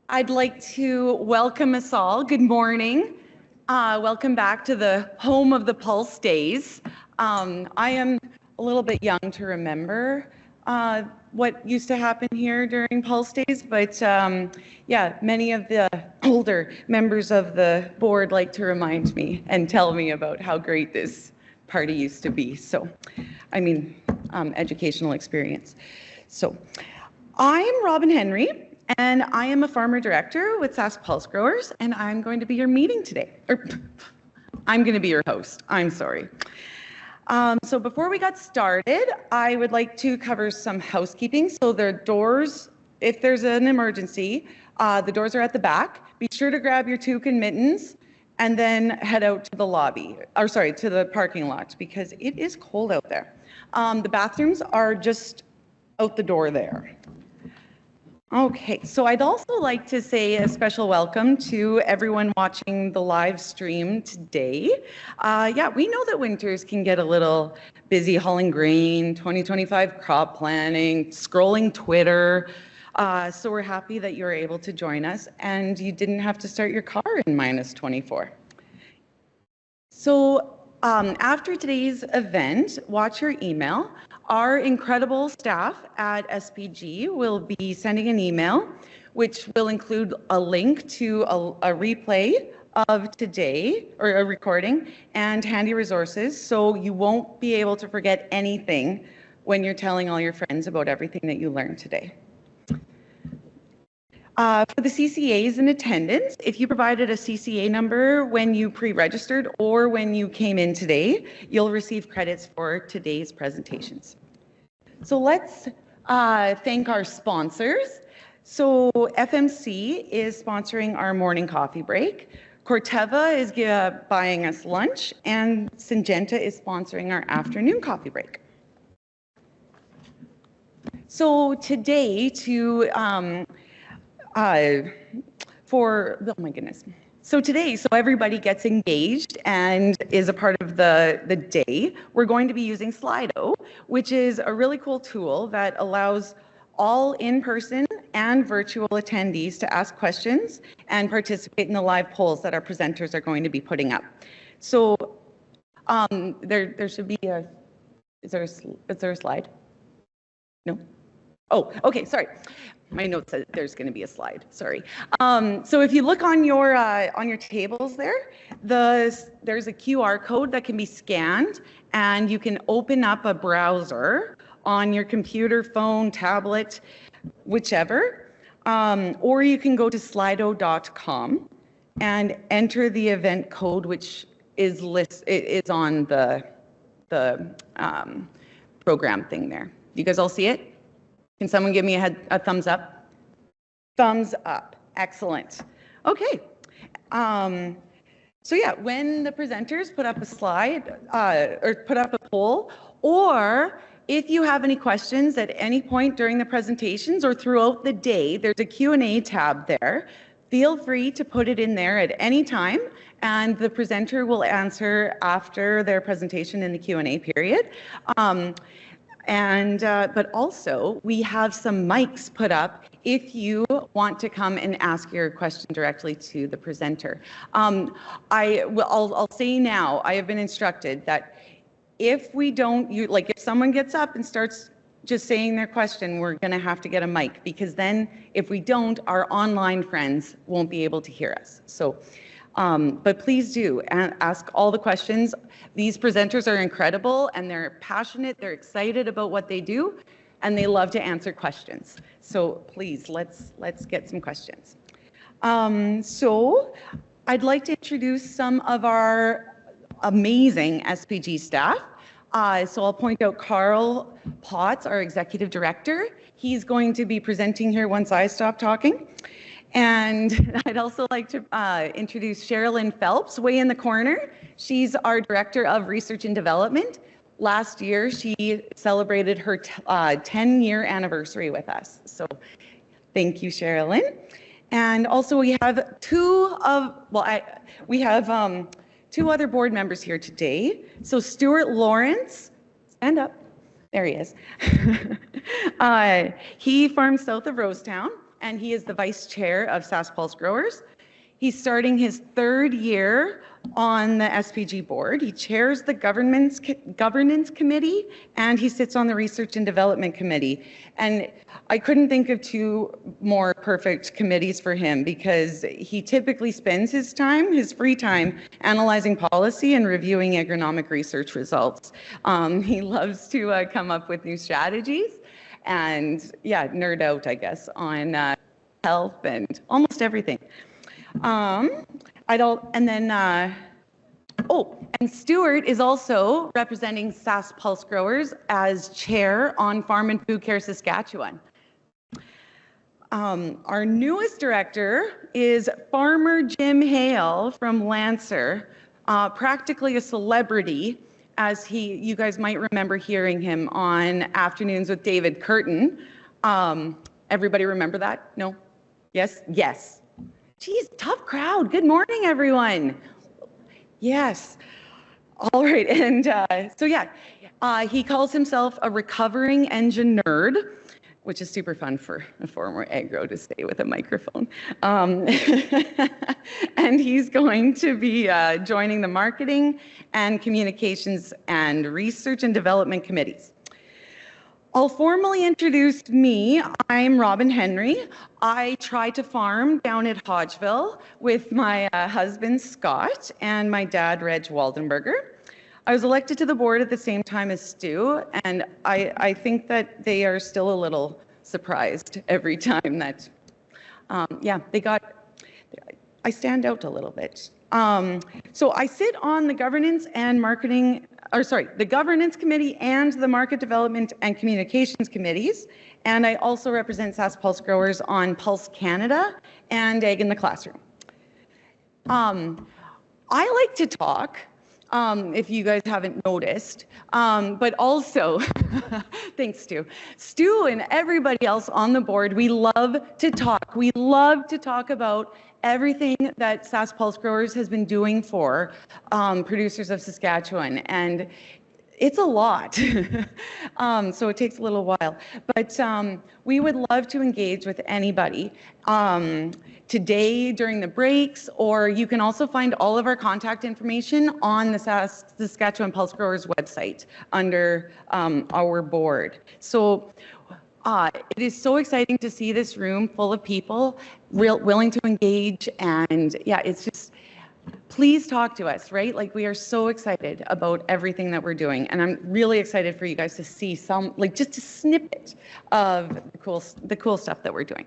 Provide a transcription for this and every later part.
I'd like to welcome us all. Good morning. Welcome back to the home of the Pulse Days. I am a little bit young to remember what used to happen here during Pulse Days, but yeah, many of the older members of the board like to remind me and tell me about how great this party used to be. So, I mean, educational experience. So, I'm Robin Henry, and I am a farmer director with Sask Pulse Growers, and I'm going to be your meeting today. I'm going to be your host. I'm sorry. So before we got started, I would like to cover some housekeeping. So the doors, if there's an emergency, the doors are at the back. Be sure to grab your toque and mittens and then head out to the lobby, or sorry, to the parking lot, because it is cold out there. The bathrooms are just out the door there. Okay, so I'd also like to say a special welcome to everyone watching the live stream today. Yeah, we know that winters can get a little busy hauling grain, 2025 crop planning, scrolling Twitter. So we're happy that you're able to join us and you didn't have to start your car in -24. So after today's event, watch your email. Our incredible staff at SPG will be sending an email, which will include a link to a replay of today, or a recording, and handy resources, so you won't be able to forget anything when you're telling all your friends about everything that you learned today. For the CCAs in attendance, if you provided a CCA number when you pre-registered or when you came in today, you'll receive credits for today's presentations. So let's thank our sponsors. So FMC is sponsoring our morning coffee break. Corteva is buying us lunch, and Syngenta is sponsoring our afternoon coffee break. So today, oh my goodness. So today, so everybody gets engaged and is a part of the day, we're going to be using Slido, which is a really cool tool that allows all in-person and virtual attendees to ask questions and participate in the live polls that our presenters are going to be putting up. So there should be is there a slide? No? Oh, okay, sorry. My note said there's going to be a slide. Sorry. So if you look on your tables there, there's a QR code that can be scanned, and you can open up a browser on your computer, phone, tablet, whichever, or you can go to slido.com and enter the event code, which is on the program thing there. You guys all see it? Can someone give me a thumbs up? Thumbs up. Excellent. Okay. So yeah, when the presenters put up a slide or put up a poll, or if you have any questions at any point during the presentations or throughout the day, there's a Q&A tab there. Feel free to put it in there at any time, and the presenter will answer after their presentation in the Q&A period. But also, we have some mics put up if you want to come and ask your question directly to the presenter. I'll say now, I have been instructed that if we don't, if someone gets up and starts just saying their question, we're going to have to get a mic, because then if we don't, our online friends won't be able to hear us. So. But please do ask all the questions. These presenters are incredible, and they're passionate, they're excited about what they do, and they love to answer questions. So please, let's get some questions. So I'd like to introduce some of our amazing SPG staff. So I'll point out Carl Potts, our executive director. He's going to be presenting here once I stop talking. And I'd also like to introduce Sherilyn Phelps, way in the corner. She's our Director of Research and Development. Last year, she celebrated her 10-year anniversary with us. So thank you, Sherilyn. And also we have two other board members here today. So Stuart Lawrence, stand up. There he is. He farms south of Rosetown. and he is the vice chair of Sask Pulse Growers. He's starting his 3rd year on the SPG board. He chairs the governance committee, and he sits on the research and development committee. And I couldn't think of 2 more perfect committees for him, because he typically spends his free time, analyzing policy and reviewing agronomic research results. He loves to come up with new strategies and, yeah, nerd out, I guess, on health and almost everything. And Stuart is also representing Sask Pulse Growers as chair on Farm and Food Care Saskatchewan. Our newest director is Farmer Jim Hale from Lancer, practically a celebrity, as you guys might remember hearing him on Afternoons with David Curtin. Everybody remember that? No? Yes? Yes. Geez, tough crowd. Good morning, everyone. Yes. All right. And he calls himself a recovering engine nerd, which is super fun for a former agro to say with a microphone. And he's going to be joining the marketing and communications and research and development committees. I'll formally introduce me. I'm Robin Henry. I try to farm down at Hodgeville with my husband, Scott, and my dad, Reg Waldenberger. I was elected to the board at the same time as Stu, and I think that they are still a little surprised every time that, I stand out a little bit. So I sit on the governance and the governance committee and the market development and communications committees, and I also represent Sask Pulse Growers on Pulse Canada and Ag in the Classroom. I like to talk, if you guys haven't noticed, but also, thanks Stu. Stu and everybody else on the board, we love to talk. We love to talk about everything that Sask Pulse Growers has been doing for producers of Saskatchewan, and it's a lot. So it takes a little while, but we would love to engage with anybody today during the breaks, or you can also find all of our contact information on the Saskatchewan Pulse Growers website under our board. So it is so exciting to see this room full of people willing to engage, and yeah, it's just, please talk to us, right? Like, we are so excited about everything that we're doing, and I'm really excited for you guys to see some, like, just a snippet of the cool stuff that we're doing.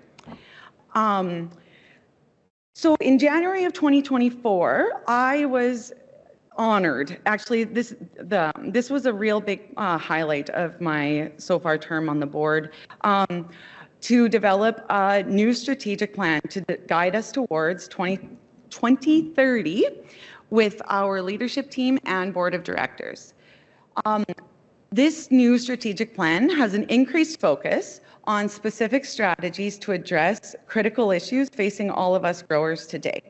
So in January of 2024, I was honored. Actually, this was a real big highlight of my so far term on the board, to develop a new strategic plan to guide us towards 2030 with our leadership team and board of directors. This new strategic plan has an increased focus on specific strategies to address critical issues facing all of us growers today.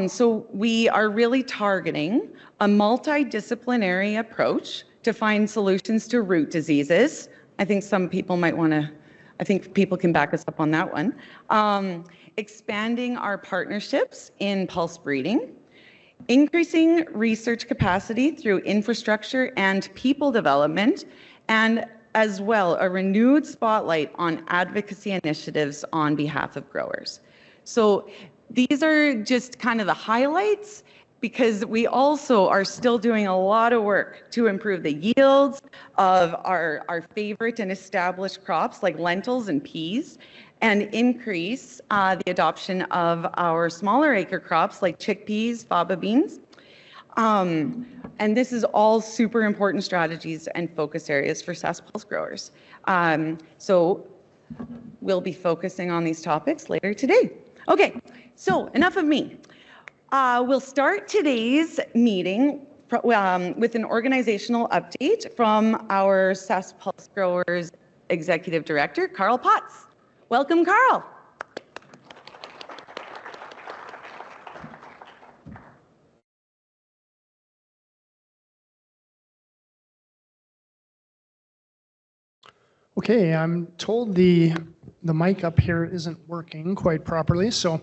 So we are really targeting a multidisciplinary approach to find solutions to root diseases. I think some people might want to, I think people can back us up on that one. Expanding our partnerships in pulse breeding, increasing research capacity through infrastructure and people development, and as well a renewed spotlight on advocacy initiatives on behalf of growers. So these are just kind of the highlights, because we also are still doing a lot of work to improve the yields of our favorite and established crops like lentils and peas, and increase the adoption of our smaller acre crops like chickpeas, faba beans. And this is all super important strategies and focus areas for Sask Pulse growers. So we'll be focusing on these topics later today. Okay, so enough of me. We'll start today's meeting with an organizational update from our Sask Pulse Growers Executive Director, Carl Potts. Welcome, Carl. Okay, I'm told the the mic up here isn't working quite properly, so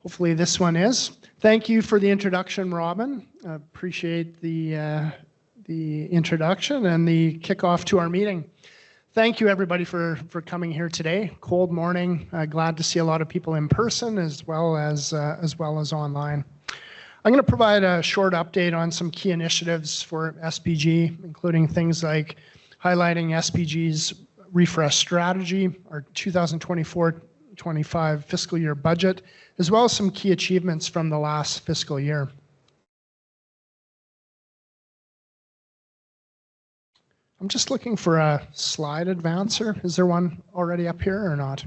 hopefully this one is. Thank you for the introduction, Robin. Appreciate the introduction and the kickoff to our meeting. Thank you everybody for coming here today. Cold morning. Glad to see a lot of people in person as well as online. I'm going to provide a short update on some key initiatives for SPG, including things like highlighting SPG's refresh strategy, our 2024-25 fiscal year budget, as well as some key achievements from the last fiscal year. I'm just looking for a slide advancer. Is there one already up here or not?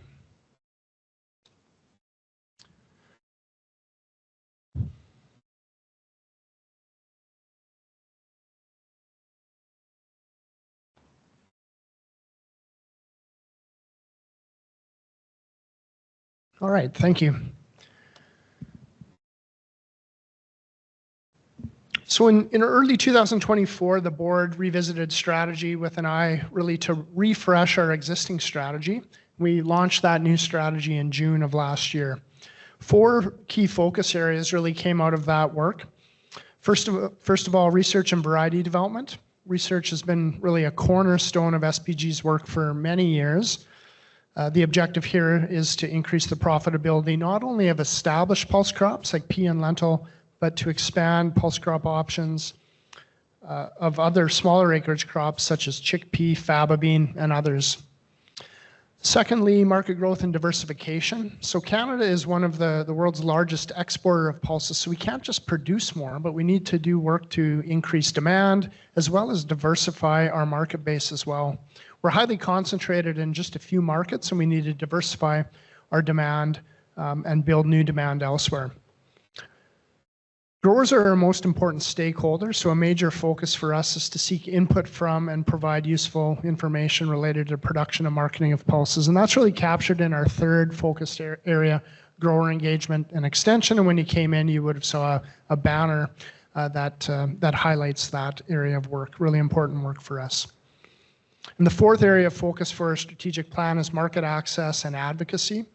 All right, thank you. So in early 2024, the board revisited strategy with an eye really to refresh our existing strategy. We launched that new strategy in June of last year. 4 key focus areas really came out of that work. First of all, research and variety development. Research has been really a cornerstone of SPG's work for many years. The objective here is to increase the profitability not only of established pulse crops like pea and lentil, but to expand pulse crop options of other smaller acreage crops such as chickpea, faba bean, and others. Secondly, market growth and diversification. So Canada is one of the world's largest exporter of pulses, so we can't just produce more, but we need to do work to increase demand as well as diversify our market base as well. We're highly concentrated in just a few markets, and we need to diversify our demand and build new demand elsewhere. Growers are our most important stakeholders, so a major focus for us is to seek input from and provide useful information related to production and marketing of pulses. And that's really captured in our third focus area, grower engagement and extension. And when you came in, you would have saw a banner that highlights that area of work, really important work for us. And the fourth area of focus for our strategic plan is market access and advocacy.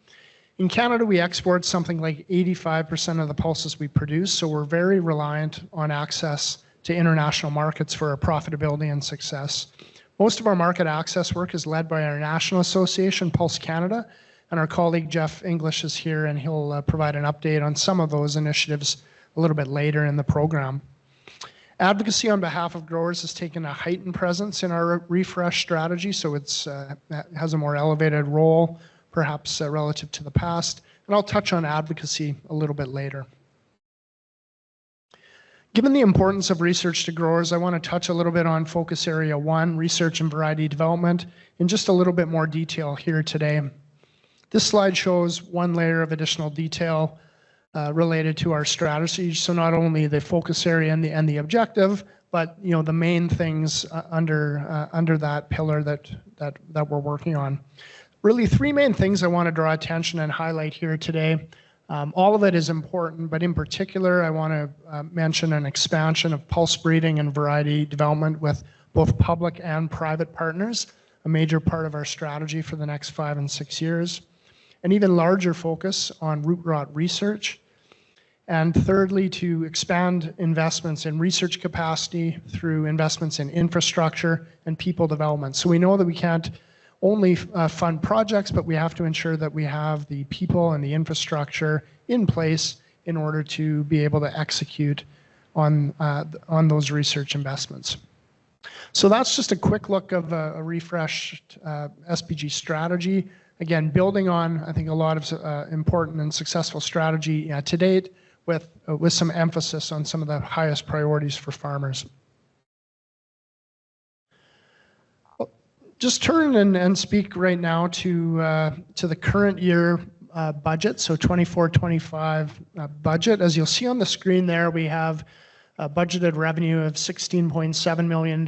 In Canada, we export something like 85% of the pulses we produce, so we're very reliant on access to international markets for our profitability and success. Most of our market access work is led by our national association, Pulse Canada, and our colleague Jeff English is here, and he'll provide an update on some of those initiatives a little bit later in the program. Advocacy on behalf of growers has taken a heightened presence in our refresh strategy, so it has a more elevated role, perhaps relative to the past. And I'll touch on advocacy a little bit later. Given the importance of research to growers, I want to touch a little bit on focus area 1, research and variety development, in just a little bit more detail here today. This slide shows one layer of additional detail related to our strategy. So not only the focus area and the objective, but the main things under that pillar that we're working on. Really 3 main things I want to draw attention and highlight here today. All of it is important, but in particular, I want to mention an expansion of pulse breeding and variety development with both public and private partners, a major part of our strategy for the next 5 and 6 years. An even larger focus on root rot research. And thirdly, to expand investments in research capacity through investments in infrastructure and people development. So we know that we can't only fund projects, but we have to ensure that we have the people and the infrastructure in place in order to be able to execute on those research investments. So that's just a quick look of a refreshed SPG strategy. Again, building on, I think, a lot of important and successful strategy to date, with some emphasis on some of the highest priorities for farmers. Just turn and speak right now to the current year budget, so 24-25 budget. As you'll see on the screen there, we have a budgeted revenue of $16.7 million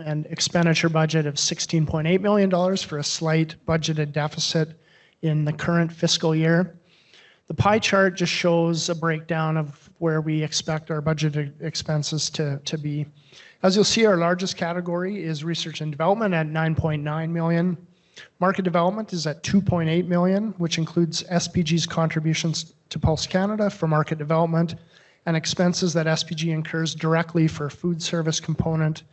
and expenditure budget of $16.8 million for a slight budgeted deficit in the current fiscal year. The pie chart just shows a breakdown of where we expect our budgeted expenses to be. As you'll see, our largest category is research and development at $9.9 million. Market development is at 2.8 million, which includes SPG's contributions to Pulse Canada for market development and expenses that SPG incurs directly for food service component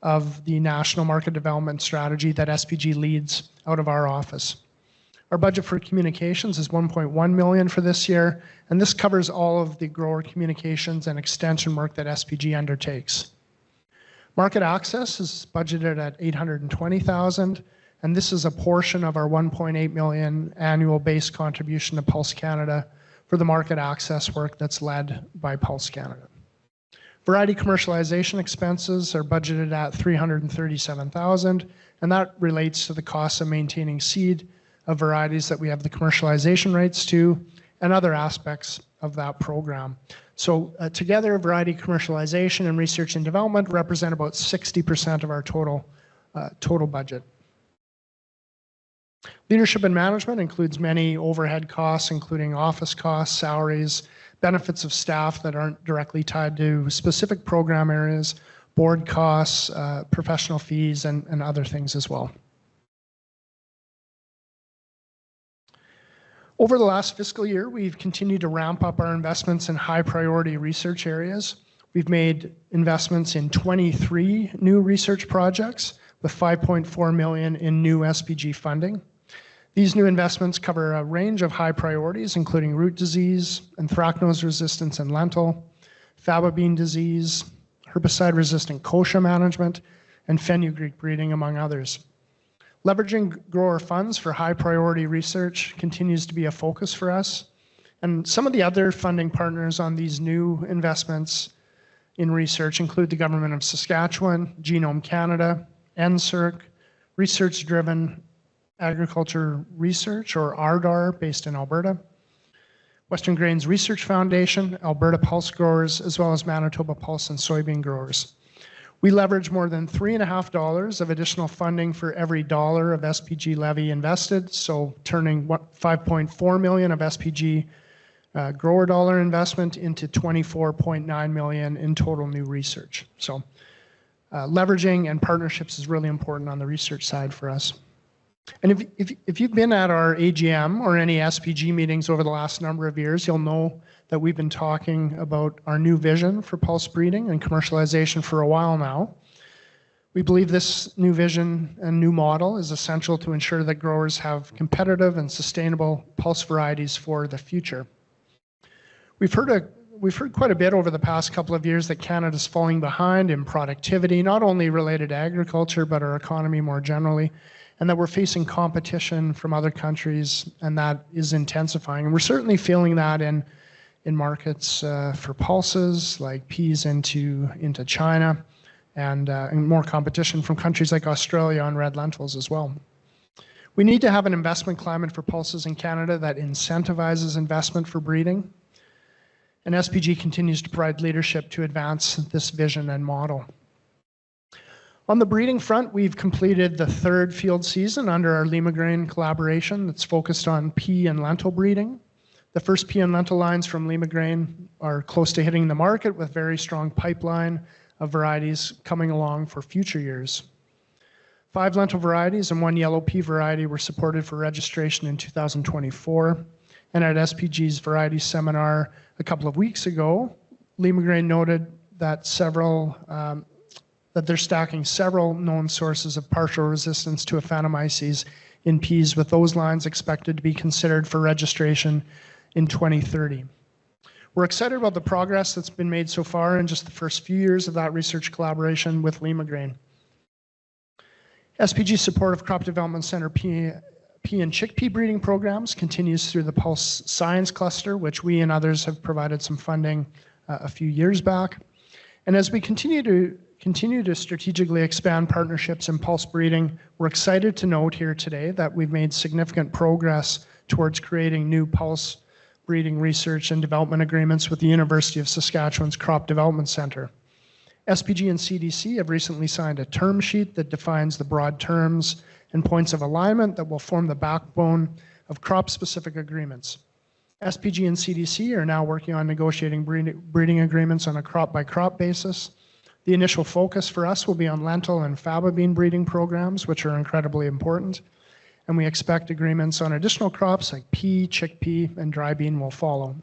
of the national market development strategy that SPG leads out of our office. Our budget for communications is 1.1 million for this year, and this covers all of the grower communications and extension work that SPG undertakes. Market access is budgeted at 820,000, and this is a portion of our 1.8 million annual base contribution to Pulse Canada for the market access work that's led by Pulse Canada. Variety commercialization expenses are budgeted at 337,000, and that relates to the cost of maintaining seed of varieties that we have the commercialization rights to and other aspects of that program. So together, variety commercialization and research and development represent about 60% of our total budget. Leadership and management includes many overhead costs, including office costs, salaries, benefits of staff that aren't directly tied to specific program areas, board costs, professional fees, and other things as well. Over the last fiscal year, we've continued to ramp up our investments in high priority research areas. We've made investments in 23 new research projects with 5.4 million in new SPG funding. These new investments cover a range of high priorities, including root disease, anthracnose resistance in lentil, faba bean disease, herbicide-resistant kochia management, and fenugreek breeding, among others. Leveraging grower funds for high priority research continues to be a focus for us. And some of the other funding partners on these new investments in research include the Government of Saskatchewan, Genome Canada, Enns, Research-Driven Agriculture Research, or RDAR, based in Alberta, Western Grains Research Foundation, Alberta Pulse Growers, as well as Manitoba Pulse and Soybean Growers. We leverage more than $3.50 of additional funding for every dollar of SPG levy invested, so turning 5.4 million of SPG grower dollar investment into 24.9 million in total new research. So leveraging and partnerships is really important on the research side for us. And if you've been at our AGM or any SPG meetings over the last number of years, you'll know that we've been talking about our new vision for pulse breeding and commercialization for a while now. We believe this new vision and new model is essential to ensure that growers have competitive and sustainable pulse varieties for the future. We've heard quite a bit over the past couple of years that Canada's falling behind in productivity, not only related to agriculture, but our economy more generally, and that we're facing competition from other countries, and that is intensifying. And we're certainly feeling that in markets for pulses, like peas into China, and more competition from countries like Australia on red lentils as well. We need to have an investment climate for pulses in Canada that incentivizes investment for breeding, and SPG continues to provide leadership to advance this vision and model. On the breeding front, we've completed the third field season under our Lima Grain collaboration that's focused on pea and lentil breeding. The first pea and lentil lines from Lima Grain are close to hitting the market with very strong pipeline of varieties coming along for future years. 5 lentil varieties and 1 yellow pea variety were supported for registration in 2024. And at SPG's variety seminar a couple of weeks ago, Lima Grain noted that that they're stacking several known sources of partial resistance to Aphanomyces in peas, with those lines expected to be considered for registration in 2030. We're excited about the progress that's been made so far in just the first few years of that research collaboration with Lima Grain. SPG's support of Crop Development Center pea and chickpea breeding programs continues through the Pulse Science Cluster, which we and others have provided some funding a few years back. And as we continue to strategically expand partnerships in pulse breeding, we're excited to note here today that we've made significant progress towards creating new pulse breeding research and development agreements with the University of Saskatchewan's Crop Development Center. SPG and CDC have recently signed a term sheet that defines the broad terms and points of alignment that will form the backbone of crop-specific agreements. SPG and CDC are now working on negotiating breeding agreements on a crop-by-crop basis. The initial focus for us will be on lentil and faba bean breeding programs, which are incredibly important. and we expect agreements on additional crops like pea, chickpea, and dry bean will follow.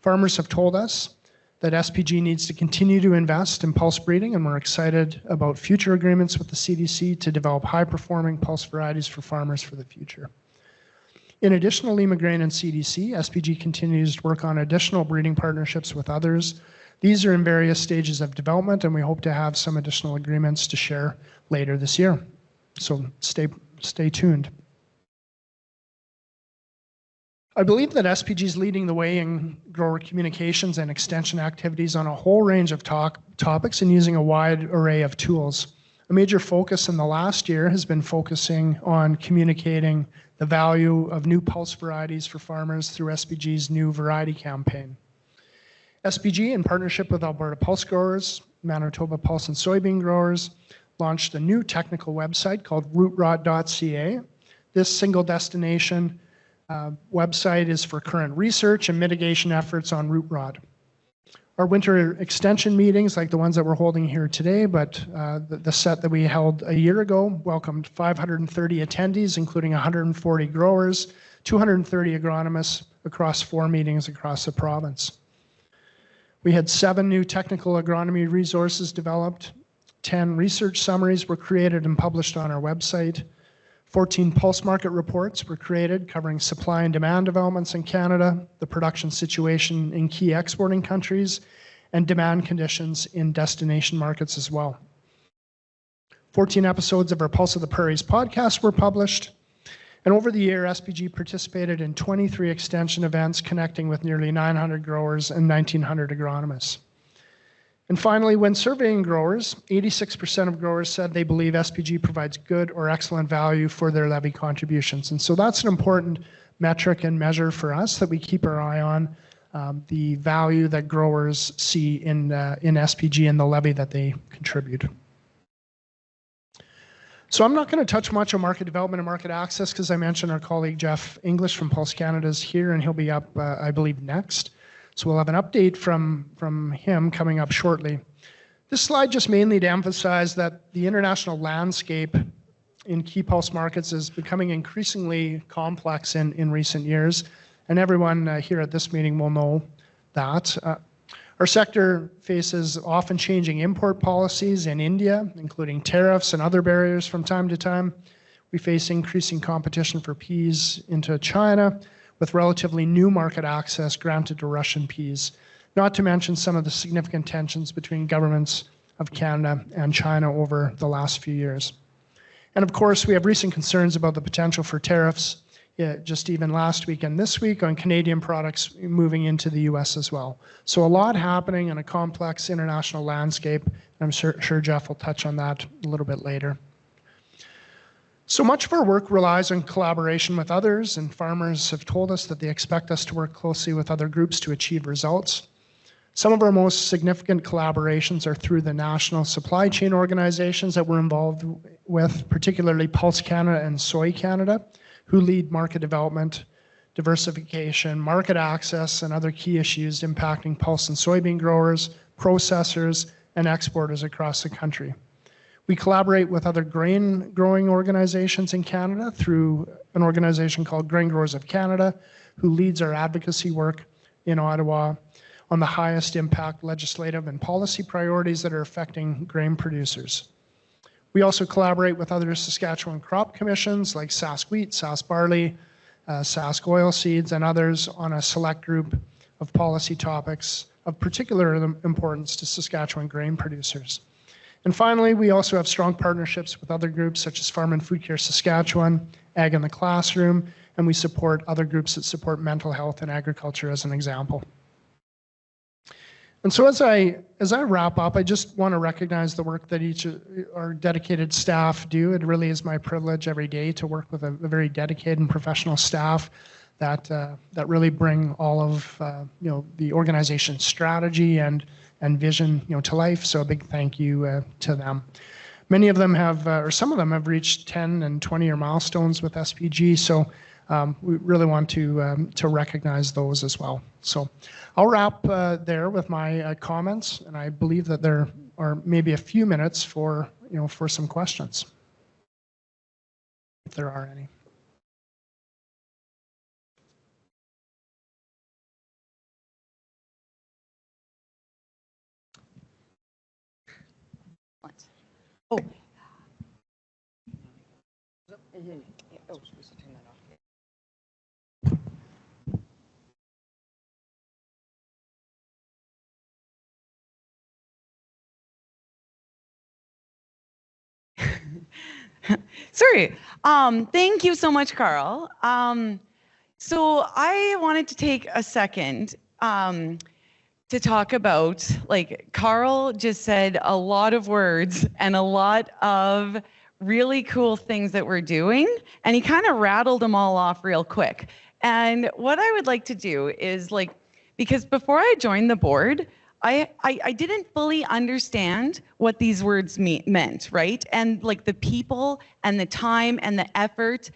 Farmers have told us that SPG needs to continue to invest in pulse breeding, and we're excited about future agreements with the CDC to develop high-performing pulse varieties for farmers for the future. In addition to Lima Grain and CDC, SPG continues to work on additional breeding partnerships with others. These are in various stages of development, and we hope to have some additional agreements to share later this year. So stay tuned. I believe that SPG is leading the way in grower communications and extension activities on a whole range of topics and using a wide array of tools. A major focus in the last year has been focusing on communicating the value of new pulse varieties for farmers through SPG's new variety campaign. SPG, in partnership with Alberta Pulse Growers, Manitoba Pulse and Soybean Growers, launched a new technical website called rootrot.ca. This single destination website is for current research and mitigation efforts on root rot. Our winter extension meetings, like the ones that we're holding here today, but the set that we held a year ago, welcomed 530 attendees, including 140 growers, 230 agronomists across 4 meetings across the province. We had 7 new technical agronomy resources developed, 10 research summaries were created and published on our website, 14 pulse market reports were created covering supply and demand developments in Canada, the production situation in key exporting countries, and demand conditions in destination markets as well. 14 episodes of our Pulse of the Prairies podcast were published, and over the year, SPG participated in 23 extension events connecting with nearly 900 growers and 1,900 agronomists. And finally, when surveying growers, 86% of growers said they believe SPG provides good or excellent value for their levy contributions. And so that's an important metric and measure for us that we keep our eye on, the value that growers see in SPG and the levy that they contribute. So I'm not going to touch much on market development and market access because I mentioned our colleague Jeff English from Pulse Canada is here, and he'll be up, I believe, next. So we'll have an update from him coming up shortly. This slide just mainly to emphasize that the international landscape in key pulse markets is becoming increasingly complex in recent years, and everyone here at this meeting will know that. Our sector faces often changing import policies in India, including tariffs and other barriers from time to time. We face increasing competition for peas into China, with relatively new market access granted to Russian peas, not to mention some of the significant tensions between governments of Canada and China over the last few years. And of course, we have recent concerns about the potential for tariffs, just even last week and this week, on Canadian products moving into the US as well. So a lot happening in a complex international landscape. I'm sure Jeff will touch on that a little bit later. So much of our work relies on collaboration with others, and farmers have told us that they expect us to work closely with other groups to achieve results. Some of our most significant collaborations are through the national supply chain organizations that we're involved with, particularly Pulse Canada and Soy Canada, who lead market development, diversification, market access, and other key issues impacting pulse and soybean growers, processors, and exporters across the country. We collaborate with other grain growing organizations in Canada through an organization called Grain Growers of Canada, who leads our advocacy work in Ottawa on the highest impact legislative and policy priorities that are affecting grain producers. We also collaborate with other Saskatchewan crop commissions like Sask Wheat, Sask Barley, Sask Oilseeds, and others on a select group of policy topics of particular importance to Saskatchewan grain producers. And finally, we also have strong partnerships with other groups such as Farm and Food Care Saskatchewan, Ag in the Classroom, and we support other groups that support mental health and agriculture as an example. And so as I wrap up, I just want to recognize the work that each of our dedicated staff do. It really is my privilege every day to work with a very dedicated and professional staff that really bring all of the organization's strategy and vision to life. So a big thank you to them. Many of them have, or some of them have reached 10 and 20-year milestones with SPG. So we really want to recognize those as well. So I'll wrap there with my comments, and I believe that there are maybe a few minutes for some questions, if there are any. Excellent. Oh. Mm-hmm. Yeah. Oh, we should turn that off. Sorry. Thank you so much, Carl. So I wanted to take a second to talk about, like, Carl just said a lot of words and a lot of really cool things that we're doing, and he kind of rattled them all off real quick. And what I would like to do is, like, because before I joined the board, I didn't fully understand what these words meant, right? And like the people and the time and the effort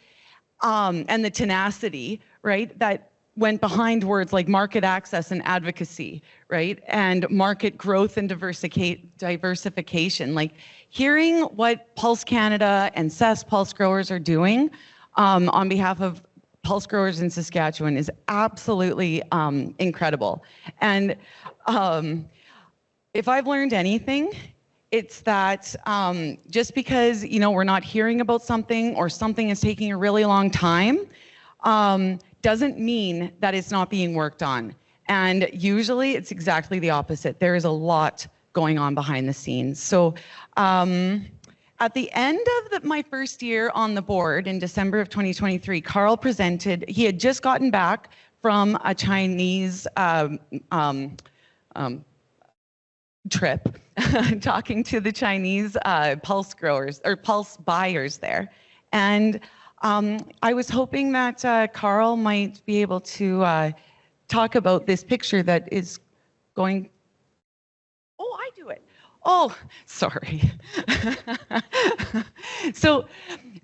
and the tenacity, right, that went behind words like market access and advocacy, right, and market growth and diversification. Like, hearing what Pulse Canada and Sask Pulse growers are doing on behalf of pulse growers in Saskatchewan is absolutely incredible. And if I've learned anything, it's that just because, you know, we're not hearing about something or something is taking a really long time doesn't mean that it's not being worked on. And usually it's exactly the opposite. There is a lot going on behind the scenes. So at the end of my first year on the board in December of 2023, Carl presented, he had just gotten back from a Chinese trip talking to the Chinese pulse growers or pulse buyers there. And I was hoping that Carl might be able to talk about this picture that is going. Oh, I do it. Oh, sorry. So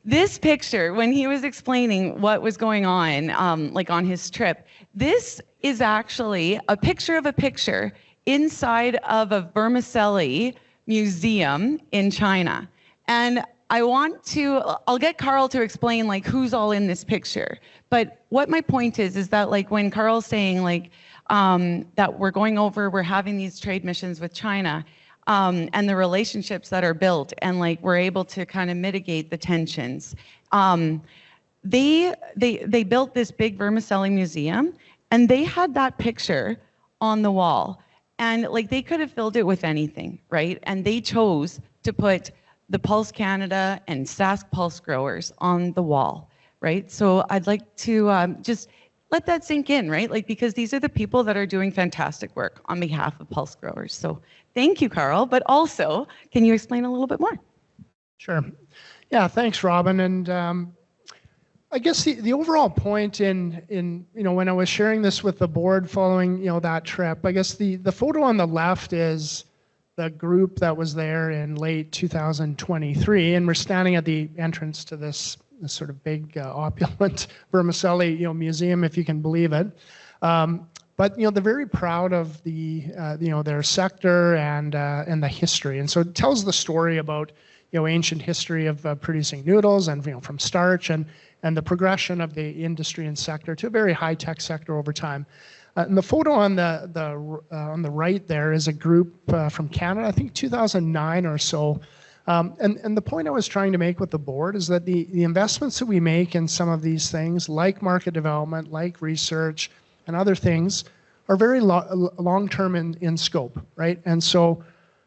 this picture, when he was explaining what was going on, like on his trip, this is actually a picture of a picture inside of a vermicelli museum in China. And I'll get Carl to explain like who's all in this picture. But what my point is that like when Carl's saying like that we're having these trade missions with China and the relationships that are built and like we're able to kind of mitigate the tensions. They built this big vermicelli museum and they had that picture on the wall. And like they could have filled it with anything, right? And they chose to put the Pulse Canada and Sask Pulse growers on the wall, right? So I'd like to just let that sink in, right? Like, because these are the people that are doing fantastic work on behalf of Pulse growers. So thank you, Carl. But also, can you explain a little bit more? Sure. Yeah, thanks, Robin. And I guess the overall point in you know, when I was sharing this with the board following, you know, that trip, I guess the photo on the left is the group that was there in late 2023, and we're standing at the entrance to this sort of big opulent vermicelli, you know, museum, if you can believe it. But you know, they're very proud of the you know, their sector and the history, and so it tells the story about, you know, ancient history of producing noodles and, you know, from starch and the progression of the industry and sector to a very high-tech sector over time. And the photo on the right there is a group from Canada, I think 2009 or so. And the point I was trying to make with the board is that the investments that we make in some of these things, like market development, like research, and other things, are very long-term in scope, right? And so,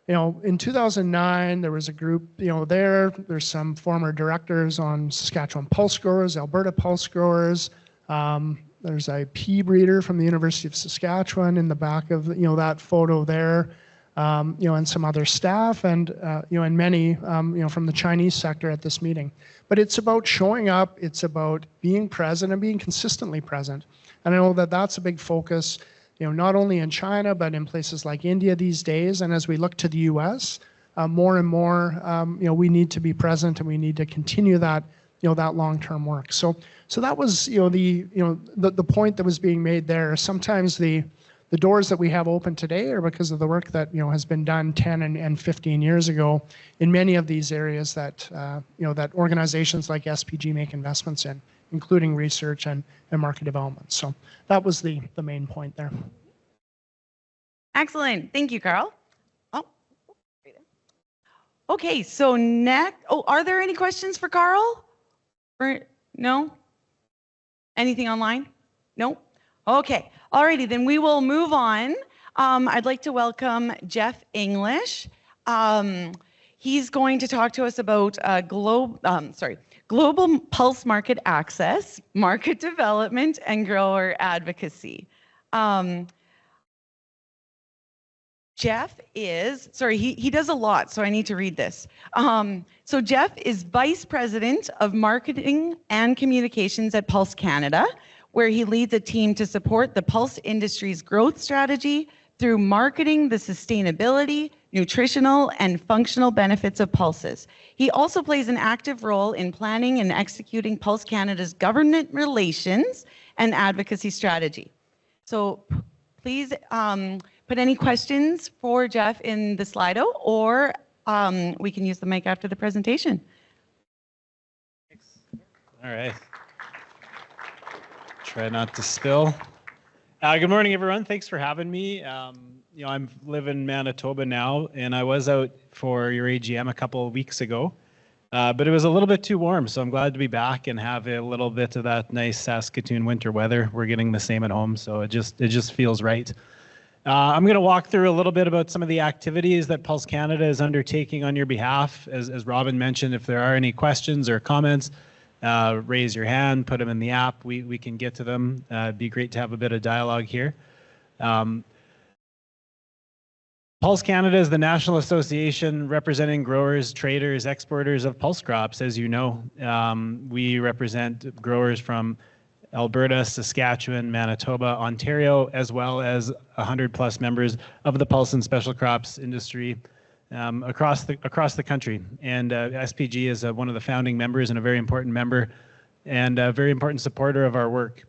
you know, in 2009, there was a group, you know, there's some former directors on Saskatchewan Pulse Growers, Alberta Pulse Growers. There's a pea breeder from the University of Saskatchewan in the back of, you know, that photo there, you know, and some other staff and, you know, and many, you know, from the Chinese sector at this meeting. But it's about showing up, it's about being present and being consistently present. And I know that that's a big focus, you know, not only in China, but in places like India these days. And as we look to the US, more and more, you know, we need to be present and we need to continue that, you know, that long-term work. So that was, you know, the point that was being made there. Sometimes the doors that we have open today are because of the work that, you know, has been done 10 and 15 years ago in many of these areas that, you know, that organizations like SPG make investments in, including research and market development. So that was the main point there. Excellent. Thank you, Carl. Oh, Okay, so next, are there any questions for Carl? No? Anything online? No? Okay, alrighty, then we will move on. I'd like to welcome Jeff English. He's going to talk to us about global pulse market access, market development, and grower advocacy. Jeff is, he does a lot, so I need to read this. So Jeff is Vice President of Marketing and Communications at Pulse Canada, where he leads a team to support the pulse industry's growth strategy through marketing the sustainability, nutritional, and functional benefits of pulses. He also plays an active role in planning and executing Pulse Canada's government relations and advocacy strategy. So please put any questions for Jeff in the Slido, or we can use the mic after the presentation. All right. Try not to spill. Good morning, everyone. Thanks for having me. I live in Manitoba now, and I was out for your AGM a couple of weeks ago, but it was a little bit too warm, so I'm glad to be back and have a little bit of that nice Saskatoon winter weather. We're getting the same at home, so it just feels right. I'm going to walk through a little bit about some of the activities that Pulse Canada is undertaking on your behalf. As Robin mentioned, if there are any questions or comments, raise your hand, put them in the app. We can get to them. It'd be great to have a bit of dialogue here. Pulse Canada is the national association representing growers, traders, exporters of pulse crops. As you know, we represent growers from Alberta, Saskatchewan, Manitoba, Ontario, as well as 100+ members of the pulse and special crops industry across the country. And SPG is one of the founding members and a very important member and a very important supporter of our work.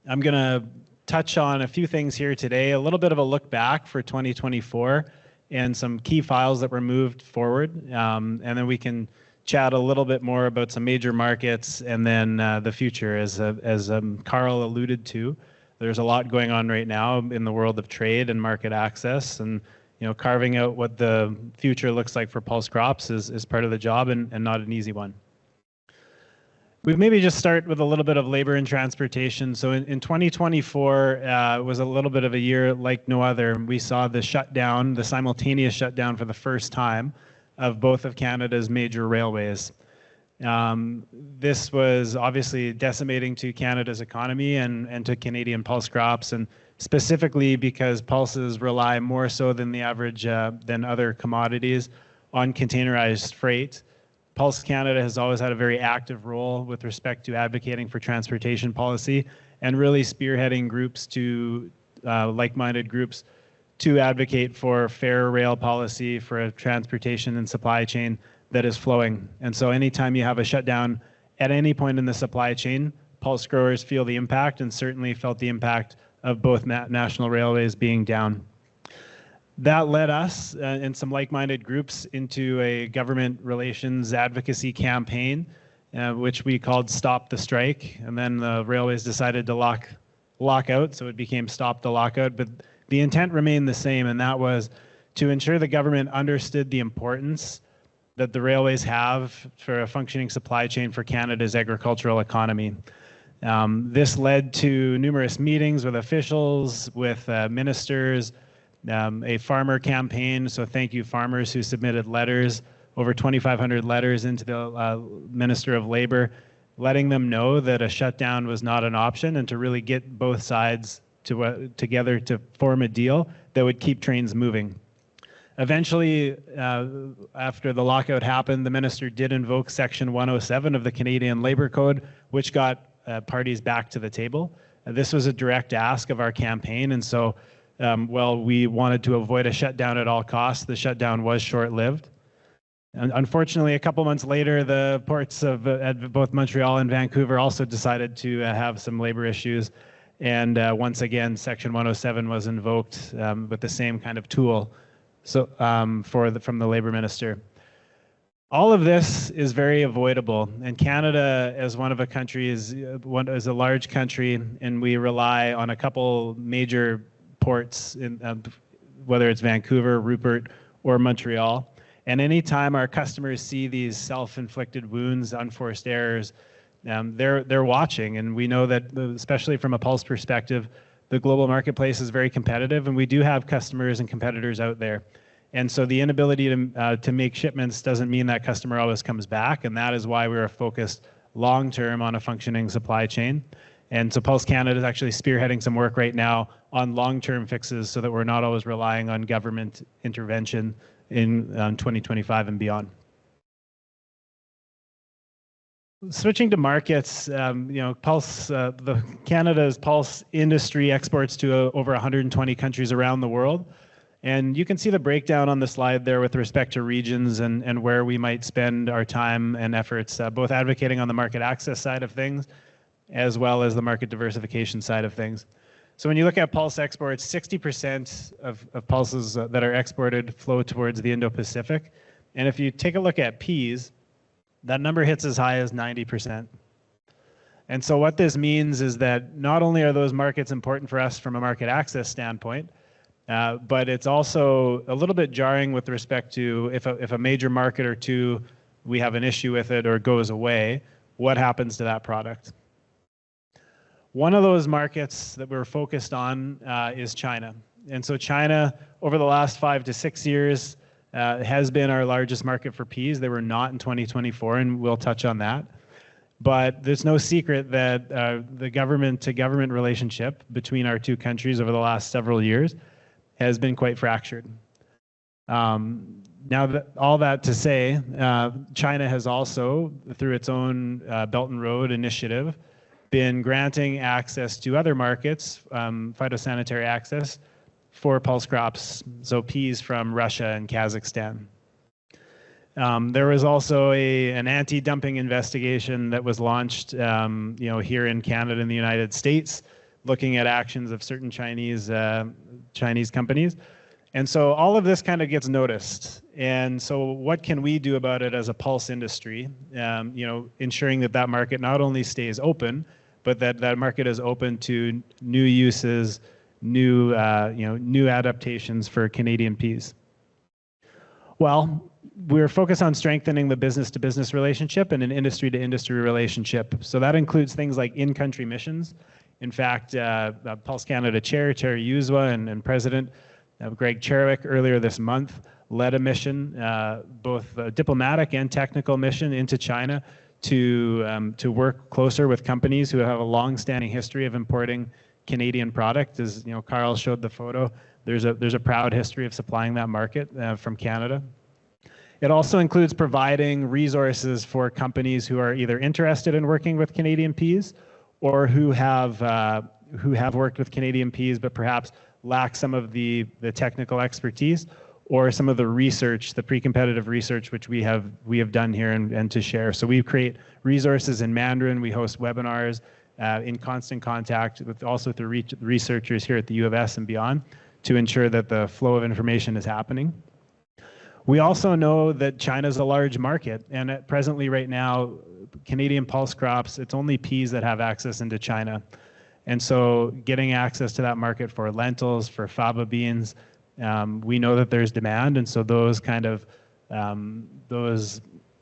I'm going to touch on a few things here today, a little bit of a look back for 2024 and some key files that were moved forward, and then we can chat a little bit more about some major markets and then the future. As Carl alluded to, there's a lot going on right now in the world of trade and market access, and carving out what the future looks like for pulse crops is part of the job and not an easy one. We maybe just start with a little bit of labor and transportation. So in 2024 was a little bit of a year like no other. We saw the shutdown, the simultaneous shutdown for the first time of both of Canada's major railways. This was obviously decimating to Canada's economy and to Canadian pulse crops, and specifically because pulses rely more so than the average than other commodities on containerized freight. Pulse Canada has always had a very active role with respect to advocating for transportation policy and really spearheading groups to like-minded groups to advocate for fair rail policy, for a transportation and supply chain that is flowing. And so anytime you have a shutdown at any point in the supply chain, pulse growers feel the impact and certainly felt the impact of both national railways being down. That led us and some like-minded groups into a government relations advocacy campaign, which we called Stop the Strike. And then the railways decided to lock out, so it became Stop the Lockout. But the intent remained the same, and that was to ensure the government understood the importance that the railways have for a functioning supply chain for Canada's agricultural economy. This led to numerous meetings with officials, with ministers, a farmer campaign. So thank you, farmers who submitted letters, over 2,500 letters into the Minister of Labor, letting them know that a shutdown was not an option and to really get both sides together to form a deal that would keep trains moving. Eventually, after the lockout happened, the minister did invoke Section 107 of the Canadian Labour Code, which got parties back to the table. This was a direct ask of our campaign, and so while we wanted to avoid a shutdown at all costs, the shutdown was short-lived. And unfortunately, a couple months later, the ports of both Montreal and Vancouver also decided to have some labor issues. And once again, Section 107 was invoked with the same kind of tool from the Labor Minister. All of this is very avoidable, and Canada, as one of a country, is a large country, and we rely on a couple major ports, whether it's Vancouver, Rupert, or Montreal. And anytime our customers see these self-inflicted wounds, unforced errors, they're watching. And we know that, especially from a pulse perspective, the global marketplace is very competitive, and we do have customers and competitors out there. And so the inability to make shipments doesn't mean that customer always comes back, and that is why we're focused long-term on a functioning supply chain. And so Pulse Canada is actually spearheading some work right now on long-term fixes so that we're not always relying on government intervention in 2025 and beyond. Switching to markets, Pulse, Canada's Pulse industry exports to over 120 countries around the world. And you can see the breakdown on the slide there with respect to regions and where we might spend our time and efforts, both advocating on the market access side of things, as well as the market diversification side of things. So when you look at Pulse exports, 60% of pulses that are exported flow towards the Indo-Pacific. And if you take a look at peas, that number hits as high as 90%. And so what this means is that not only are those markets important for us from a market access standpoint, but it's also a little bit jarring with respect to if a major market or two, we have an issue with it or goes away, what happens to that product? One of those markets that we're focused on is China. And so China, over the last 5 to 6 years, has been our largest market for peas. They were not in 2024, and we'll touch on that. But there's no secret that the government-to-government relationship between our two countries over the last several years has been quite fractured. Now, all that to say, China has also, through its own Belt and Road initiative, been granting access to other markets, phytosanitary access, for pulse crops, so peas from Russia and Kazakhstan. There was also an anti-dumping investigation that was launched, here in Canada and the United States, looking at actions of certain Chinese companies. And so all of this kind of gets noticed. And so what can we do about it as a pulse industry? Ensuring that market not only stays open, but that market is open to new uses, new adaptations for Canadian peas. Well, we're focused on strengthening the business-to-business relationship and an industry-to-industry relationship. So that includes things like in-country missions. In fact, Pulse Canada Chair, Terry Yuzwa, and President Greg Cherwick earlier this month led a mission, both a diplomatic and technical mission into China to work closer with companies who have a long-standing history of importing Canadian product. As Carl showed the photo, there's a proud history of supplying that market from Canada. It also includes providing resources for companies who are either interested in working with Canadian peas or who have worked with Canadian peas but perhaps lack some of the technical expertise or some of the research, the pre-competitive research, which we have done here and to share. So we create resources in Mandarin. We host webinars in constant contact with also through researchers here at the U of S and beyond to ensure that the flow of information is happening. We also know that China is a large market, and presently right now, Canadian pulse crops, it's only peas that have access into China. And so getting access to that market for lentils, for faba beans, we know that there's demand, and so those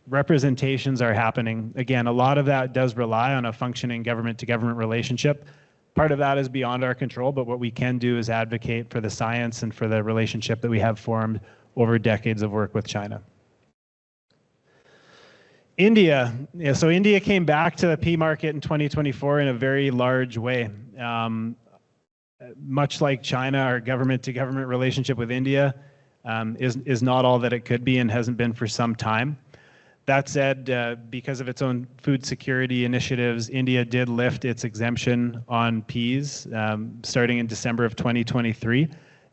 representations are happening. Again, a lot of that does rely on a functioning government-to-government relationship. Part of that is beyond our control, but what we can do is advocate for the science and for the relationship that we have formed over decades of work with China. India. So India came back to the pea market in 2024 in a very large way. Much like China, our government-to-government relationship with India is not all that it could be and hasn't been for some time. That said, because of its own food security initiatives, India did lift its exemption on peas starting in December of 2023.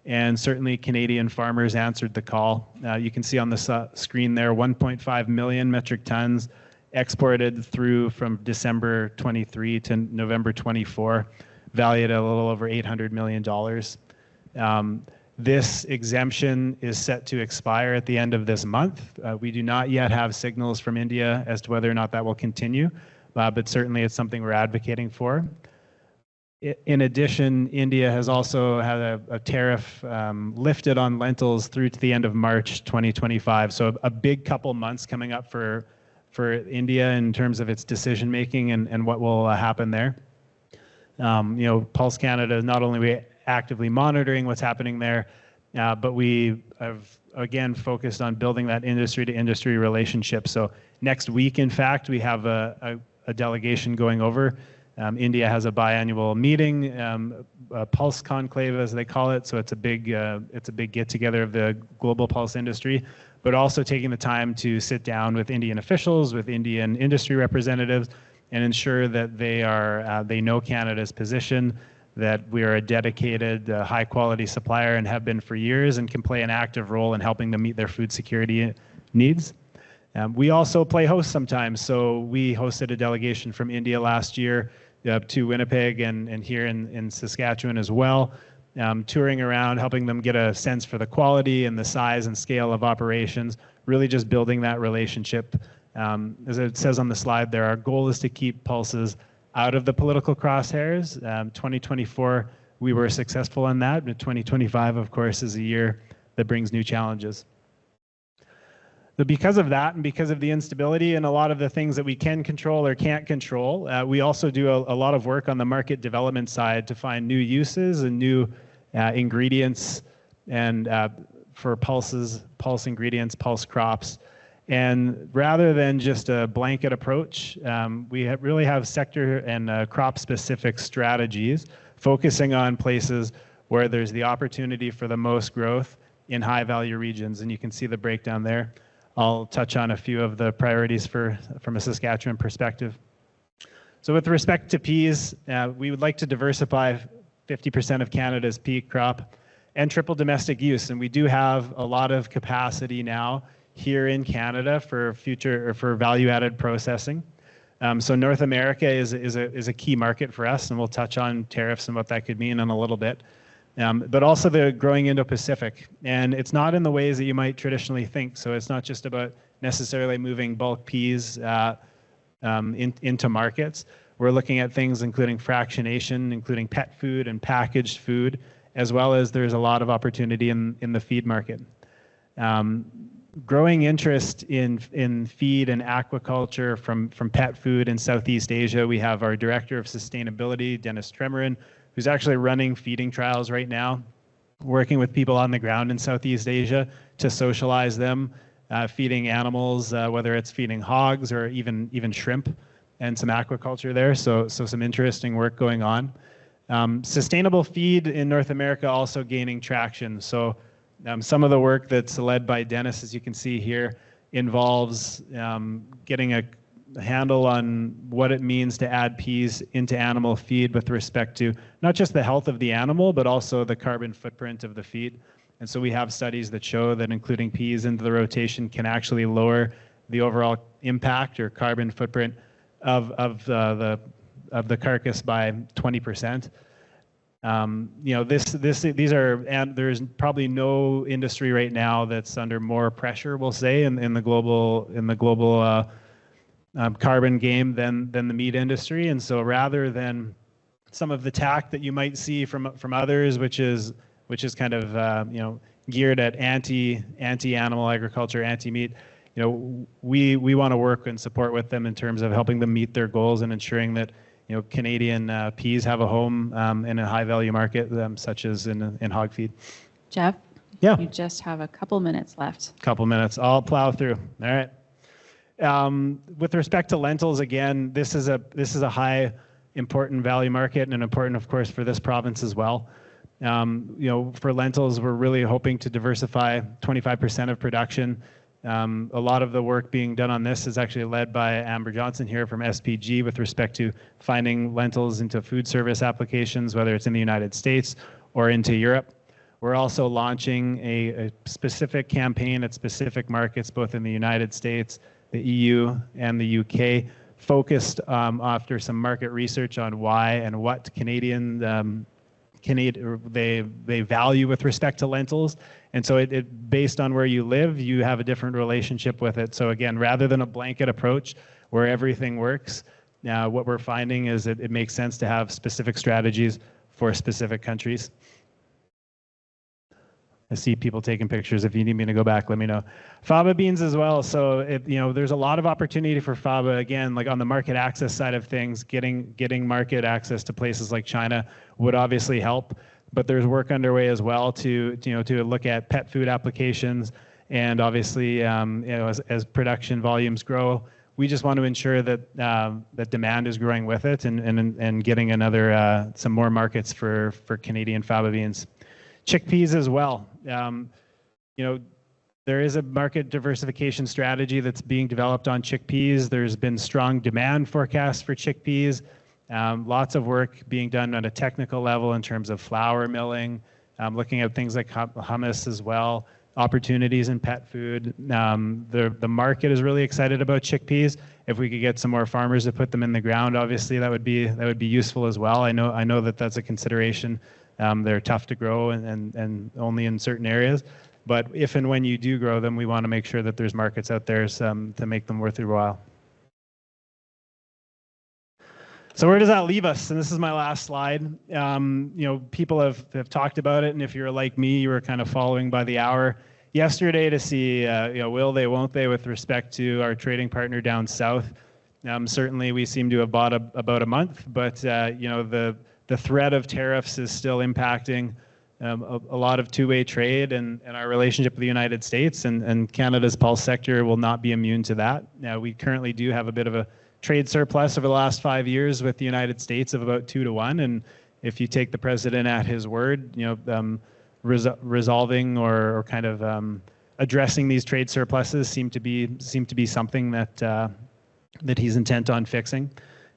And certainly Canadian farmers answered the call. You can see on the screen there, 1.5 million metric tons exported through from December 23 to November 24, valued at a little over $800 million. This exemption is set to expire at the end of this month. We do not yet have signals from India as to whether or not that will continue, but certainly it's something we're advocating for. In addition, India has also had a tariff lifted on lentils through to the end of March 2025. So a big couple months coming up for India in terms of its decision making and what will happen there. Pulse Canada is not only actively monitoring what's happening there, but we have again focused on building that industry to industry relationship. So next week, in fact, we have a delegation going over. India has a biannual meeting, a pulse conclave as they call it. So it's a big get together of the global pulse industry, but also taking the time to sit down with Indian officials, with Indian industry representatives, and ensure that they know Canada's position, that we are a dedicated, high quality supplier and have been for years and can play an active role in helping them meet their food security needs. We also play host sometimes. So we hosted a delegation from India last year to Winnipeg and here in Saskatchewan as well, touring around, helping them get a sense for the quality and the size and scale of operations, really just building that relationship. As it says on the slide there, our goal is to keep pulses out of the political crosshairs. 2024, we were successful in that, but 2025, of course, is a year that brings new challenges. But because of that and because of the instability and a lot of the things that we can control or can't control, we also do a lot of work on the market development side to find new uses and new ingredients and for pulse ingredients, pulse crops. And rather than just a blanket approach, we really have sector and crop-specific strategies focusing on places where there's the opportunity for the most growth in high-value regions. And you can see the breakdown there. I'll touch on a few of the priorities from a Saskatchewan perspective. So with respect to peas, we would like to diversify 50% of Canada's pea crop and triple domestic use. And we do have a lot of capacity now here in Canada for value-added processing. So North America is a key market for us, and we'll touch on tariffs and what that could mean in a little bit. But also the growing Indo-Pacific. And it's not in the ways that you might traditionally think. So it's not just about necessarily moving bulk peas into markets. We're looking at things including fractionation, including pet food and packaged food, as well as there's a lot of opportunity in the feed market. Growing interest in feed and aquaculture from pet food in Southeast Asia. We have our Director of Sustainability, Dennis Tremorin, who's actually running feeding trials right now, working with people on the ground in Southeast Asia to socialize them, feeding animals, whether it's feeding hogs or even shrimp and some aquaculture there. So some interesting work going on. Sustainable feed in North America also gaining traction. So some of the work that's led by Dennis, as you can see here, involves getting a handle on what it means to add peas into animal feed with respect to not just the health of the animal, but also the carbon footprint of the feed. And so we have studies that show that including peas into the rotation can actually lower the overall impact or carbon footprint of the carcass by 20%. These are, and there's probably no industry right now that's under more pressure, we'll say, in the global carbon game than the meat industry. And so rather than some of the tack that you might see from others, which is kind of geared at anti-animal agriculture, anti-meat, we want to work and support with them in terms of helping them meet their goals and ensuring that Canadian peas have a home in a high-value market, such as in hog feed. Jeff? Yeah. You just have a couple minutes left. Couple minutes. I'll plow through. All right. With respect to lentils, again, this is a high important value market and important, of course, for this province as well. For lentils, we're really hoping to diversify 25% of production. A lot of the work being done on this is actually led by Amber Johnson here from SPG with respect to finding lentils into food service applications, whether it's in the United States or into Europe. We're also launching a specific campaign at specific markets, both in the United States, the EU, and the UK, focused after some market research on why and what they value with respect to lentils. And so it based on where you live, you have a different relationship with it. So again, rather than a blanket approach where everything works, Now, what we're finding is that it makes sense to have specific strategies for specific countries. I see people taking pictures. If you need me to go back, let me know. Faba beans as well. So there's a lot of opportunity for Faba. Again, like on the market access side of things, getting market access to places like China would obviously help. But there's work underway as well to look at pet food applications, and obviously as production volumes grow, we just want to ensure that that demand is growing with it, and getting some more markets for Canadian Faba beans. Chickpeas as well. There is a market diversification strategy that's being developed on chickpeas. There's been strong demand forecasts for chickpeas. Lots of work being done on a technical level in terms of flour milling, looking at things like hummus as well, opportunities in pet food. The market is really excited about chickpeas. If we could get some more farmers to put them in the ground, obviously that would be useful as well. I know that that's a consideration. They're tough to grow and only in certain areas. But if and when you do grow them, we want to make sure that there's markets out there to make them worth your while. So where does that leave us? And this is my last slide. People have talked about it, and if you're like me, you were kind of following by the hour yesterday to see, will they, won't they, with respect to our trading partner down south. Certainly, we seem to have bought about a month, but the threat of tariffs is still impacting a lot of two-way trade and our relationship with the United States, and Canada's pulse sector will not be immune to that. Now, we currently do have a bit of a trade surplus over the last 5 years with the United States of about 2 to 1, and if you take the president at his word, resolving or kind of addressing these trade surpluses seem to be something that he's intent on fixing.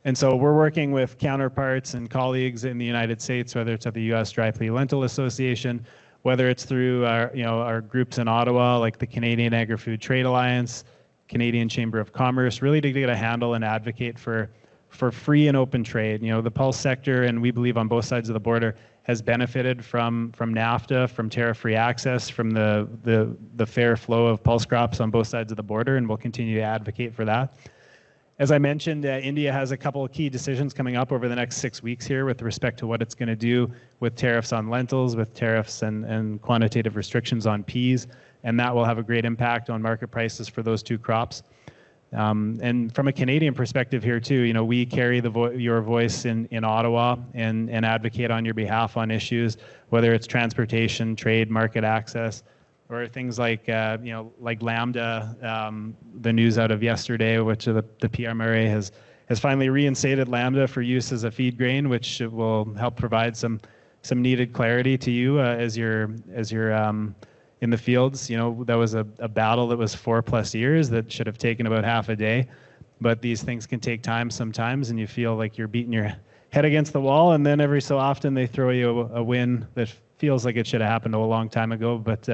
And so we're working with counterparts and colleagues in the United States, whether it's at the U.S. Dry Pea Lentil Association, whether it's through our groups in Ottawa, like the Canadian Agri-Food Trade Alliance, Canadian Chamber of Commerce, really to get a handle and advocate for free and open trade. The pulse sector, and we believe on both sides of the border, has benefited from NAFTA, from tariff-free access, from the fair flow of pulse crops on both sides of the border, and we'll continue to advocate for that. As I mentioned, India has a couple of key decisions coming up over the next 6 weeks here with respect to what it's going to do with tariffs on lentils, with tariffs and quantitative restrictions on peas, and that will have a great impact on market prices for those two crops. And from a Canadian perspective here too, we carry your voice in Ottawa and advocate on your behalf on issues, whether it's transportation, trade, market access, or things like like Lambda, the news out of yesterday, which the PMRA has finally reinstated Lambda for use as a feed grain, which will help provide some needed clarity to you as you're in the fields. That was a battle that was 4+ years that should have taken about half a day, but these things can take time sometimes, and you feel like you're beating your head against the wall, and then every so often they throw you a win that feels like it should have happened a long time ago, but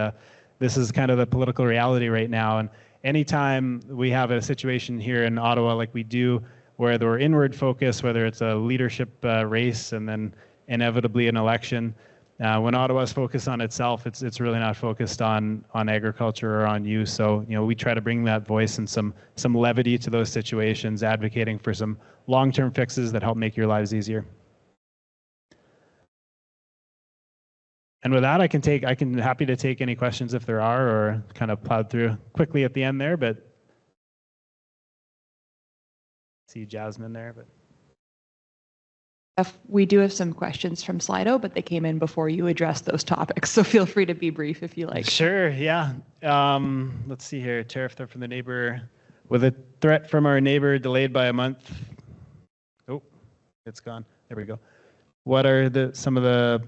this is kind of the political reality right now. And anytime we have a situation here in Ottawa like we do, where we're inward focused, whether it's a leadership race and then inevitably an election, when Ottawa's focused on itself, it's really not focused on agriculture or on you. So we try to bring that voice and some levity to those situations, advocating for some long-term fixes that help make your lives easier. And with that, I can happy to take any questions if there are, or kind of plowed through quickly at the end there, but see Jasmine there, but. We do have some questions from Slido, but they came in before you addressed those topics, so feel free to be brief if you like. Sure, yeah. Let's see here. Tariff threat from the neighbor. With a threat from our neighbor delayed by a month. Oh, it's gone. There we go. What are some of the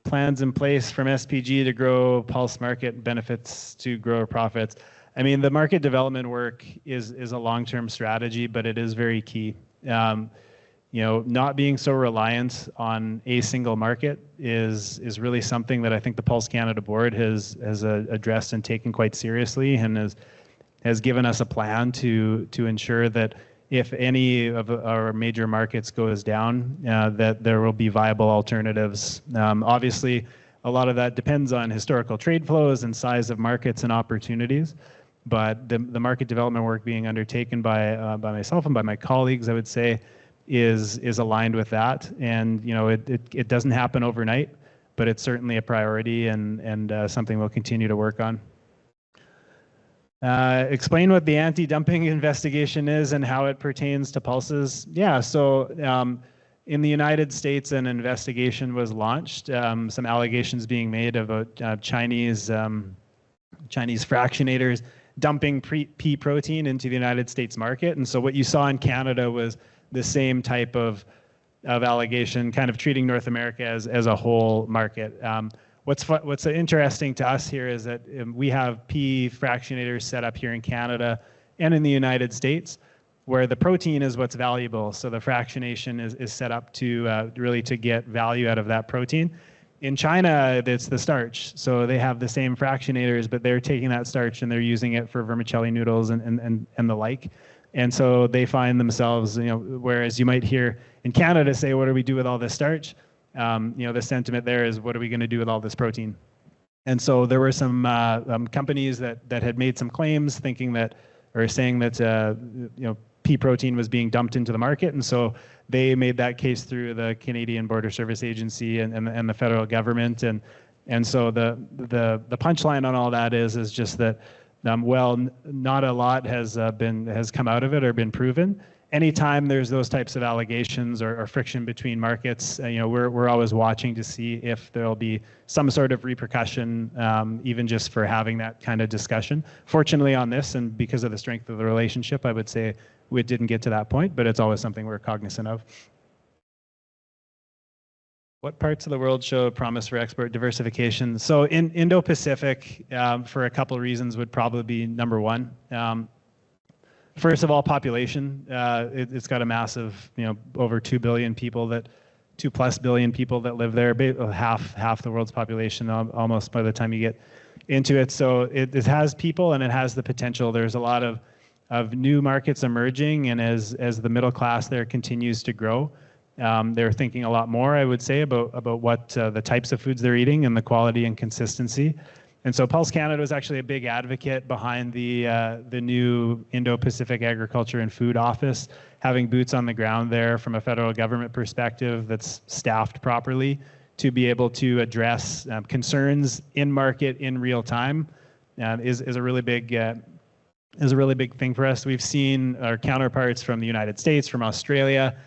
plans in place from SPG to grow pulse market benefits to grower profits? I mean, the market development work is a long-term strategy, but it is very key. Not being so reliant on a single market is really something that I think the Pulse Canada board has addressed and taken quite seriously, and has given us a plan to ensure that if any of our major markets goes down, that there will be viable alternatives. Obviously, a lot of that depends on historical trade flows and size of markets and opportunities, but the market development work being undertaken by myself and by my colleagues, I would say, is aligned with that. And it doesn't happen overnight, but it's certainly a priority and something we'll continue to work on. Explain what the anti-dumping investigation is and how it pertains to pulses. Yeah, so in the United States, an investigation was launched, some allegations being made about Chinese fractionators dumping pea protein into the United States market. And so what you saw in Canada was the same type of allegation, kind of treating North America as a whole market. What's interesting to us here is that we have pea fractionators set up here in Canada and in the United States, where the protein is what's valuable. So the fractionation is set up to really to get value out of that protein. In China, it's the starch. So they have the same fractionators, but they're taking that starch and they're using it for vermicelli noodles and the like. And so they find themselves, whereas you might hear in Canada say, what do we do with all this starch? The sentiment there is, what are we going to do with all this protein? And so there were some companies that had made some claims thinking that, or saying that, pea protein was being dumped into the market. And so they made that case through the Canadian Border Service Agency and the federal government. And so the punchline on all that is just that, not a lot has come out of it or been proven. Anytime there's those types of allegations or friction between markets, we're always watching to see if there'll be some sort of repercussion, even just for having that kind of discussion. Fortunately on this, and because of the strength of the relationship, I would say we didn't get to that point, but it's always something we're cognizant of. What parts of the world show promise for export diversification? So in Indo-Pacific, for a couple of reasons, would probably be number one. First of all, population. It's got a massive, over 2 billion people, 2+ billion people that live there, half the world's population almost by the time you get into it. So it has people and it has the potential. There's a lot of new markets emerging, and as the middle class there continues to grow, they're thinking a lot more, I would say, about what the types of foods they're eating and the quality and consistency. And so Pulse Canada was actually a big advocate behind the new Indo-Pacific Agriculture and Food Office, having boots on the ground there from a federal government perspective that's staffed properly to be able to address concerns in market in real time is a really big thing for us. We've seen our counterparts from the United States, from Australia,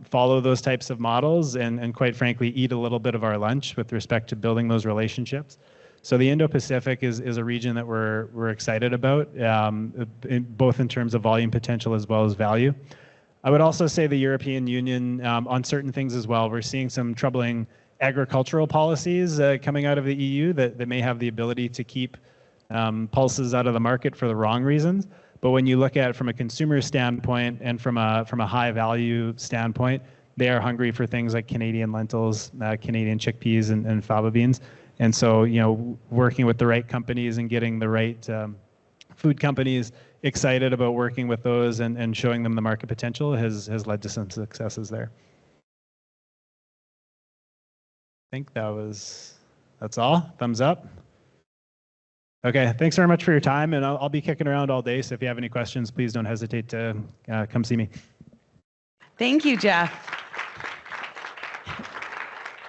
follow those types of models and quite frankly eat a little bit of our lunch with respect to building those relationships. So the Indo-Pacific is a region that we're excited about, both in terms of volume potential as well as value. I would also say the European Union on certain things as well. We're seeing some troubling agricultural policies coming out of the EU that may have the ability to keep pulses out of the market for the wrong reasons. But when you look at it from a consumer standpoint and from a high value standpoint, they are hungry for things like Canadian lentils, Canadian chickpeas, and faba beans. And so, working with the right companies and getting the right food companies excited about working with those and showing them the market potential has led to some successes there. I think that's all. Thumbs up. Okay, thanks very much for your time, and I'll be kicking around all day, so if you have any questions, please don't hesitate to come see me. Thank you, Jeff.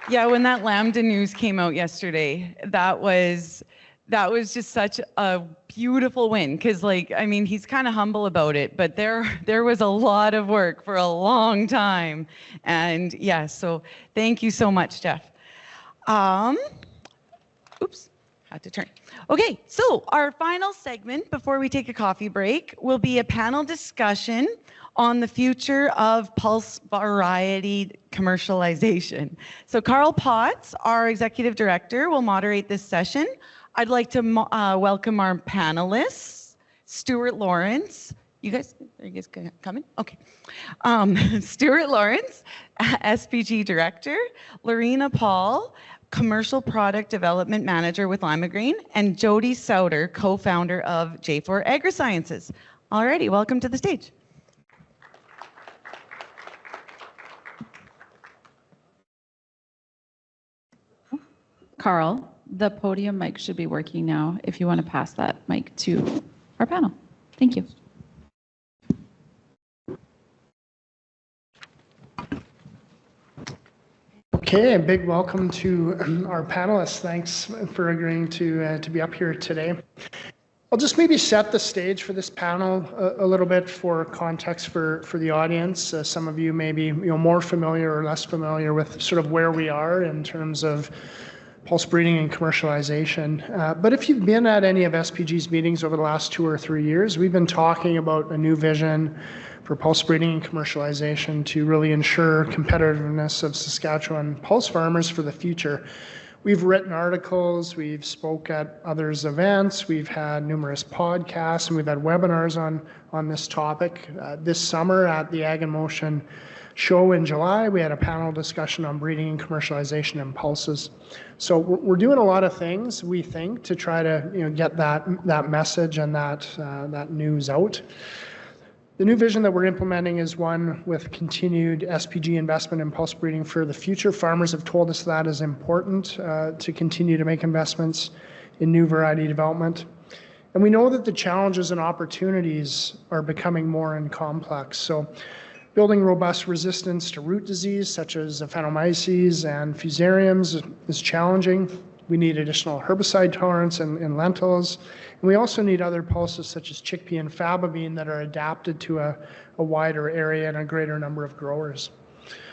Yeah, when that Lambda news came out yesterday, that was just such a beautiful win, because he's kind of humble about it, but there was a lot of work for a long time. And yeah, so thank you so much, Jeff. Oops, had to turn. Okay, so our final segment before we take a coffee break will be a panel discussion on the future of pulse variety commercialization. So Carl Potts, our executive director, will moderate this session. I'd like to welcome our panelists, Stuart Lawrence. Are you guys coming? Okay. Stuart Lawrence, SPG director, Lorena Paul, Commercial Product Development Manager with Lima Green, and Jody Sauter, co-founder of J4 AgriSciences. Alrighty, welcome to the stage. Carl, the podium mic should be working now if you want to pass that mic to our panel. Thank you. Okay, a big welcome to our panelists. Thanks for agreeing to be up here today. I'll just maybe set the stage for this panel a little bit for context for the audience. Some of you may be more familiar or less familiar with sort of where we are in terms of pulse breeding and commercialization. But if you've been at any of SPG's meetings over the last 2 or 3 years, we've been talking about a new vision for pulse breeding and commercialization to really ensure competitiveness of Saskatchewan pulse farmers for the future. We've written articles, we've spoke at others' events, we've had numerous podcasts, and we've had webinars on this topic. This summer at the Ag in Motion show in July, we had a panel discussion on breeding and commercialization and pulses. So we're doing a lot of things, we think, to try to get that message and that news out. The new vision that we're implementing is one with continued SPG investment in pulse breeding for the future. Farmers have told us that is important to continue to make investments in new variety development. And we know that the challenges and opportunities are becoming more and complex. So building robust resistance to root disease such as Aphanomyces and Fusariums is challenging. We need additional herbicide tolerance in lentils. And we also need other pulses such as chickpea and faba bean that are adapted to a wider area and a greater number of growers.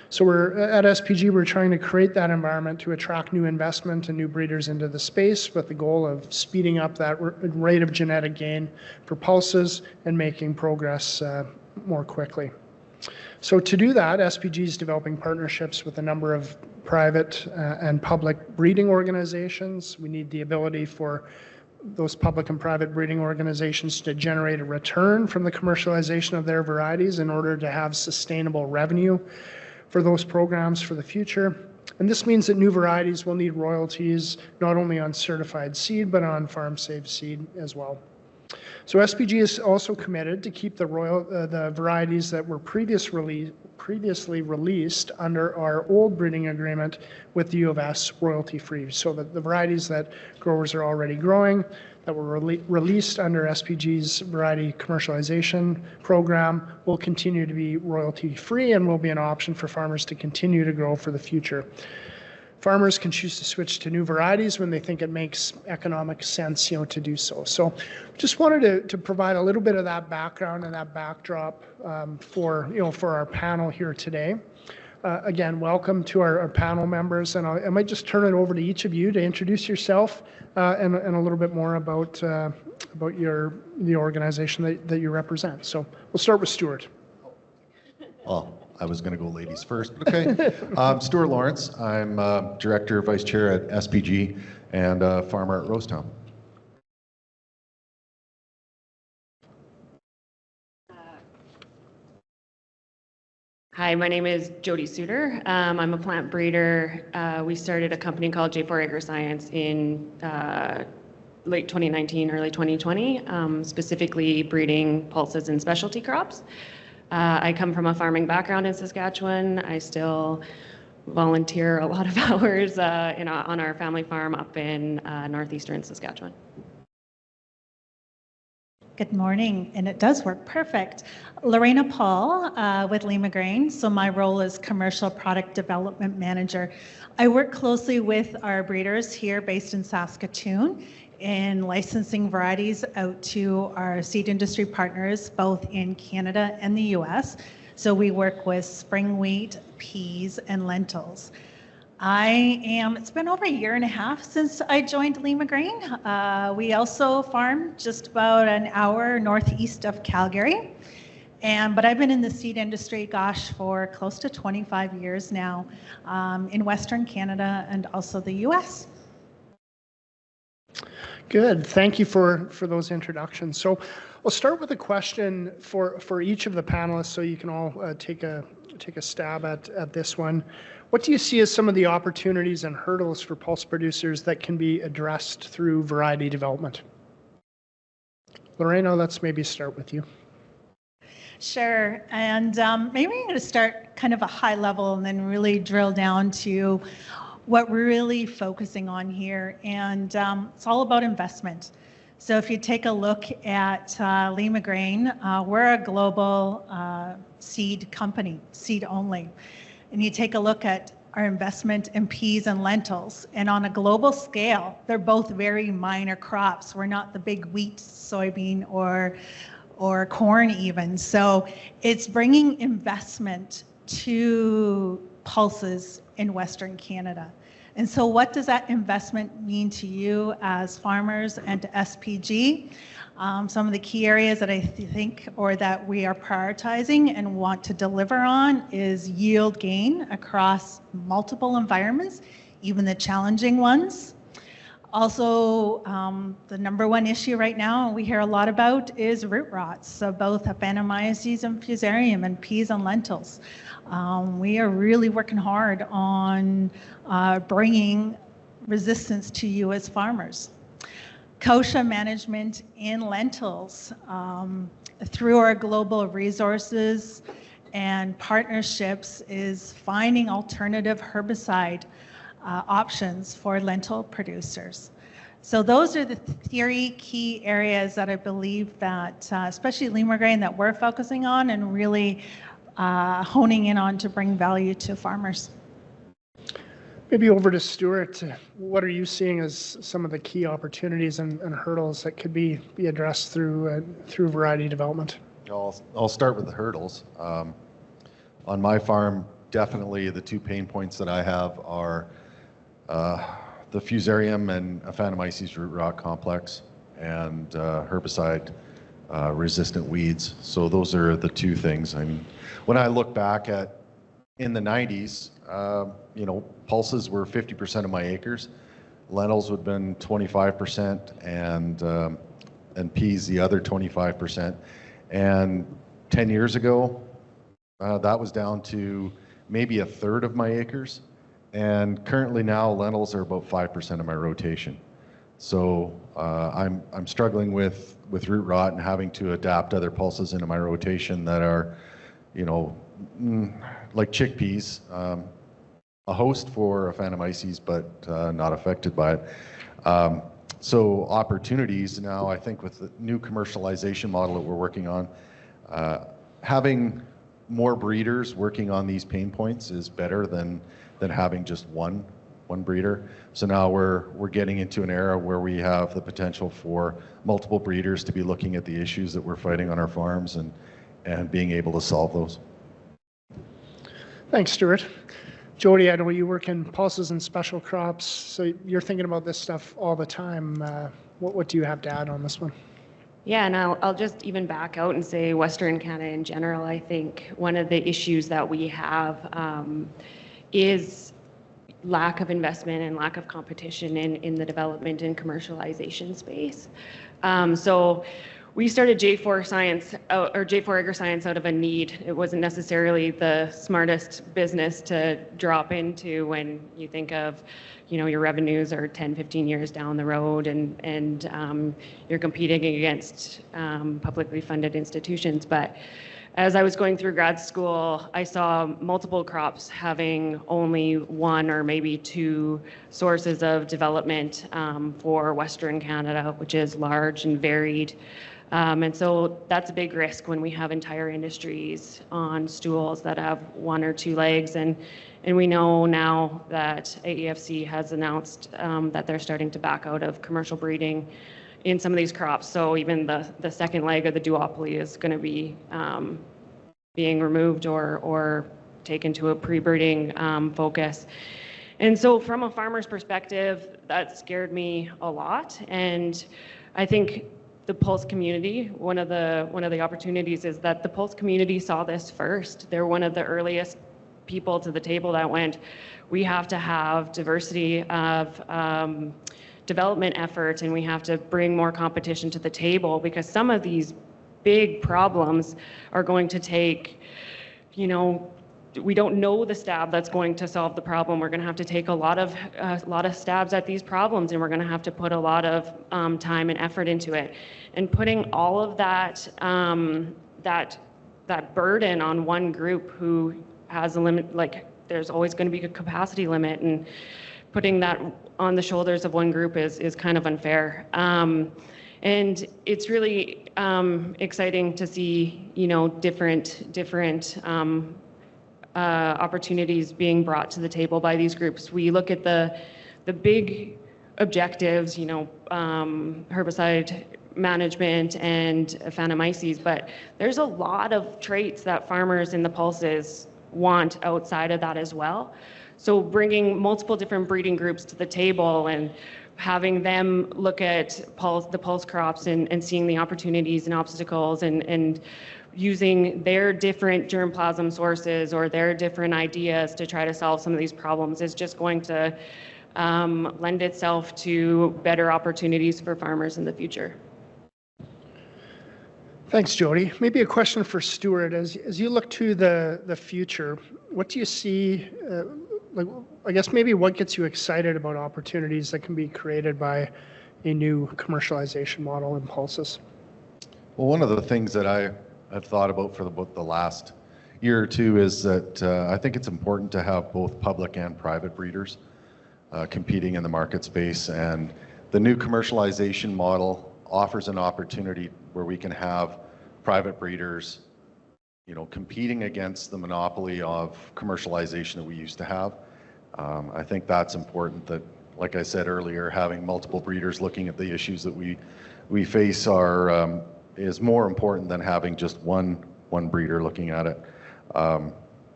So we're at SPG, we're trying to create that environment to attract new investment and new breeders into the space with the goal of speeding up that rate of genetic gain for pulses and making progress more quickly. So to do that, SPG is developing partnerships with a number of private and public breeding organizations. We need the ability for those public and private breeding organizations to generate a return from the commercialization of their varieties in order to have sustainable revenue for those programs for the future. And this means that new varieties will need royalties not only on certified seed, but on farm-safe seed as well. So SPG is also committed to keep the varieties that were previously released under our old breeding agreement with the U of S royalty-free. So that the varieties that growers are already growing that were released under SPG's variety commercialization program will continue to be royalty-free and will be an option for farmers to continue to grow for the future. Farmers can choose to switch to new varieties when they think it makes economic sense, to do so. So just wanted to provide a little bit of that background and that backdrop for our panel here today. Again, welcome to our panel members, and I might just turn it over to each of you to introduce yourself and a little bit more about the organization that you represent. So we'll start with Stuart. Well, I was going to go ladies first, but okay. Stuart Lawrence. I'm Director, Vice Chair at SPG and farmer at Rosetown. Hi, my name is Jody Suter. I'm a plant breeder. We started a company called J4 AgroScience in late 2019, early 2020, specifically breeding pulses and specialty crops. I come from a farming background in Saskatchewan. I still volunteer a lot of hours on our family farm up in northeastern Saskatchewan. Good morning, and it does work perfect. Lorena Paul with Lima Grain. So my role is Commercial Product Development Manager. I work closely with our breeders here based in Saskatoon in licensing varieties out to our seed industry partners, both in Canada and the US. So we work with spring wheat, peas, and lentils. It's been over a year and a half since I joined Lima Grain. We also farm just about an hour northeast of Calgary. But I've been in the seed industry, for close to 25 years now, in Western Canada and also the US. Good. Thank you for those introductions. So we'll start with a question for each of the panelists so you can all take a stab at this one. What do you see as some of the opportunities and hurdles for pulse producers that can be addressed through variety development? Lorena, let's maybe start with you. Sure. And maybe I'm going to start kind of a high level and then really drill down to what we're really focusing on here. And it's all about investment. So if you take a look at Lima Grain, we're a global seed company, seed only. And you take a look at our investment in peas and lentils. And on a global scale, they're both very minor crops. We're not the big wheat, soybean, or corn even. So it's bringing investment to pulses in Western Canada. And so what does that investment mean to you as farmers and to SPG? Some of the key areas that I think or that we are prioritizing and want to deliver on is yield gain across multiple environments, even the challenging ones. Also, the number one issue right now we hear a lot about is root rot. So both Banniza and Fusarium and peas and lentils. We are really working hard on bringing resistance to you as farmers. Kochia management in lentils through our global resources and partnerships is finding alternative herbicide options for lentil producers. So those are the three key areas that I believe that, especially Lemur grain, that we're focusing on and really honing in on to bring value to farmers. Maybe over to Stuart. What are you seeing as some of the key opportunities and hurdles that could be addressed through variety development? I'll start with the hurdles. On my farm, definitely the two pain points that I have are the Fusarium and Aphanomyces root rot complex and herbicide resistant weeds. So those are the two things. I mean, when I look back at in the 90s, pulses were 50% of my acres. Lentils would have been 25%, and peas the other 25%. And 10 years ago, that was down to maybe a third of my acres. And currently now, lentils are about 5% of my rotation. So I'm struggling with root rot and having to adapt other pulses into my rotation that are, like chickpeas, a host for Aphanomyces, but not affected by it. So opportunities now, I think with the new commercialization model that we're working on, having more breeders working on these pain points is better than having just one breeder. So now we're getting into an era where we have the potential for multiple breeders to be looking at the issues that we're fighting on our farms and being able to solve those. Thanks, Stuart. Jody, I know you work in pulses and special crops, so you're thinking about this stuff all the time. What do you have to add on this one? Yeah, and I'll just even back out and say Western Canada in general, I think one of the issues that we have is lack of investment and lack of competition in the development and commercialization space. So we started J4 Science or J4 AgriScience out of a need. It wasn't necessarily the smartest business to drop into when you think of, your revenues are 10, 15 years down the road and you're competing against publicly funded institutions. But as I was going through grad school, I saw multiple crops having only one or maybe two sources of development for Western Canada, which is large and varied. And so that's a big risk when we have entire industries on stools that have one or two legs. And we know now that AEFC has announced that they're starting to back out of commercial breeding in some of these crops. So even the second leg of the duopoly is going to be being removed or taken to a pre-breeding focus. And so from a farmer's perspective, that scared me a lot. And I think the Pulse community, one of the opportunities is that the Pulse community saw this first. They're one of the earliest people to the table that went, we have to have diversity of development efforts, and we have to bring more competition to the table, because some of these big problems are going to take, we don't know the stab that's going to solve the problem. We're going to have to take a lot of stabs at these problems, and we're going to have to put a lot of time and effort into it. And putting all of that that burden on one group who has a limit, like there's always going to be a capacity limit, and putting that on the shoulders of one group is kind of unfair. And it's really exciting to see, different opportunities being brought to the table by these groups. We look at the big objectives, herbicide management and Phantomyces, but there's a lot of traits that farmers in the pulses want outside of that as well. So bringing multiple different breeding groups to the table and having them look at the pulse crops and seeing the opportunities and obstacles and using their different germplasm sources or their different ideas to try to solve some of these problems is just going to lend itself to better opportunities for farmers in the future. Thanks, Jody. Maybe a question for Stuart. As you look to the future, what do you see, I guess maybe what gets you excited about opportunities that can be created by a new commercialization model in pulses? Well, one of the things that I've thought about for about the last year or two is that I think it's important to have both public and private breeders competing in the market space, and the new commercialization model offers an opportunity where we can have private breeders, competing against the monopoly of commercialization that we used to have. I think that's important, that, like I said earlier, having multiple breeders looking at the issues that we face is more important than having just one breeder looking at it.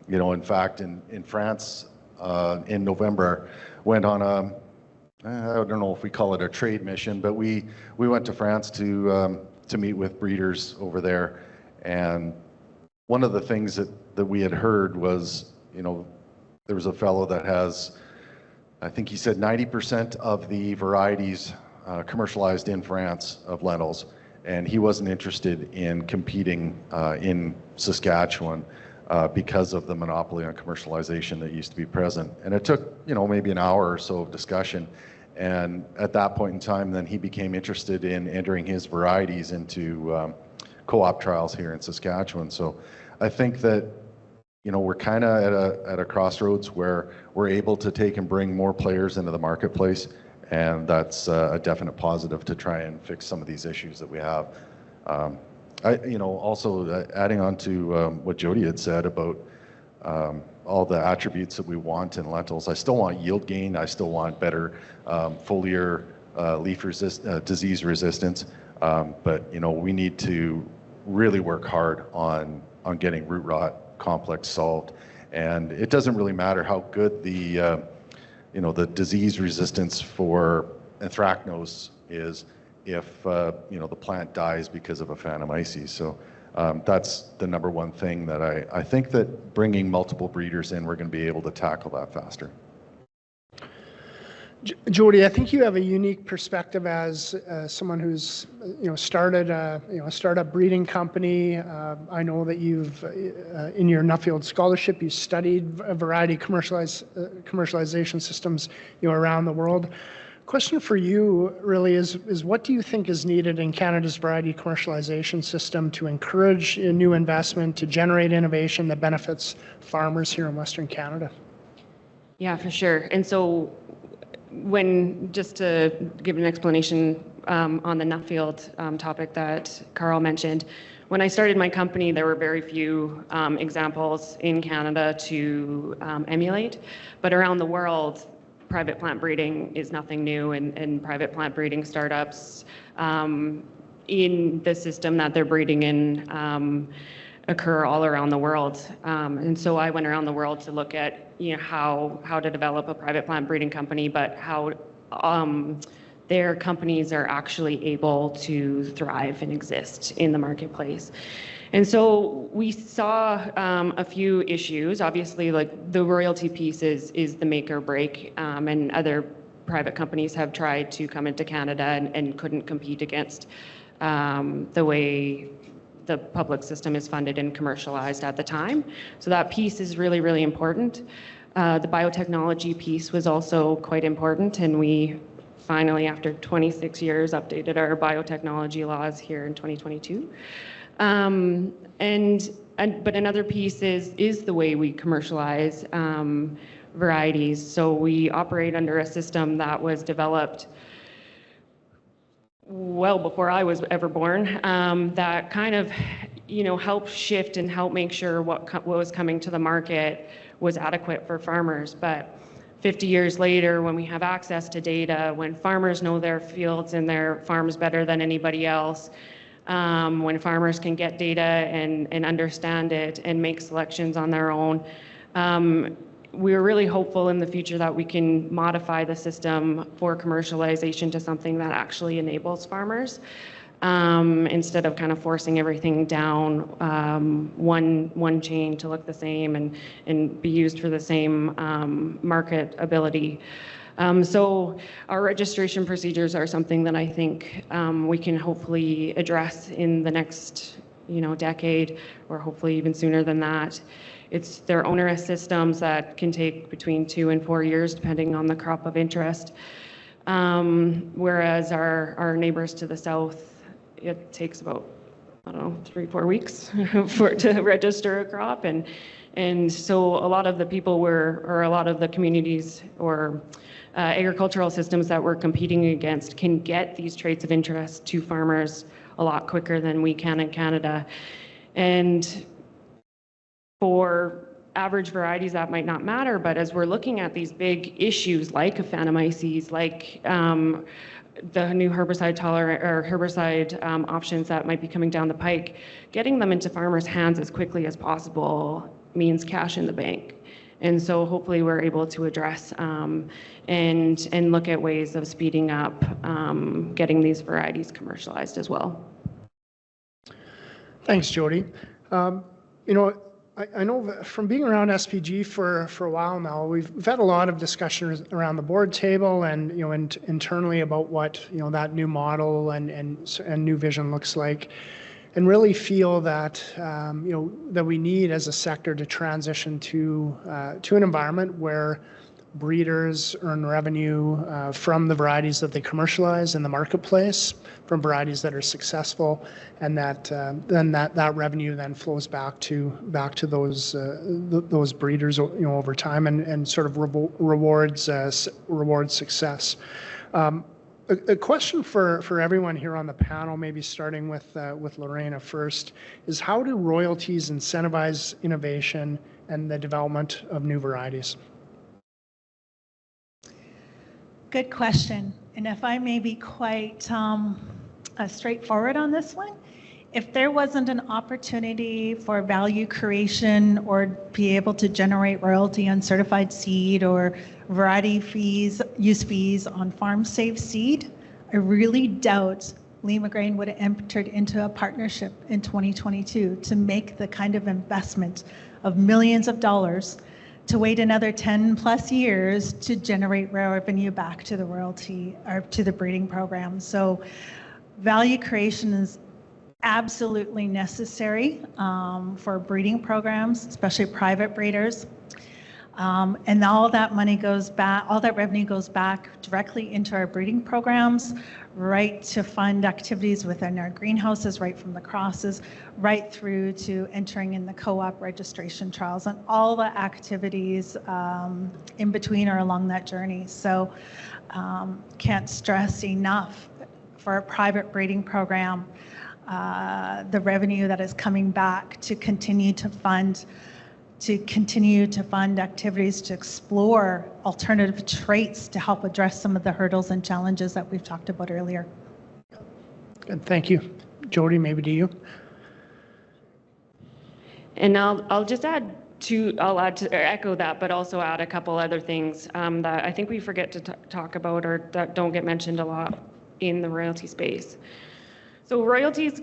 In fact, in France, in November, went on I don't know if we call it a trade mission, but we went to France to meet with breeders over there. And one of the things that we had heard was, there was a fellow that has, I think he said 90% of the varieties commercialized in France of lentils, and he wasn't interested in competing in Saskatchewan because of the monopoly on commercialization that used to be present. And it took, maybe an hour or so of discussion. And at that point in time, then he became interested in entering his varieties into co-op trials here in Saskatchewan. So I think that, we're kind of at a crossroads where we're able to take and bring more players into the marketplace. And that's a definite positive to try and fix some of these issues that we have. Also adding on to what Jody had said about all the attributes that we want in lentils. I still want yield gain. I still want better foliar leaf disease resistance. But we need to really work hard on getting root rot complex solved. And it doesn't really matter how good the disease resistance for anthracnose is if the plant dies because of a Phantomyces. So that's the number one thing that I think that bringing multiple breeders in, we're going to be able to tackle that faster. Jody, I think you have a unique perspective as someone who's started a startup breeding company. I know that you've in your LeftField scholarship you studied variety commercialization systems around the world. Question for you really is what do you think is needed in Canada's variety commercialization system to encourage new investment, to generate innovation that benefits farmers here in Western Canada? Yeah, for sure. And so just to give an explanation on the LeftField topic that Carl mentioned, when I started my company, there were very few examples in Canada to emulate, but around the world, private plant breeding is nothing new, and private plant breeding startups in the system that they're breeding in occur all around the world. And so I went around the world to look at how to develop a private plant breeding company, but how their companies are actually able to thrive and exist in the marketplace. And so we saw a few issues. Obviously, like the royalty piece is the make or break, and other private companies have tried to come into Canada and couldn't compete against the way the public system is funded and commercialized at the time. So that piece is really, really important. The biotechnology piece was also quite important, and we finally, after 26 years, updated our biotechnology laws here in 2022. But another piece is the way we commercialize varieties. So we operate under a system that was developed well before I was ever born, that kind of help shift and help make sure what was coming to the market was adequate for farmers. But 50 years later, when we have access to data, when farmers know their fields and their farms better than anybody else, when farmers can get data and understand it and make selections on their own, we're really hopeful in the future that we can modify the system for commercialization to something that actually enables farmers, instead of kind of forcing everything down one chain to look the same and be used for the same market ability. So our registration procedures are something that I think we can hopefully address in the next decade, or hopefully even sooner than that. They're onerous systems that can take between 2 and 4 years, depending on the crop of interest. Whereas our neighbors to the south, it takes about, 3-4 weeks to register a crop. And so a lot of the people or a lot of the communities or agricultural systems that we're competing against can get these traits of interest to farmers a lot quicker than we can in Canada. And for average varieties, that might not matter, but as we're looking at these big issues like Aphanomyces, like the new herbicide tolerant or herbicide options that might be coming down the pike, getting them into farmers' hands as quickly as possible means cash in the bank. And so hopefully we're able to address and look at ways of speeding up getting these varieties commercialized as well. Thanks, Jody. I know from being around SPG for a while now, we've had a lot of discussion around the board table and internally about what that new model and new vision looks like, and really feel that that we need as a sector to transition to an environment where breeders earn revenue from the varieties that they commercialize in the marketplace, from varieties that are successful, and that then that revenue then flows back to those breeders over time and sort of rewards success. A question for everyone here on the panel, maybe starting with Lorena first, is how do royalties incentivize innovation and the development of new varieties? Good question. And if I may be quite straightforward on this one, if there wasn't an opportunity for value creation or be able to generate royalty on certified seed or variety fees, use fees on farm safe seed, I really doubt Lima Grain would have entered into a partnership in 2022 to make the kind of investment of millions of dollars to wait another 10 plus years to generate revenue back to the royalty or to the breeding program. So value creation is absolutely necessary for breeding programs, especially private breeders. And all that money goes back, all that revenue goes back directly into our breeding programs, right to fund activities within our greenhouses, right from the crosses, right through to entering in the co-op registration trials and all the activities in between or along that journey. So can't stress enough for a private breeding program, the revenue that is coming back to continue to fund activities to explore alternative traits to help address some of the hurdles and challenges that we've talked about earlier. Good, thank you. Jody, maybe to you. And I'll just echo that, but also add a couple other things that I think we forget to talk about or that don't get mentioned a lot in the royalty space. So royalties,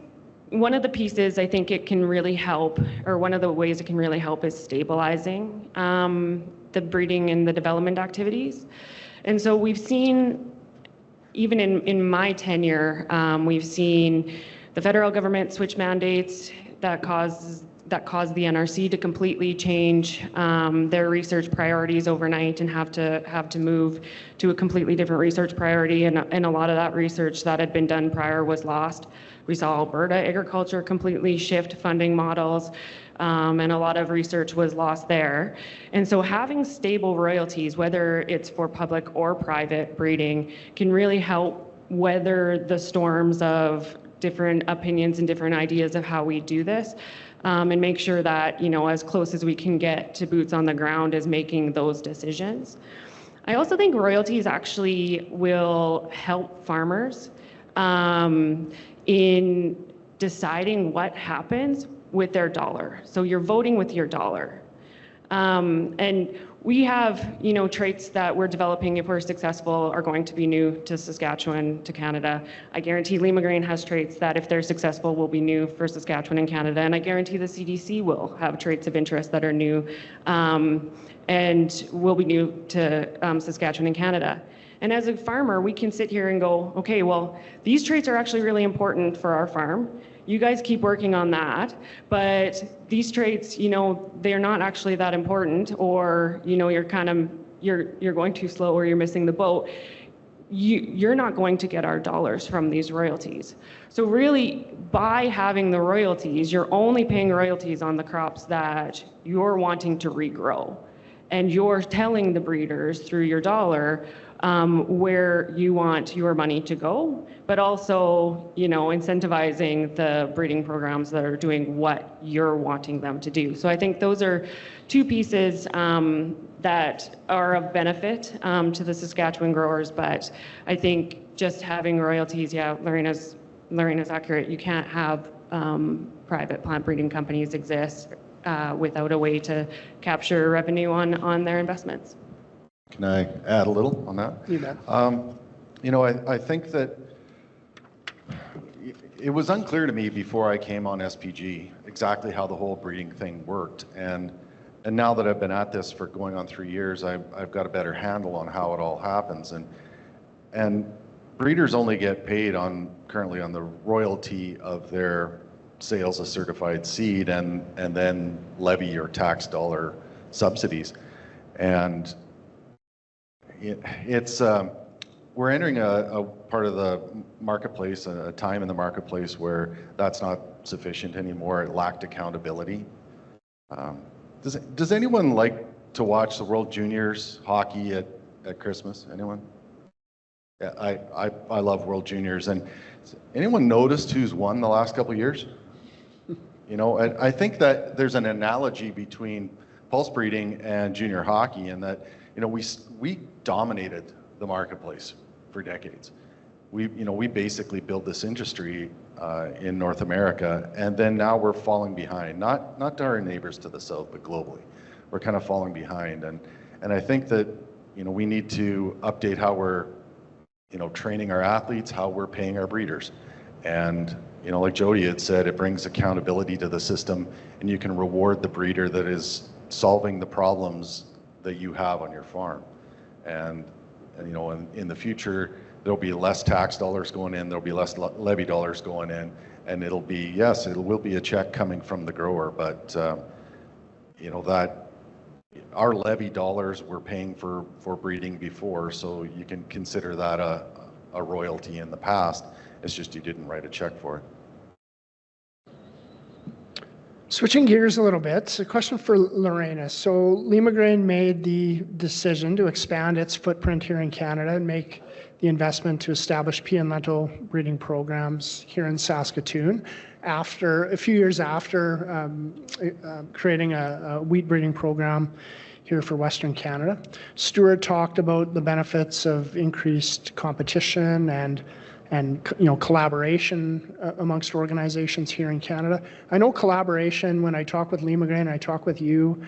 one of the pieces I think it can really help, or one of the ways it can really help, is stabilizing the breeding and the development activities. And so we've seen, even in my tenure, we've seen the federal government switch mandates that caused the NRC to completely change their research priorities overnight and have to move to a completely different research priority, and a lot of that research that had been done prior was lost. We saw Alberta agriculture completely shift funding models, and a lot of research was lost there. And so having stable royalties, whether it's for public or private breeding, can really help weather the storms of different opinions and different ideas of how we do this, and make sure that, you know, as close as we can get to boots on the ground is making those decisions. I also think royalties actually will help farmers in deciding what happens with their dollar. So you're voting with your dollar. And we have, you know, traits that we're developing, if we're successful, are going to be new to Saskatchewan, to Canada. I guarantee Lima Grain has traits that, if they're successful, will be new for Saskatchewan and Canada. And I guarantee the CDC will have traits of interest that are new and will be new to Saskatchewan and Canada. And as a farmer, we can sit here and go, okay, well, these traits are actually really important for our farm. You guys keep working on that, but these traits, you know, they're not actually that important, or, you know, you're going too slow, or you're missing the boat. You're not going to get our dollars from these royalties. So really, by having the royalties, you're only paying royalties on the crops that you're wanting to regrow. And you're telling the breeders through your dollar where you want your money to go, but also, you know, incentivizing the breeding programs that are doing what you're wanting them to do. So I think those are two pieces that are of benefit to the Saskatchewan growers, but I think just having royalties, yeah, Lorena's accurate. You can't have private plant breeding companies exist without a way to capture revenue on their investments. Can I add a little on that? You bet. You know, I think that it was unclear to me before I came on SPG exactly how the whole breeding thing worked. And now that I've been at this for going on 3 years, I've got a better handle on how it all happens. And breeders only get paid currently on the royalty of their sales of certified seed and then levy or tax dollar subsidies. And we're entering a part of the marketplace, a time in the marketplace where that's not sufficient anymore. It lacked accountability. Does anyone like to watch the World Juniors hockey at Christmas? Anyone? Yeah, I love World Juniors. And anyone noticed who's won the last couple of years? You know, I think that there's an analogy between pulse breeding and junior hockey, in that, you know, we dominated the marketplace for decades. We basically built this industry in North America, and then now we're falling behind. Not to our neighbors to the south, but globally, we're kind of falling behind. And I think that, you know, we need to update how we're, you know, training our athletes, how we're paying our breeders, and, you know, like Jody had said, it brings accountability to the system, and you can reward the breeder that is solving the problems that you have on your farm. And you know, in the future, there'll be less tax dollars going in, there'll be less levy dollars going in, and it'll be, yes, it will be a check coming from the grower, but you know, that our levy dollars we're paying for breeding before, so you can consider that a royalty in the past. It's just you didn't write a check for it. Switching gears a little bit, a question for Lorena. So Lima Grain made the decision to expand its footprint here in Canada and make the investment to establish pea and lentil breeding programs here in Saskatoon a few years after creating a wheat breeding program here for Western Canada. Stuart talked about the benefits of increased competition and you know, collaboration amongst organizations here in Canada. I know collaboration, when I talk with Lima Grain, I talk with you,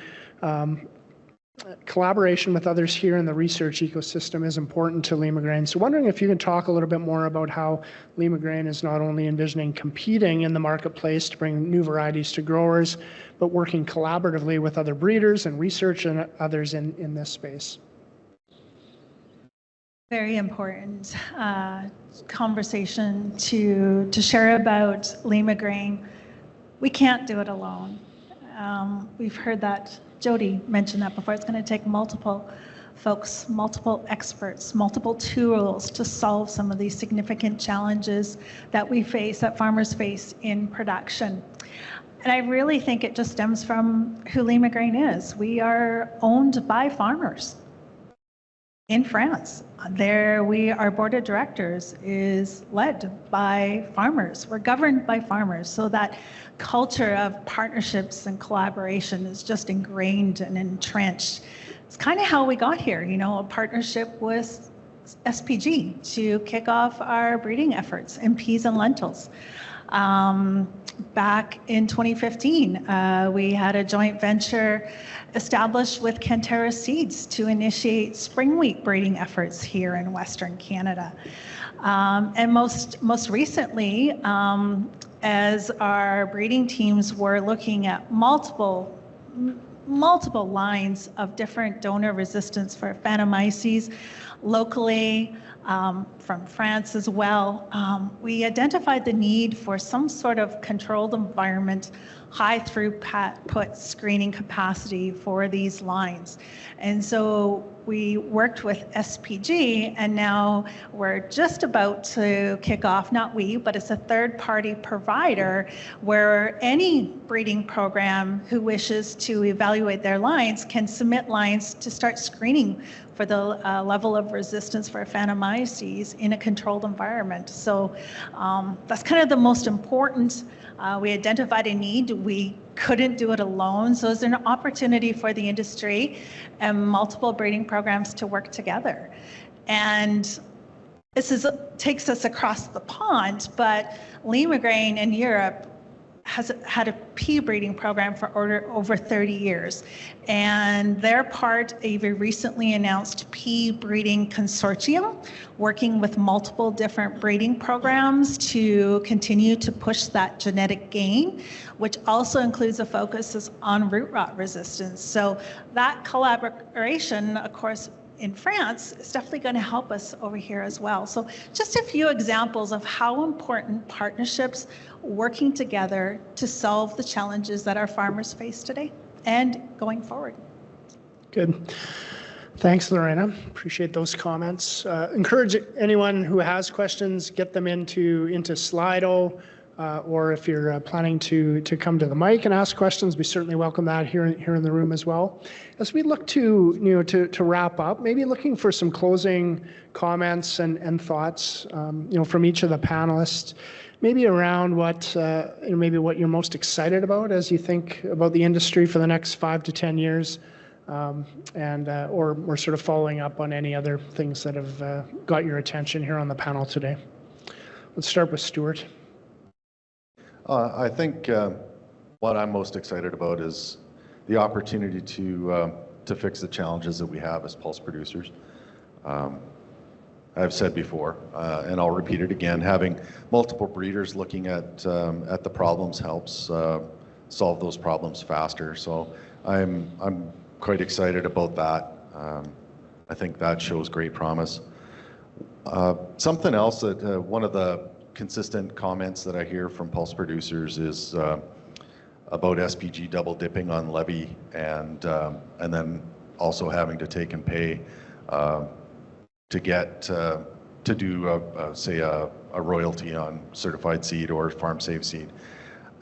collaboration with others here in the research ecosystem is important to Lima Grain. So wondering if you can talk a little bit more about how Lima Grain is not only envisioning competing in the marketplace to bring new varieties to growers, but working collaboratively with other breeders and research and others in this space. Very important conversation to share about Lima Grain. We can't do it alone. We've heard that, Jody mentioned that before. It's going to take multiple folks, multiple experts, multiple tools to solve some of these significant challenges that we face, that farmers face in production. And I really think it just stems from who Lima Grain is. We are owned by farmers. in France. Our board of directors is led by farmers. We're governed by farmers. So that culture of partnerships and collaboration is just ingrained and entrenched. It's kind of how we got here, a partnership with SPG to kick off our breeding efforts in peas and lentils. Back in 2015, we had a joint venture established with Cantera Seeds to initiate spring wheat breeding efforts here in Western Canada. And most recently, as our breeding teams were looking at multiple lines of different donor resistance for Phantomyces locally, from France as well, we identified the need for some sort of controlled environment, high throughput screening capacity for these lines. And so we worked with SPG, and now we're just about to kick off, not we, but it's a third-party provider where any breeding program who wishes to evaluate their lines can submit lines to start screening for the level of resistance for Phantomyces in a controlled environment. So that's kind of the most important. We identified a need. We couldn't do it alone. So it's an opportunity for the industry and multiple breeding programs to work together. And this takes us across the pond, but Limagrain in Europe has had a pea breeding program for over 30 years. And they're part of a recently announced pea breeding consortium, working with multiple different breeding programs to continue to push that genetic gain, which also includes a focus on root rot resistance. So that collaboration, of course, in France is definitely going to help us over here as well. So just a few examples of how important partnerships working together to solve the challenges that our farmers face today and going forward. Good. Thanks, Lorena. Appreciate those comments. Encourage anyone who has questions, get them into Slido, or if you're planning to come to the mic and ask questions, we certainly welcome that here in the room as well. As we look to wrap up, maybe looking for some closing comments and thoughts, from each of the panelists, maybe around what you're most excited about as you think about the industry for the next 5 to 10 years, or sort of following up on any other things that have got your attention here on the panel today. Let's start with Stuart. I think what I'm most excited about is the opportunity to fix the challenges that we have as pulse producers. I've said before, and I'll repeat it again, having multiple breeders looking at the problems helps solve those problems faster. So I'm quite excited about that. I think that shows great promise. Something else that one of the consistent comments that I hear from pulse producers is about SPG double dipping on levy and then also having to take and pay to get to do say a royalty on certified seed or farm safe seed.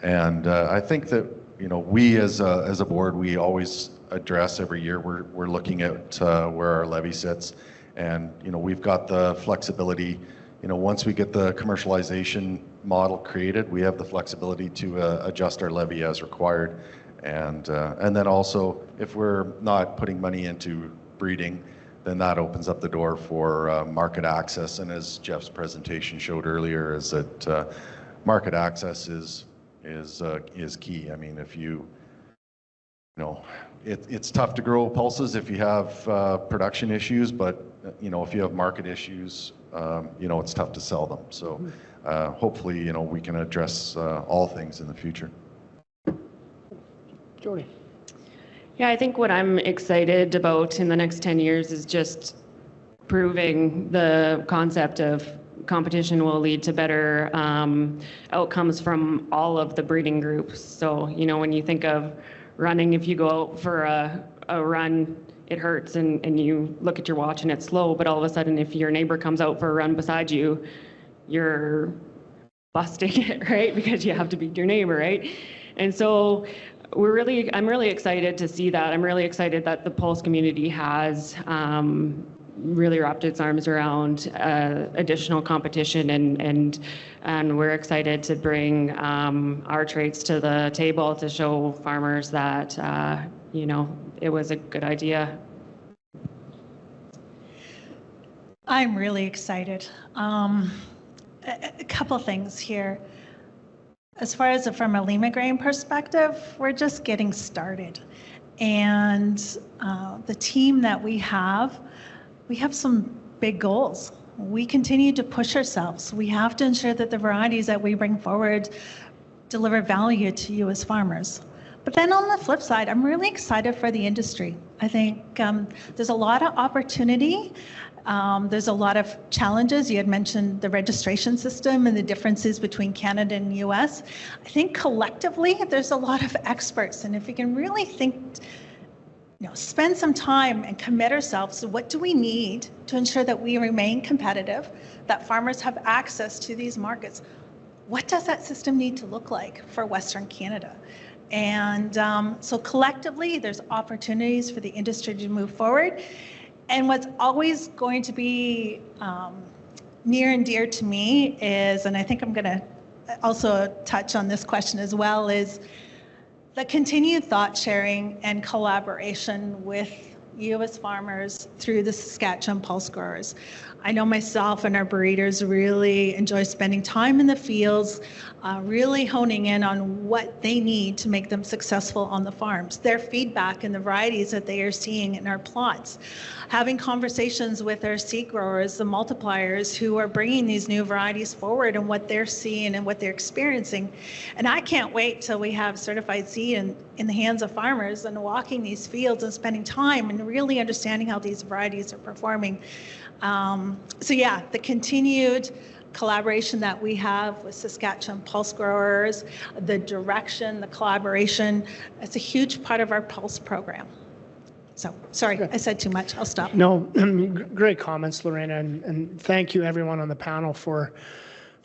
And I think that we as a board, we always address every year we're looking at where our levy sits, and we've got the flexibility. Once we get the commercialization model created, we have the flexibility to adjust our levy as required. And then also, if we're not putting money into breeding, then that opens up the door for market access. And as Jeff's presentation showed earlier, is that market access is key. I mean, if it's tough to grow pulses if you have production issues, but if you have market issues, it's tough to sell them. So hopefully, we can address all things in the future. Jody. Yeah, I think what I'm excited about in the next 10 years is just proving the concept of competition will lead to better outcomes from all of the breeding groups. So, when you think of running, if you go out for a run, it hurts and you look at your watch and it's slow, but all of a sudden if your neighbor comes out for a run beside you, you're busting it, right? Because you have to beat your neighbor, right? And so I'm really excited to see that. I'm really excited that the pulse community has really wrapped its arms around additional competition, and we're excited to bring our traits to the table to show farmers that it was a good idea. I'm really excited. A couple things here. As far as from a Lima grain perspective, we're just getting started. And the team that we have some big goals. We continue to push ourselves. We have to ensure that the varieties that we bring forward deliver value to you as farmers. But then on the flip side, I'm really excited for the industry. I think there's a lot of opportunity. There's a lot of challenges. You had mentioned the registration system and the differences between Canada and US. I think collectively, there's a lot of experts. And if we can really think, spend some time and commit ourselves to what do we need to ensure that we remain competitive, that farmers have access to these markets. What does that system need to look like for Western Canada? And so collectively, there's opportunities for the industry to move forward. And what's always going to be near and dear to me is, and I think I'm going to also touch on this question as well, is the continued thought sharing and collaboration with you as farmers through the Saskatchewan Pulse Growers. I know myself and our breeders really enjoy spending time in the fields, really honing in on what they need to make them successful on the farms, their feedback and the varieties that they are seeing in our plots, having conversations with our seed growers, the multipliers who are bringing these new varieties forward and what they're seeing and what they're experiencing. And I can't wait till we have certified seed in the hands of farmers and walking these fields and spending time and really understanding how these varieties are performing. So yeah, the continued collaboration that we have with Saskatchewan Pulse Growers, the direction, the collaboration, it's a huge part of our Pulse program. So sorry, I said too much. I'll stop. No, great comments, Lorena, and thank you everyone on the panel for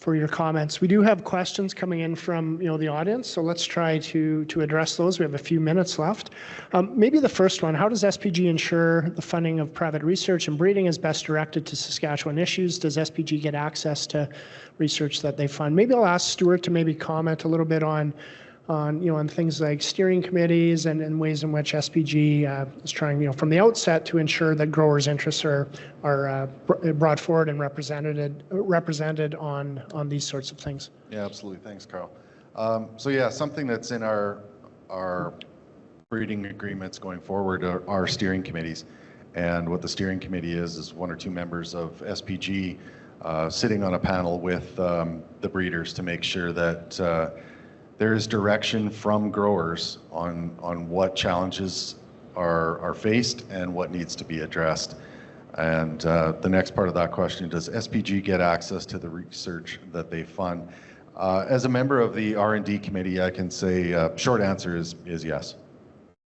your comments. We do have questions coming in from the audience, so let's try to address those. We have a few minutes left. Maybe the first one: how does SPG ensure the funding of private research and breeding is best directed to Saskatchewan issues? Does SPG get access to research that they fund? Maybe I'll ask Stuart to maybe comment a little bit on things like steering committees and ways in which SPG is trying, from the outset to ensure that growers' interests are brought forward and represented on these sorts of things. Yeah, absolutely. Thanks, Carl. So yeah, something that's in our breeding agreements going forward are steering committees. And what the steering committee is one or two members of SPG sitting on a panel with the breeders to make sure that there's direction from growers on what challenges are faced and what needs to be addressed. And the next part of that question, does SPG get access to the research that they fund? As a member of the R&D committee, I can say short answer is yes.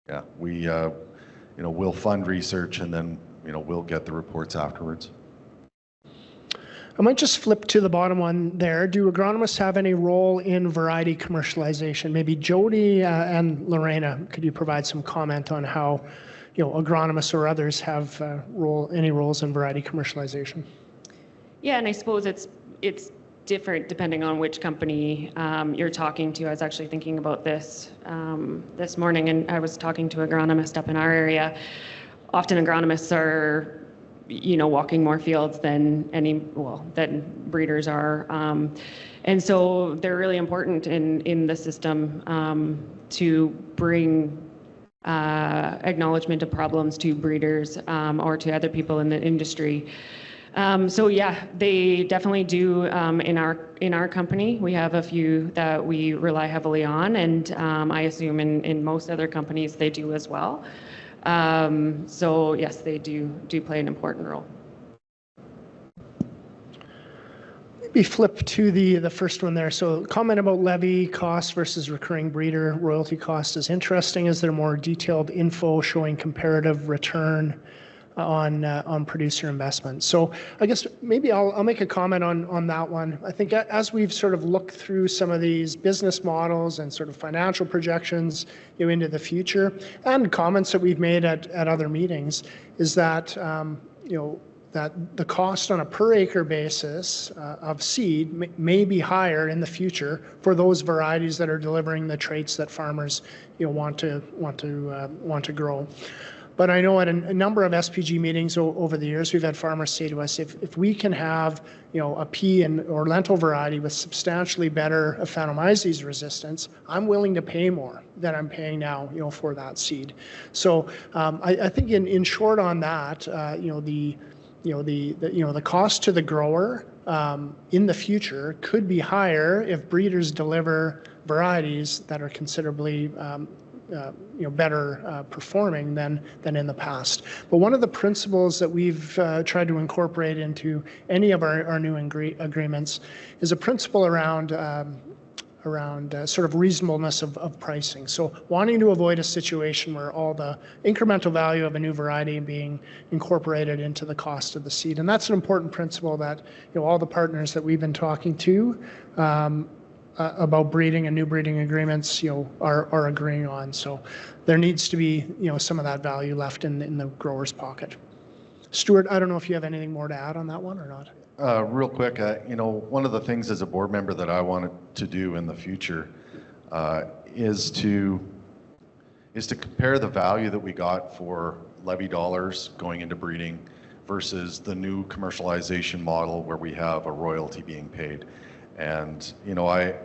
Yeah, we we'll fund research and then we'll get the reports afterwards. I might just flip to the bottom one there. Do agronomists have any role in variety commercialization? Maybe Jody and Lorena, could you provide some comment on how agronomists or others have any roles in variety commercialization? Yeah, and I suppose it's different depending on which company you're talking to. I was actually thinking about this this morning, and I was talking to an agronomist up in our area. Often agronomists are walking more fields than breeders are. And so they're really important in the system to bring acknowledgement of problems to breeders or to other people in the industry. So yeah, they definitely do in our company. We have a few that we rely heavily on, and I assume in most other companies they do as well. So yes, they do play an important role. Maybe flip to the first one there. So comment about levy costs versus recurring breeder royalty cost is interesting. Is there more detailed info showing comparative return on producer investment? So I guess maybe I'll make a comment on that one. I think as we've sort of looked through some of these business models and sort of financial projections into the future, and comments that we've made at other meetings, is that that the cost on a per acre basis of seed may be higher in the future for those varieties that are delivering the traits that farmers want to grow. But I know at a number of SPG meetings over the years, we've had farmers say to us, if we can have a pea or lentil variety with substantially better Aphanomyces resistance, I'm willing to pay more than I'm paying now for that seed. So I think in short on that, the cost to the grower in the future could be higher if breeders deliver varieties that are considerably better performing than in the past. But one of the principles that we've tried to incorporate into any of our new agreements is a principle around sort of reasonableness of pricing. So wanting to avoid a situation where all the incremental value of a new variety being incorporated into the cost of the seed. And that's an important principle that all the partners that we've been talking to about breeding and new breeding agreements are agreeing on. So there needs to be some of that value left in the grower's pocket. Stuart, I don't know if you have anything more to add on that one or not. Real quick, one of the things as a board member that I wanted to do in the future is to compare the value that we got for levy dollars going into breeding versus the new commercialization model where we have a royalty being paid. And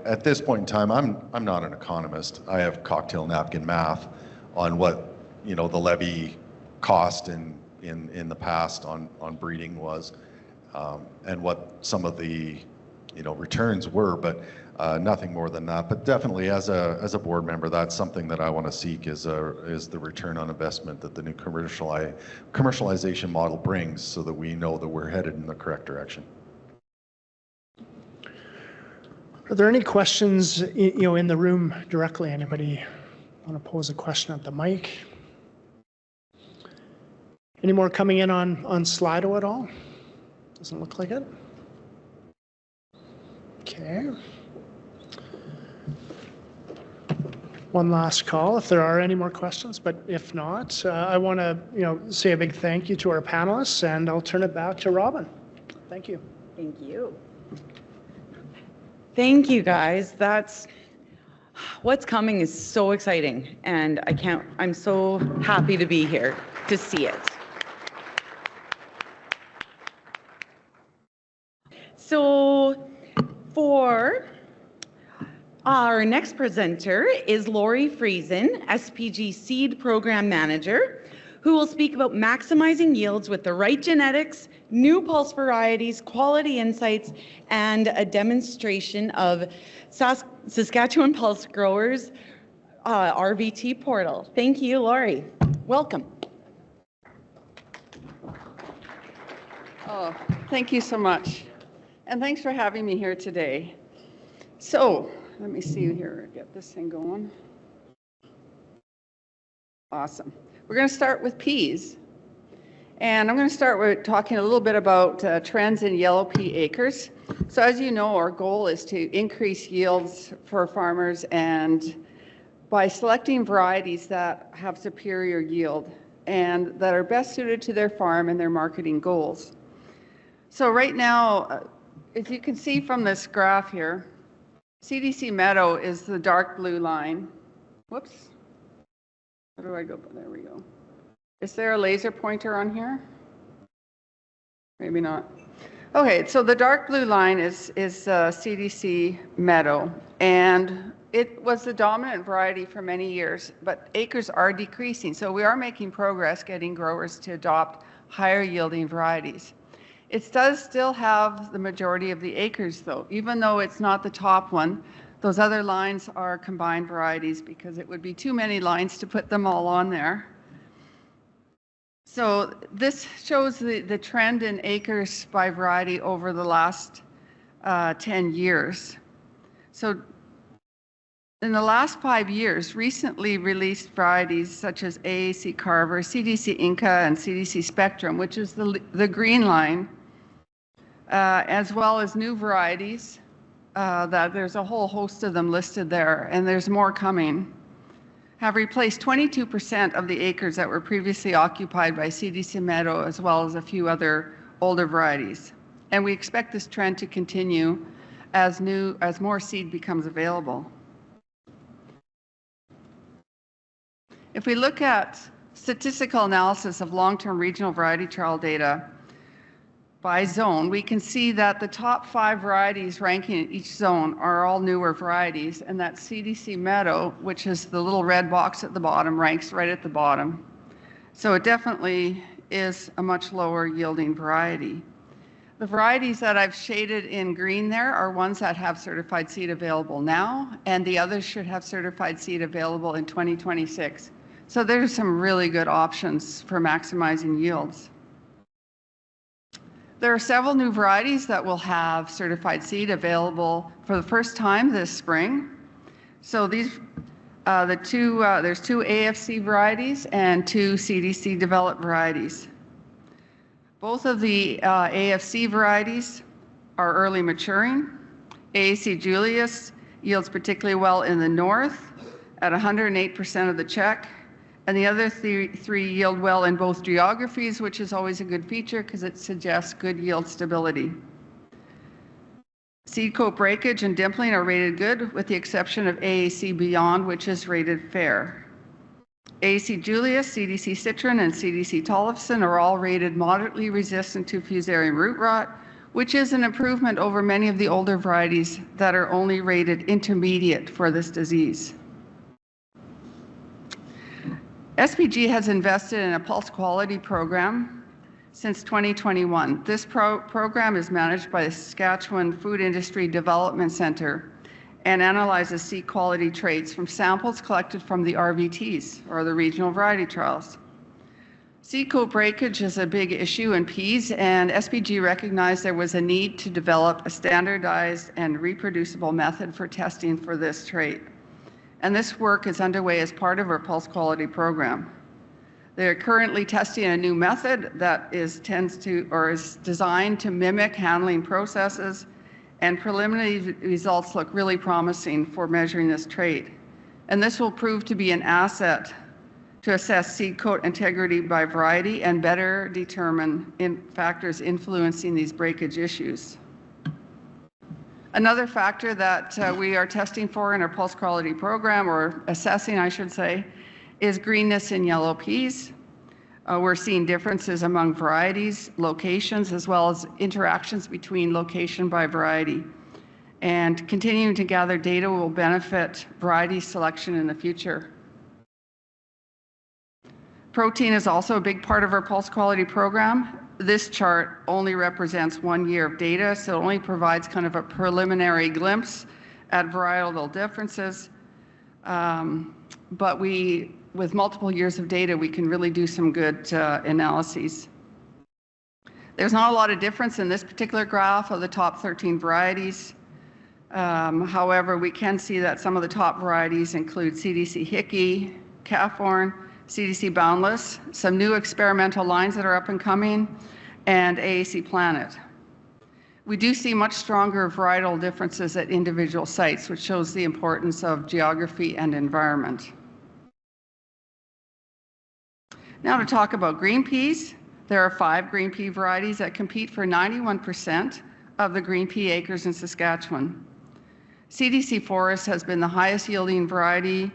at this point in time, I'm not an economist. I have cocktail napkin math on what the levy cost in the past on breeding was, and what some of the returns were, but nothing more than that. But definitely, as a board member, that's something that I want to seek is the return on investment that the new commercialization model brings, so that we know that we're headed in the correct direction. Are there any questions in the room directly? Anybody want to pose a question at the mic? Any more coming in on Slido at all? Doesn't look like it. Okay. One last call if there are any more questions, but if not, I want to say a big thank you to our panelists, and I'll turn it back to Robin. Thank you. Thank you. Thank you, guys. What's coming is so exciting, and I'm so happy to be here to see it. So for our next presenter is Laurie Friesen, SPG Seed Program Manager, who will speak about maximizing yields with the right genetics, new pulse varieties, quality insights, and a demonstration of Saskatchewan Pulse Growers RVT portal. Thank you, Laurie. Welcome. Oh, thank you so much. And thanks for having me here today. So, let me see here, get this thing going. Awesome. We're going to start with peas. And I'm going to start with talking a little bit about trends in yellow pea acres. So as you know, our goal is to increase yields for farmers, and by selecting varieties that have superior yield and that are best suited to their farm and their marketing goals. So right now, if you can see from this graph here, CDC Meadow is the dark blue line. Whoops. Where do I go? There we go. Is there a laser pointer on here? Maybe not. Okay, so the dark blue line is CDC Meadow, and it was the dominant variety for many years, but acres are decreasing, so we are making progress getting growers to adopt higher yielding varieties. It does still have the majority of the acres though, even though it's not the top one. Those other lines are combined varieties because it would be too many lines to put them all on there. So this shows the trend in acres by variety over the last 10 years. So in the last 5 years, recently released varieties such as AAC Carver, CDC Inca, and CDC Spectrum, which is the green line, as well as new varieties, that there's a whole host of them listed there, and there's more coming, have replaced 22% of the acres that were previously occupied by CDC Meadow, as well as a few other older varieties. And we expect this trend to continue as more seed becomes available. If we look at statistical analysis of long-term regional variety trial data by zone, we can see that the top 5 varieties ranking in each zone are all newer varieties, and that CDC Meadow, which is the little red box at the bottom, ranks right at the bottom. So it definitely is a much lower yielding variety. The varieties that I've shaded in green there are ones that have certified seed available now, and the others should have certified seed available in 2026. So there's some really good options for maximizing yields. There are several new varieties that will have certified seed available for the first time this spring. So these, there's 2 AFC varieties and 2 CDC developed varieties. Both of the AFC varieties are early maturing. AAC Julius yields particularly well in the north at 108% of the check. And the other 3 yield well in both geographies, which is always a good feature because it suggests good yield stability. Seed coat breakage and dimpling are rated good, with the exception of AAC Beyond, which is rated fair. AAC Julius, CDC Citron, and CDC Tollefson are all rated moderately resistant to fusarium root rot, which is an improvement over many of the older varieties that are only rated intermediate for this disease. SPG has invested in a pulse quality program since 2021. This program is managed by the Saskatchewan Food Industry Development Centre and analyzes seed quality traits from samples collected from the RVTs, or the regional variety trials. Seed coat breakage is a big issue in peas, and SPG recognized there was a need to develop a standardized and reproducible method for testing for this trait. And this work is underway as part of our pulse quality program. They are currently testing a new method that is designed to mimic handling processes, and preliminary results look really promising for measuring this trait. And this will prove to be an asset to assess seed coat integrity by variety and better determine factors influencing these breakage issues. Another factor that we are testing for in our pulse quality program, or assessing I should say, is greenness in yellow peas. We're seeing differences among varieties, locations, as well as interactions between location by variety. And continuing to gather data will benefit variety selection in the future. Protein is also a big part of our pulse quality program. This chart only represents 1 year of data, so it only provides kind of a preliminary glimpse at varietal differences. But with multiple years of data, we can really do some good analyses. There's not a lot of difference in this particular graph of the top 13 varieties. However, we can see that some of the top varieties include CDC Hickey, Calthorn, CDC Boundless, some new experimental lines that are up and coming, and AAC Planet. We do see much stronger varietal differences at individual sites, which shows the importance of geography and environment. Now to talk about green peas. There are 5 green pea varieties that compete for 91% of the green pea acres in Saskatchewan. CDC Forest has been the highest yielding variety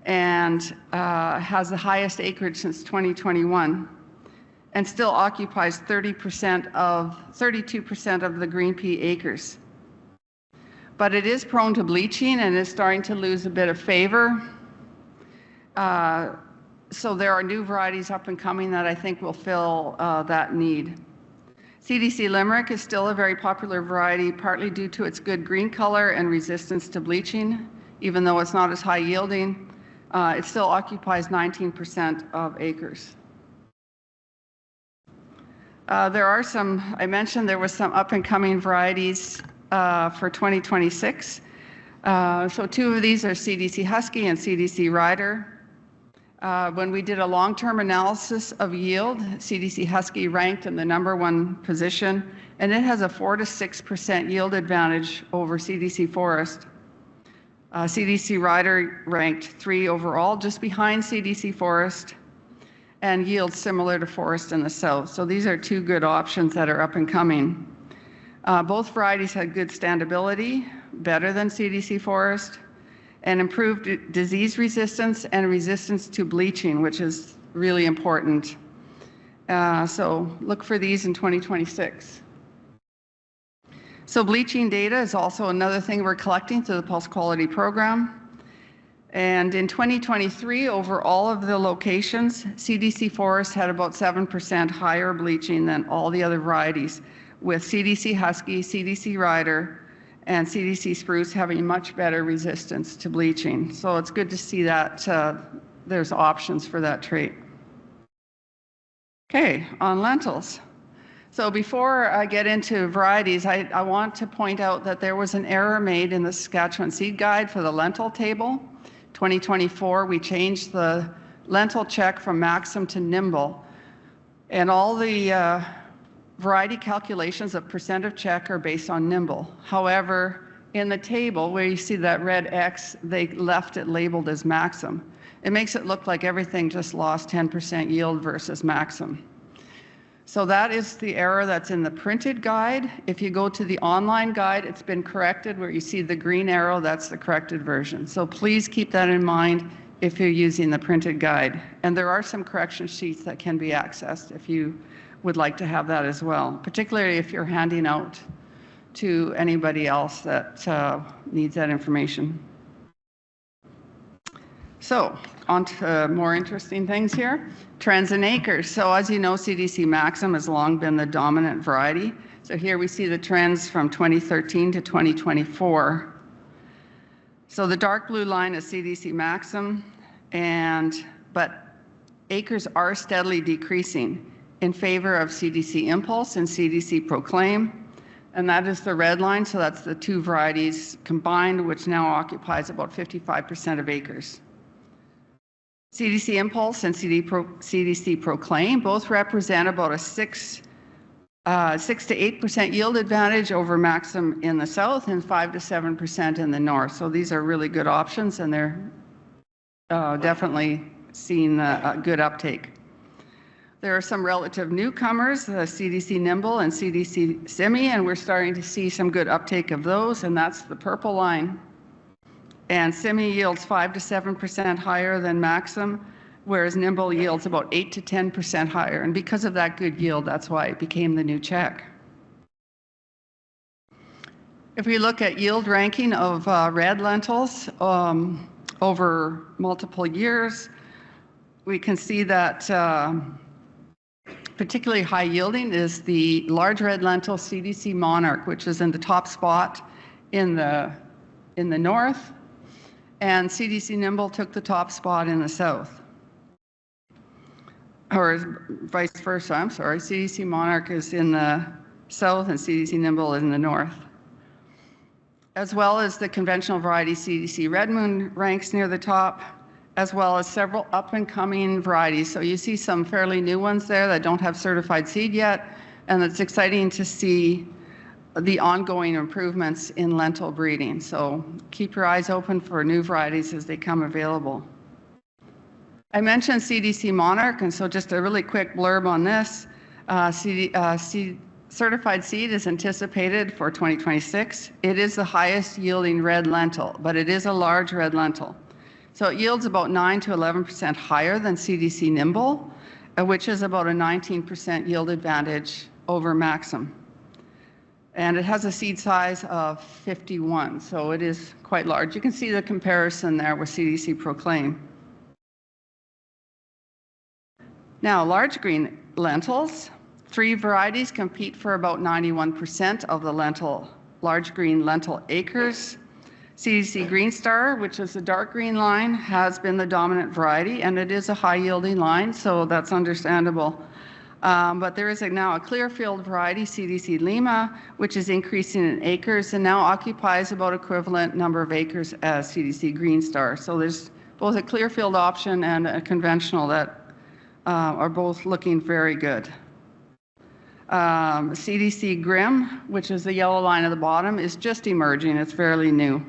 and has the highest acreage since 2021, and still occupies 32% of the green pea acres. But it is prone to bleaching and is starting to lose a bit of favor. So there are new varieties up and coming that I think will fill that need. CDC Limerick is still a very popular variety, partly due to its good green color and resistance to bleaching. Even though it's not as high yielding, it still occupies 19% of acres. There are some, I mentioned there was some up and coming varieties for 2026. So 2 of these are CDC Husky and CDC Rider. When we did a long-term analysis of yield, CDC Husky ranked in the #1 position, and it has a 4 to 6% yield advantage over CDC Forest. CDC Rider ranked 3 overall, just behind CDC Forest. and yields similar to forest in the south. So these are two good options that are up and coming. Both varieties had good standability, better than CDC forest, and improved disease resistance and resistance to bleaching, which is really important. So look for these in 2026. So bleaching data is also another thing we're collecting through the Pulse Quality Program. And in 2023, over all of the locations, CDC Forest had about 7% higher bleaching than all the other varieties, with CDC Husky, CDC Rider, and CDC Spruce having much better resistance to bleaching. So it's good to see that there's options for that trait. Okay, on lentils. So before I get into varieties, I want to point out that there was an error made in the Saskatchewan Seed Guide for the lentil table. 2024, we changed the lentil check from Maxim to Nimble. And all the variety calculations of percent of check are based on Nimble. However, in the table where you see that red X, they left it labeled as Maxim. It makes it look like everything just lost 10% yield versus Maxim. So that is the error that's in the printed guide. If you go to the online guide, it's been corrected where you see the green arrow, that's the corrected version. So please keep that in mind if you're using the printed guide. And there are some correction sheets that can be accessed if you would like to have that as well, particularly if you're handing out to anybody else that needs that information. So on to more interesting things here. Trends in acres. So as you know, CDC Maxim has long been the dominant variety. So here we see the trends from 2013 to 2024. So the dark blue line is CDC Maxim, but acres are steadily decreasing in favor of CDC Impulse and CDC Proclaim. And that is the red line, so that's the two varieties combined, which now occupies about 55% of acres. CDC Impulse and CDC Proclaim both represent about a 6 to 8% yield advantage over Maxim in the south and 5 to 7% in the north. So these are really good options, and they're definitely seeing a good uptake. There are some relative newcomers, CDC Nimble and CDC Simi, and we're starting to see some good uptake of those, and that's the purple line. And Simi yields 5 to 7% higher than Maxim, whereas Nimble yields about 8 to 10% higher. And because of that good yield, that's why it became the new check. If we look at yield ranking of red lentils over multiple years, we can see that particularly high yielding is the large red lentil CDC Monarch, which is in the top spot in the north. And CDC Nimble took the top spot in the south. Or vice versa, I'm sorry. CDC Monarch is in the south and CDC Nimble is in the north. As well as the conventional variety CDC Red Moon ranks near the top, as well as several up and coming varieties. So you see some fairly new ones there that don't have certified seed yet, and it's exciting to see the ongoing improvements in lentil breeding. So keep your eyes open for new varieties as they come available. I mentioned CDC Monarch, and so just a really quick blurb on this. Certified seed is anticipated for 2026. It is the highest yielding red lentil, but it is a large red lentil. So it yields about 9 to 11% higher than CDC Nimble, which is about a 19% yield advantage over Maxim. And it has a seed size of 51, so it is quite large. You can see the comparison there with CDC Proclaim. Now, large green lentils, 3 varieties compete for about 91% of the large green lentil acres. CDC Green Star, which is the dark green line, has been the dominant variety, and it is a high yielding line, so that's understandable. But there is now a Clearfield variety, CDC Lima, which is increasing in acres and now occupies about equivalent number of acres as CDC Green Star. So there's both a Clearfield option and a conventional that are both looking very good. CDC Grim, which is the yellow line at the bottom, is just emerging. It's fairly new.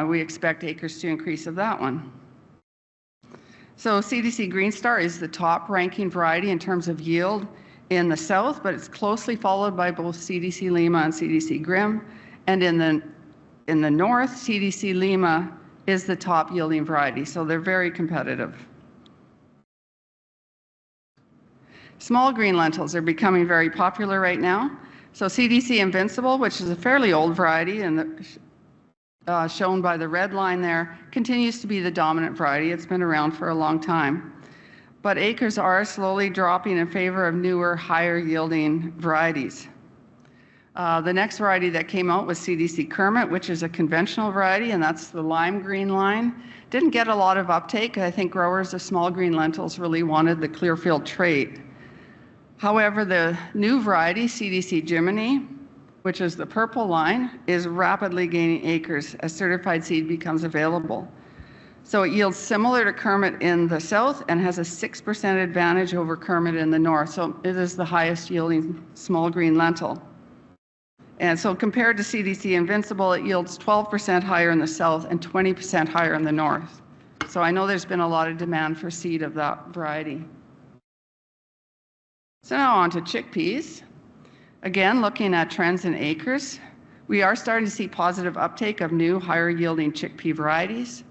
We expect acres to increase of that one. So CDC Green Star is the top ranking variety in terms of yield in the south, but it's closely followed by both CDC Lima and CDC Grim. And in the north, CDC Lima is the top yielding variety, so they're very competitive. Small green lentils are becoming very popular right now. So CDC Invincible, which is a fairly old variety and shown by the red line there, continues to be the dominant variety. It's been around for a long time. But acres are slowly dropping in favor of newer, higher yielding varieties. The next variety that came out was CDC Kermit, which is a conventional variety, and that's the lime green line. Didn't get a lot of uptake. I think growers of small green lentils really wanted the Clearfield trait. However, the new variety, CDC Jiminy, which is the purple line, is rapidly gaining acres as certified seed becomes available. So it yields similar to Kermit in the south and has a 6% advantage over Kermit in the north. So it is the highest yielding small green lentil. And so compared to CDC Invincible, it yields 12% higher in the south and 20% higher in the north. So I know there's been a lot of demand for seed of that variety. So now on to chickpeas. Again, looking at trends in acres, we are starting to see positive uptake of new higher yielding chickpea varieties.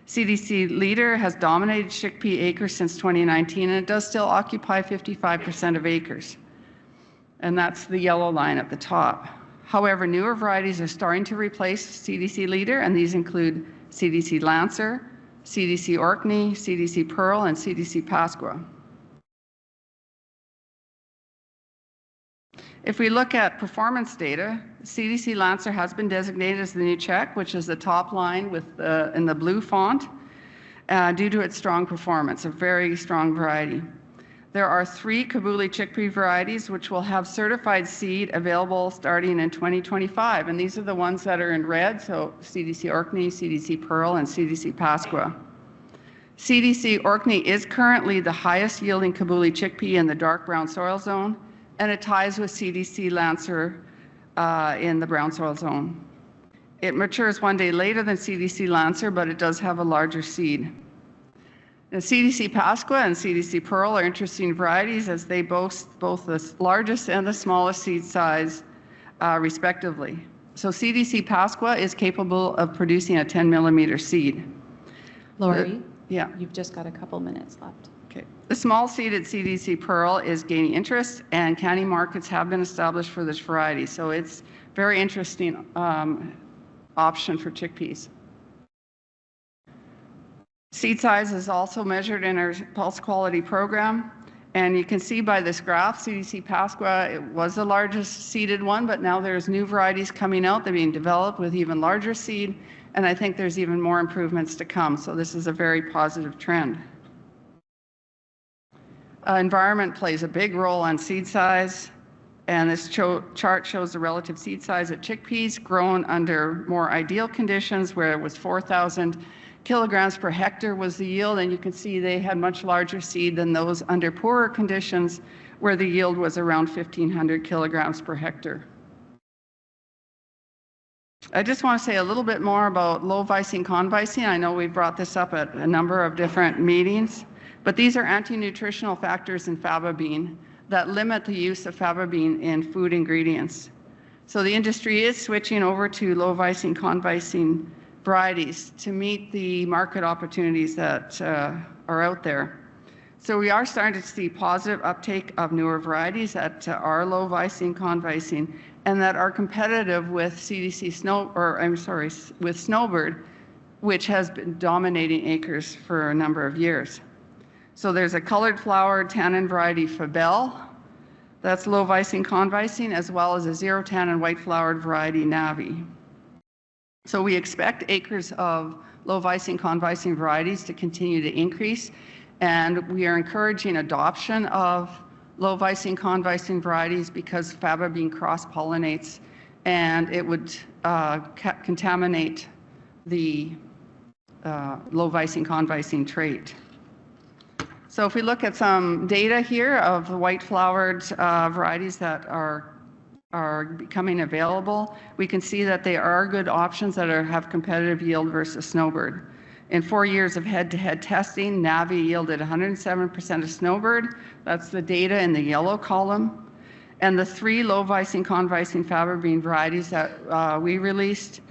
CDC Leader has dominated chickpea acres since 2019, and it does still occupy 55% of acres. And that's the yellow line at the top. However, newer varieties are starting to replace CDC Leader, and these include CDC Lancer, CDC Orkney, CDC Pearl, and CDC Pasqua. If we look at performance data, CDC Lancer has been designated as the new check, which is the top line with in the blue font, due to its strong performance, a very strong variety. There are 3 Kabuli chickpea varieties which will have certified seed available starting in 2025, and these are the ones that are in red, so CDC Orkney, CDC Pearl, and CDC Pasqua. CDC Orkney is currently the highest yielding Kabuli chickpea in the dark brown soil zone, and it ties with CDC Lancer in the brown soil zone. It matures 1 day later than CDC Lancer, but it does have a larger seed. The CDC Pasqua and CDC Pearl are interesting varieties as they boast both the largest and the smallest seed size, respectively. So CDC Pasqua is capable of producing a 10 millimeter seed. Laurie, yeah. You've just got a couple minutes left. Okay. The small seeded CDC Pearl is gaining interest, and canning markets have been established for this variety. So it's very interesting option for chickpeas. Seed size is also measured in our pulse quality program, and you can see by this graph, CDC Pasqua, it was the largest seeded one, but now there's new varieties coming out. They're being developed with even larger seed, and I think there's even more improvements to come. So this is a very positive trend. Environment plays a big role on seed size, and this chart shows the relative seed size of chickpeas grown under more ideal conditions where it was 4,000 kilograms per hectare was the yield, and you can see they had much larger seed than those under poorer conditions where the yield was around 1,500 kilograms per hectare. I just want to say a little bit more about low vicing convicing. I know we brought this up at a number of different meetings. But these are anti-nutritional factors in faba bean that limit the use of faba bean in food ingredients. So the industry is switching over to low vicing convicing varieties to meet the market opportunities that are out there. So we are starting to see positive uptake of newer varieties that are low vicing convicing and that are competitive with with Snowbird, which has been dominating acres for a number of years. So there's a colored flowered tannin variety Fabel, that's low vicing convicing, as well as a zero tannin white flowered variety Navi. So we expect acres of low vicing convicing varieties to continue to increase, and we are encouraging adoption of low vicing convicing varieties because faba bean cross-pollinates and it would contaminate the low vicing convicing trait. So if we look at some data here of the white flowered varieties that are becoming available, we can see that they are good options that have competitive yield versus Snowbird. In 4 years of head-to-head testing, Navi yielded 107% of snowbird. That's the data in the yellow column. And the 3 low vicing, con-vicing faba bean varieties that we released,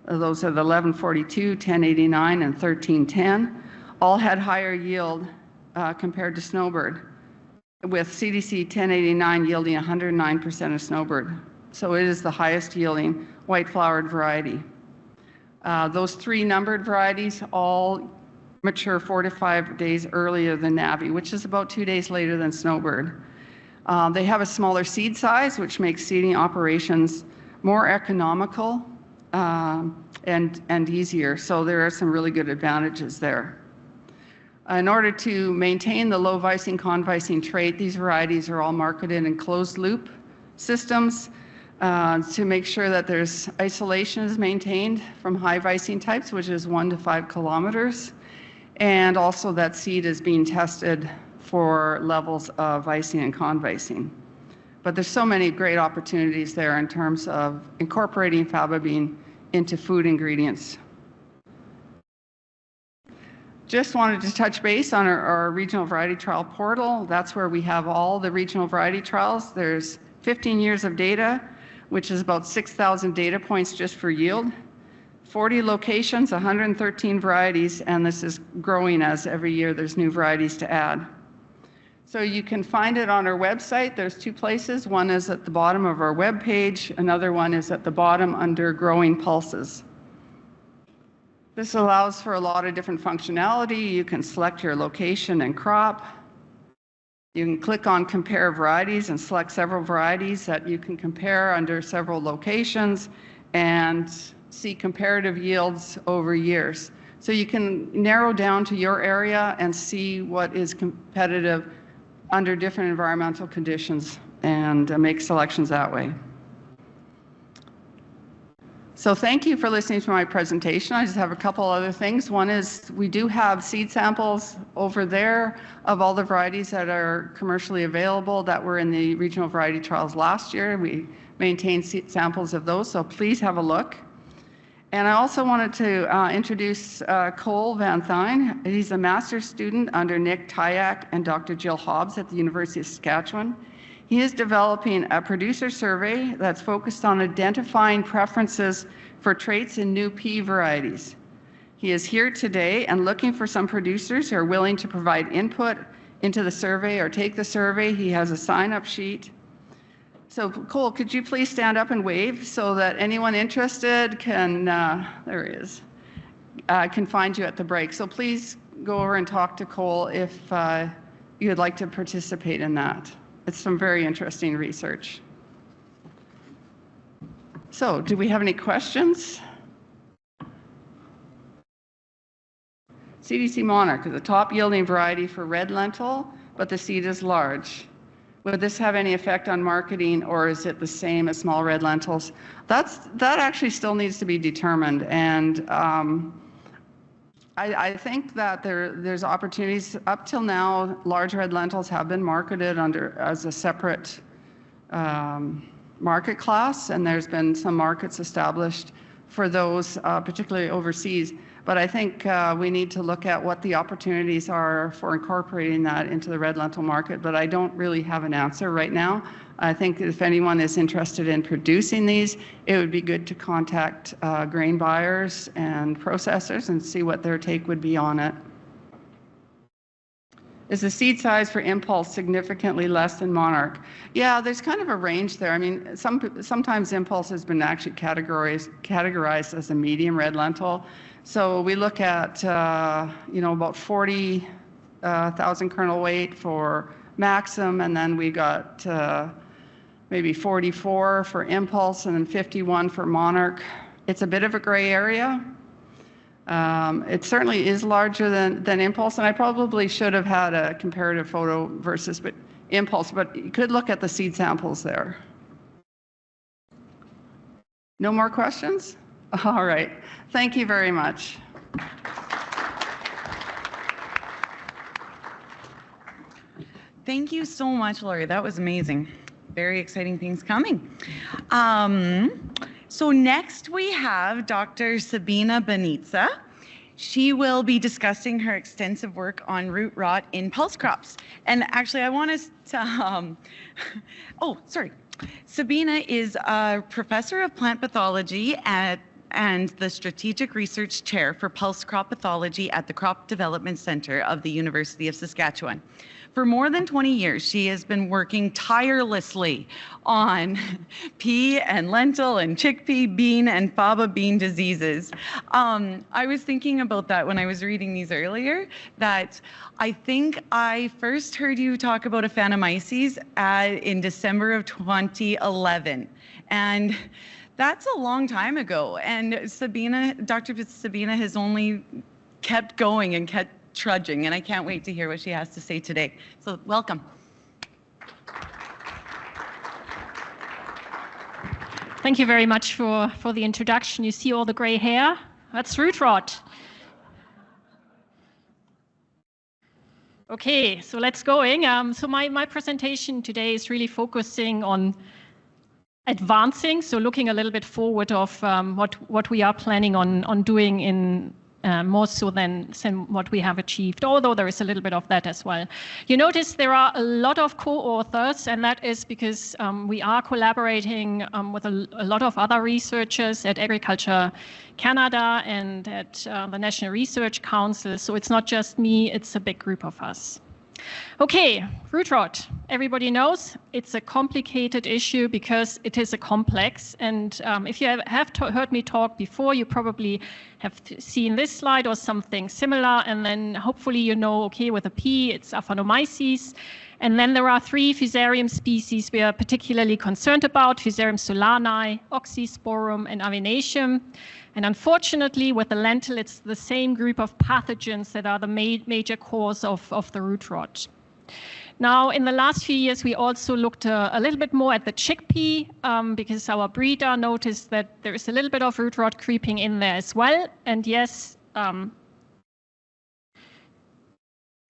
those are the 1142, 1089, and 1310, all had higher yield compared to snowbird, with CDC 1089 yielding 109% of snowbird. So it is the highest yielding white flowered variety. Those 3 numbered varieties all mature 4 to 5 days earlier than Navi, which is about 2 days later than snowbird. They have a smaller seed size, which makes seeding operations more economical and easier. So there are some really good advantages there. In order to maintain the low vicing, con-vicing trait, these varieties are all marketed in closed loop systems to make sure that there's isolation is maintained from high vicing types, which is 1 to 5 kilometers, and also that seed is being tested for levels of vicing and con-vicing. But there's so many great opportunities there in terms of incorporating faba bean into food ingredients. Just wanted to touch base on our regional variety trial portal. That's where we have all the regional variety trials. There's 15 years of data, which is about 6,000 data points just for yield. 40 locations, 113 varieties, and this is growing as every year there's new varieties to add. So you can find it on our website. There's 2 places. One is at the bottom of our web page. Another one is at the bottom under Growing Pulses. This allows for a lot of different functionality. You can select your location and crop. You can click on Compare Varieties and select several varieties that you can compare under several locations and see comparative yields over years. So you can narrow down to your area and see what is competitive under different environmental conditions and make selections that way. So thank you for listening to my presentation. I just have a couple other things. One is we do have seed samples over there of all the varieties that are commercially available that were in the regional variety trials last year. We maintain seed samples of those, so please have a look. And I also wanted to introduce Cole Van Thyn. He's a master's student under Nick Tyak and Dr. Jill Hobbs at the University of Saskatchewan. He is developing a producer survey that's focused on identifying preferences for traits in new pea varieties. He is here today and looking for some producers who are willing to provide input into the survey or take the survey. He has a sign-up sheet. So Cole, could you please stand up and wave so that anyone interested can, there he is, can find you at the break. So please go over and talk to Cole if you would like to participate in that. It's some very interesting research. So do we have any questions? CDC Monarch is a top yielding variety for red lentil, but the seed is large. Would this have any effect on marketing, or is it the same as small red lentils? That actually still needs to be determined, and I think that there's opportunities. Up till now, large red lentils have been marketed as a separate market class, and there's been some markets established for those, particularly overseas. But I think we need to look at what the opportunities are for incorporating that into the red lentil market, but I don't really have an answer right now. I think if anyone is interested in producing these, it would be good to contact grain buyers and processors and see what their take would be on it. Is the seed size for Impulse significantly less than Monarch? Yeah, there's kind of a range there. I mean, sometimes Impulse has been actually categorized as a medium red lentil. So we look at, about 40,000 kernel weight for Maxim, and then we got maybe 44 for Impulse and then 51 for Monarch. It's a bit of a gray area. It certainly is larger than Impulse, and I probably should have had a comparative photo versus Impulse, but you could look at the seed samples there. No more questions? All right. Thank you very much. Thank you so much, Laurie. That was amazing. Very exciting things coming. So next we have Dr. Sabine Banniza. She will be discussing her extensive work on root rot in pulse crops. And actually, I want us to, oh, sorry. Sabine is a professor of plant pathology and the Strategic Research Chair for Pulse Crop Pathology at the Crop Development Center of the University of Saskatchewan. For more than 20 years, she has been working tirelessly on pea and lentil and chickpea, bean, and faba bean diseases. I was thinking about that when I was reading these earlier, that I think I first heard you talk about Aphanomyces in December of 2011. And that's a long time ago. And Sabine, Dr. Sabine has only kept going and kept trudging, and I can't wait to hear what she has to say today. So welcome. Thank you very much for the introduction. You see all the gray hair? That's root rot. Okay, so let's going. So my presentation today is really focusing on advancing, so looking a little bit forward of what we are planning on doing in more so than what we have achieved, although there is a little bit of that as well. You notice there are a lot of co-authors, and that is because we are collaborating with a lot of other researchers at Agriculture Canada and at the National Research Council. So it's not just me, it's a big group of us. Okay, root rot. Everybody knows it's a complicated issue because it is a complex. And if you have heard me talk before, you probably have seen this slide or something similar. And then hopefully you know, okay, with a P, it's Aphanomyces. And then there are 3 Fusarium species we are particularly concerned about: Fusarium solani, Oxysporum, and Avineum. And unfortunately, with the lentil, it's the same group of pathogens that are the major cause of the root rot. Now, in the last few years, we also looked a little bit more at the chickpea because our breeder noticed that there is a little bit of root rot creeping in there as well. And yes,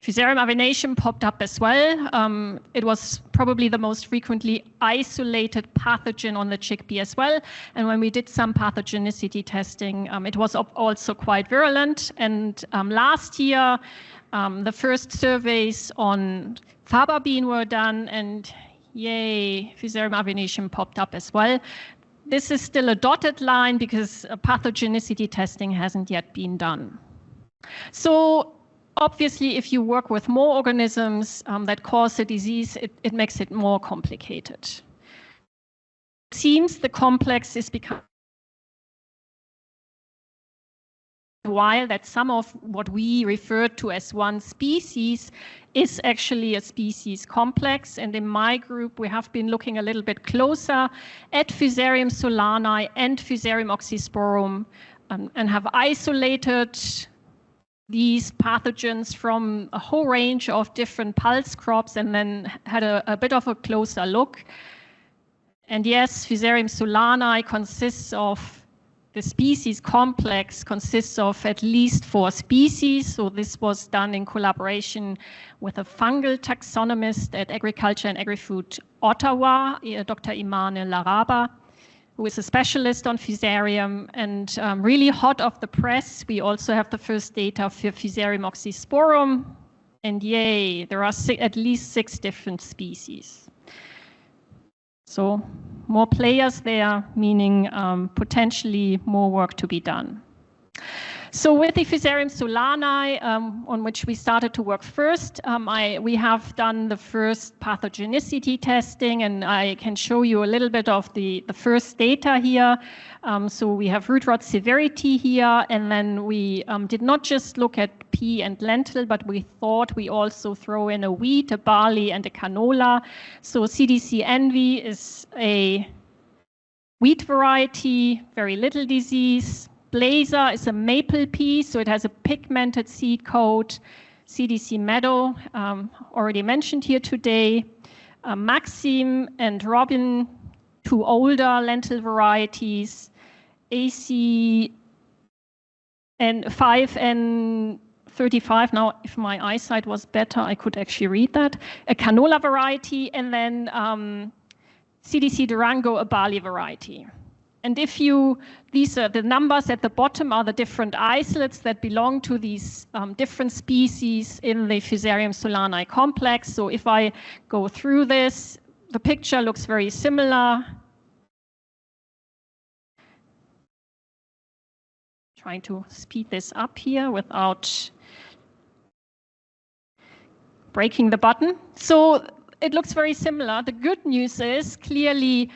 Fusarium avineum popped up as well. It was probably the most frequently isolated pathogen on the chickpea as well. And when we did some pathogenicity testing, it was also quite virulent. And last year, the first surveys on faba bean were done, and yay, Fusarium avineum popped up as well. This is still a dotted line because pathogenicity testing hasn't yet been done. So obviously, if you work with more organisms that cause the disease, it makes it more complicated. It seems the complex is becoming while that some of what we refer to as one species is actually a species complex. And in my group, we have been looking a little bit closer at Fusarium solani and Fusarium oxysporum and have isolated these pathogens from a whole range of different pulse crops and then had a bit of a closer look. And yes, Fusarium solani consists of, the species complex consists of at least 4 species. So this was done in collaboration with a fungal taxonomist at Agriculture and Agri-Food Ottawa, Dr. Imane Laraba, who is a specialist on Fusarium, and really hot off the press, we also have the first data for Fusarium oxysporum, and yay, there are at least 6 different species. So more players there, meaning potentially more work to be done. So with the Fusarium solani, on which we started to work first, we have done the first pathogenicity testing, and I can show you a little bit of the first data here. So we have root rot severity here, and then we did not just look at pea and lentil, but we thought we also throw in a wheat, a barley, and a canola. So CDC Envy is a wheat variety, very little disease. Blazer is a maple pea, so it has a pigmented seed coat. CDC Meadow, already mentioned here today. Maxime and Robin, 2 older lentil varieties. AC and 5 and 35. Now, if my eyesight was better, I could actually read that. A canola variety, and then CDC Durango, a barley variety. And these are the numbers at the bottom are the different isolates that belong to these different species in the Fusarium solani complex. So if I go through this, the picture looks very similar. Trying to speed this up here without breaking the button. So it looks very similar. The good news is clearly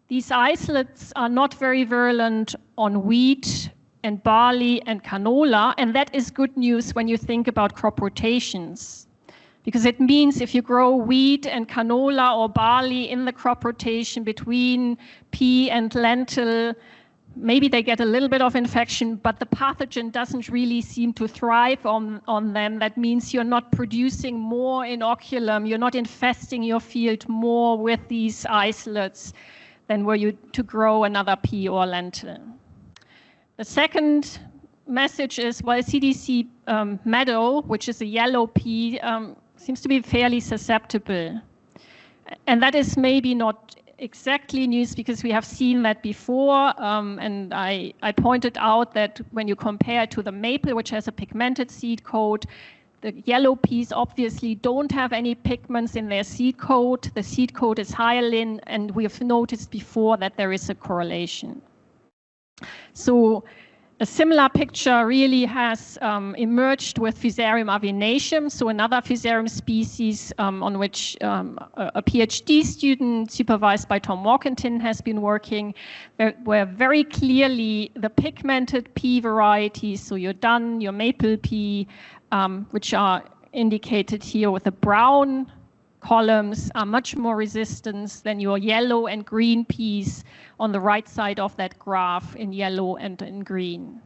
these isolates are not very virulent on wheat and barley and canola, and that is good news when you think about crop rotations. Because it means if you grow wheat and canola or barley in the crop rotation between pea and lentil, maybe they get a little bit of infection, but the pathogen doesn't really seem to thrive on them. That means you're not producing more inoculum, you're not infesting your field more with these isolates than were you to grow another pea or lentil. The second message is, while CDC meadow, which is a yellow pea, seems to be fairly susceptible. And that is maybe not exactly news because we have seen that before, and I pointed out that when you compare it to the maple, which has a pigmented seed coat, the yellow peas obviously don't have any pigments in their seed coat. The seed coat is hyalin, and we have noticed before that there is a correlation. So a similar picture really has emerged with Fusarium avianacum, so another Fusarium species on which a PhD student supervised by Tom Walkington has been working, where very clearly the pigmented pea varieties, so your dun, your maple pea, which are indicated here with the brown columns, are much more resistant than your yellow and green peas on the right side of that graph in yellow and in green.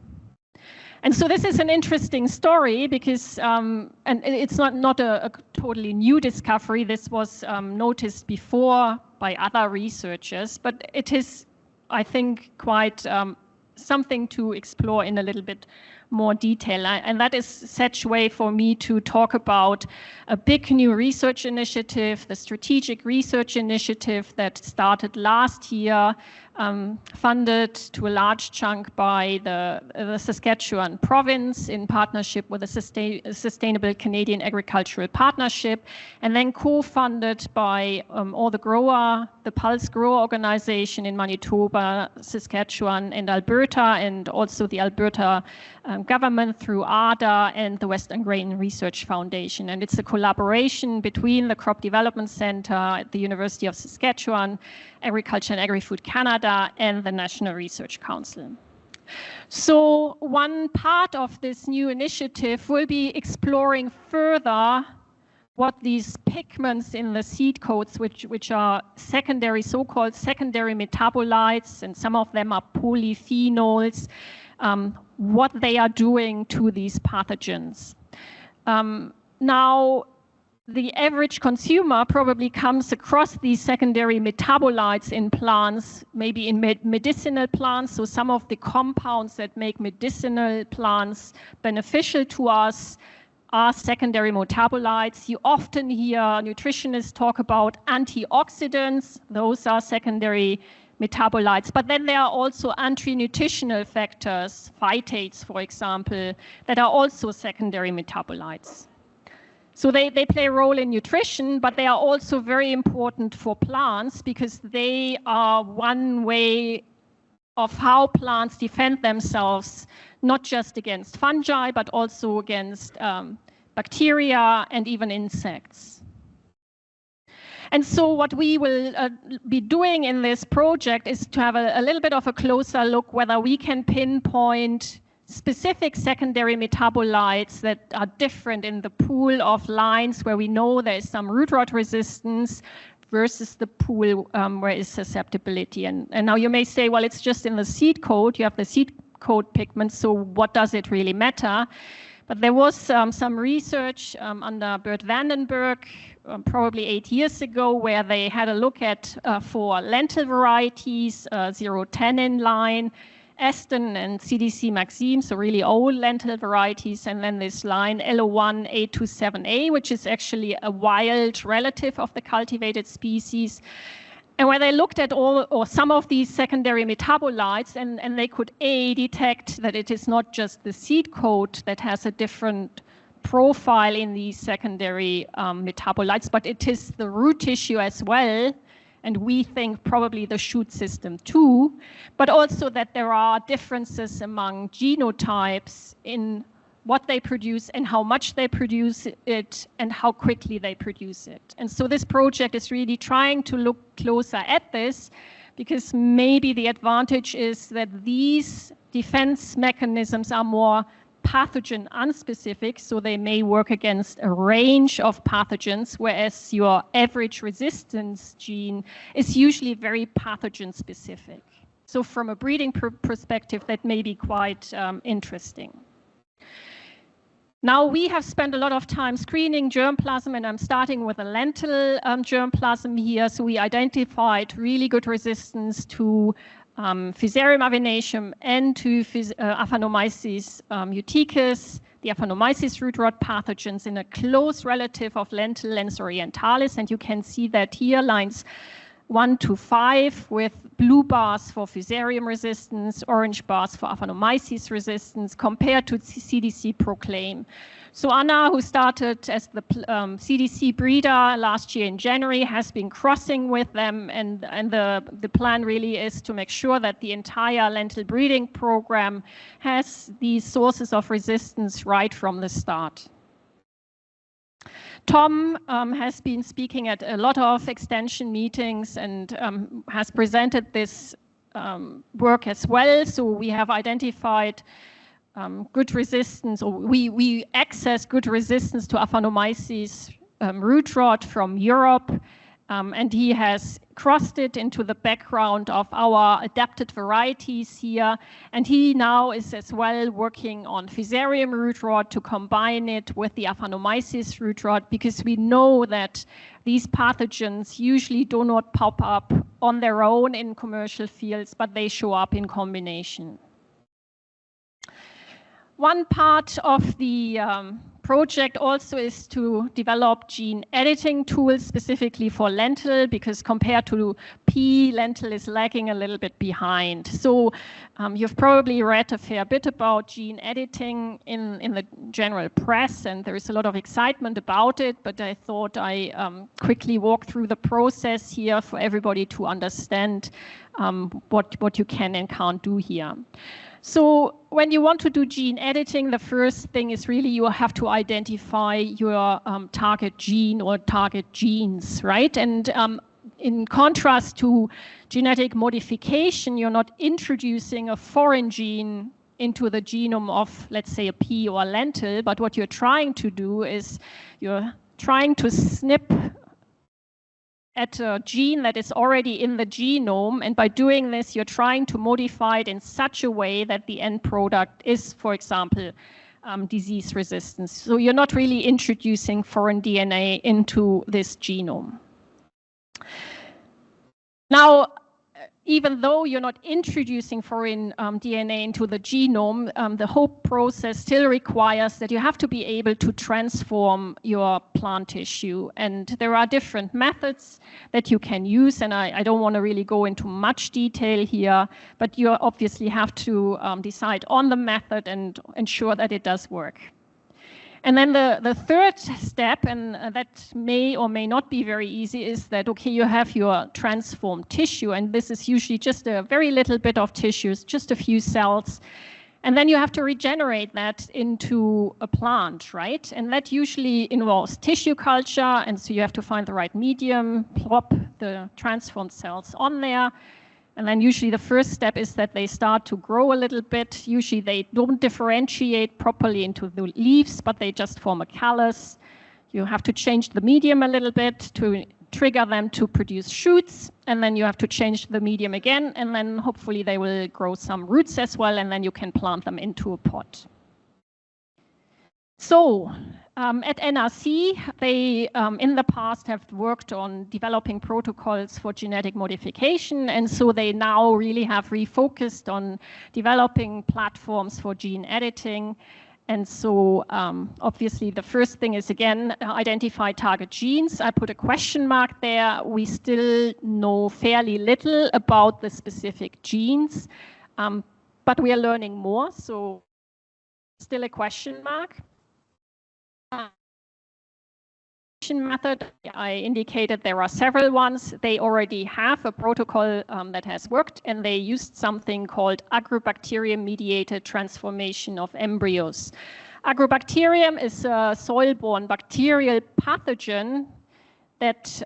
And so this is an interesting story because, and it's not a totally new discovery. This was noticed before by other researchers, but it is, I think, quite something to explore in a little bit more detail. And that is such a way for me to talk about a big new research initiative, the Strategic Research Initiative that started last year, funded to a large chunk by the Saskatchewan province in partnership with the Sustainable Canadian Agricultural Partnership, and then co-funded by all the Pulse Grower Organization in Manitoba, Saskatchewan, and Alberta, and also the Alberta government through ARDA and the Western Grain Research Foundation. And it's a collaboration between the Crop Development Center at the University of Saskatchewan, Agriculture and Agri-Food Canada, and the National Research Council. So one part of this new initiative will be exploring further what these pigments in the seed coats, which are secondary, so-called secondary metabolites, and some of them are polyphenols, what they are doing to these pathogens. Now, the average consumer probably comes across these secondary metabolites in plants, maybe in medicinal plants. So some of the compounds that make medicinal plants beneficial to us are secondary metabolites. You often hear nutritionists talk about antioxidants. Those are secondary metabolites. But then there are also anti-nutritional factors, phytates, for example, that are also secondary metabolites. So they play a role in nutrition, but they are also very important for plants because they are one way of how plants defend themselves, not just against fungi, but also against bacteria and even insects. And so what we will be doing in this project is to have a little bit of a closer look whether we can pinpoint specific secondary metabolites that are different in the pool of lines where we know there is some root rot resistance versus the pool where is susceptibility. And now you may say, well, it's just in the seed coat. You have the seed coat pigment, so what does it really matter? But there was some research under Bert Vandenberg probably 8 years ago where they had a look at for lentil varieties, 0-10 line, Aston and CDC Maxime, so really old lentil varieties, and then this line LO1A27A, which is actually a wild relative of the cultivated species. And where they looked at all or some of these secondary metabolites, and they could detect that it is not just the seed coat that has a different profile in these secondary metabolites, but it is the root tissue as well. And we think probably the shoot system too, but also that there are differences among genotypes in what they produce and how much they produce it and how quickly they produce it. And so this project is really trying to look closer at this, because maybe the advantage is that these defense mechanisms are more pathogen unspecific, so they may work against a range of pathogens, whereas your average resistance gene is usually very pathogen specific. So from a breeding perspective, that may be quite interesting. Now, we have spent a lot of time screening germplasm, and I'm starting with a lentil germplasm here. So we identified really good resistance to Fusarium avineum and to Aphanomyces eutychus, the Aphanomyces root rot pathogens, in a close relative of lentil Lens orientalis. And you can see that here, lines 1 to 5, with blue bars for Fusarium resistance, orange bars for Aphanomyces resistance, compared to CDC Proclaim. So Anna, who started as the CDC breeder last year in January, has been crossing with them, and the plan really is to make sure that the entire lentil breeding program has these sources of resistance right from the start. Tom has been speaking at a lot of extension meetings and has presented this work as well. So we have identified good resistance, or we access good resistance to Aphanomyces root rot from Europe, and he has crossed it into the background of our adapted varieties here. And he now is as well working on Fusarium root rot to combine it with the Aphanomyces root rot, because we know that these pathogens usually do not pop up on their own in commercial fields, but they show up in combination. One part of the project also is to develop gene editing tools specifically for lentil, because compared to pea, lentil is lagging a little bit behind. So you've probably read a fair bit about gene editing in the general press, and there is a lot of excitement about it, but I thought I quickly walk through the process here for everybody to understand what you can and can't do here. So when you want to do gene editing, the first thing is really you have to identify your target gene or target genes, right? And in contrast to genetic modification, you're not introducing a foreign gene into the genome of, let's say, a pea or a lentil, but what you're trying to do is you're trying to snip at a gene that is already in the genome, and by doing this you're trying to modify it in such a way that the end product is, for example, disease resistance. So you're not really introducing foreign DNA into this genome. Now, even though you're not introducing foreign DNA into the genome, the whole process still requires that you have to be able to transform your plant tissue. And there are different methods that you can use, and I don't want to really go into much detail here, but you obviously have to decide on the method and ensure that it does work. And then the third step, and that may or may not be very easy, is that, okay, you have your transformed tissue, and this is usually just a very little bit of tissues, just a few cells, and then you have to regenerate that into a plant, right? And that usually involves tissue culture, and so you have to find the right medium, plop the transformed cells on there. And then usually the first step is that they start to grow a little bit. Usually they don't differentiate properly into the leaves, but they just form a callus. You have to change the medium a little bit to trigger them to produce shoots. And then you have to change the medium again. And then hopefully they will grow some roots as well. And then you can plant them into a pot. So at NRC, they in the past have worked on developing protocols for genetic modification, and so they now really have refocused on developing platforms for gene editing. And so obviously the first thing is, again, identify target genes. I put a question mark there. We still know fairly little about the specific genes, but we are learning more, so still a question mark. Method, I indicated there are several ones. They already have a protocol that has worked, and they used something called agrobacterium-mediated transformation of embryos. Agrobacterium is a soil-borne bacterial pathogen that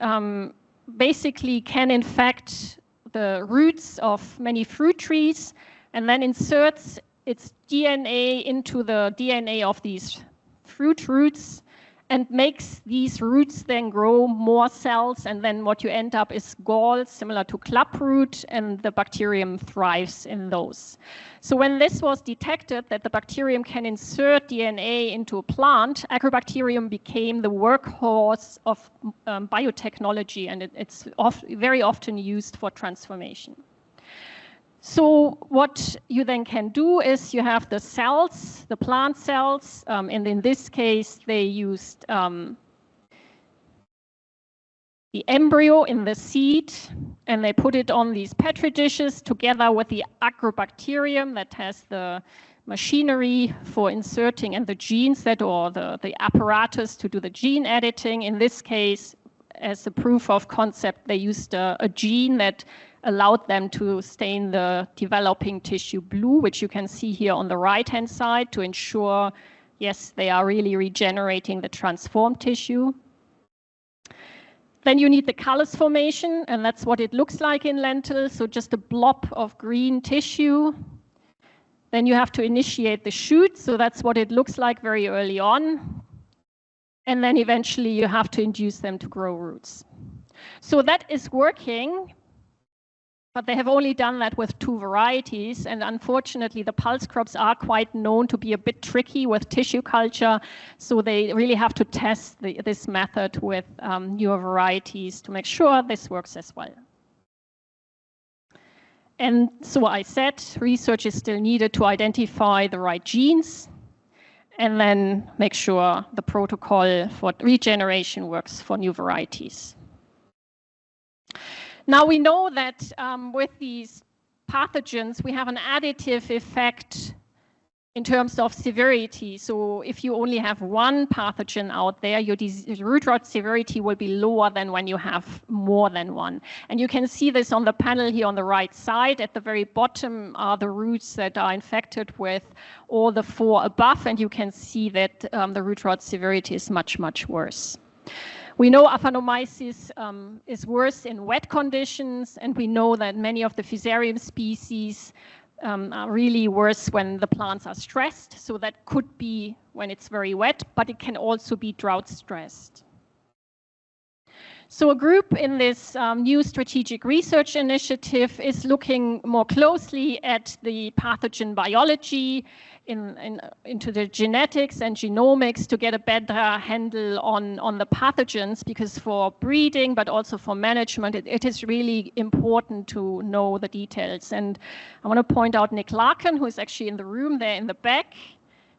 basically can infect the roots of many fruit trees and then inserts its DNA into the DNA of these fruit roots and makes these roots then grow more cells, and then what you end up is galls similar to clubroot, and the bacterium thrives in those. So when this was detected that the bacterium can insert DNA into a plant, agrobacterium became the workhorse of biotechnology, and it's very often used for transformation. So what you then can do is you have the cells, the plant cells, and in this case they used the embryo in the seed, and they put it on these petri dishes together with the agrobacterium that has the machinery for inserting and the genes that, or the apparatus to do the gene editing. In this case, as a proof of concept, they used a gene that allowed them to stain the developing tissue blue, which you can see here on the right-hand side to ensure, yes, they are really regenerating the transformed tissue. Then you need the callus formation, and that's what it looks like in lentils, so just a blob of green tissue. Then you have to initiate the shoot, so that's what it looks like very early on. And then eventually you have to induce them to grow roots. So that is working, but they have only done that with 2 varieties, and unfortunately the pulse crops are quite known to be a bit tricky with tissue culture, so they really have to test this method with newer varieties to make sure this works as well. And so I said research is still needed to identify the right genes and then make sure the protocol for regeneration works for new varieties. Now we know that with these pathogens, we have an additive effect in terms of severity. So if you only have one pathogen out there, your root rot severity will be lower than when you have more than one. And you can see this on the panel here on the right side. At the very bottom are the roots that are infected with all the 4 above, and you can see that the root rot severity is much, much worse. We know Aphanomyces is worse in wet conditions, and we know that many of the Fusarium species are really worse when the plants are stressed. So that could be when it's very wet, but it can also be drought stressed. So a group in this new strategic research initiative is looking more closely at the pathogen biology, into the genetics and genomics to get a better handle on the pathogens, because for breeding but also for management it is really important to know the details. And I want to point out Nick Larkin, who is actually in the room there in the back.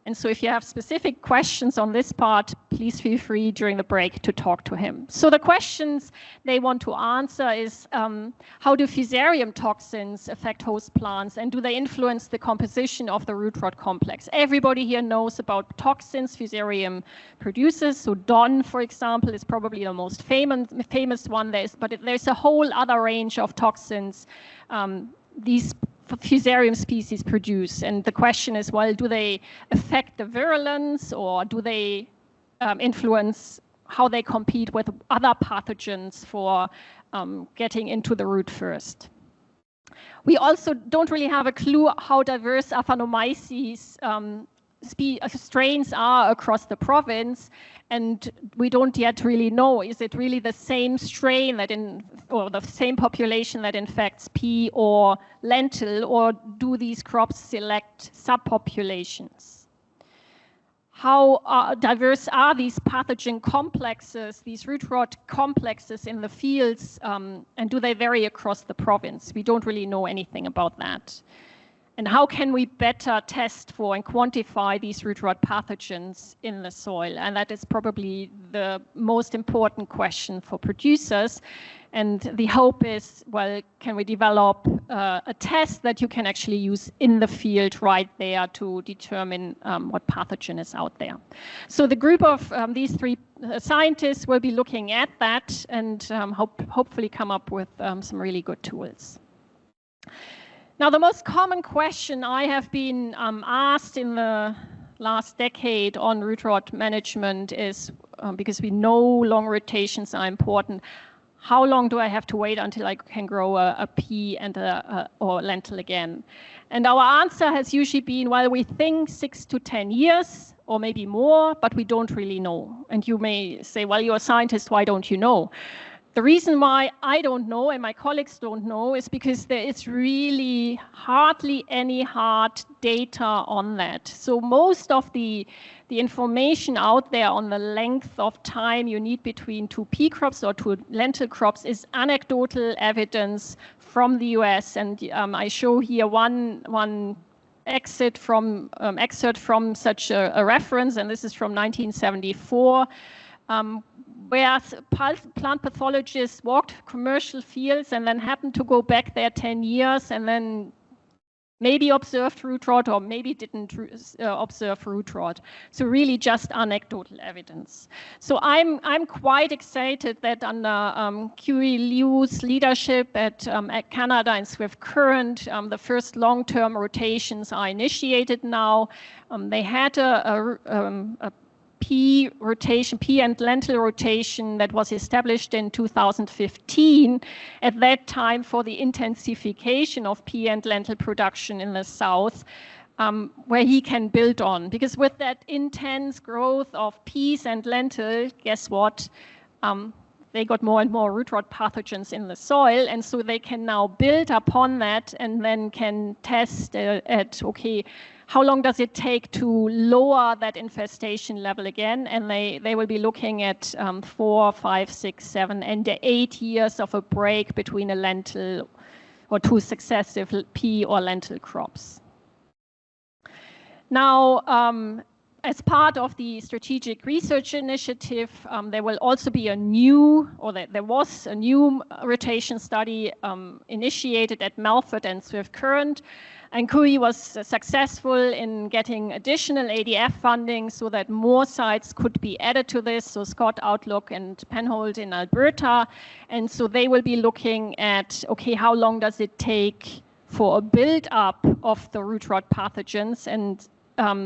And so if you have specific questions on this part, please feel free during the break to talk to him. So the questions they want to answer is, how do Fusarium toxins affect host plants, and do they influence the composition of the root rot complex? Everybody here knows about toxins Fusarium produces. So DON, for example, is probably the most famous one. But there's a whole other range of toxins these Fusarium species produce, and the question is, well, do they affect the virulence, or do they influence how they compete with other pathogens for getting into the root first? We also don't really have a clue how diverse Aphanomyces strains are across the province, and we don't yet really know, is it really the same strain or the same population that infects pea or lentil, or do these crops select subpopulations? How diverse are these pathogen complexes, these root rot complexes in the fields, and do they vary across the province? We don't really know anything about that. And how can we better test for and quantify these root rot pathogens in the soil? And that is probably the most important question for producers. And the hope is, well, can we develop a test that you can actually use in the field right there to determine what pathogen is out there? So the group of these three scientists will be looking at that and hopefully come up with some really good tools. Now, the most common question I have been asked in the last decade on root rot management is, because we know long rotations are important, how long do I have to wait until I can grow a pea and or lentil again? And our answer has usually been, well, we think 6 to 10 years or maybe more, but we don't really know. And you may say, well, you're a scientist, why don't you know? The reason why I don't know and my colleagues don't know is because there is really hardly any hard data on that. So most of the information out there on the length of time you need between two pea crops or two lentil crops is anecdotal evidence from the US. And I show here one excerpt from such a reference, and this is from 1974. Where plant pathologists walked commercial fields and then happened to go back there 10 years and then maybe observed root rot or maybe didn't observe root rot. So really just anecdotal evidence. So I'm quite excited that under Cory Liu's leadership at Canada and Swift Current, the first long-term rotations are initiated now. They had a pea and lentil rotation that was established in 2015, at that time for the intensification of pea and lentil production in the south, where he can build on. Because with that intense growth of peas and lentil, guess what? They got more and more root rot pathogens in the soil, and so they can now build upon that and then can test at, okay, how long does it take to lower that infestation level again? And they will be looking at 4, 5, 6, 7, and 8 years of a break between a lentil or two successive pea or lentil crops. Now, as part of the strategic research initiative, there will also be a new, or there was a new rotation study initiated at Melfort and Swift Current. And Cory was successful in getting additional ADF funding so that more sites could be added to this, so Scott, Outlook, and Penhold in Alberta. And so they will be looking at, okay, how long does it take for a build-up of the root rot pathogens? And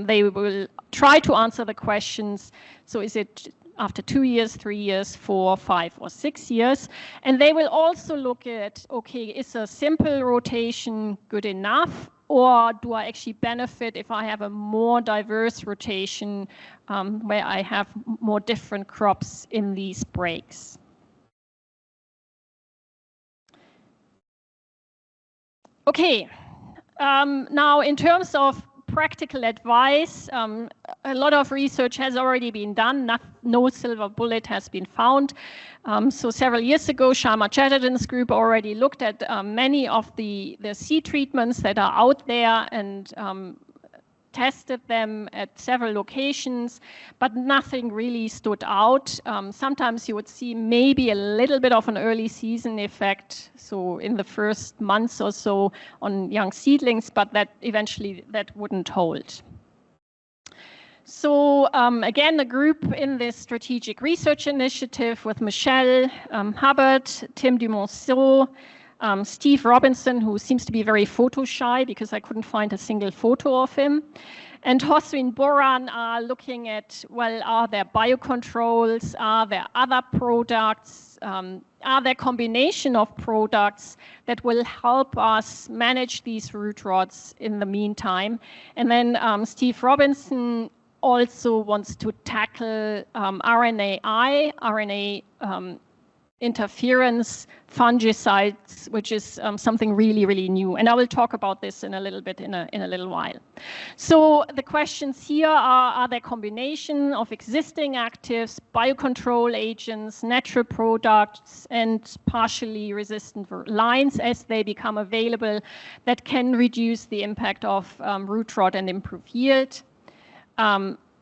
they will try to answer the questions, so is it after 2 years, 3 years, 4, 5, or 6 years? And they will also look at, okay, is a simple rotation good enough, or do I actually benefit if I have a more diverse rotation where I have more different crops in these breaks? Okay, now in terms of practical advice, a lot of research has already been done. No silver bullet has been found. So several years ago, Sharma Chatterton's group already looked at many of the seed treatments that are out there and tested them at several locations, but nothing really stood out. Sometimes you would see maybe a little bit of an early season effect, so in the first months or so on young seedlings, but that eventually that wouldn't hold. So again, a group in this strategic research initiative with Michelle Hubbard, Tim Dumonceau, Steve Robinson, who seems to be very photo shy because I couldn't find a single photo of him, and Hoswin Boran are looking at, well, are there biocontrols? Are there other products? Are there combination of products that will help us manage these root rots in the meantime? And then Steve Robinson also wants to tackle RNAi, RNA interference fungicides, which is something really, really new. And I will talk about this in a little bit in a little while. So the questions here are there combination of existing actives, biocontrol agents, natural products, and partially resistant lines as they become available that can reduce the impact of root rot and improve yield?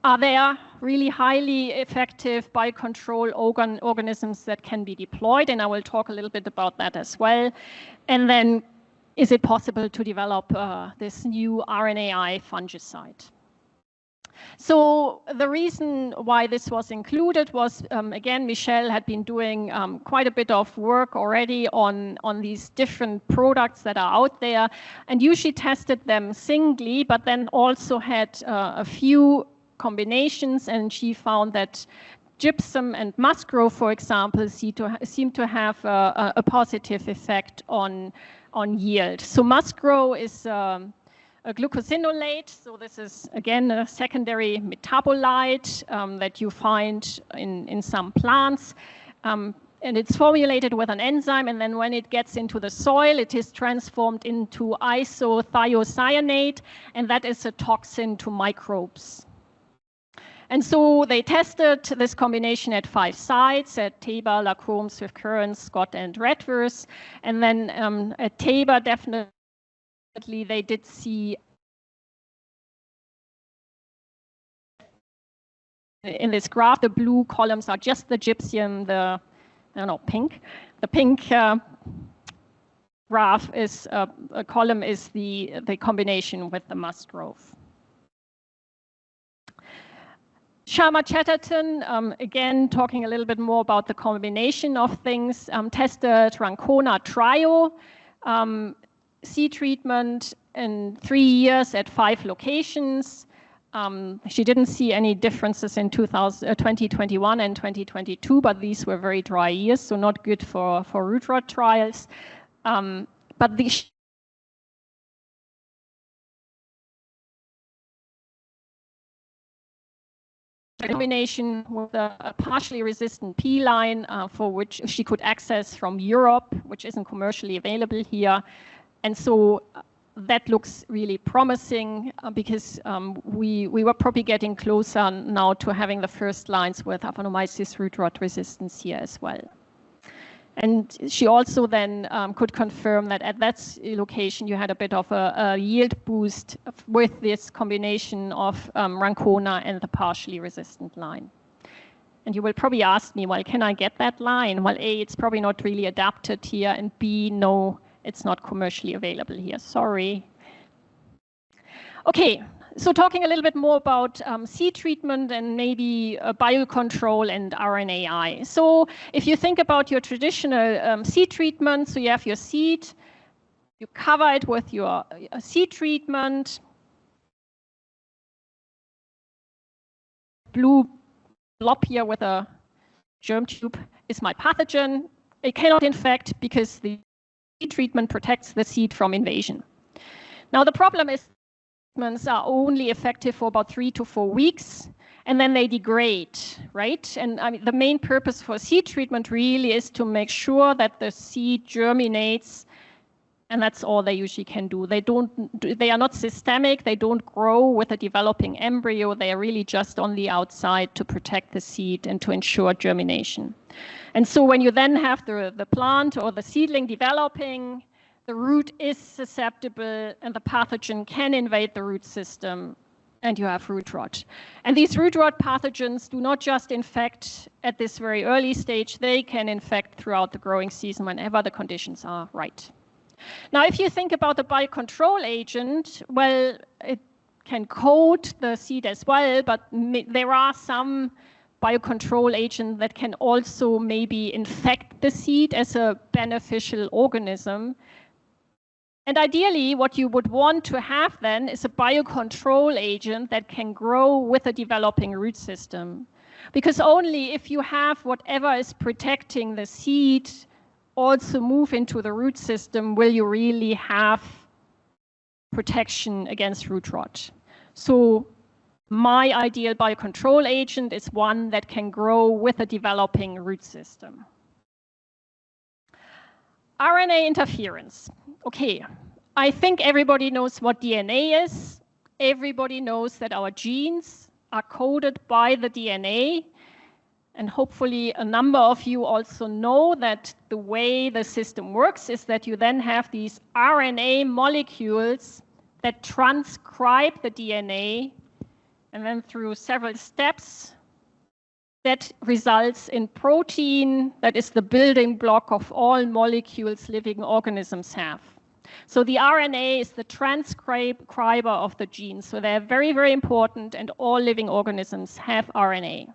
Are there really highly effective biocontrol organisms that can be deployed? And I will talk a little bit about that as well. And then, is it possible to develop this new RNAi fungicide? So the reason why this was included was, again, Michelle had been doing quite a bit of work already on these different products that are out there, and usually tested them singly, but then also had a few combinations, and she found that gypsum and musgrove, for example, seem to have a positive effect on yield. So musgrove is a glucosinolate, so this is again a secondary metabolite that you find in some plants. And it's formulated with an enzyme, and then when it gets into the soil, it is transformed into isothiocyanate, and that is a toxin to microbes. And so they tested this combination at 5 sites, at Tabor, Lacombe, Swift Current, Scott, and Redverse. And then at Tabor, definitely they did see in this graph, the blue columns are just the gypsum, pink. The pink graph is a column is the combination with the musgrove. Sharma Chatterton, again, talking a little bit more about the combination of things, tested Rancona Trio seed treatment in 3 years at 5 locations. She didn't see any differences in 2021 and 2022, but these were very dry years, so not good for root rot trials. But the combination with a partially resistant pea line for which she could access from Europe, which isn't commercially available here. And so that looks really promising because we were probably getting closer now to having the first lines with Agronomyces root rot resistance here as well. And she also then could confirm that at that location you had a bit of a yield boost with this combination of Rancona and the partially resistant line. And you will probably ask me, well, can I get that line? Well, A, it's probably not really adapted here, and B, no, it's not commercially available here. Sorry. Okay. So talking a little bit more about seed treatment and maybe biocontrol and RNAi. So if you think about your traditional seed treatment, so you have your seed, you cover it with your seed treatment. Blue blob here with a germ tube is my pathogen. It cannot infect because the seed treatment protects the seed from invasion. Now the problem is are only effective for about 3 to 4 weeks, and then they degrade, right? And I mean, the main purpose for seed treatment really is to make sure that the seed germinates, and that's all they usually can do. They are not systemic, they don't grow with a developing embryo, they are really just on the outside to protect the seed and to ensure germination. And so when you then have the plant or the seedling developing, the root is susceptible and the pathogen can invade the root system and you have root rot. And these root rot pathogens do not just infect at this very early stage, they can infect throughout the growing season whenever the conditions are right. Now, if you think about the biocontrol agent, well, it can coat the seed as well, but there are some biocontrol agents that can also maybe infect the seed as a beneficial organism. And ideally, what you would want to have then is a biocontrol agent that can grow with a developing root system. Because only if you have whatever is protecting the seed also move into the root system will you really have protection against root rot. So my ideal biocontrol agent is one that can grow with a developing root system. RNA interference. Okay, I think everybody knows what DNA is. Everybody knows that our genes are coded by the DNA. And hopefully a number of you also know that the way the system works is that you then have these RNA molecules that transcribe the DNA, and then through several steps, that results in protein that is the building block of all molecules living organisms have. So the RNA is the transcriber of the genes. So they're very, very important, and all living organisms have RNA.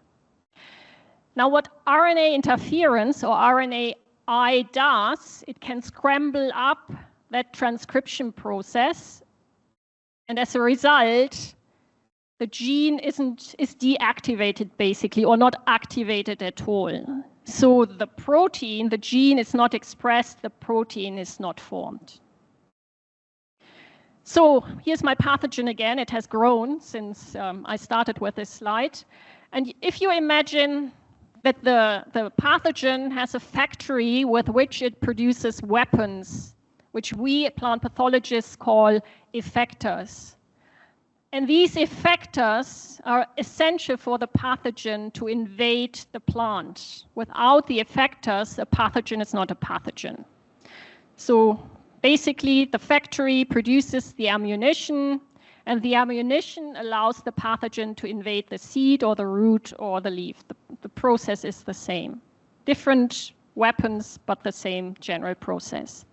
Now, what RNA interference or RNAi does, it can scramble up that transcription process, and as a result, the gene is deactivated basically, or not activated at all. So the protein, the gene is not expressed, the protein is not formed. So here's my pathogen again. It has grown since I started with this slide. And if you imagine that the pathogen has a factory with which it produces weapons, which we plant pathologists call effectors. And these effectors are essential for the pathogen to invade the plant. Without the effectors, a pathogen is not a pathogen. So basically, the factory produces the ammunition, and the ammunition allows the pathogen to invade the seed or the root or the leaf. The process is the same. Different weapons, but the same general process.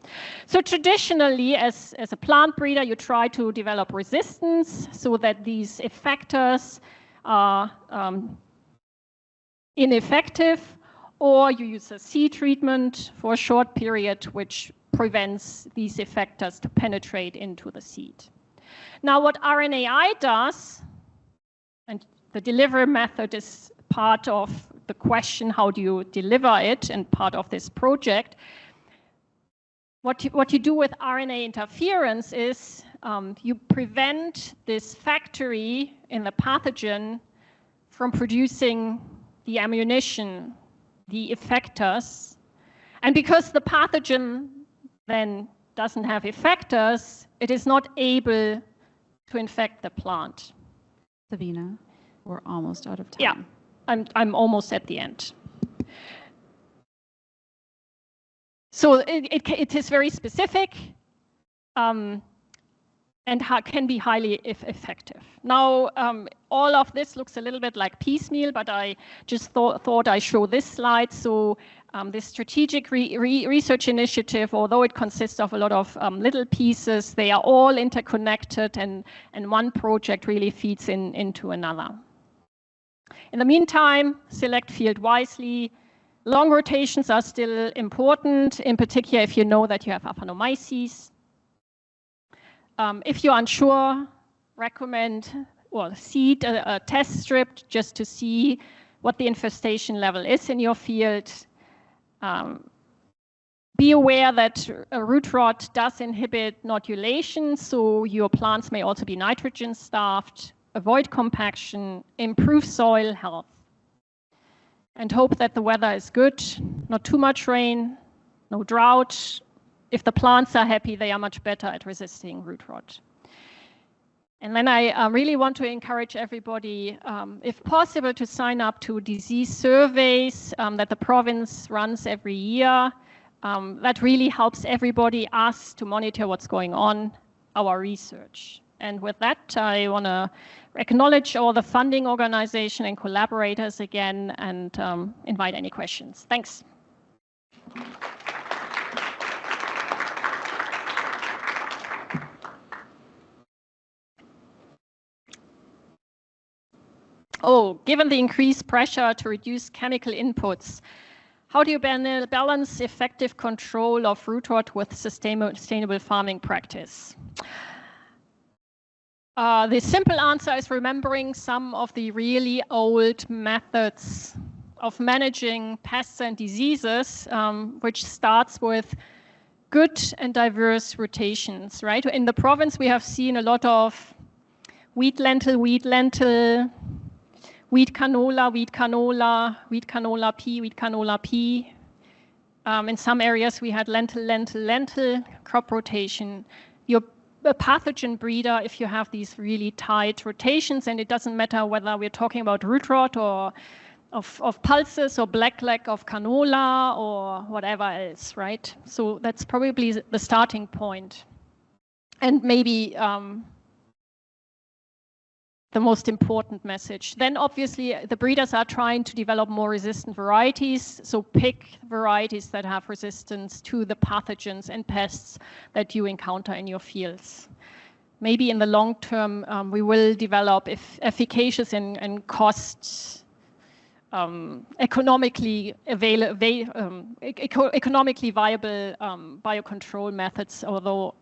So traditionally, as a plant breeder, you try to develop resistance so that these effectors are ineffective, or you use a seed treatment for a short period, which prevents these effectors to penetrate into the seed. Now, what RNAi does, and the delivery method is part of the question, how do you deliver it, and part of this project. What you do with RNA interference is you prevent this factory in the pathogen from producing the ammunition, the effectors. And because the pathogen then doesn't have effectors, it is not able to infect the plant. Sabine, we're almost out of time. Yeah, I'm almost at the end. So it is very specific and can be highly effective. Now, all of this looks a little bit like piecemeal, but I just thought I'd show this slide. So this strategic research initiative, although it consists of a lot of little pieces, they are all interconnected, and one project really feeds into another. In the meantime, select field wisely. Long rotations are still important, in particular if you know that you have Aphanomyces. If you're unsure, recommend seed a test strip just to see what the infestation level is in your field. Be aware that root rot does inhibit nodulation, so your plants may also be nitrogen starved. Avoid compaction, improve soil health, and hope that the weather is good, not too much rain, no drought. If the plants are happy, they are much better at resisting root rot. And then I really want to encourage everybody, if possible, to sign up to disease surveys that the province runs every year. That really helps everybody, us, to monitor what's going on, our research. And with that, I want to acknowledge all the funding organization and collaborators again, and invite any questions. Thanks. Oh, given the increased pressure to reduce chemical inputs, how do you balance effective control of root rot with sustainable farming practice? The simple answer is remembering some of the really old methods of managing pests and diseases, which starts with good and diverse rotations, right? In the province, we have seen a lot of wheat, lentil, wheat, canola, wheat, canola, wheat, canola, pea, wheat, canola, pea. In some areas, we had lentil crop rotation. You're a pathogen breeder if you have these really tight rotations, and it doesn't matter whether we're talking about root rot or of pulses or blackleg of canola or whatever else, right? So that's probably the starting point. And maybe the most important message. Then obviously the breeders are trying to develop more resistant varieties, so pick varieties that have resistance to the pathogens and pests that you encounter in your fields. Maybe in the long term we will develop efficacious and cost economically viable biocontrol methods, although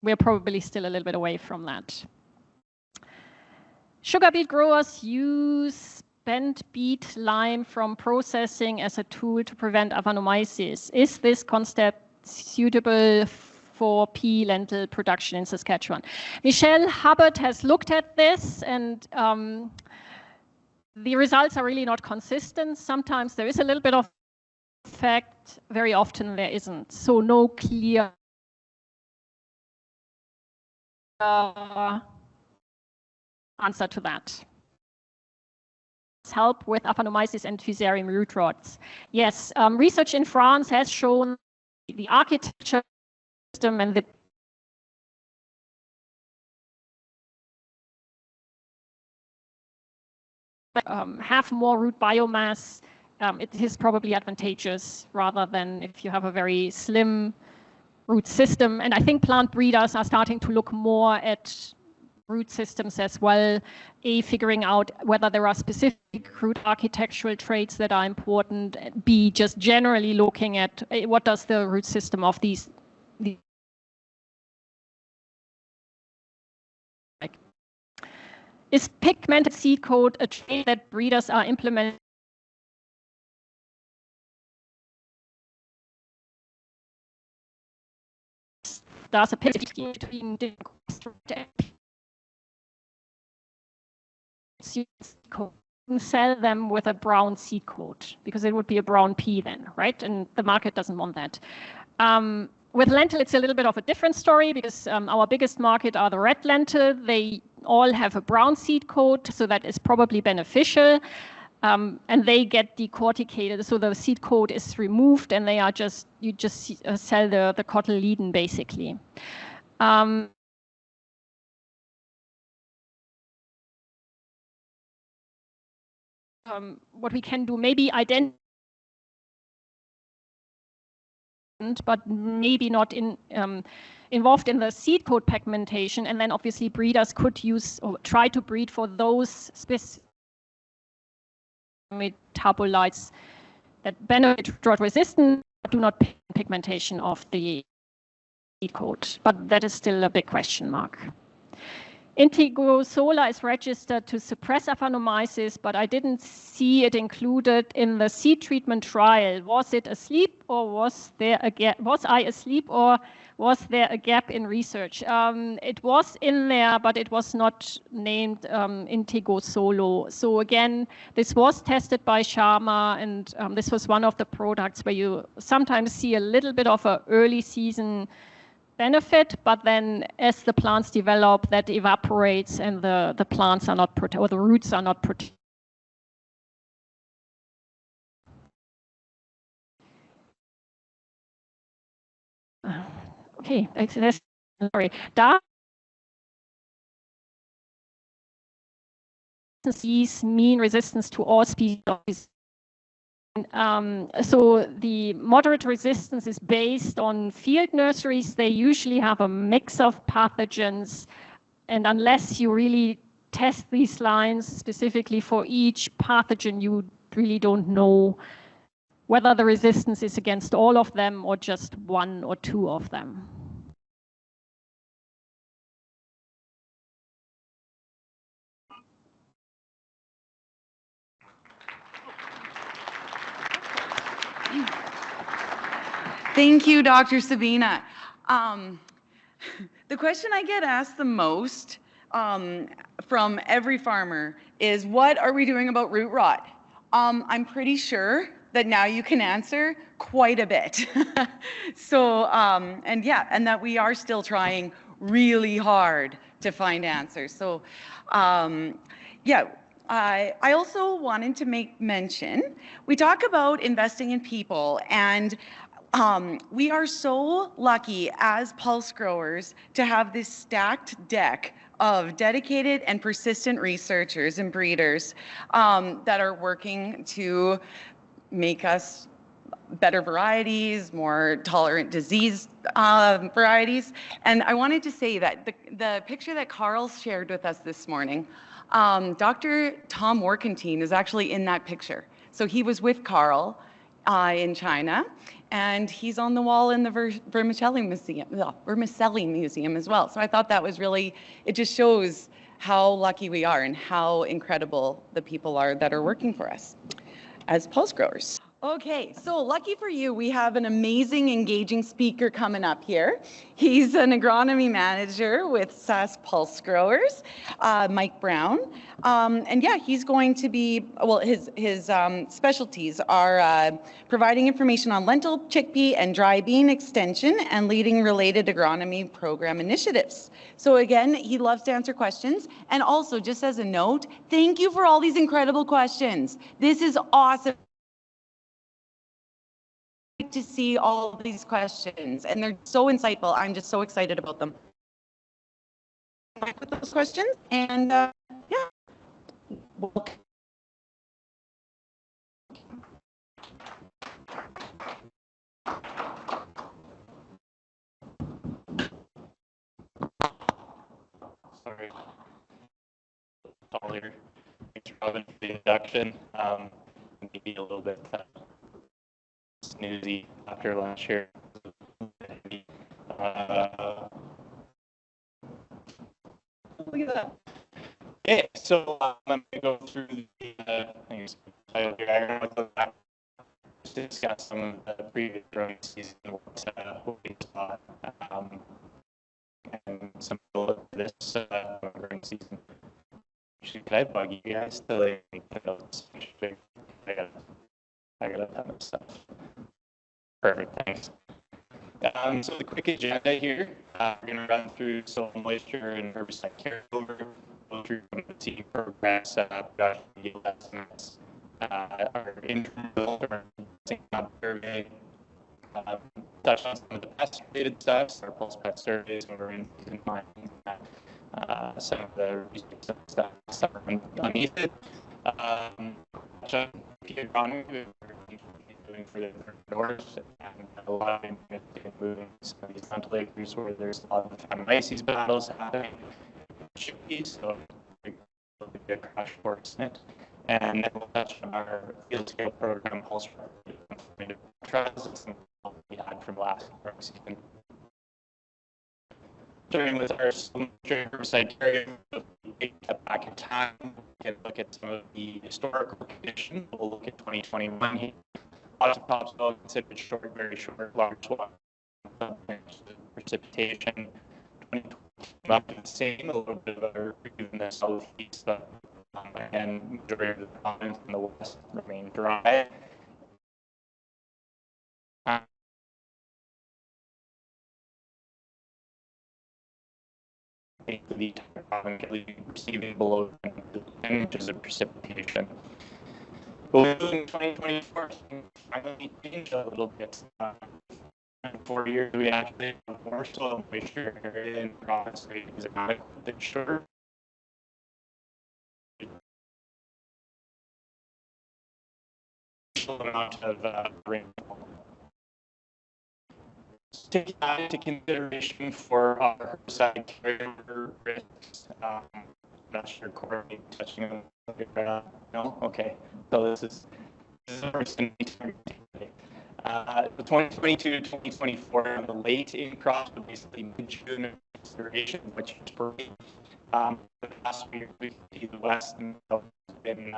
we're probably still a little bit away from that. Sugar beet growers use spent beet lime from processing as a tool to prevent Agronomyces. Is this concept suitable for pea lentil production in Saskatchewan? Michelle Hubbard has looked at this, and the results are really not consistent. Sometimes there is a little bit of effect, very often there isn't. So no clear answer to that. Help with Agronomyces and Fusarium root rots. Yes, research in France has shown the architecture system and the have more root biomass. It is probably advantageous rather than if you have a very slim root system. And I think plant breeders are starting to look more at root systems as well, figuring out whether there are specific root architectural traits that are important, B, just generally looking at what does the root system of these like. Is pigmented seed coat a trait that breeders are implementing? Does a pigment between sell them with a brown seed coat because it would be a brown pea then, right? And the market doesn't want that. With lentil, it's a little bit of a different story because our biggest market are the red lentil. They all have a brown seed coat, so that is probably beneficial. And they get decorticated, so the seed coat is removed, and they are just sell the cotyledon basically. What we can do, maybe identify, but maybe not involved in the seed coat pigmentation, and then obviously breeders could use or try to breed for those specific metabolites that benefit drought resistance but do not pigmentation of the seed coat. But that is still a big question mark. Integrosola is registered to suppress Agronomyces, but I didn't see it included in the seed treatment trial. Was it asleep, or was there a gap? Was I asleep, or was there a gap in research? It was in there, but it was not named Integrosolo. So again, this was tested by Sharma, and this was one of the products where you sometimes see a little bit of an early season benefit, but then as the plants develop, that evaporates and the plants are not protected, or the roots are not protected. Okay, that's sorry. These mean resistance to all species. So the moderate resistance is based on field nurseries. They usually have a mix of pathogens, and unless you really test these lines specifically for each pathogen, you really don't know whether the resistance is against all of them or just one or two of them. Thank you, Dr. Sabine. The question I get asked the most from every farmer is, what are we doing about root rot? I'm pretty sure that now you can answer quite a bit. So, and yeah, and that we are still trying really hard to find answers. So, yeah, I also wanted to make mention, we talk about investing in people, and we are so lucky as pulse growers to have this stacked deck of dedicated and persistent researchers and breeders that are working to make us better varieties, more tolerant disease varieties. And I wanted to say that the picture that Carl shared with us this morning, Dr. Tom Warkentine is actually in that picture. So he was with Carl in China, and he's on the wall in the Vermicelli Museum as well. So I thought that was really, it just shows how lucky we are and how incredible the people are that are working for us as pulse growers. Okay, so lucky for you, we have an amazing, engaging speaker coming up here. He's an agronomy manager with SAS Pulse Growers, Mike Brown. And yeah, he's going to be, well, his specialties are providing information on lentil, chickpea, and dry bean extension and leading related agronomy program initiatives. So again, he loves to answer questions. And also, just as a note, thank you for all these incredible questions. This is awesome to see all of these questions, and they're so insightful. I'm just so excited about them. With those questions, and yeah. Sorry. Taller. Thanks, Robin, for the introduction. Maybe a little bit snoozy after lunch here. Look at that. Okay, so I'm going to go through the title here. I discuss some of the previous growing season, what we saw, and some of this growing season. Actually, could I bug you guys to like the notes? I got a ton of stuff. Perfect, thanks. So the quick agenda here, we're going to run through soil moisture and herbicide carryover, go through seed progress, production yield estimates, our interim result, our survey, touch on some of the pest-related stuff, our pulse pest surveys, when we're in finding some of the research stuff underneath it. Touch on agronomy, doing for the doors, and a lot of moving some of these frontal acres where there's a lot of Banniza battles happening, chickpeas, so a good crash course in it. And then we'll touch on our field scale program, pulse trials, and what we had from last growing season. Starting with our herbicide carryover, we get back in time, we can look at some of the historical conditions. We'll look at 2021 here. Lots of topsoil considered short, very short, large one. Precipitation, 2020 about the same, a little bit of a review in the southeast, and majority of the province in the west remain dry. The province receiving below 10 inches of precipitation. But in 2024, finally changed a little bit. In 4 years, we actually have more soil moisture area in the province rate is adequate than shorter. Amount of rainfall. Take that into consideration for our herbicide carryover risks. Not sure Cory touching on it right now. No? Okay. So this is the first thing the 2022 to 2024, the late in crops, but basically mid-June consideration, which is great. The past year, we see the West and has been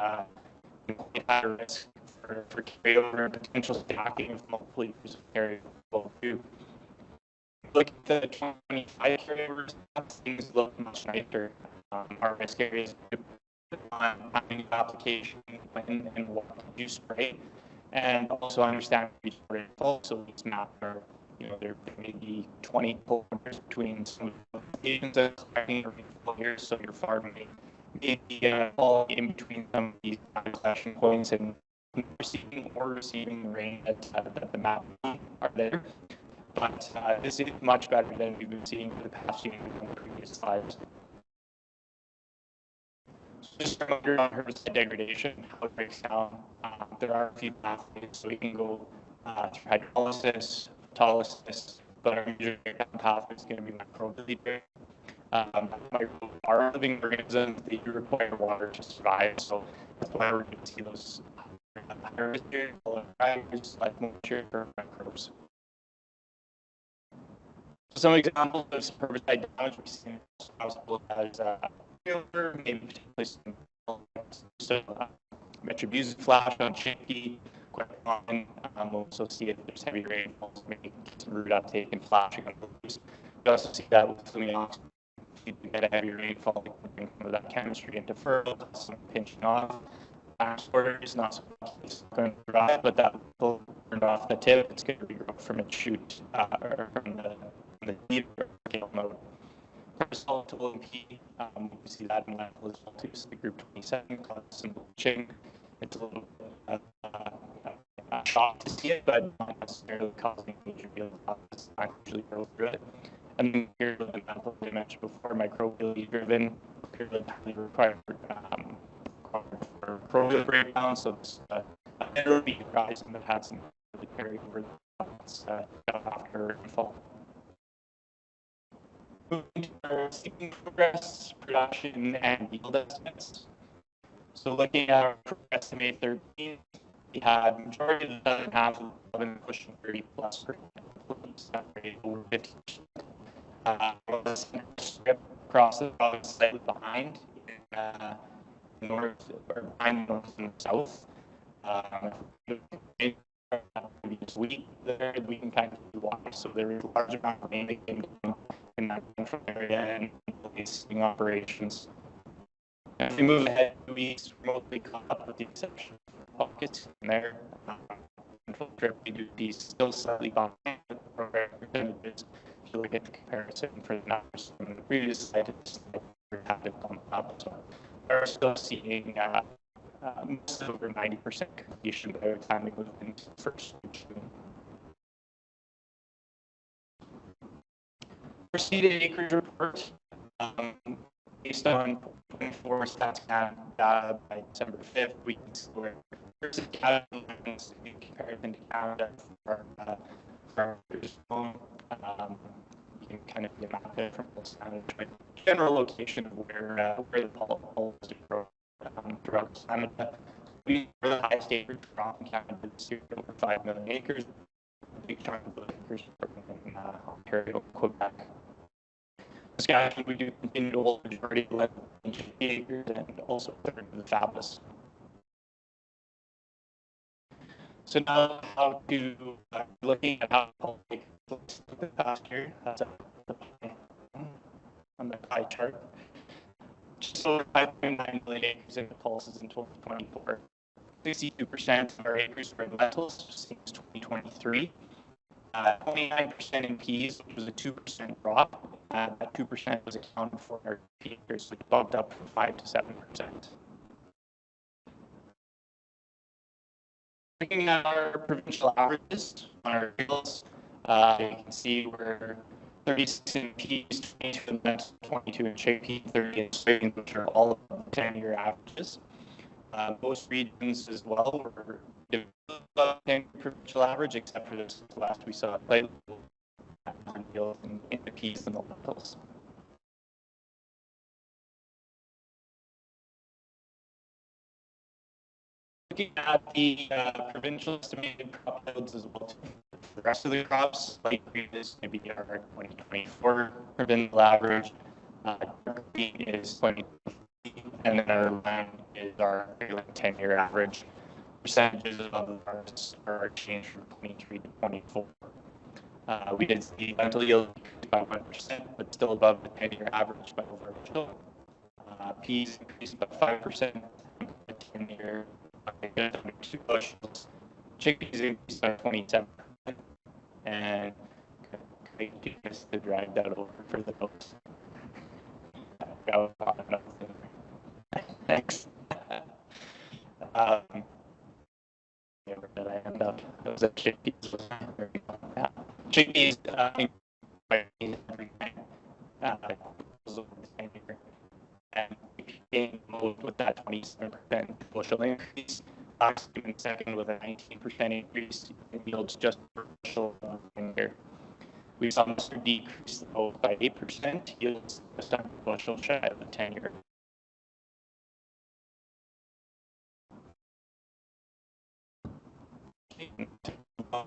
at risk for carryover and potential stacking of multiple years of carryover too. Look at the 2025 carryovers, things look much nicer. Our risk areas on timing of application, when and what you spray. and also understand rainfall. So these maps are, there may be 20 kilometers between some of the locations that are collecting rainfall here, so your farm may be fall in between some of these collection points and receiving the rain that the map are there. But this is much better than we've been seeing for the past year in the previous slides. So just a reminder on herbicide degradation, how it breaks down. There are a few pathways, so we can go through hydrolysis, photolysis, but our major breakdown pathway is going to be microbial. Microbes are living organisms. They do require water to survive, so that's why we're going to see those parasites, like moisture for microbes. So some examples of herbicide damage we see as filter, maybe potentially some metribuzin flash on chickpea, quite common. We'll also see if there's heavy rainfalls, maybe some root uptake and flashing on the leaves. We also see that with flumioxazine. If you get a heavy rainfall, you can bring some of that chemistry into fertile, some pinching off. Order is not so much it's going to dry, but that will burn off the tip. It's going to regrow from its shoot or from the leaf or mode. Cortisol to OMP, we see that in lentil as well too. So the group 27 causes some bleaching. It's a little bit shock to see it, but not necessarily causing major field losses. I usually go through it. And then here with the mental I mentioned before, microbially driven, highly required for microbial breakdown. So this anaerobic guys that had some really carry over after fall. Moving to our seeding progress, production, and yield estimates. So looking at our estimate 13, we had majority of the southern half of the pushing 30 plus rate over 50%. The center strip across the province slightly behind in north or behind north and south. This week there we can kind of see why. So there is a large amount of rain that came down in that central area and leasing operations. If we move ahead 2 weeks, remotely caught up with the exception of pockets in there. Central trip we do be still slightly behind the program percentages. If you look at the comparison for the numbers from the previous slide, it's have come up. So we're still seeing most over 90% completion by the time we move into the first June. For seeded acreage report, based on 24 stats data by December 5th, we can see where there's a Canada in comparison to Canada for our you can kind of get a map there from this general location of where the polls grow throughout Canada. We are the highest acreage crop in Canada this year, over 5 million acres. A big chunk of those acres are in Ontario, Quebec. Saskatchewan, we do continue to hold the majority of the acres and also third of the fabulous. So now how to looking at how politics looks the past year. That's on the pie chart. Just over 5.9 million acres in the pulses in 2024. 62% of our acres were in lentils, same as 2023. 29% in peas, which was a 2% drop. That 2% was accounted for in our pea acres, which bumped up from 5 to 7%. Looking at our provincial averages on our fields, you can see we're 36 in peas, 22 in lentils, 22 in chickpea, 30 in soybeans, which are all of the 10-year averages. Most regions as well were above 10 provincial average, except for this last we saw slightly yield in the peas and the lentils. Looking at the provincial estimated crop yields as well, for the rest of the crops, like this may be our 2024 provincial average. Green is 20, and then our land is our 10-year average. Percentages of the harvests are changed from 23 to 24. We did see lentil yield by 1%, but still above the 10-year average by over a bushel. Peas increased by 5%, the 10-year by 2 bushels. chickpeas increased by 27%, and could you guys to drag that over for the notes? Thanks. Where did I end up? It was at chickpeas. Yeah. Chickpeas and gained most with that 27% bushel increase. Ox came in second with a 19% increase in yields just per bushel here. We saw mustard decrease by 8%, yields just under bushel shy of the 10-year.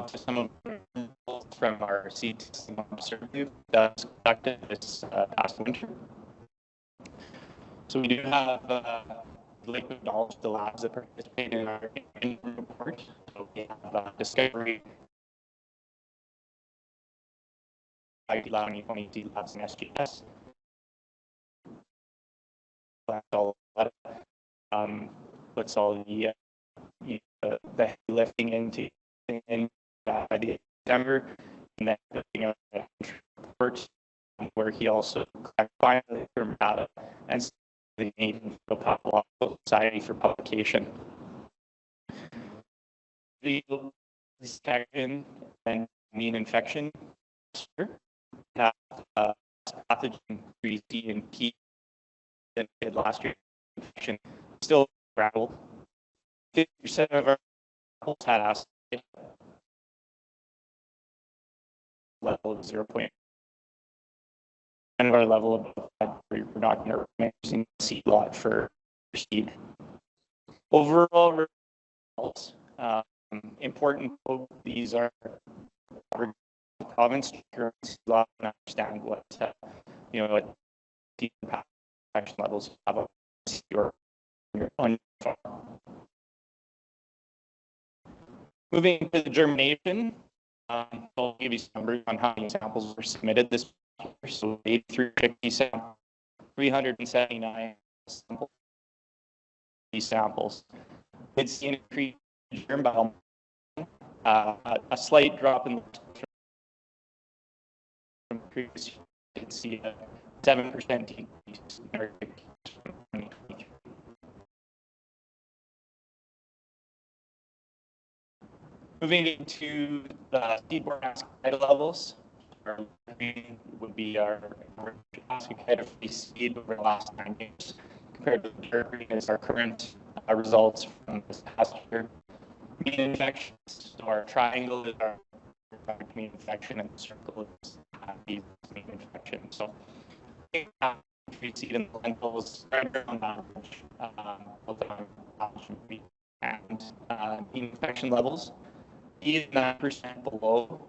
To some of the results from our seed testing survey that was conducted this past winter. So we do have liquid knowledge, the labs that participate in our report. So we have Discovery, Laurie, labs, and SGS. That's all. Puts all the heavy lifting into by the December, and then putting out a report where he also clarified the term data and the Canadian Pathological Society for publication. The detection and mean infection have pathogen 3C and P than did last year. Infection still rattled. 50% of our apples had acid level of 0. And our level of we're not going to recommend using the seed lot for seed. Overall results, important. These are province seed lot and understand what what the infection levels have on your farm. Moving to the germination, I'll give you some numbers on how many samples were submitted this year. So 83 chickpea samples, 379 samples. These samples. It's increased germ biome, a slight drop in the from previous year. You can see a 7% decrease in our chickpeas from 2023. Moving into the seedborne ascochyta levels, our would be our ascochyta-free seed over the last 9 years, compared to the dark green is our current results from this past year. Mean infections, so our triangle is our mean infection, and the circle is mean infection. So, free seed in the lentils, right around average, and mean infection levels. 9% below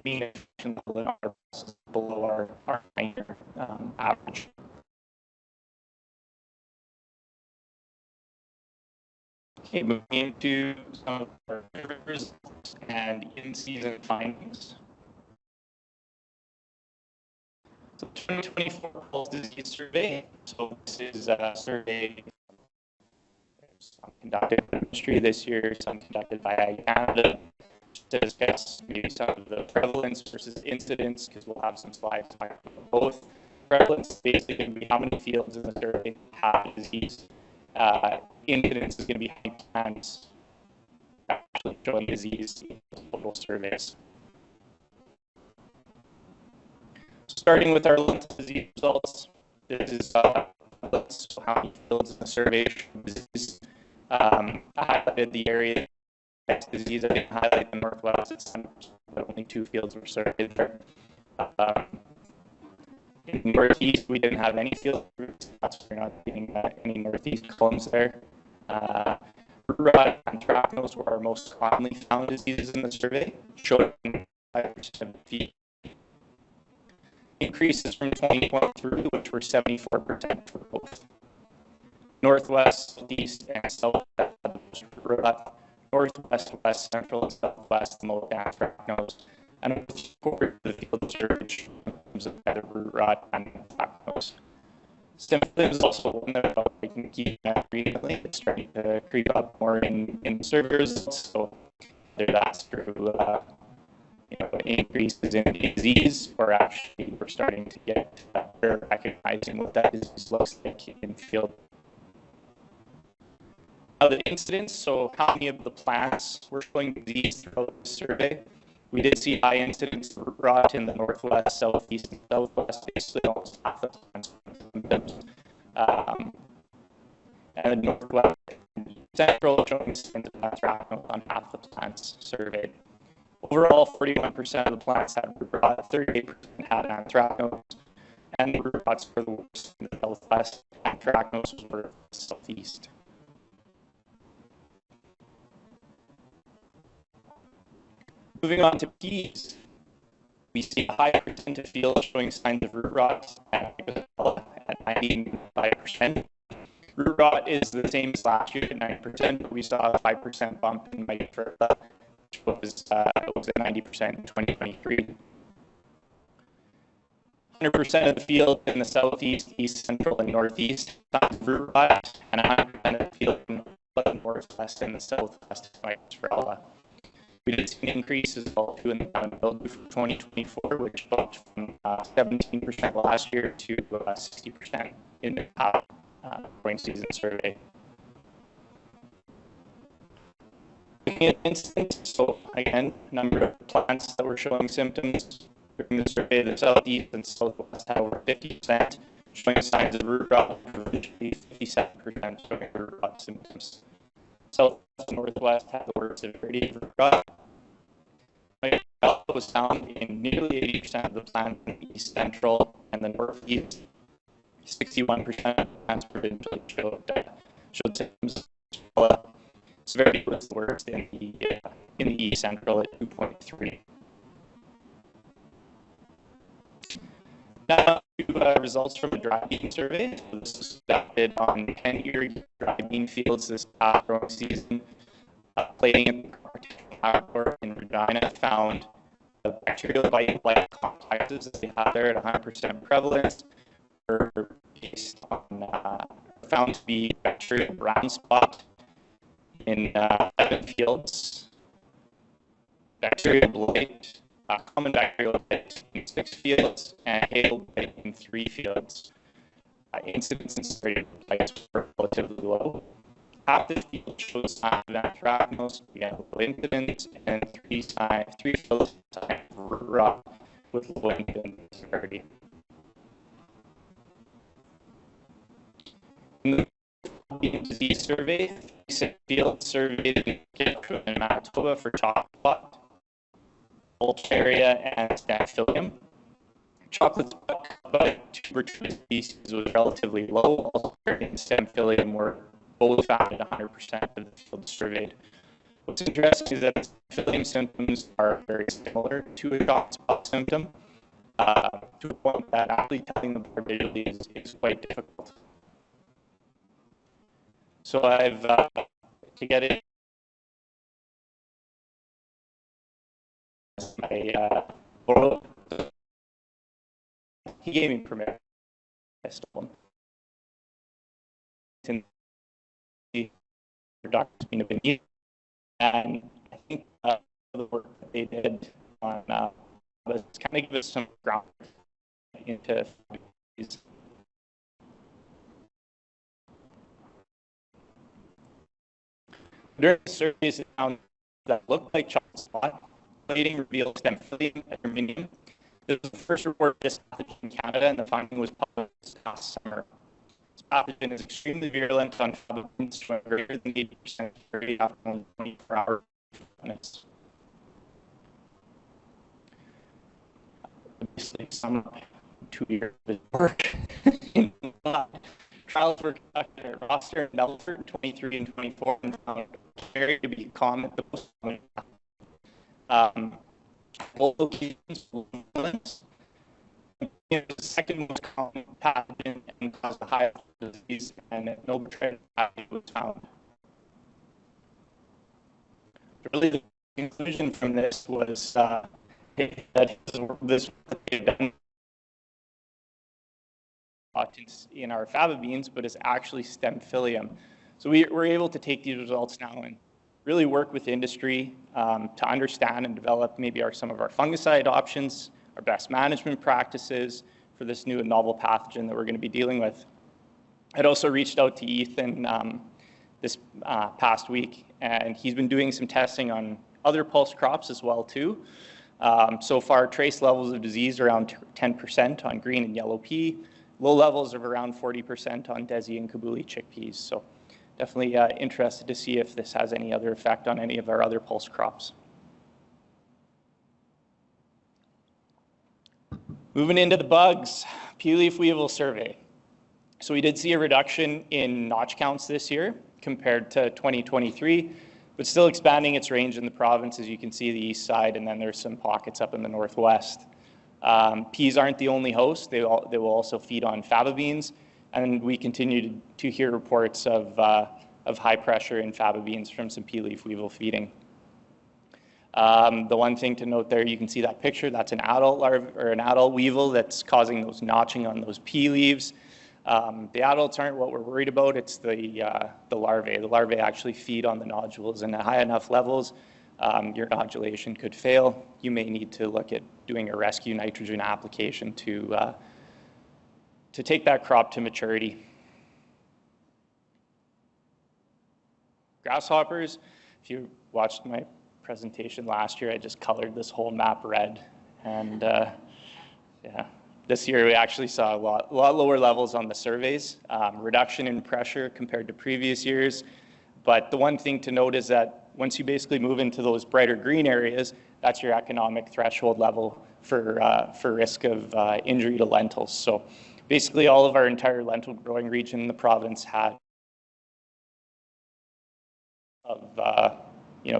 mean infection level below our 9-year average. Okay, moving into some of our results and in-season findings. So 2024 Pulse Disease Survey. So this is a survey some conducted in the industry this year, some conducted by Ag Canada, to discuss maybe some of the prevalence versus incidence, because we'll have some slides talking about both. Prevalence basically going to be how many fields in the survey have disease. Incidence is going to be how many times actually showing disease in total surveys. Starting with our lentil disease results, this is how many fields in the survey show disease. I highlighted the area disease. I didn't highlight the Northwest. It's but only 2 fields were surveyed there. In the Northeast, we didn't have any field groups. That's why we're not getting any Northeast columns there. Root rot and anthracnose were our most commonly found diseases in the survey, showing 5% of feet. Increases from 2023, which were 74% for both. Northwest, Southeast, and South had the most root rot. Northwest, West, Central, and Southwest, the most anthracnose, and forward to the field surge in terms of either root rot and anthracnose. Symptoms is also one that we can keep recently. It's starting to creep up more in survey results, so whether that's through increases in disease, or actually we're starting to get better recognizing what that disease looks like in the field. The incidence, so how many of the plants were showing disease throughout the survey. We did see high incidence of root rot in the Northwest, Southeast, and Southwest, basically almost half the plants. And the Northwest and Central showing incidence of anthracnose on half the plants surveyed. Overall, 41% of the plants had root rot, 38% had anthracnose, and the root rots were the worst in the Southwest. Anthracnose was worse in the Southeast. Moving on to peas, we see a high percent of fields showing signs of root rot at 95%. Root rot is the same as last year at 9%, but we saw a 5% bump in mycorrhiza, which was at 90% in 2023. 100% of the field in the Southeast, East, Central, and Northeast signs of root rot, and 100% of the field in the Northwest and the Southwest mycorrhiza. We did see an increase as well too in the availability for 2024, which bumped from 17% last year to 60% in the growing season survey. Looking at incidents, so again, number of plants that were showing symptoms during the survey, the Southeast and Southwest had over 50% showing signs of root rot, virtually 57% showing root rot symptoms. Southwest and Northwest had the worst severity of root rot. Mycorrhiza was found in nearly 80% of the plants in the East Central and the Northeast. 61% of plants provincially showed symptoms. Severity was the worst in the East Central at 2.3. Now, results from a dry bean survey. So this was conducted on 10 irrigated dry bean fields this past growing season. Plating in Regina found the bacterial bite-like complexes that they had there at 100% prevalence were based on found to be bacterial brown spot in 11 fields, bacterial blight, common bacterial blight in 6 fields, and hail blight in 3 fields. Incidence and severity of blights were relatively low. Half the field showed signs of anthracnose, we had low incidence, and 3 fields signs of root rot with low incidence and severity. In the disease survey, 36 fields surveyed in Manitoba for chocolate spot, Ulcharia, and Staphylium. Chocolate spot, but tuberculosis species was relatively low. Ulcharia and Staphylium were both found at 100% of the field surveyed. What's interesting is that Staphylium symptoms are very similar to a chocolate spot symptom, to a point that actually telling them visually is quite difficult. So I've, to get it, he gave me permission. I stole him. Dr. Sabine Banniza, and I think the work that they did on was kind of give us some ground into these. During the surveys they found that looked like chocolate spot plating revealed Staphylium aeruginium. This was the first report of this pathogen in Canada, and the finding was published last summer. This pathogen is extremely virulent on pathogens to a greater than 80% severity after only 24 hours. Basically, some 2 years of work in Trials were conducted at Roster and Melford, 23 and 24, and found Cory to be common, the most common. Both locations were influenced. The second most common pathogen and caused the highest disease, and no betrayal was found. Really, the conclusion from this was that this in our faba beans, but it's actually stem psyllium. So we're able to take these results now and really work with industry to understand and develop maybe some of our fungicide options, our best management practices for this new and novel pathogen that we're going to be dealing with. I'd also reached out to Ethan this past week, and he's been doing some testing on other pulse crops as well too. So far, trace levels of disease around 10% on green and yellow pea, low levels of around 40% on Desi and Kabuli chickpeas. So definitely interested to see if this has any other effect on any of our other pulse crops. Moving into the bugs, pea leaf weevil survey. So we did see a reduction in notch counts this year compared to 2023, but still expanding its range in the province, as you can see the east side, and then there's some pockets up in the northwest. Peas aren't the only host. They will also feed on faba beans, and we continue to hear reports of high pressure in faba beans from some pea leaf weevil feeding. The one thing to note there, you can see that picture, that's an adult larva or an adult weevil that's causing those notching on those pea leaves. The adults aren't what we're worried about, it's the larvae. The larvae actually feed on the nodules, and at high enough levels, your nodulation could fail. You may need to look at doing a rescue nitrogen application to take that crop to maturity. Grasshoppers, if you watched my presentation last year, I just colored this whole map red, and yeah. This year we actually saw a lot lower levels on the surveys, reduction in pressure compared to previous years. But the one thing to note is that once you basically move into those brighter green areas, that's your economic threshold level for risk of injury to lentils. So basically all of our entire lentil growing region in the province had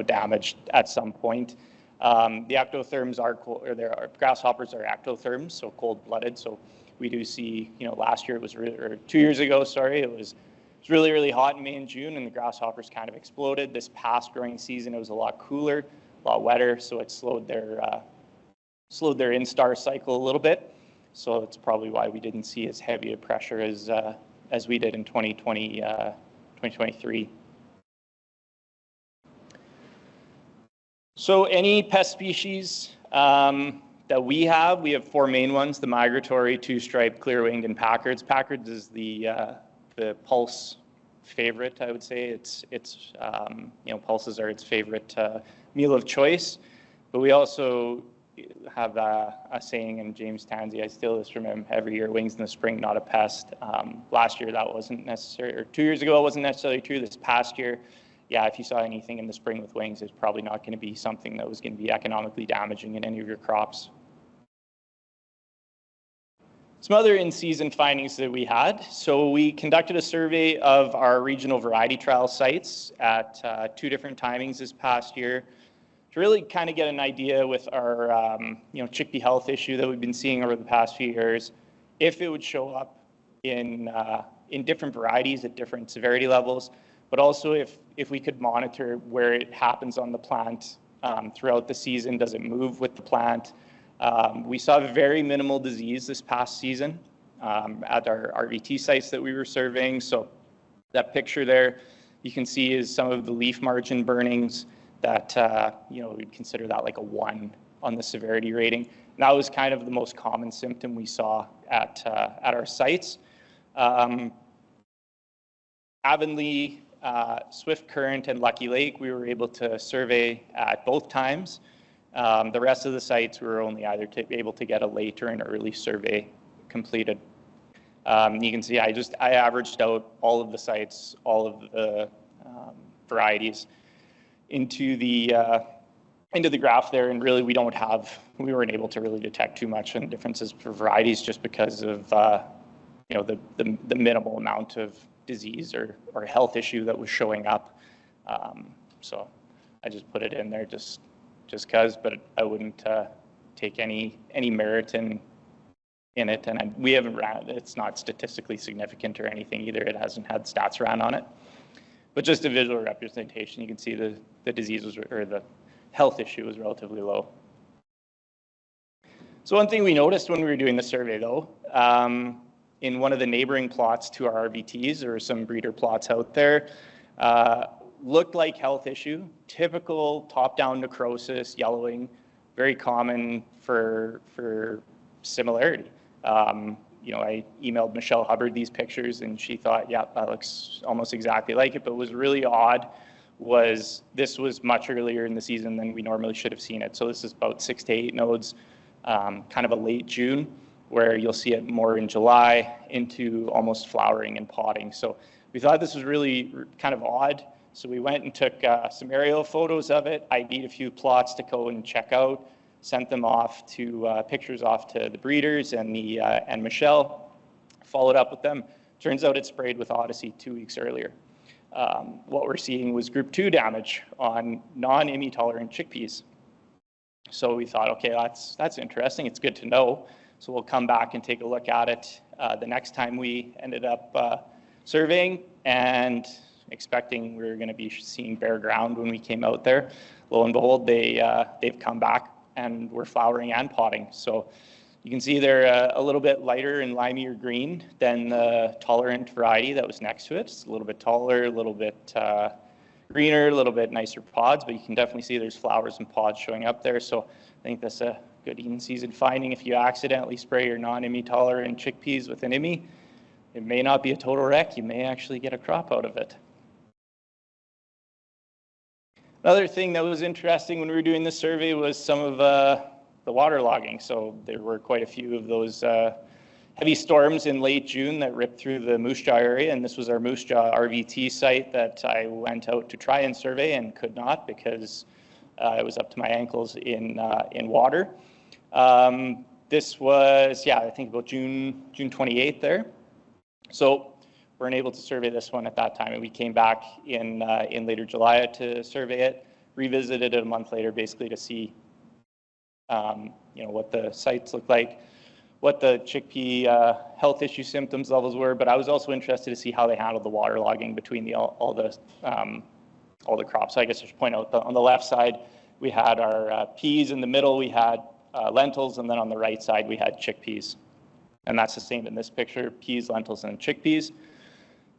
damage at some point. The ectotherms are cold, or grasshoppers are ectotherms, so cold-blooded. So we do see, last year it was or 2 years ago, sorry, it was really, really hot in May and June, and the grasshoppers kind of exploded. This past growing season, it was a lot cooler, a lot wetter, so it slowed their instar cycle a little bit. So that's probably why we didn't see as heavy a pressure as we did in 2023. So any pest species that we have 4 main ones: the migratory, two-striped, clear-winged, and Packards. Packards is the pulse favorite, I would say. Pulses are its favorite meal of choice. But we also have a saying, and James Tansey, I steal this from him every year: wings in the spring, not a pest. Last year that wasn't necessary, or 2 years ago it wasn't necessarily true. This past year, yeah, if you saw anything in the spring with wings, it's probably not going to be something that was going to be economically damaging in any of your crops. Some other in-season findings that we had. So we conducted a survey of our regional variety trial sites at 2 different timings this past year to really kind of get an idea with our chickpea health issue that we've been seeing over the past few years, if it would show up in different varieties at different severity levels, but also if we could monitor where it happens on the plant throughout the season. Does it move with the plant? We saw very minimal disease this past season at our RVT sites that we were surveying. So that picture there, you can see is some of the leaf margin burnings that, we'd consider that like a 1 on the severity rating. And that was kind of the most common symptom we saw at our sites. Avonlea, Swift Current, and Lucky Lake, we were able to survey at both times. The rest of the sites we were only either able to get a late or an early survey completed. You can see I averaged out all of the sites, all of the varieties into the graph there, and really we weren't able to really detect too much in differences for varieties just because of the minimal amount of disease or health issue that was showing up. So I just put it in there just because, but I wouldn't take any merit in it, and we haven't ran it. It's not statistically significant or anything either. It hasn't had stats ran on it, but just a visual representation. You can see the disease was, or the health issue was relatively low. So one thing we noticed when we were doing the survey, though, in one of the neighboring plots to our RVTs, there were some breeder plots out there, looked like health issue, typical top-down necrosis, yellowing, very common for similarity. I emailed Michelle Hubbard these pictures, and she thought, yeah, that looks almost exactly like it. But what was really odd was this was much earlier in the season than we normally should have seen it. So this is about 6 to 8 nodes, kind of a late June, where you'll see it more in July into almost flowering and potting. So we thought this was really kind of odd. So we went and took some aerial photos of it. ID'd a few plots to go and check out, sent them off to pictures off to the breeders and Michelle, followed up with them. Turns out it sprayed with Odyssey 2 weeks earlier. What we're seeing was group 2 damage on non-IMI tolerant chickpeas. So we thought, okay, that's interesting. It's good to know. So we'll come back and take a look at it the next time we ended up surveying, and expecting we were going to be seeing bare ground when we came out there. Lo and behold, they've come back and we're flowering and potting. So you can see they're a little bit lighter and limier green than the tolerant variety that was next to it. It's a little bit taller, a little bit greener, a little bit nicer pods, but you can definitely see there's flowers and pods showing up there. So I think that's a good in-season finding. If you accidentally spray your non-IMI tolerant chickpeas with an IMI, it may not be a total wreck. You may actually get a crop out of it. Another thing that was interesting when we were doing this survey was some of the water logging. So there were quite a few of those heavy storms in late June that ripped through the Moose Jaw area, and this was our Moose Jaw RVT site that I went out to try and survey and could not because it was up to my ankles in water. This was, I think about June 28th there. So weren't able to survey this one at that time, and we came back in later July to survey it, revisited it a month later basically to see what the sites looked like, what the chickpea health issue symptoms levels were, but I was also interested to see how they handled the water logging between all the crops. So I guess I should point out on the left side we had our peas, in the middle we had lentils, and then on the right side we had chickpeas. And that's the same in this picture, peas, lentils, and chickpeas.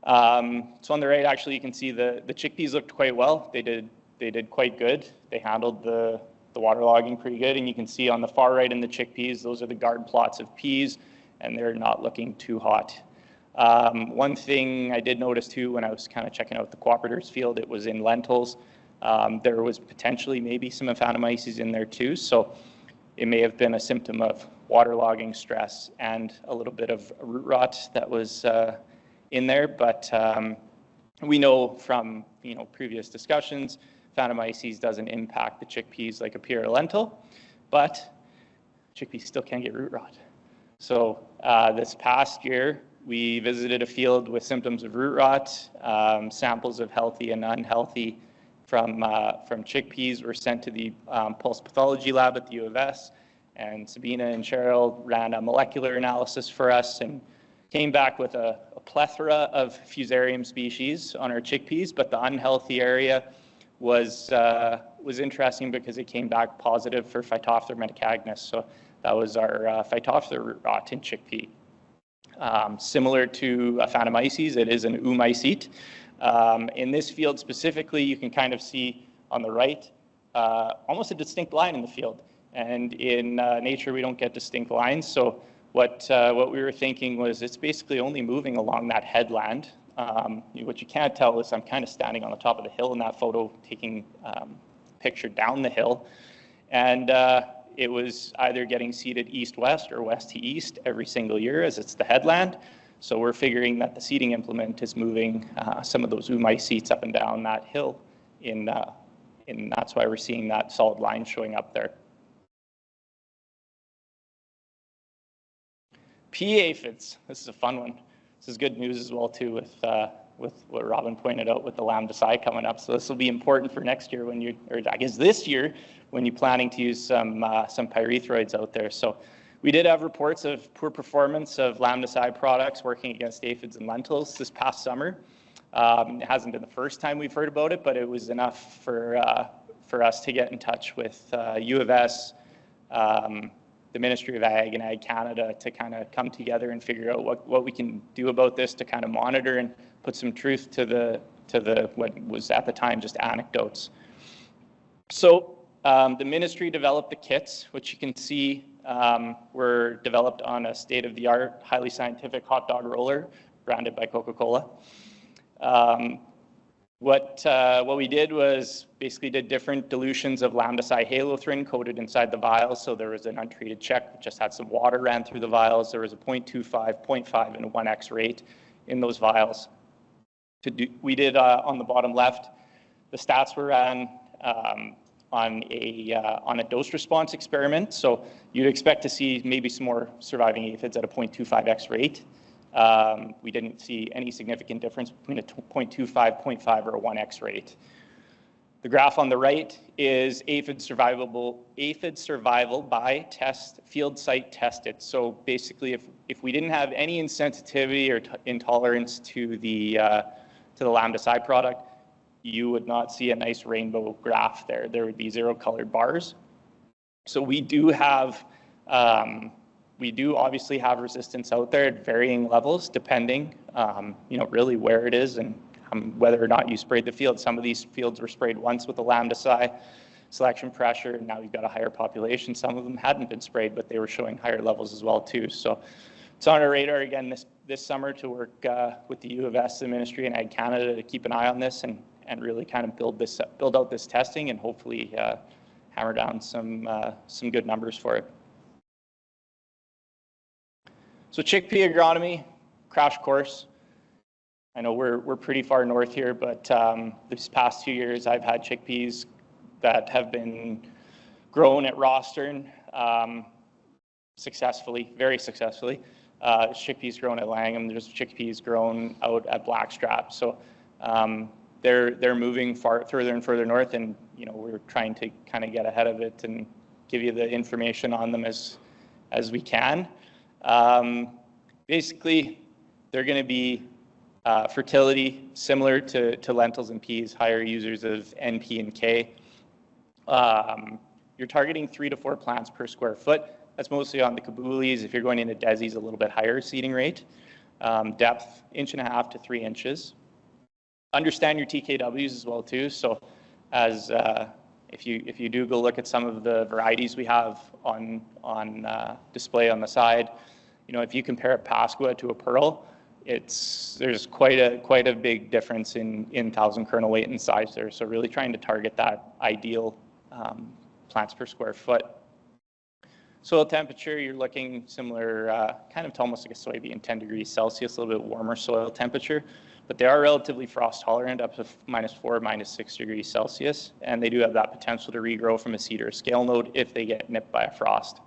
So on the right, actually, you can see the chickpeas looked quite well. They did quite good. They handled the water logging pretty good. And you can see on the far right in the chickpeas, those are the guard plots of peas, and they're not looking too hot. One thing I did notice too when I was kind of checking out the cooperators field, it was in lentils. There was potentially maybe some Aphanomyces in there too. So it may have been a symptom of waterlogging stress and a little bit of root rot that was in there, but we know from previous discussions, Aphanomyces doesn't impact the chickpeas like a pure lentil, but chickpeas still can get root rot. So this past year, we visited a field with symptoms of root rot. Samples of healthy and unhealthy from chickpeas were sent to the pulse pathology lab at the U of S, and Sabine and Cheryl ran a molecular analysis for us and came back with a plethora of Fusarium species on our chickpeas, but the unhealthy area was interesting because it came back positive for Phytophthora metacagnus. So that was our Phytophthora root rot in chickpea. Similar to Aphanomyces, it is an oomycete. In this field specifically, you can kind of see on the right almost a distinct line in the field. And in nature, we don't get distinct lines. So what we were thinking was it's basically only moving along that headland. What you can't tell is I'm kind of standing on the top of the hill in that photo, taking picture down the hill. And it was either getting seeded east-west or west to east every single year as it's the headland. So we're figuring that the seeding implement is moving some of those oomycetes up and down that hill, and that's why we're seeing that solid line showing up there. Pea aphids, this is a fun one. This is good news as well too with what Robin pointed out with the lambda-ci coming up. So this will be important for next year when you, or I guess this year, when you're planning to use some pyrethroids out there. So we did have reports of poor performance of lambda-ci products working against aphids and lentils this past summer. It hasn't been the first time we've heard about it, but it was enough for us to get in touch with U of S, the Ministry of Ag and Ag Canada to kind of come together and figure out what we can do about this to kind of monitor and put some truth to the what was at the time just anecdotes. So the ministry developed the kits, which you can see were developed on a state-of-the-art, highly scientific hot dog roller branded by Coca-Cola. What we did was basically did different dilutions of lambda-ci halothrин coated inside the vials. So there was an untreated check that just had some water ran through the vials. There was a 0.25, 0.5, and a 1x rate in those vials. We did on the bottom left, the stats were ran on a dose response experiment. So you'd expect to see maybe some more surviving aphids at a 0.25x rate. We didn't see any significant difference between a 0.25, 0.5, or a 1x rate. The graph on the right is aphid survival by field site tested. So basically, if we didn't have any insensitivity or intolerance to the lambda-ci product, you would not see a nice rainbow graph there. There would be 0 colored bars. So we do obviously have resistance out there at varying levels, depending, really where it is and whether or not you sprayed the field. Some of these fields were sprayed once with the lambda-ci selection pressure, and now you've got a higher population. Some of them hadn't been sprayed, but they were showing higher levels as well too. So it's on our radar again this summer to work with the U of S, the Ministry, and Ag Canada to keep an eye on this and really kind of build out this testing and hopefully hammer down some good numbers for it. So chickpea agronomy, crash course. I know we're pretty far north here, but this past 2 years I've had chickpeas that have been grown at Rostern successfully, very successfully. Chickpeas grown at Langham, there's chickpeas grown out at Blackstrap. So they're moving further and further north, and we're trying to kind of get ahead of it and give you the information on them as we can. Basically, they're going to be fertility similar to lentils and peas, higher users of N, P, and K. You're targeting 3 to 4 plants per square foot. That's mostly on the kabulis. If you're going into desis, a little bit higher seeding rate. Depth, 1.5 to 3 inches. Understand your TKWs as well too. So as if you do go look at some of the varieties we have on display on the side, if you compare a Pascua to a Pearl, there's quite a big difference in 1,000 kernel weight and size there. So really trying to target that ideal plants per square foot. Soil temperature, you're looking similar, kind of to almost like a soybean, 10 degrees Celsius, a little bit warmer soil temperature, but they are relatively frost tolerant, up to -4, -6 degrees Celsius, and they do have that potential to regrow from a seed or a scale node if they get nipped by a frost.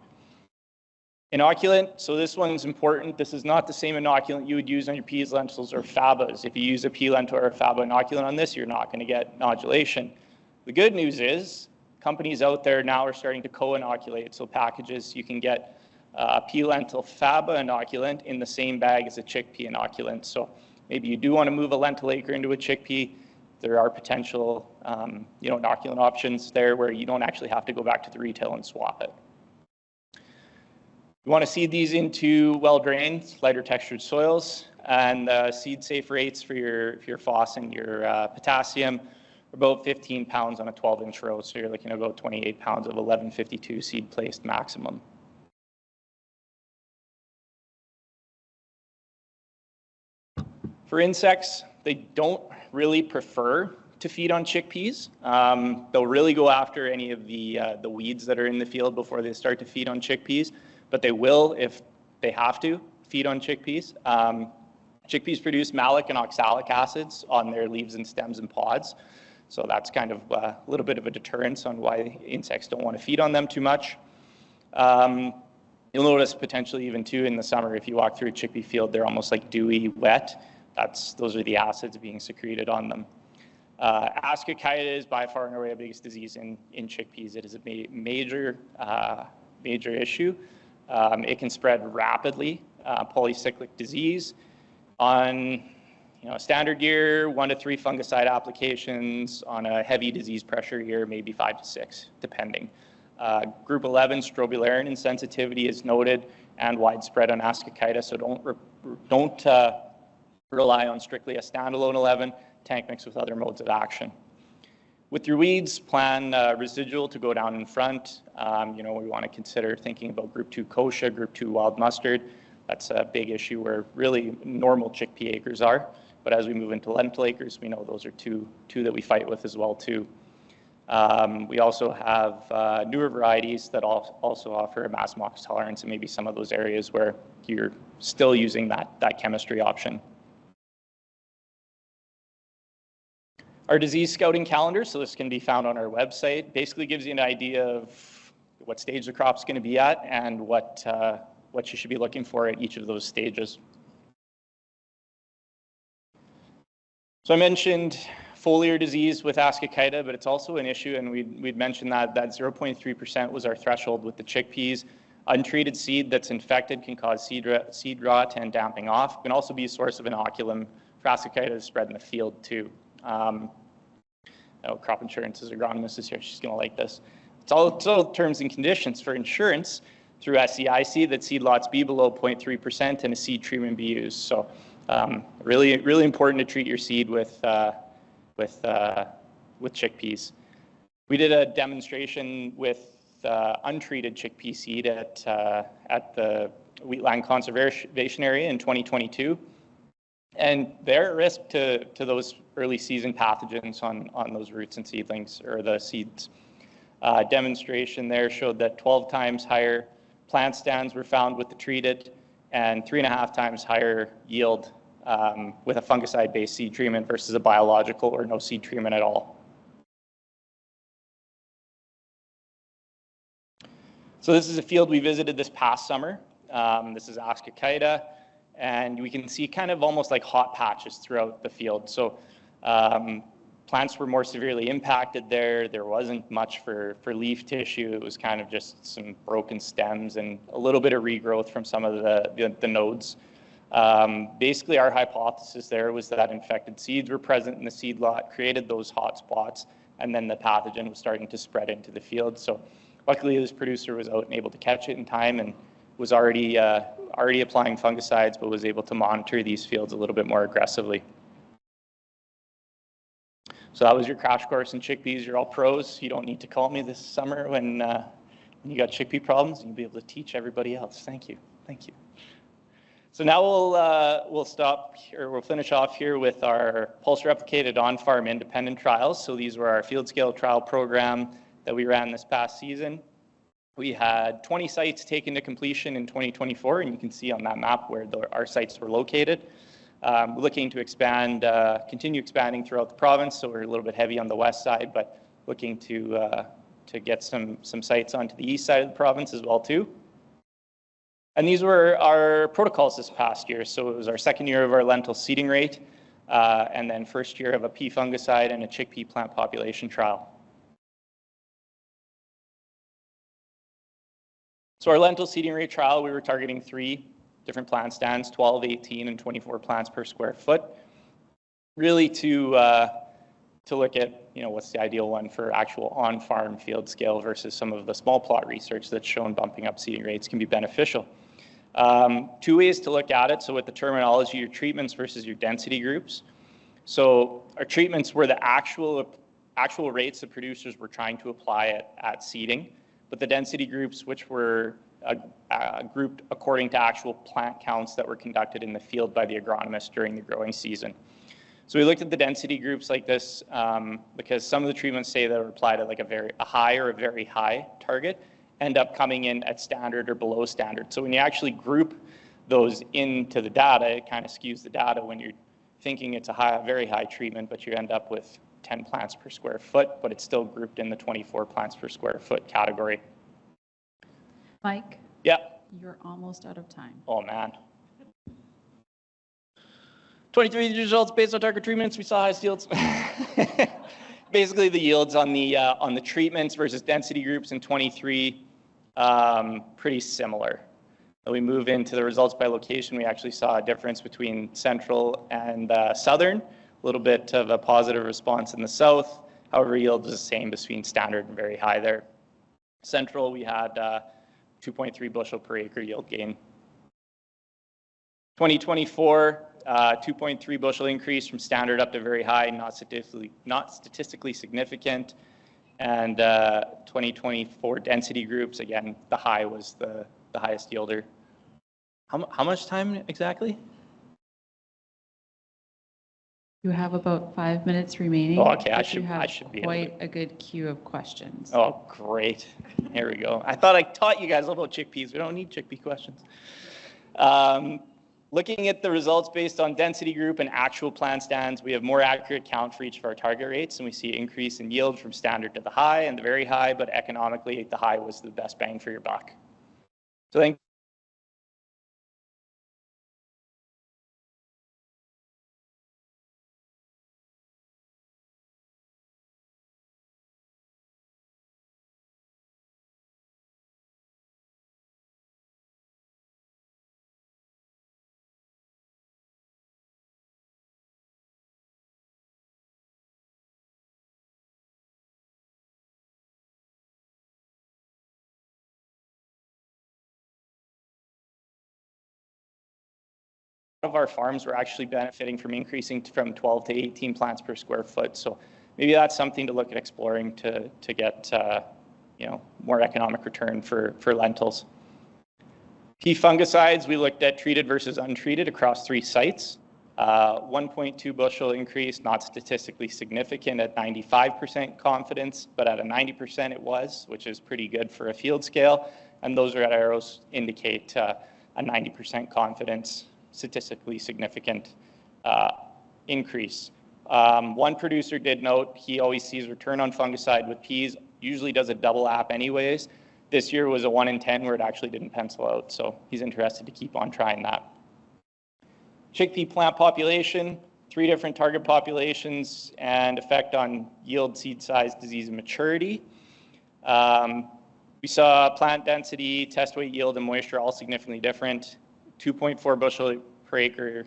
Inoculant, so this one's important. This is not the same inoculant you would use on your peas, lentils, or fabas. If you use a pea, lentil, or a faba inoculant on this, you're not going to get nodulation. The good news is companies out there now are starting to co-inoculate. So packages, you can get a pea, lentil, faba inoculant in the same bag as a chickpea inoculant. So maybe you do want to move a lentil acre into a chickpea. There are potential inoculant options there where you don't actually have to go back to the retail and swap it. You want to seed these into well-drained, lighter textured soils, and seed safe rates for your phos and your potassium are about 15 pounds on a 12-inch row. So you're looking at about 28 pounds of 1152 seed placed maximum. For insects, they don't really prefer to feed on chickpeas. They'll really go after any of the weeds that are in the field before they start to feed on chickpeas, but they will, if they have to, feed on chickpeas. Chickpeas produce malic and oxalic acids on their leaves and stems and pods. So that's kind of a little bit of a deterrence on why insects don't want to feed on them too much. You'll notice potentially even too in the summer, if you walk through a chickpea field, they're almost like dewy, wet. Those are the acids being secreted on them. Ascochyta is by far and away the biggest disease in chickpeas. It is a major issue. It can spread rapidly, polycyclic disease. On a standard year, 1 to 3 fungicide applications. On a heavy disease pressure year, maybe 5 to 6, depending. Group 11 strobilurin insensitivity is noted and widespread on Ascochyta, so don't rely on strictly a standalone 11, tank mix with other modes of action. With your weeds, plan residual to go down in front. We want to consider thinking about group 2 kochia, group 2 wild mustard. That's a big issue where really normal chickpea acres are. But as we move into lentil acres, we know those are two that we fight with as well too. We also have newer varieties that also offer a mass mox tolerance and maybe some of those areas where you're still using that chemistry option. Our disease scouting calendar, so this can be found on our website, basically gives you an idea of what stage the crop's going to be at and what you should be looking for at each of those stages. So I mentioned foliar disease with Ascochyta, but it's also an issue, and we'd mentioned that 0.3% was our threshold with the chickpeas. Untreated seed that's infected can cause seed rot and damping off. It can also be a source of inoculum for Ascochyta to spread in the field too. Crop Insurance's agronomist is here. She's going to like this. It's all terms and conditions for insurance through SEIC that seed lots be below 0.3% and a seed treatment be used. So really important to treat your seed with chickpeas. We did a demonstration with untreated chickpea seed at the Wheatland Conservation Area in 2022. And they're at risk to those early season pathogens on those roots and seedlings, or the seeds. Demonstration there showed that 12 times higher plant stands were found with the treated and 3.5 times higher yield with a fungicide-based seed treatment versus a biological or no seed treatment at all. So this is a field we visited this past summer. This is Ascochyta. And we can see kind of almost like hot patches throughout the field. So plants were more severely impacted there. There wasn't much for leaf tissue. It was kind of just some broken stems and a little bit of regrowth from some of the nodes. Basically, our hypothesis there was that infected seeds were present in the seed lot, created those hot spots, and then the pathogen was starting to spread into the field. So luckily, this producer was out and able to catch it in time and was already applying fungicides, but was able to monitor these fields a little bit more aggressively. So that was your crash course in chickpeas. You're all pros. You don't need to call me this summer when you got chickpea problems. You'll be able to teach everybody else. Thank you. Thank you. So now we'll finish off here with our pulse replicated on-farm independent trials. So these were our field scale trial program that we ran this past season. We had 20 sites taken to completion in 2024, and you can see on that map where our sites were located. We're looking to continue expanding throughout the province, so we're a little bit heavy on the west side, but looking to get some sites onto the east side of the province as well too. And these were our protocols this past year. So it was our second year of our lentil seeding rate, and then first year of a pea fungicide and a chickpea plant population trial. So our lentil seeding rate trial, we were targeting 3 different plant stands, 12, 18, and 24 plants per square foot, really to look at, what's the ideal one for actual on-farm field scale versus some of the small plot research that's shown bumping up seeding rates can be beneficial. 2 ways to look at it. So with the terminology, your treatments versus your density groups. So our treatments were the actual rates the producers were trying to apply at seeding. But the density groups, which were grouped according to actual plant counts that were conducted in the field by the agronomist during the growing season. So we looked at the density groups like this because some of the treatments say that are applied at like a high or a very high target end up coming in at standard or below standard. So when you actually group those into the data, it kind of skews the data when you're thinking it's a very high treatment, but you end up with 10 plants per square foot, but it's still grouped in the 24 plants per square foot category. Mike? Yeah. You're almost out of time. Oh, man. 23 results based on target treatments. We saw highest yields. Basically, the yields on the treatments versus density groups in 23, pretty similar. When we move into the results by location, we actually saw a difference between central and southern, a little bit of a positive response in the south. However, yield was the same between standard and very high there. Central, we had 2.3 bushel per acre yield gain. 2024, 2.3 bushel increase from standard up to very high, not statistically significant. And 2024 density groups, again, the high was the highest yielder. How much time exactly? You have about 5 minutes remaining. Oh, okay, I but you should be quite a good queue of questions. Oh, great. Here we go. I thought I taught you guys about chickpeas. We don't need chickpea questions. Looking at the results based on density group and actual plant stands, we have more accurate count for each of our target rates, and we see increase in yield from standard to the high and the very high, but economically, the high was the best bang for your buck. So I think of our farms were actually benefiting from increasing from 12 to 18 plants per square foot. So maybe that's something to look at exploring to get more economic return for lentils. Key fungicides, we looked at treated versus untreated across 3 sites. 1.2 bushel increase, not statistically significant at 95% confidence, but at a 90% it was, which is pretty good for a field scale. And those red arrows indicate a 90% confidence, statistically significant increase. One producer did note he always sees return on fungicide with peas, usually does a double app anyways. This year was a 1 in 10 where it actually didn't pencil out, so he's interested to keep on trying that. Chickpea plant population, 3 different target populations and effect on yield, seed size, disease, and maturity. We saw plant density, test weight, yield, and moisture all significantly different. 2.4 bushel per acre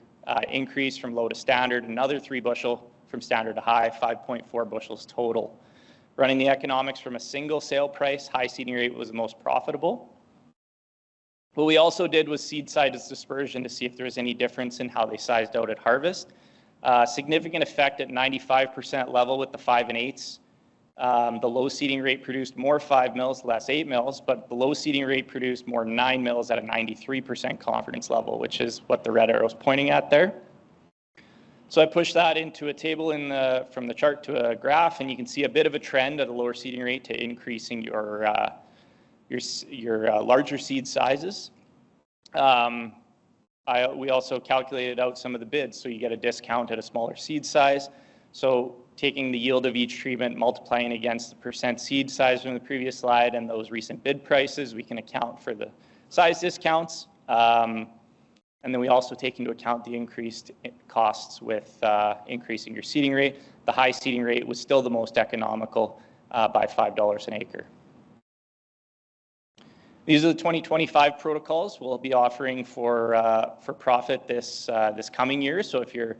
increase from low to standard, another 3 bushel from standard to high, 5.4 bushels total. Running the economics from a single sale price, high seeding rate was the most profitable. What we also did was seed size dispersion to see if there was any difference in how they sized out at harvest. Significant effect at 95% level with the 5 and 8s. The low seeding rate produced more 5 mils, less 8 mils, but the low seeding rate produced more 9 mils at a 93% confidence level, which is what the red arrow is pointing at there. So I pushed that into a table from the chart to a graph, and you can see a bit of a trend at a lower seeding rate to increasing your larger seed sizes. We also calculated out some of the bids, so you get a discount at a smaller seed size. So taking the yield of each treatment, multiplying against the percent seed size from the previous slide and those recent bid prices, we can account for the size discounts. And then we also take into account the increased costs with increasing your seeding rate. The high seeding rate was still the most economical by $5 an acre. These are the 2025 protocols we'll be offering for profit this coming year. So if you're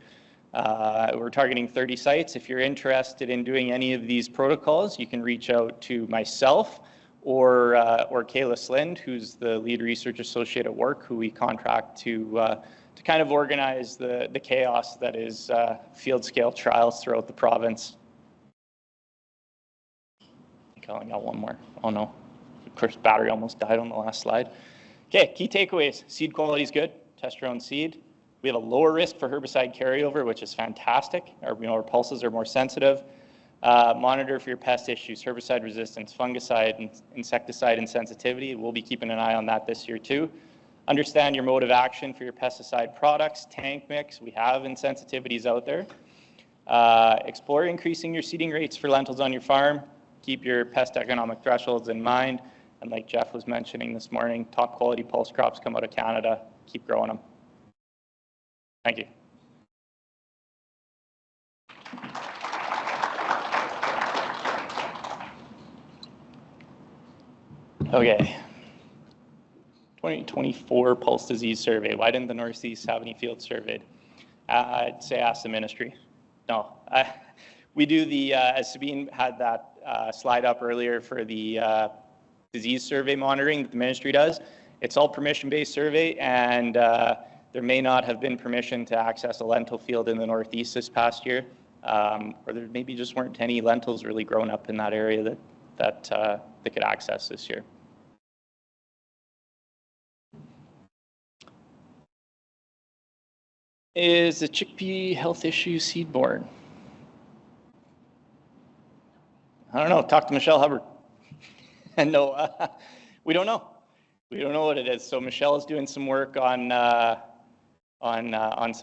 we're targeting 30 sites. If you're interested in doing any of these protocols, you can reach out to myself or Kayla Slind, who's the lead research associate at work, who we contract to kind of organize the chaos that is field scale trials throughout the province. I think I only got one more. Oh no, of course, battery almost died on the last slide. Okay, key takeaways. Seed quality is good. Test your own seed. We have a lower risk for herbicide carryover, which is fantastic. Our pulses are more sensitive. Monitor for your pest issues, herbicide resistance, fungicide, and insecticide insensitivity. We'll be keeping an eye on that this year too. Understand your mode of action for your pesticide products, tank mix. We have insensitivities out there. Explore increasing your seeding rates for lentils on your farm. Keep your pest economic thresholds in mind. And like Jeff was mentioning this morning, top quality pulse crops come out of Canada. Keep growing them. Thank you. Okay. 2024 Pulse Disease Survey. Why didn't the Northeast have any fields surveyed? I'd say ask the ministry. No. We do the, as Sabine had that slide up earlier for the disease survey monitoring that the ministry does, it's all permission-based survey, and there may not have been permission to access a lentil field in the Northeast this past year, or there maybe just weren't any lentils really grown up in that area that they could access this year. Is the chickpea health issue seed-borne? I don't know. Talk to Michelle Hubbard. And no, we don't know. We don't know what it is. So Michelle is doing some work on some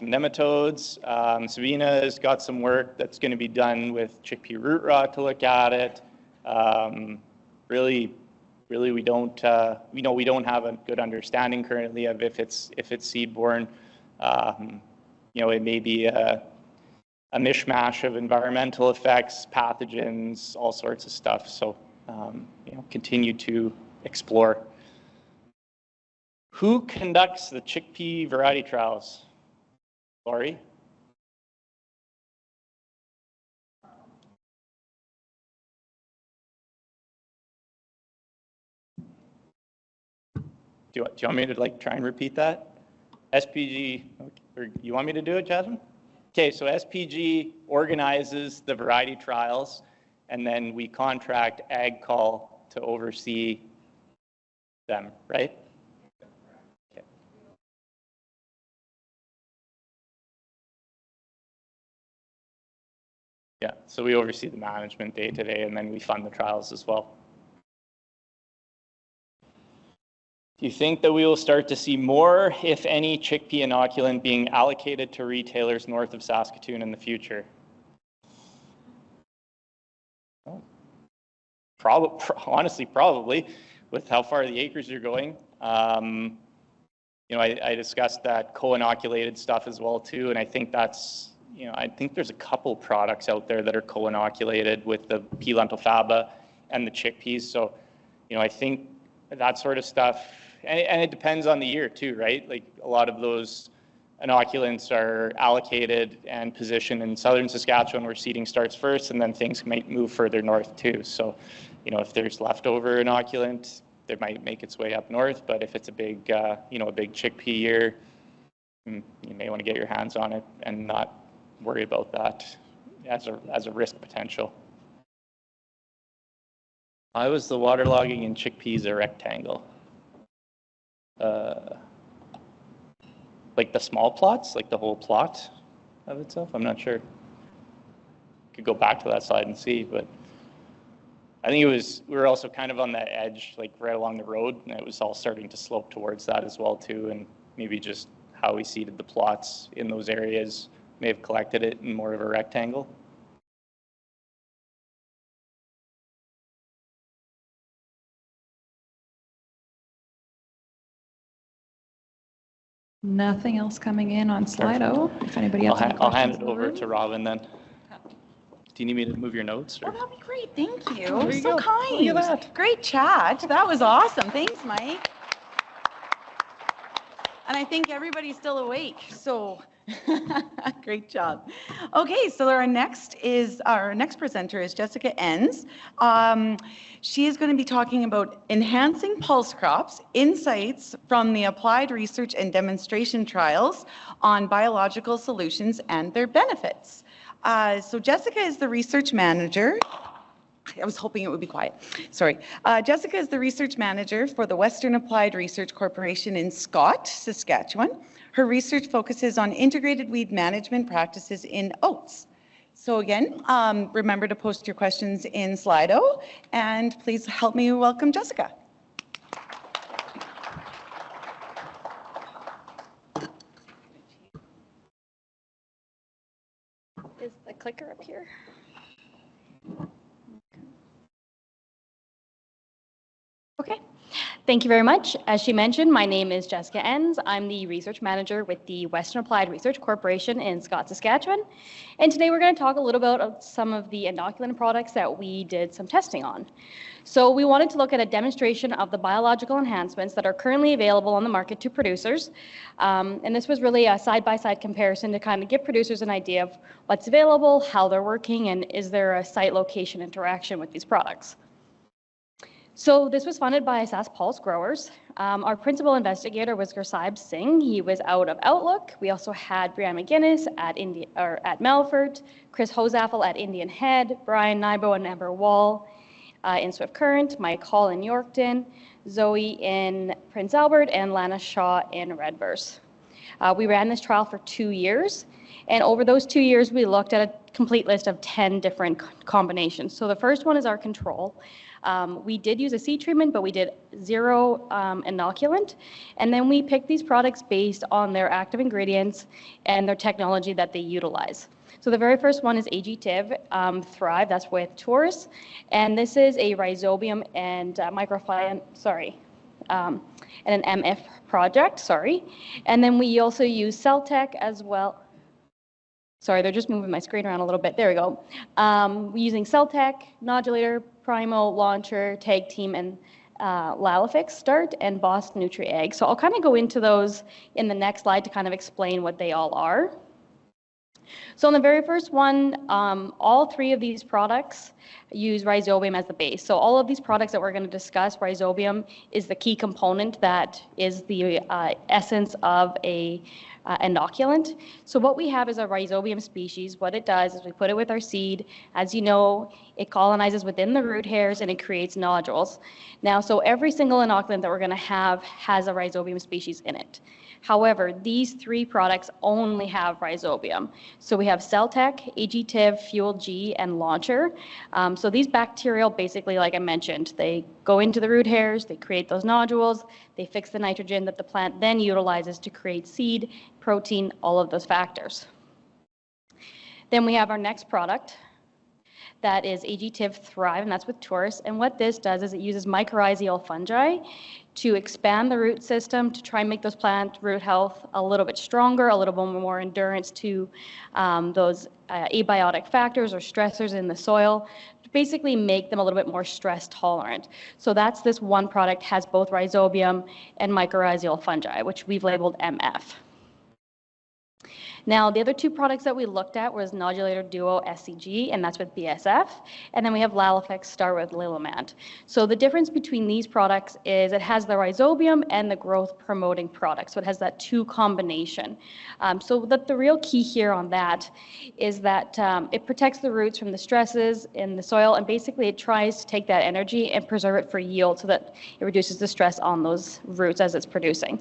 nematodes. Sabine has got some work that's going to be done with chickpea root rot to look at it. Really, we don't. We don't have a good understanding currently of if it's seed-borne. It may be a mishmash of environmental effects, pathogens, all sorts of stuff. So, continue to explore. Who conducts the chickpea variety trials? Laurie? Do you want me to try and repeat that? SPG, or you want me to do it, Jasmine? Okay, so SPG organizes the variety trials, and then we contract AgCall to oversee them, right? Okay. Yeah, so we oversee the management day-to-day, and then we fund the trials as well. Do you think that we will start to see more, if any, chickpea inoculant being allocated to retailers north of Saskatoon in the future? Oh. Honestly, probably, with how far the acres are going. I discussed that co-inoculated stuff as well too, and I think that's, I think there's a couple products out there that are co-inoculated with the pea lentil faba and the chickpeas. So, I think that sort of stuff. And it depends on the year too, right? Like a lot of those inoculants are allocated and positioned in southern Saskatchewan where seeding starts first, and then things might move further north too. So, if there's leftover inoculant, it might make its way up north. But if it's a big, a big chickpea year, you may want to get your hands on it and not worry about that as a risk potential. Why was the waterlogging in chickpeas a rectangle? Like the small plots, like the whole plot of itself? I'm not sure. Could go back to that slide and see, but I think we were also kind of on that edge, like right along the road, and it was all starting to slope towards that as well too, and maybe just how we seeded the plots in those areas may have collected it in more of a rectangle. Nothing else coming in on Slido. If anybody else, I'll hand it over to Robin then. Do you need me to move your notes? Or? Oh, that'd be great. Thank you. There you So go. kind. Look at that. Great chat. That was awesome. Thanks, Mike. And I think everybody's still awake. So great job. Okay, so our next presenter is Jessica Enns. She is going to be talking about enhancing pulse crops, insights from the applied research and demonstration trials on biological solutions and their benefits. So Jessica is the research manager. I was hoping it would be quiet. Sorry. Jessica is the research manager for the Western Applied Research Corporation in Scott, Saskatchewan. Her research focuses on integrated weed management practices in oats. So again, remember to post your questions in Slido, and please help me welcome Jessica. Is the clicker up here? Okay, thank you very much. As she mentioned, my name is Jessica Enns. I'm the research manager with the Western Applied Research Corporation in Scott, Saskatchewan. And today we're going to talk a little bit about some of the inoculant products that we did some testing on. So we wanted to look at a demonstration of the biological enhancements that are currently available on the market to producers. And this was really a side-by-side comparison to kind of give producers an idea of what's available, how they're working, and is there a site location interaction with these products. So this was funded by SAS Pulse Growers. Our principal investigator was Gursaib Singh. He was out of Outlook. We also had Brianne McGuinness at Melfort, Chris Hosaffel at Indian Head, Brian Nybo and Amber Wall in Swift Current, Mike Hall in Yorkton, Zoe in Prince Albert, and Lana Shaw in Redverse. We ran this trial for 2 years. And over those 2 years, we looked at a complete list of 10 different combinations. So the first one is our control. We did use a seed treatment, but we did 0 inoculant. And then we picked these products based on their active ingredients and their technology that they utilize. So the very first one is AG-TIV Thrive, that's with Taurus. And this is a rhizobium and and an MF project, And then we also use Celtec as well. Sorry, they're just moving my screen around a little bit. There we go. We're using Celtec, Nodulator, Primo, Launcher, Tag Team, and Lalifix Start, and Boss Nutri-Ag. So I'll kind of go into those in the next slide to kind of explain what they all are. So in the very first one, all 3 of these products use rhizobium as the base. So all of these products that we're going to discuss, rhizobium is the key component that is the essence of a inoculant. So what we have is a rhizobium species. What it does is we put it with our seed. As you know, it colonizes within the root hairs and it creates nodules. Now, so every single inoculant that we're going to have has a rhizobium species in it. However, these 3 products only have rhizobium. So we have Celtec, AG-TIV, Fuel G, and Launcher. So these bacterial, basically, like I mentioned, they go into the root hairs, they create those nodules, they fix the nitrogen that the plant then utilizes to create seed, protein, all of those factors. Then we have our next product. That is AG-TIV Thrive, and that's with Taurus. And what this does is it uses mycorrhizal fungi to expand the root system to try and make those plant root health a little bit stronger, a little bit more endurance to those abiotic factors or stressors in the soil, to basically make them a little bit more stress tolerant. So that's this one product, has both rhizobium and mycorrhizal fungi, which we've labeled MF. Now, the other 2 products that we looked at was Nodulator Duo SCG, and that's with BSF. And then we have Lalifix Star with Lilomant. So the difference between these products is it has the rhizobium and the growth promoting product. So it has that 2 combination. So the real key here on that is that it protects the roots from the stresses in the soil, and basically it tries to take that energy and preserve it for yield so that it reduces the stress on those roots as it's producing.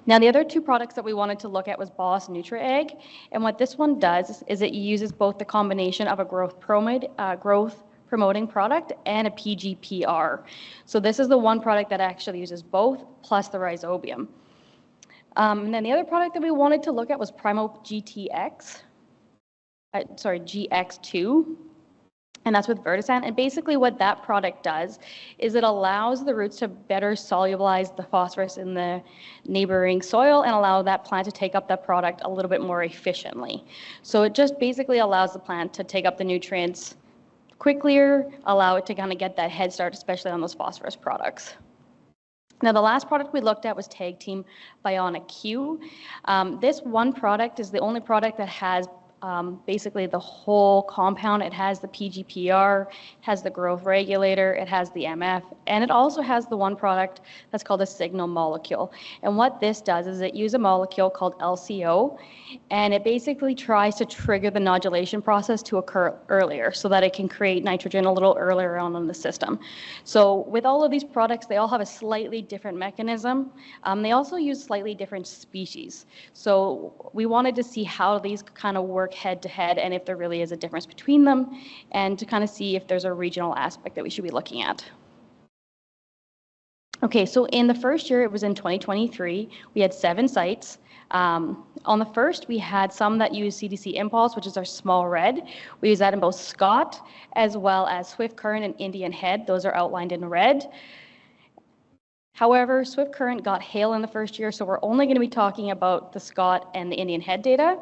Now, the other 2 products that we wanted to look at was Boss Nutri-Ag, and what this one does is it uses both the combination of a growth promoting product and a PGPR. So this is the one product that actually uses both, plus the rhizobium. And then the other product that we wanted to look at was Primo GX2. And that's with Vertisan. And basically what that product does is it allows the roots to better solubilize the phosphorus in the neighboring soil and allow that plant to take up that product a little bit more efficiently. So it just basically allows the plant to take up the nutrients quicker, allow it to kind of get that head start, especially on those phosphorus products. Now, the last product we looked at was Tag Team Bionic Q. This one product is the only product that has basically the whole compound. It has the PGPR, it has the growth regulator, it has the MF, and it also has the one product that's called a signal molecule. And what this does is it uses a molecule called LCO, and it basically tries to trigger the nodulation process to occur earlier so that it can create nitrogen a little earlier on in the system. So with all of these products, they all have a slightly different mechanism. They also use slightly different species. So we wanted to see how these kind of work head to head and if there really is a difference between them, and to kind of see if there's a regional aspect that we should be looking at. Okay, so in the first year, it was in 2023, we had 7 sites. On the first, we had some that use CDC Impulse, which is our small red. We use that in both Scott as well as Swift Current and Indian Head. Those are outlined in red. However, Swift Current got hail in the first year, so we're only going to be talking about the Scott and the Indian Head data.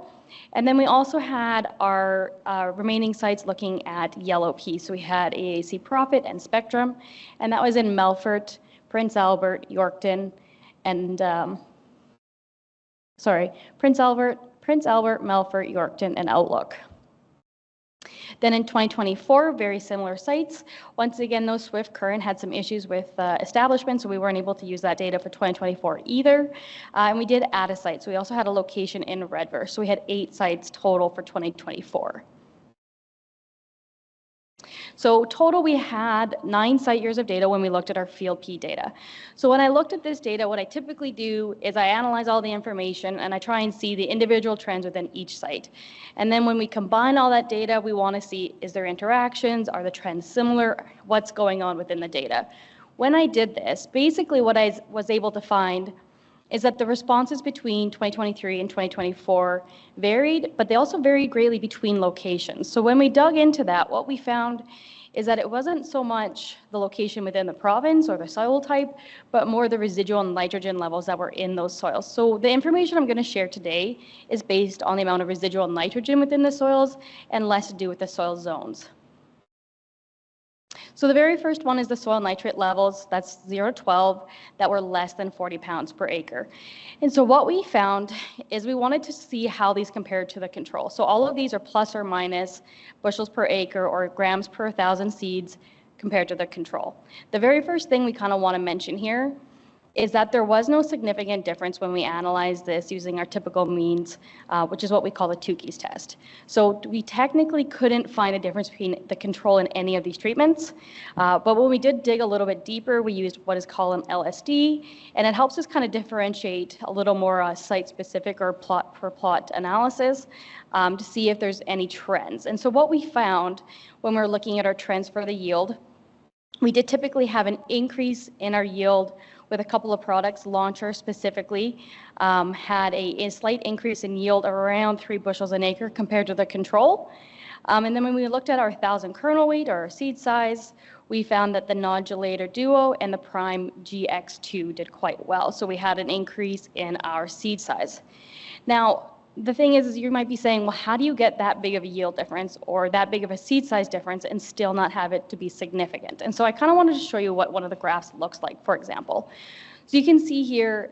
And then we also had our remaining sites looking at yellow pea. So we had AAC Profit and Spectrum, and that was in Melfort, Prince Albert, Yorkton, and Prince Albert, Melfort, Yorkton, and Outlook. Then in 2024, very similar sites. Once again, those Swift Current had some issues with establishment, so we weren't able to use that data for 2024 either. And we did add a site, so we also had a location in Redverse. So we had 8 sites total for 2024. So total, we had 9 site years of data when we looked at our field P data. So when I looked at this data, what I typically do is I analyze all the information and I try and see the individual trends within each site. And then when we combine all that data, we want to see, is there interactions? Are the trends similar? What's going on within the data? When I did this, basically what I was able to find is that the responses between 2023 and 2024 varied, but they also varied greatly between locations. So when we dug into that, what we found is that it wasn't so much the location within the province or the soil type, but more the residual nitrogen levels that were in those soils. So the information I'm going to share today is based on the amount of residual nitrogen within the soils and less to do with the soil zones. So the very first one is the soil nitrate levels, that's 0 to 12, that were less than 40 pounds per acre. And so what we found is we wanted to see how these compared to the control. So all of these are plus or minus bushels per acre or grams per 1,000 seeds compared to the control. The very first thing we kind of want to mention here is that there was no significant difference when we analyzed this using our typical means, which is what we call the Tukey's test. So we technically couldn't find a difference between the control in any of these treatments, but when we did dig a little bit deeper, we used what is called an LSD, and it helps us kind of differentiate a little more site-specific or plot-per-plot analysis to see if there's any trends. And so what we found when we were looking at our trends for the yield, we did typically have an increase in our yield with a couple of products. Launcher specifically had a slight increase in yield of around 3 bushels an acre compared to the control. And then when we looked at our 1,000 kernel weight or our seed size, we found that the nodulator duo and the prime GX2 did quite well. So we had an increase in our seed size. Now, the thing is you might be saying, well, how do you get that big of a yield difference or that big of a seed size difference and still not have it to be significant? And so I kind of wanted to show you what one of the graphs looks like, for example. So you can see here,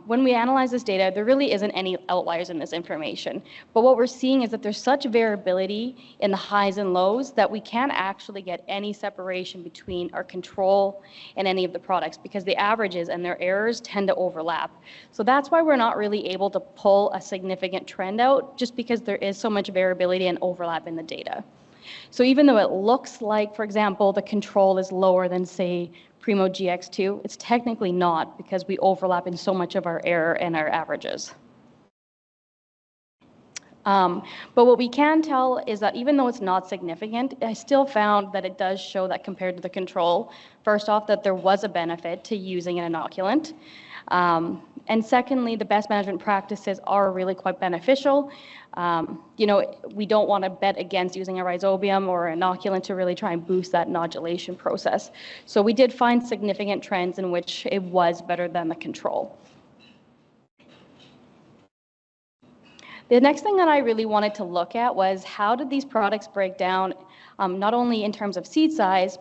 when we analyze this data, there really isn't any outliers in this information. But what we're seeing is that there's such variability in the highs and lows that we can't actually get any separation between our control and any of the products because the averages and their errors tend to overlap. So that's why we're not really able to pull a significant trend out, just because there is so much variability and overlap in the data. So even though it looks like, for example, the control is lower than, say, Primo GX2, it's technically not because we overlap in so much of our error and our averages. But what we can tell is that even though it's not significant, I still found that it does show that compared to the control, first off, that there was a benefit to using an inoculant. And secondly, the best management practices are really quite beneficial. You know, we don't want to bet against using a rhizobium or an inoculant to really try and boost that nodulation process. So we did find significant trends in which it was better than the control. The next thing that I really wanted to look at was how did these products break down, not only in terms of seed size,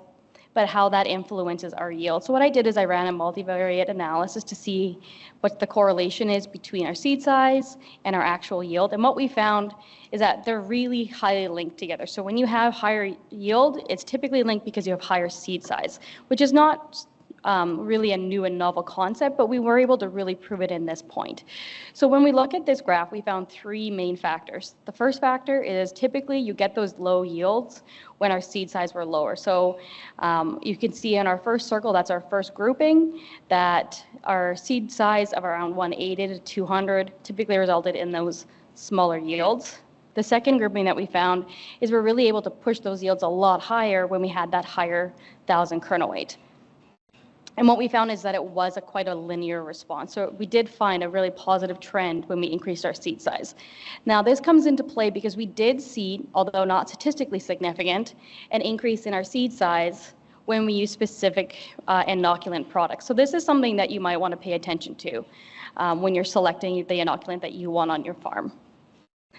but how that influences our yield. So what I did is I ran a multivariate analysis to see what the correlation is between our seed size and our actual yield. And what we found is that they're really highly linked together. So when you have higher yield, it's typically linked because you have higher seed size, which is not really a new and novel concept, but we were able to really prove it in this point. So when we look at this graph, we found 3 main factors. The first factor is typically you get those low yields when our seed size were lower. So you can see in our first circle, that's our first grouping, that our seed size of around 180 to 200 typically resulted in those smaller yields. The second grouping that we found is we're really able to push those yields a lot higher when we had that higher 1,000 kernel weight. And what we found is that it was quite a linear response. So we did find a really positive trend when we increased our seed size. Now this comes into play because we did see, although not statistically significant, an increase in our seed size when we use specific inoculant products. So this is something that you might want to pay attention to when you're selecting the inoculant that you want on your farm.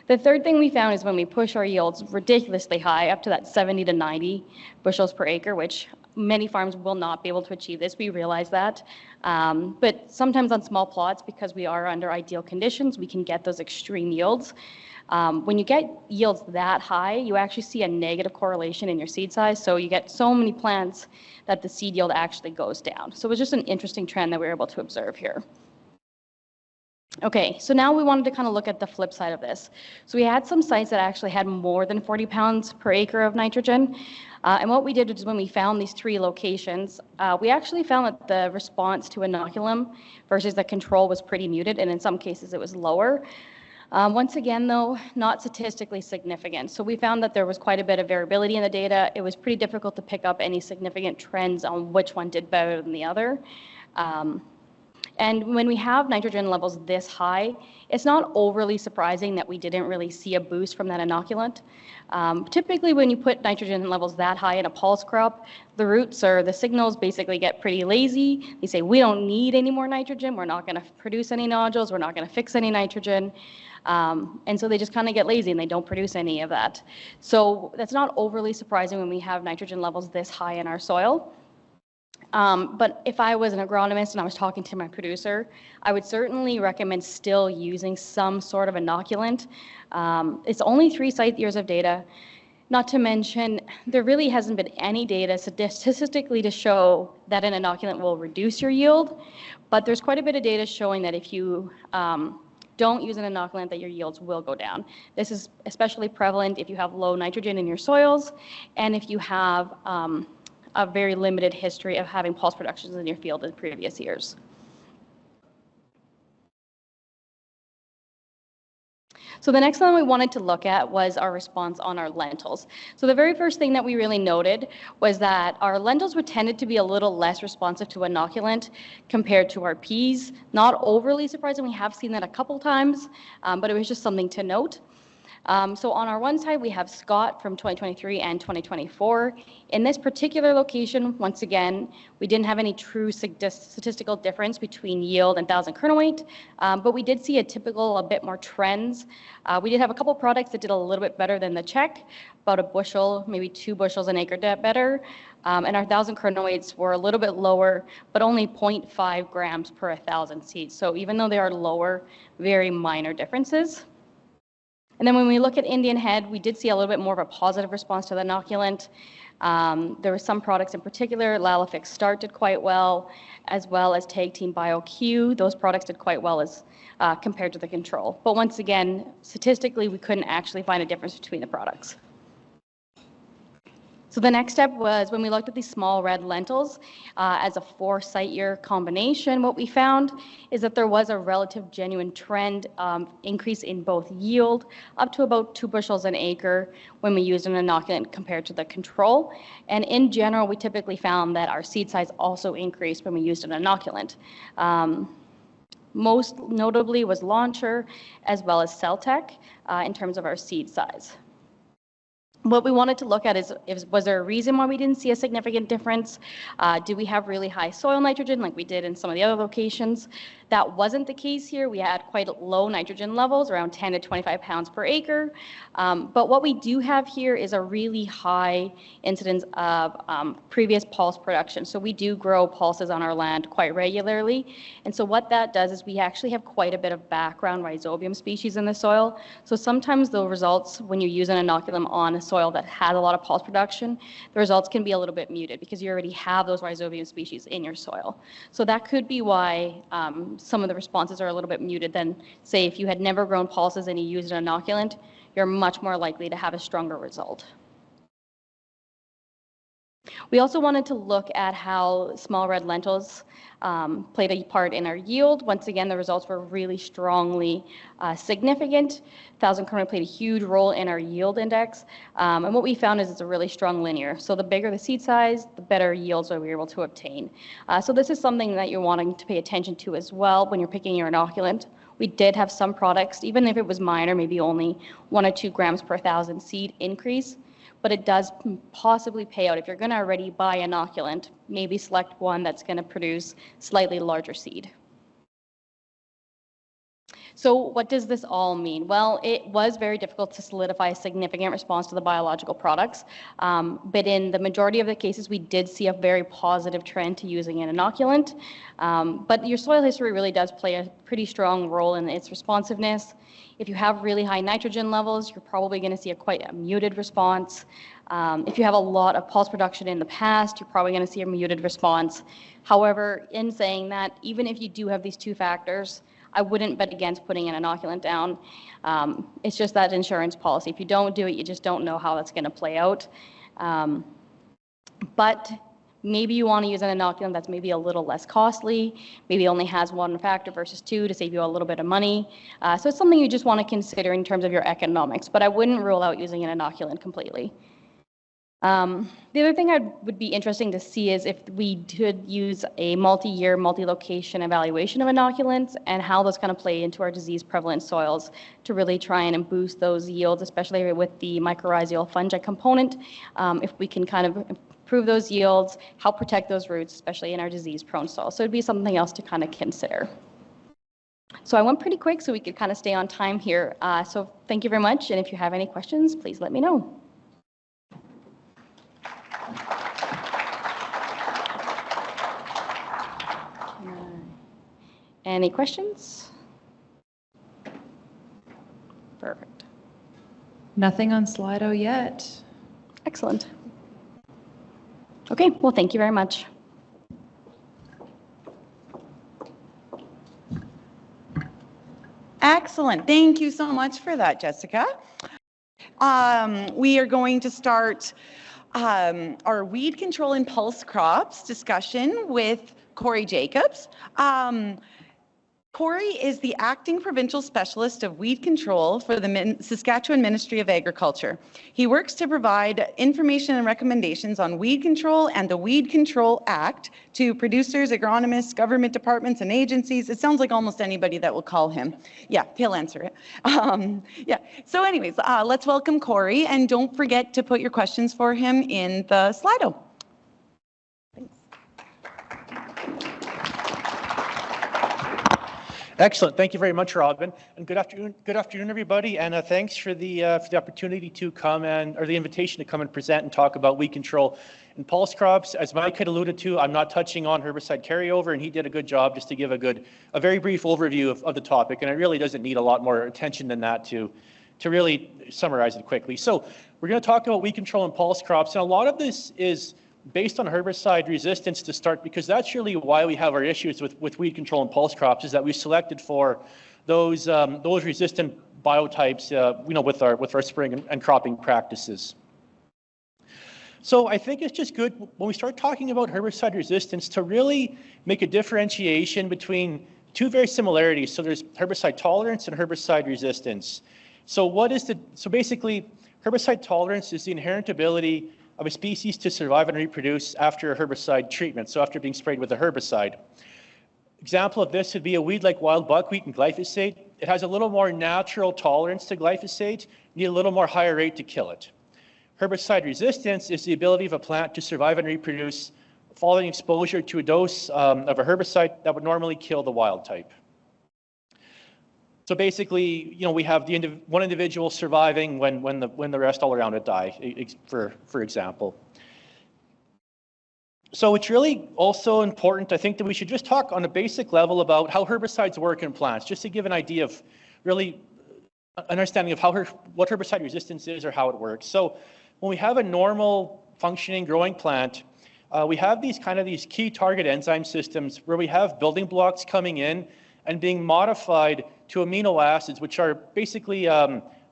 The third thing we found is when we push our yields ridiculously high, up to that 70 to 90 bushels per acre, which many farms will not be able to achieve this. We realize that. But sometimes on small plots, because we are under ideal conditions, we can get those extreme yields. When you get yields that high, you actually see a negative correlation in your seed size. So you get so many plants that the seed yield actually goes down. So it was just an interesting trend that we were able to observe here. Okay, so now we wanted to kind of look at the flip side of this. So we had some sites that actually had more than 40 pounds per acre of nitrogen. And what we did is when we found these 3 locations, we actually found that the response to inoculum versus the control was pretty muted, and in some cases it was lower. Once again, though, not statistically significant. So we found that there was quite a bit of variability in the data. It was pretty difficult to pick up any significant trends on which one did better than the other. And when we have nitrogen levels this high, it's not overly surprising that we didn't really see a boost from that inoculant. Typically, when you put nitrogen levels that high in a pulse crop, the roots or the signals basically get pretty lazy. They say, we don't need any more nitrogen. We're not going to produce any nodules. We're not going to fix any nitrogen. And so they just kind of get lazy and they don't produce any of that. So that's not overly surprising when we have nitrogen levels this high in our soil. But if I was an agronomist and I was talking to my producer, I would certainly recommend still using some sort of inoculant. It's only 3 site years of data. Not to mention, there really hasn't been any data statistically to show that an inoculant will reduce your yield. But there's quite a bit of data showing that if you don't use an inoculant, that your yields will go down. This is especially prevalent if you have low nitrogen in your soils and if you have a very limited history of having pulse productions in your field in previous years. So the next one we wanted to look at was our response on our lentils. So the very first thing that we really noted was that our lentils were tended to be a little less responsive to inoculant compared to our peas. Not overly surprising, we have seen that a couple times, but it was just something to note. So on our one side, we have Scott from 2023 and 2024. In this particular location, once again, we didn't have any true statistical difference between yield and 1,000 kernel weight, but we did see a bit more trends. We did have a couple products that did a little bit better than the check, about a bushel, maybe 2 bushels an acre better. And our 1,000 kernel weights were a little bit lower, but only 0.5 grams per 1,000 seeds. So even though they are lower, very minor differences. And then when we look at Indian head, we did see a little bit more of a positive response to the inoculant. There were some products in particular, Lalifix Start did quite well as Tag Team BioQ. Those products did quite well as compared to the control. But once again, statistically, we couldn't actually find a difference between the products. So the next step was when we looked at these small red lentils as a 4 site year combination, what we found is that there was a relative genuine trend increase in both yield up to about 2 bushels an acre when we used an inoculant compared to the control. And in general, we typically found that our seed size also increased when we used an inoculant. Most notably was Launcher as well as Celtec in terms of our seed size. What we wanted to look at is was there a reason why we didn't see a significant difference? Did we have really high soil nitrogen like we did in some of the other locations? That wasn't the case here. We had quite low nitrogen levels, around 10 to 25 pounds per acre. But what we do have here is a really high incidence of previous pulse production. So we do grow pulses on our land quite regularly. And so what that does is we actually have quite a bit of background rhizobium species in the soil. So sometimes the results when you use an inoculum on a soil that has a lot of pulse production, the results can be a little bit muted because you already have those rhizobium species in your soil. So that could be why some of the responses are a little bit muted than, say, if you had never grown pulses and you used an inoculant, you're much more likely to have a stronger result. We also wanted to look at how small red lentils played a part in our yield. Once again, the results were really strongly significant. 1,000 kernel played a huge role in our yield index. And what we found is it's a really strong linear. So the bigger the seed size, the better yields that we were able to obtain. So this is something that you're wanting to pay attention to as well when you're picking your inoculant. We did have some products, even if it was minor, maybe only 1 or 2 grams per 1,000 seed increase, but it does possibly pay out. If you're going to already buy inoculant, maybe select one that's going to produce slightly larger seed. So what does this all mean? Well, it was very difficult to solidify a significant response to the biological products, but in the majority of the cases, we did see a very positive trend to using an inoculant. But your soil history really does play a pretty strong role in its responsiveness. If you have really high nitrogen levels, you're probably going to see quite a muted response. If you have a lot of pulse production in the past, you're probably going to see a muted response. However, in saying that, even if you do have these 2 factors, I wouldn't bet against putting an inoculant down. It's just that insurance policy. If you don't do it, you just don't know how that's going to play out. But maybe you want to use an inoculant that's maybe a little less costly, maybe only has 1 factor versus 2 to save you a little bit of money. So it's something you just want to consider in terms of your economics, but I wouldn't rule out using an inoculant completely. The other thing would be interesting to see is if we could use a multi-year, multi-location evaluation of inoculants and how those kind of play into our disease prevalent soils to really try and boost those yields, especially with the mycorrhizal fungi component. If we can kind of improve those yields, help protect those roots, especially in our disease prone soils. So it'd be something else to kind of consider. So I went pretty quick so we could kind of stay on time here. So thank you very much. And if you have any questions, please let me know. Any questions? Perfect. Nothing on Slido yet. Excellent. Okay, well, thank you very much. Excellent. Thank you so much for that, Jessica. We are going to start our weed control and pulse crops discussion with Cory Jacobs. Cory is the Acting Provincial Specialist of Weed Control for the Saskatchewan Ministry of Agriculture. He works to provide information and recommendations on weed control and the Weed Control Act to producers, agronomists, government departments, and agencies. It sounds like almost anybody that will call him. Yeah, he'll answer it. Yeah. So anyways, let's welcome Cory, and don't forget to put your questions for him in the Slido. Excellent. Thank you very much, Robin. And good afternoon, everybody. And thanks for the opportunity to come or the invitation to come and present and talk about weed control and pulse crops. As Mike had alluded to, I'm not touching on herbicide carryover, and he did a good job just to give a very brief overview of the topic. And it really doesn't need a lot more attention than that to really summarize it quickly. So we're going to talk about weed control and pulse crops. And a lot of this is based on herbicide resistance to start, because that's really why we have our issues with weed control and pulse crops, is that we selected for those resistant biotypes, with our spraying and cropping practices. So I think it's just good when we start talking about herbicide resistance to really make a differentiation between 2 very similarities. So there's herbicide tolerance and herbicide resistance. So basically, herbicide tolerance is the inherent ability of a species to survive and reproduce after a herbicide treatment, so after being sprayed with a herbicide. Example of this would be a weed like wild buckwheat and glyphosate. It has a little more natural tolerance to glyphosate, need a little more higher rate to kill it. Herbicide resistance is the ability of a plant to survive and reproduce following exposure to a dose of a herbicide that would normally kill the wild type. So basically, we have one individual surviving when the rest all around it die, for example. So it's really also important, I think, that we should just talk on a basic level about how herbicides work in plants, just to give an idea of really understanding of what herbicide resistance is or how it works. So when we have a normal functioning growing plant, we have these key target enzyme systems where we have building blocks coming in and being modified to amino acids, which are basically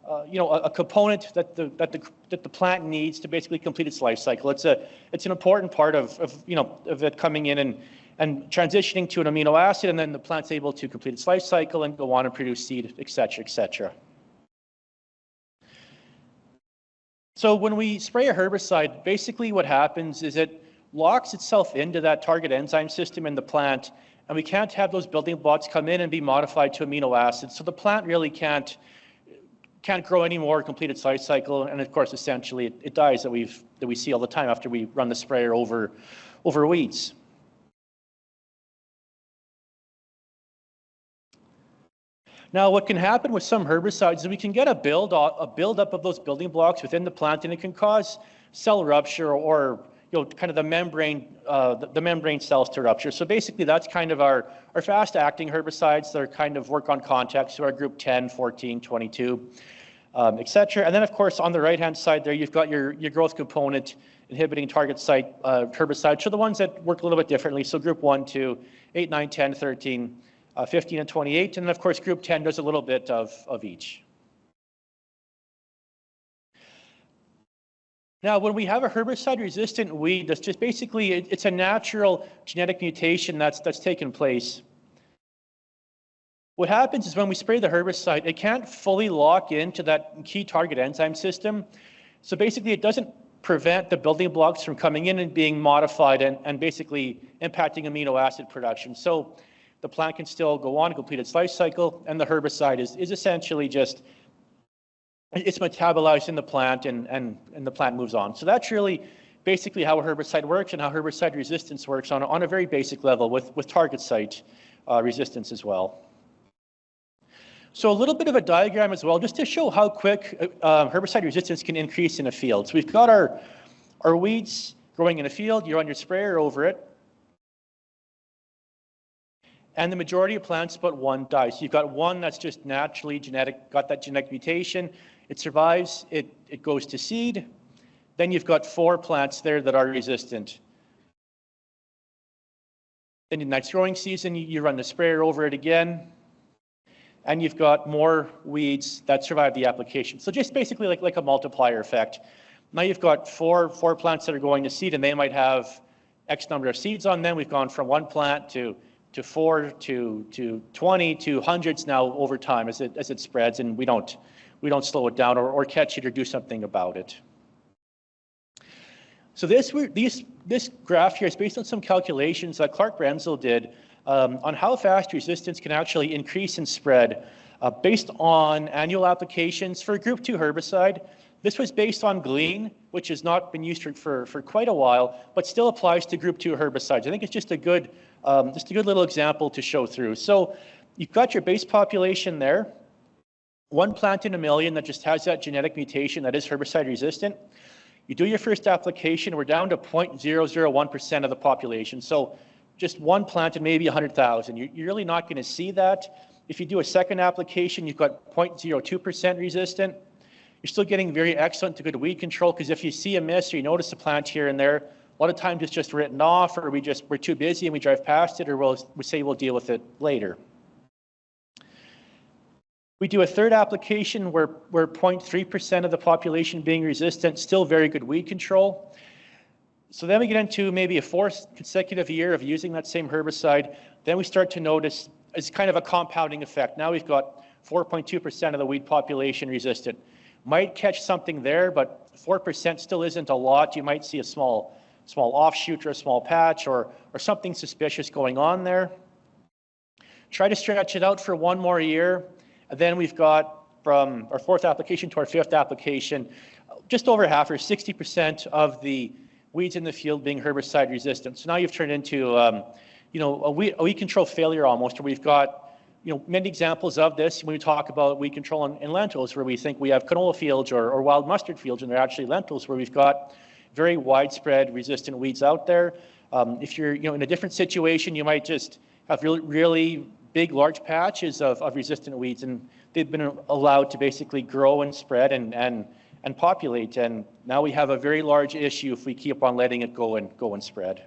a component that the plant needs to basically complete its life cycle. It's an important part of it coming in and transitioning to an amino acid, and then the plant's able to complete its life cycle and go on and produce seed, et cetera, et cetera. So when we spray a herbicide, basically what happens is it locks itself into that target enzyme system in the plant, and we can't have those building blocks come in and be modified to amino acids. So the plant really can't grow anymore, complete its life cycle, and of course, essentially, it dies that we see all the time after we run the sprayer over weeds. Now, what can happen with some herbicides is we can get a buildup of those building blocks within the plant, and it can cause cell rupture or kind of the membrane cells to rupture. So basically, that's kind of our fast-acting herbicides that are kind of work on contact, so our group 10, 14, 22, et cetera. And then, of course, on the right-hand side there, you've got your growth component inhibiting target site herbicides, so the ones that work a little bit differently. So group 1, 2, 8, 9, 10, 13, 15, and 28. And then, of course, group 10 does a little bit of each. Now, when we have a herbicide-resistant weed, that's just basically, it's a natural genetic mutation that's taken place. What happens is when we spray the herbicide, it can't fully lock into that key target enzyme system. So basically, it doesn't prevent the building blocks from coming in and being modified and basically impacting amino acid production. So the plant can still go on and complete its life cycle, and the herbicide is essentially just, it's metabolized in the plant and the plant moves on. So that's really basically how a herbicide works and how herbicide resistance works on a very basic level with target site resistance as well. So a little bit of a diagram as well, just to show how quick herbicide resistance can increase in a field. So we've got our weeds growing in a field, you run your sprayer over it, and the majority of plants but one dies. So you've got one that's just naturally got that genetic mutation, it survives, it goes to seed, then you've got 4 plants there that are resistant. Then in the next growing season, you run the sprayer over it again, and you've got more weeds that survive the application. So just basically like a multiplier effect. Now you've got four plants that are going to seed, and they might have X number of seeds on them. We've gone from 1 plant to 4 to 20 to hundreds now over time as it spreads, and we don't slow it down or catch it or do something about it. So this graph here is based on some calculations that Clark Renzel did on how fast resistance can actually increase and spread based on annual applications for group 2 herbicide. This was based on Glean, which has not been used for quite a while, but still applies to group 2 herbicides. I think it's just a good little example to show through. So you've got your base population there, 1 plant in a million that just has that genetic mutation that is herbicide resistant. You do your first application, we're down to 0.001% of the population. So just 1 plant and maybe 100,000. You're really not going to see that. If you do a second application, you've got 0.02% resistant. You're still getting very excellent to good weed control, because if you see a miss or you notice a plant here and there, a lot of times it's just written off, or we're too busy and we drive past it, or we say we'll deal with it later. We do a third application where 0.3% of the population being resistant, still very good weed control. So then we get into maybe a 4th consecutive year of using that same herbicide. Then we start to notice it's kind of a compounding effect. Now we've got 4.2% of the weed population resistant. Might catch something there, but 4% still isn't a lot. You might see a small offshoot or a small patch or something suspicious going on there. Try to stretch it out for 1 more year. And then we've got from our 4th application to our 5th application, just over half or 60% of the weeds in the field being herbicide resistant. So now you've turned into a weed control failure almost, where we've got many examples of this when we talk about weed control in lentils, where we think we have canola fields or wild mustard fields, and they're actually lentils, where we've got very widespread resistant weeds out there. If you're in a different situation, you might just have really big, large patches of resistant weeds, and they've been allowed to basically grow and spread and populate. And now we have a very large issue if we keep on letting it go and spread.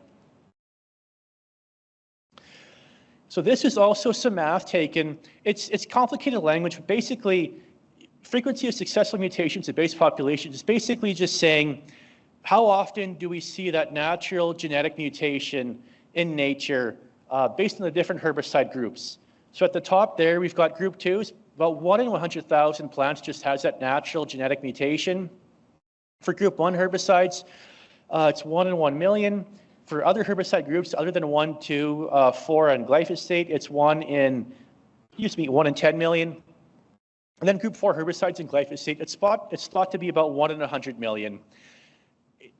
So this is also some math taken. It's complicated language, but basically frequency of successful mutations in base populations is basically just saying, how often do we see that natural genetic mutation in nature based on the different herbicide groups? So at the top there, we've got group 2, about 1 in 100,000 plants just has that natural genetic mutation. For group 1 herbicides, it's 1 in 1 million. For other herbicide groups, other than 1, 2, 4, and glyphosate, it's 1 in 10 million. And then group 4 herbicides and glyphosate, it's thought to be about 1 in 100 million.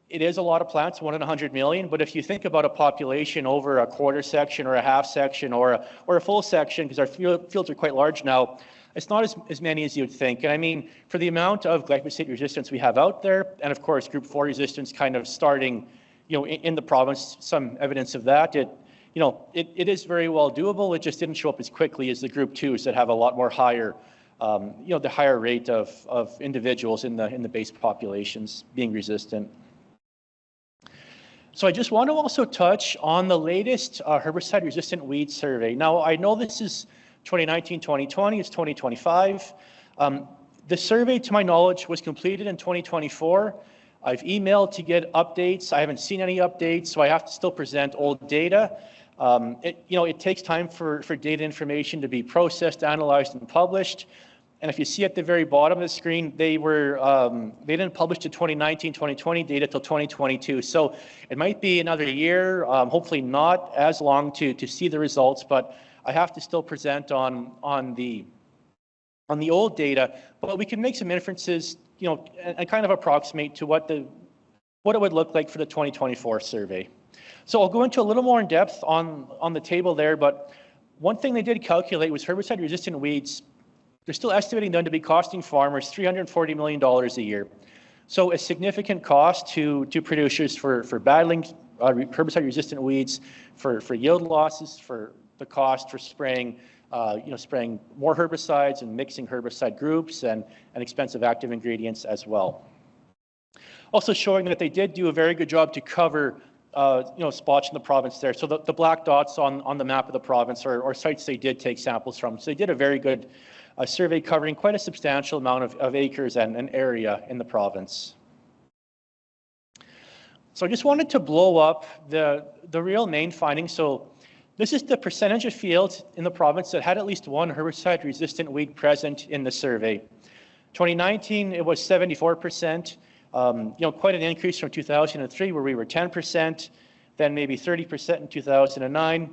It is a lot of plants, 1 in 100 million, but if you think about a population over a quarter section or a half section or a full section, because our fields are quite large now, it's not as many as you'd think. And I mean, for the amount of glyphosate resistance we have out there, and of course group 4 resistance kind of starting, in the province, some evidence of that, it is very well doable. It just didn't show up as quickly as the group 2s that have a lot more higher, the higher rate of individuals in the base populations being resistant. So I just want to also touch on the latest herbicide-resistant weed survey. Now, I know this is 2019-2020, it's 2025. The survey, to my knowledge, was completed in 2024. I've emailed to get updates. I haven't seen any updates, so I have to still present old data. It takes time for data information to be processed, analyzed, and published. And if you see at the very bottom of the screen, they didn't publish the 2019-2020 data till 2022. So it might be another year, hopefully not as long to see the results, but I have to still present on the old data. But we can make some inferences, and kind of approximate to what it would look like for the 2024 survey. So I'll go into a little more in depth on the table there, but one thing they did calculate was herbicide-resistant weeds. They're still estimating them to be costing farmers $340 million a year. So a significant cost to producers for battling herbicide-resistant weeds, for yield losses, for the cost for spraying, spraying more herbicides and mixing herbicide groups and expensive active ingredients as well. Also showing that they did do a very good job to cover spots in the province there. So the black dots on the map of the province are sites they did take samples from. So they did a very good survey covering quite a substantial amount of acres and area in the province. So I just wanted to blow up the real main findings. So this is the percentage of fields in the province that had at least one herbicide-resistant weed present in the survey. 2019, it was 74%. Quite an increase from 2003, where we were 10%, then maybe 30% in 2009.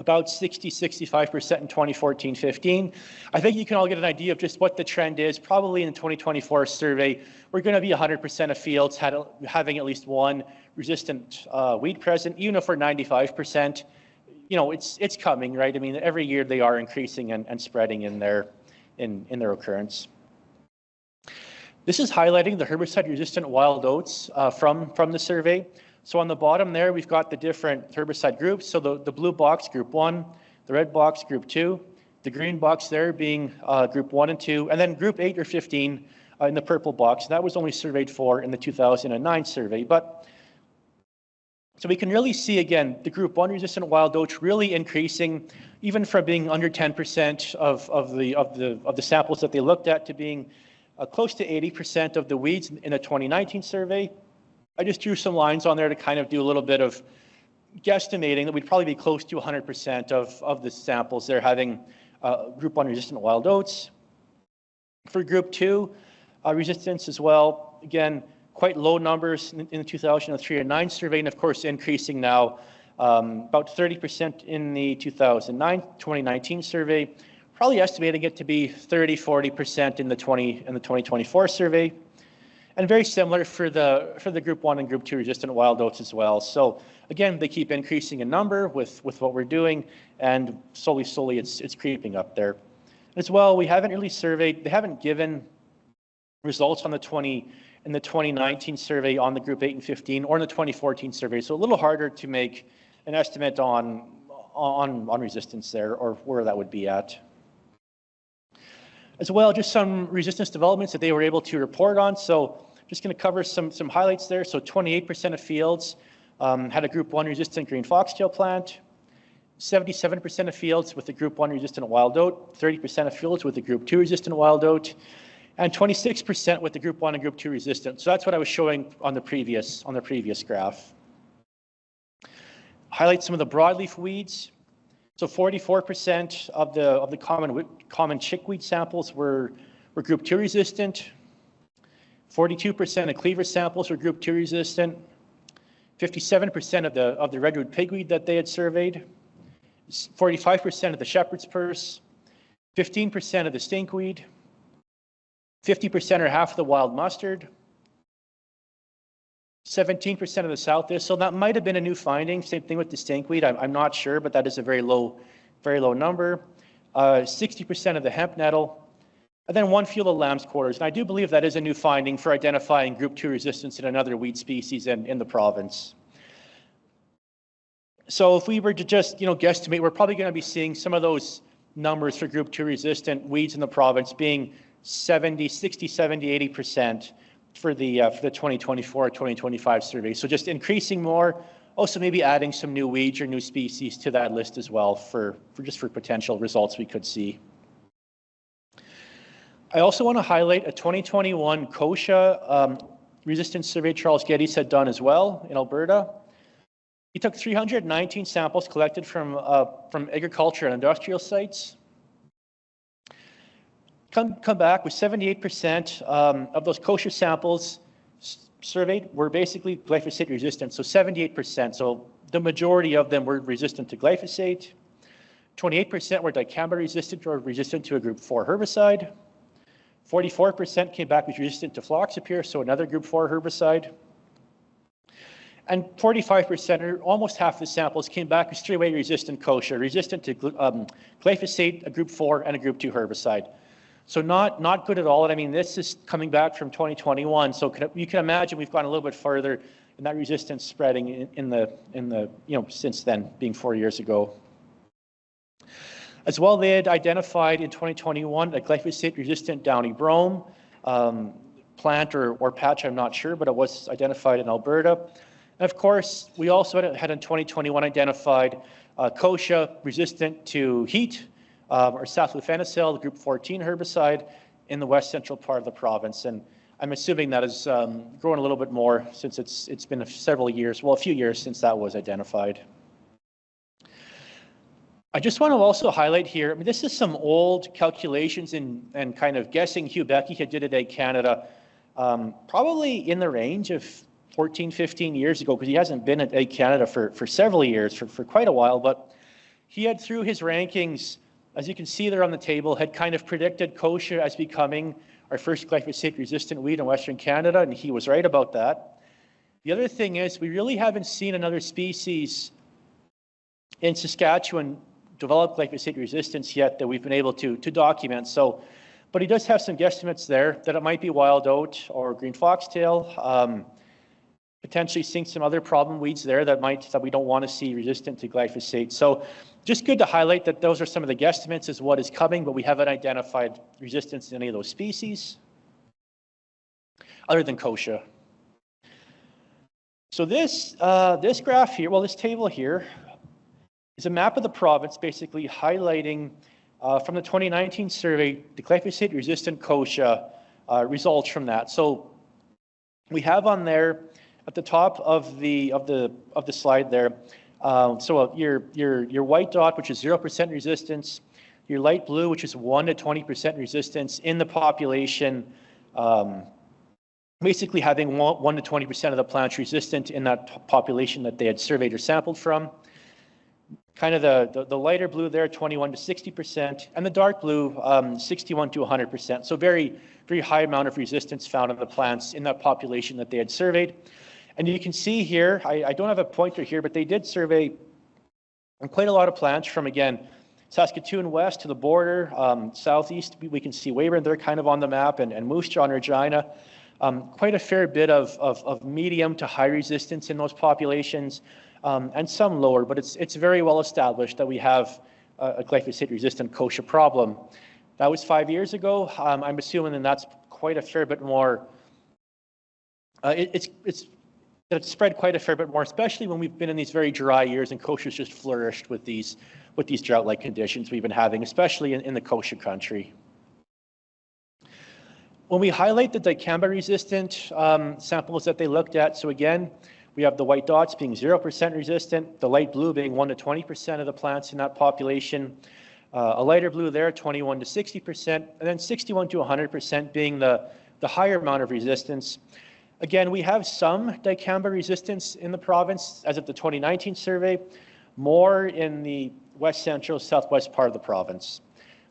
About 60-65% in 2014-15. I think you can all get an idea of just what the trend is. Probably in the 2024 survey, we're going to be 100% of fields having at least one resistant weed present, even if we're 95%. It's coming, right? I mean, every year they are increasing and spreading in their occurrence. This is highlighting the herbicide-resistant wild oats from the survey. So on the bottom there, we've got the different herbicide groups. So the blue box, group 1, the red box, group 2, the green box there being group 1 and 2, and then group 8 or 15 in the purple box. That was only surveyed for in the 2009 survey. So we can really see, again, the group 1 resistant wild oats really increasing, even from being under 10% of the samples that they looked at to being close to 80% of the weeds in the 2019 survey. I just drew some lines on there to kind of do a little bit of guesstimating that we'd probably be close to 100% of the samples there having group 1 resistant wild oats. For group 2 resistance as well, again, quite low numbers in the 2003 and 9 survey, and of course increasing now, about 30% in the 2019 survey, probably estimating it to be 30-40% in the 2024 survey. And very similar for the group 1 and group 2 resistant wild oats as well. So again, they keep increasing in number with what we're doing, and slowly it's creeping up there. As well, we haven't really surveyed, they haven't given results on the 2019 survey on the group 8 and 15 or in the 2014 survey. So a little harder to make an estimate on resistance there or where that would be at. As well, just some resistance developments that they were able to report on. So just going to cover some highlights there. So 28% of fields had a group 1 resistant green foxtail plant. 77% of fields with the group 1 resistant wild oat, 30% of fields with the group 2 resistant wild oat, and 26% with the group 1 and group 2 resistant. So that's what I was showing on the previous graph. Highlight some of the broadleaf weeds. So 44% of the common chickweed samples were group 2 resistant. 42% of cleaver samples were group 2 resistant. 57% of the redwood pigweed that they had surveyed. 45% of the shepherd's purse. 15% of the stinkweed. 50% or half of the wild mustard. 17% of the south thistle. That might have been a new finding. Same thing with the stinkweed. I'm not sure, but that is a very low number. 60% of the hemp nettle. And then 1 field of lamb's quarters. And I do believe that is a new finding for identifying group 2 resistance in another weed species in the province. So if we were to just guesstimate, we're probably going to be seeing some of those numbers for group 2 resistant weeds in the province being 60, 70, 80% for the 2024-2025 survey. So just increasing more, also maybe adding some new weeds or new species to that list as well for potential results we could see. I also want to highlight a 2021 kochia resistance survey Charles Geddes had done as well in Alberta. He took 319 samples collected from agriculture and industrial sites. Come back with 78% of those kochia samples surveyed were basically glyphosate resistant, so 78%. So the majority of them were resistant to glyphosate. 28% were dicamba resistant or resistant to a group 4 herbicide. 44% came back with resistant to floxapyr, so another group 4 herbicide. And 45%, or almost half the samples, came back with 3-way resistant kochia, resistant to glyphosate, a group 4, and a group 2 herbicide. So not good at all. And I mean, this is coming back from 2021. So you can imagine we've gone a little bit further in that resistance spreading in the since then, being 4 years ago. As well, they had identified in 2021 a glyphosate-resistant downy brome plant or patch, I'm not sure, but it was identified in Alberta. And of course, we also had in 2021 identified kochia resistant to heat, or saflufenicil, the group 14 herbicide, in the west central part of the province. And I'm assuming that has grown a little bit more since it's been several years, well, a few years since that was identified. I just want to also highlight here, I mean, this is some old calculations and kind of guessing Hugh Becky had did at Ag Canada, probably in the range of 14, 15 years ago, because he hasn't been at Ag Canada for several years, for quite a while, but he had, through his rankings, as you can see there on the table, had kind of predicted kochia as becoming our first glyphosate-resistant weed in Western Canada, and he was right about that. The other thing is we really haven't seen another species in Saskatchewan develop glyphosate resistance yet that we've been able to document. So, but he does have some guesstimates there that it might be wild oat or green foxtail. Potentially seeing some other problem weeds there that we don't want to see resistant to glyphosate. So just good to highlight that those are some of the guesstimates as what is coming, but we haven't identified resistance in any of those species other than kochia. So this graph here, well, this table here is a map of the province basically highlighting from the 2019 survey the glyphosate resistant kochia results from that. So we have on there at the top of the slide there, so your white dot, which is 0% resistance, your light blue, which is 1 to 20% resistance in the population, basically having 1 to 20% of the plants resistant in that population that they had surveyed or sampled from. Kind of the lighter blue there, 21 to 60%, and the dark blue, 61 to 100%. So very, very high amount of resistance found in the plants in that population that they had surveyed. And you can see here, I don't have a pointer here, but they did survey quite a lot of plants from, again, Saskatoon west to the border, southeast, we can see Weyburn, they're kind of on the map, and Moose Jaw and Regina. Quite a fair bit of medium to high resistance in those populations, and some lower, but it's very well established that we have a glyphosate-resistant kochia problem. That was 5 years ago. I'm assuming that that's quite a fair bit more. It's it's spread quite a fair bit more, especially when we've been in these very dry years and kochra's just flourished with these drought-like conditions we've been having, especially in the kochra country. When we highlight the dicamba-resistant samples that they looked at, so again, we have the white dots being 0% resistant, the light blue being 1 to 20% of the plants in that population, a lighter blue there, 21 to 60%, and then 61 to 100% being the higher amount of resistance. Again, we have some dicamba resistance in the province as of the 2019 survey, more in the west central, southwest part of the province.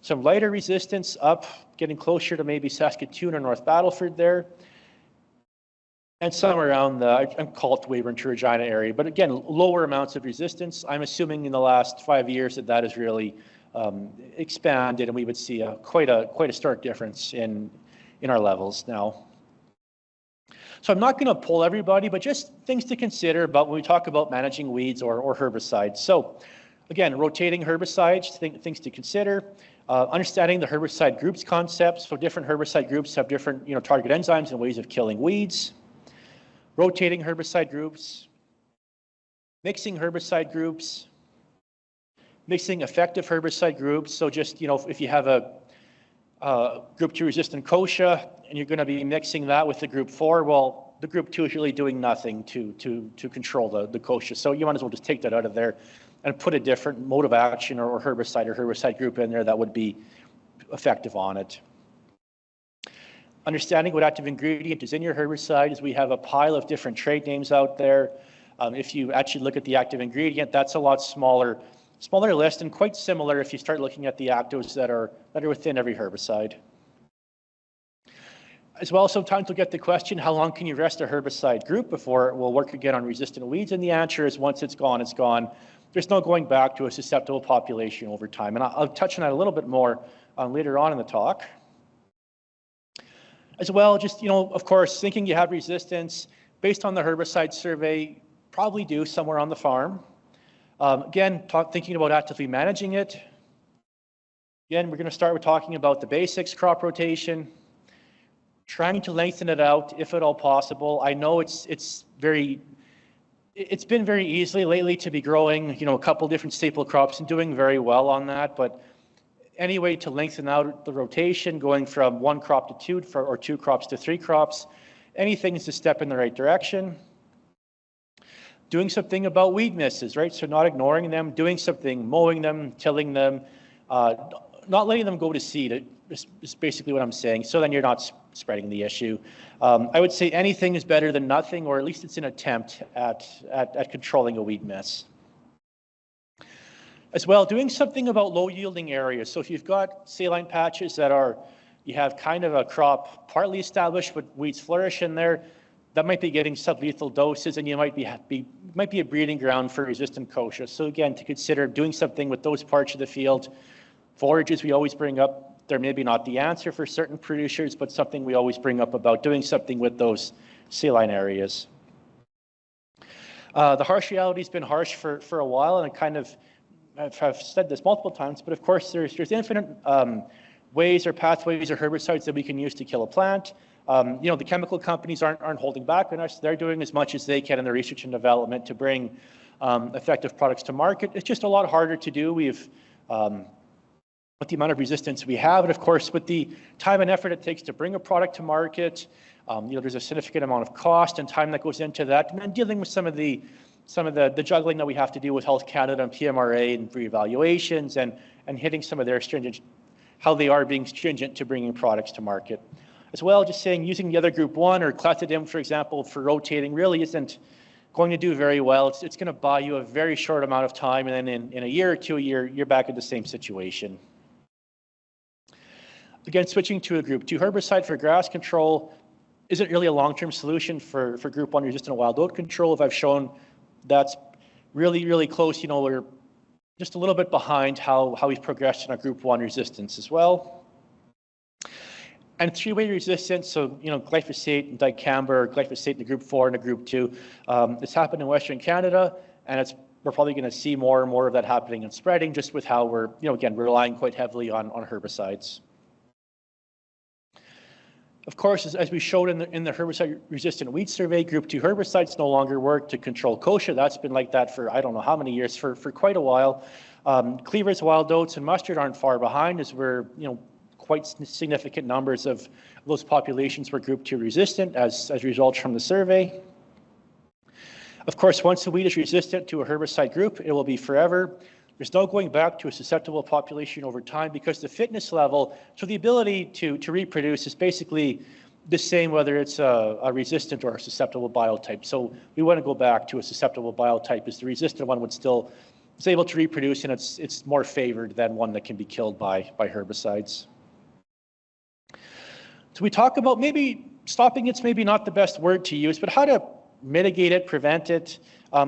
Some lighter resistance up, getting closer to maybe Saskatoon or North Battleford there. And some around the, I call it the Weyburn to Regina area, but again, lower amounts of resistance. I'm assuming in the last 5 years that has really expanded, and we would see quite a stark difference in our levels now. So I'm not going to poll everybody, but just things to consider about when we talk about managing weeds or herbicides. So again, rotating herbicides, things to consider. Understanding the herbicide groups concepts. So different herbicide groups have different target enzymes and ways of killing weeds. Rotating herbicide groups. Mixing herbicide groups. Mixing effective herbicide groups. So just, if you have a group 2 resistant kochra and you're going to be mixing that with the group 4, well, the group 2 is really doing nothing to control the kochra. So you might as well just take that out of there and put a different mode of action or herbicide group in there that would be effective on it. Understanding what active ingredient is in your herbicide is we have a pile of different trade names out there. If you actually look at the active ingredient, that's a lot smaller list and quite similar if you start looking at the actives that are within every herbicide. As well, sometimes we'll get the question, how long can you rest a herbicide group before it will work again on resistant weeds? And the answer is once it's gone, it's gone. There's no going back to a susceptible population over time. And I'll touch on that a little bit more later on in the talk. As well, just, of course, thinking you have resistance based on the herbicide survey, probably do somewhere on the farm. Again, thinking about actively managing it. Again, we're going to start with talking about the basics, crop rotation, trying to lengthen it out if at all possible. I know it's been very easy lately to be growing, a couple different staple crops and doing very well on that, but any way to lengthen out the rotation, going from 1 crop to 2 or 2 crops to 3 crops, anything is a step in the right direction. Doing something about weed misses, right? So not ignoring them, doing something, mowing them, tilling them, not letting them go to seed is basically what I'm saying. So then you're not spreading the issue. I would say anything is better than nothing, or at least it's an attempt at controlling a weed miss. As well, doing something about low yielding areas. So if you've got saline patches you have kind of a crop partly established, but weeds flourish in there, that might be getting sublethal doses, and you might be a breeding ground for resistant kochra. So again, to consider doing something with those parts of the field. Forages we always bring up, they're maybe not the answer for certain producers, but something we always bring up about doing something with those saline areas. The harsh reality has been harsh for a while, and I kind of have said this multiple times, but of course there's infinite ways or pathways or herbicides that we can use to kill a plant. The chemical companies aren't holding back on us. They're doing as much as they can in their research and development to bring effective products to market. It's just a lot harder to do. With the amount of resistance we have, and of course with the time and effort it takes to bring a product to market, there's a significant amount of cost and time that goes into that, and then dealing with some of the juggling that we have to do with Health Canada and PMRA and reevaluations and hitting some of their stringent, how they are being stringent to bringing products to market. As well, just saying using the other group 1 or clethodim, for example, for rotating really isn't going to do very well. It's going to buy you a very short amount of time, and then in a year or two, you're back in the same situation. Again, switching to a group 2 herbicide for grass control isn't really a long-term solution for group 1 resistant wild oat control. If I've shown that's really, really close, we're just a little bit behind how we've progressed in our group 1 resistance as well. And 3-way resistance, so glyphosate and dicamba, or glyphosate in the group 4 and a group 2. It's happened in Western Canada, and we're probably going to see more and more of that happening and spreading, just with how we're, again, relying quite heavily on herbicides. Of course, as we showed in the herbicide-resistant weed survey, Group 2 herbicides no longer work to control kochia. That's been like that for I don't know how many years, for quite a while. Cleavers, wild oats, and mustard aren't far behind, as we're quite significant numbers of those populations were Group 2 resistant as results from the survey. Of course, once the weed is resistant to a herbicide group, it will be forever. There's no going back to a susceptible population over time because the fitness level, so the ability to reproduce is basically the same whether it's a resistant or a susceptible biotype. So we want to go back to a susceptible biotype, as the resistant one would still is able to reproduce, and it's more favored than one that can be killed by herbicides. So we talk about maybe stopping it's maybe not the best word to use, but how to mitigate it, prevent it,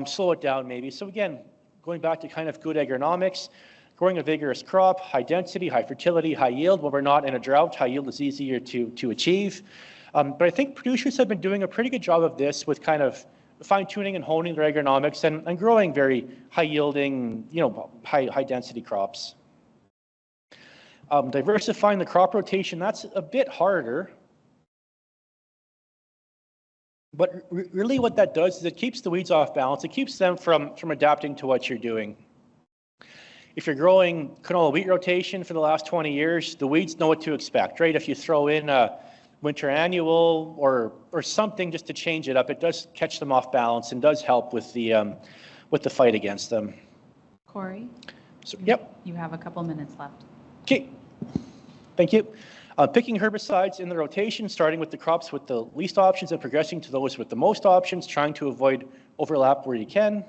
slow it down maybe. So again, going back to kind of good agronomics, growing a vigorous crop, high density, high fertility, high yield. When we're not in a drought, high yield is easier to achieve. But I think producers have been doing a pretty good job of this with kind of fine-tuning and honing their agronomics and growing very high-yielding, high-density crops. Diversifying the crop rotation, that's a bit harder. But really what that does is it keeps the weeds off balance. It keeps them from adapting to what you're doing. If you're growing canola wheat rotation for the last 20 years, the weeds know what to expect, right? If you throw in a winter annual or something just to change it up, it does catch them off balance and does help with the fight against them. Cory? So, yep. You have a couple minutes left. Okay. Thank you. Picking herbicides in the rotation, starting with the crops with the least options and progressing to those with the most options, trying to avoid overlap where you can.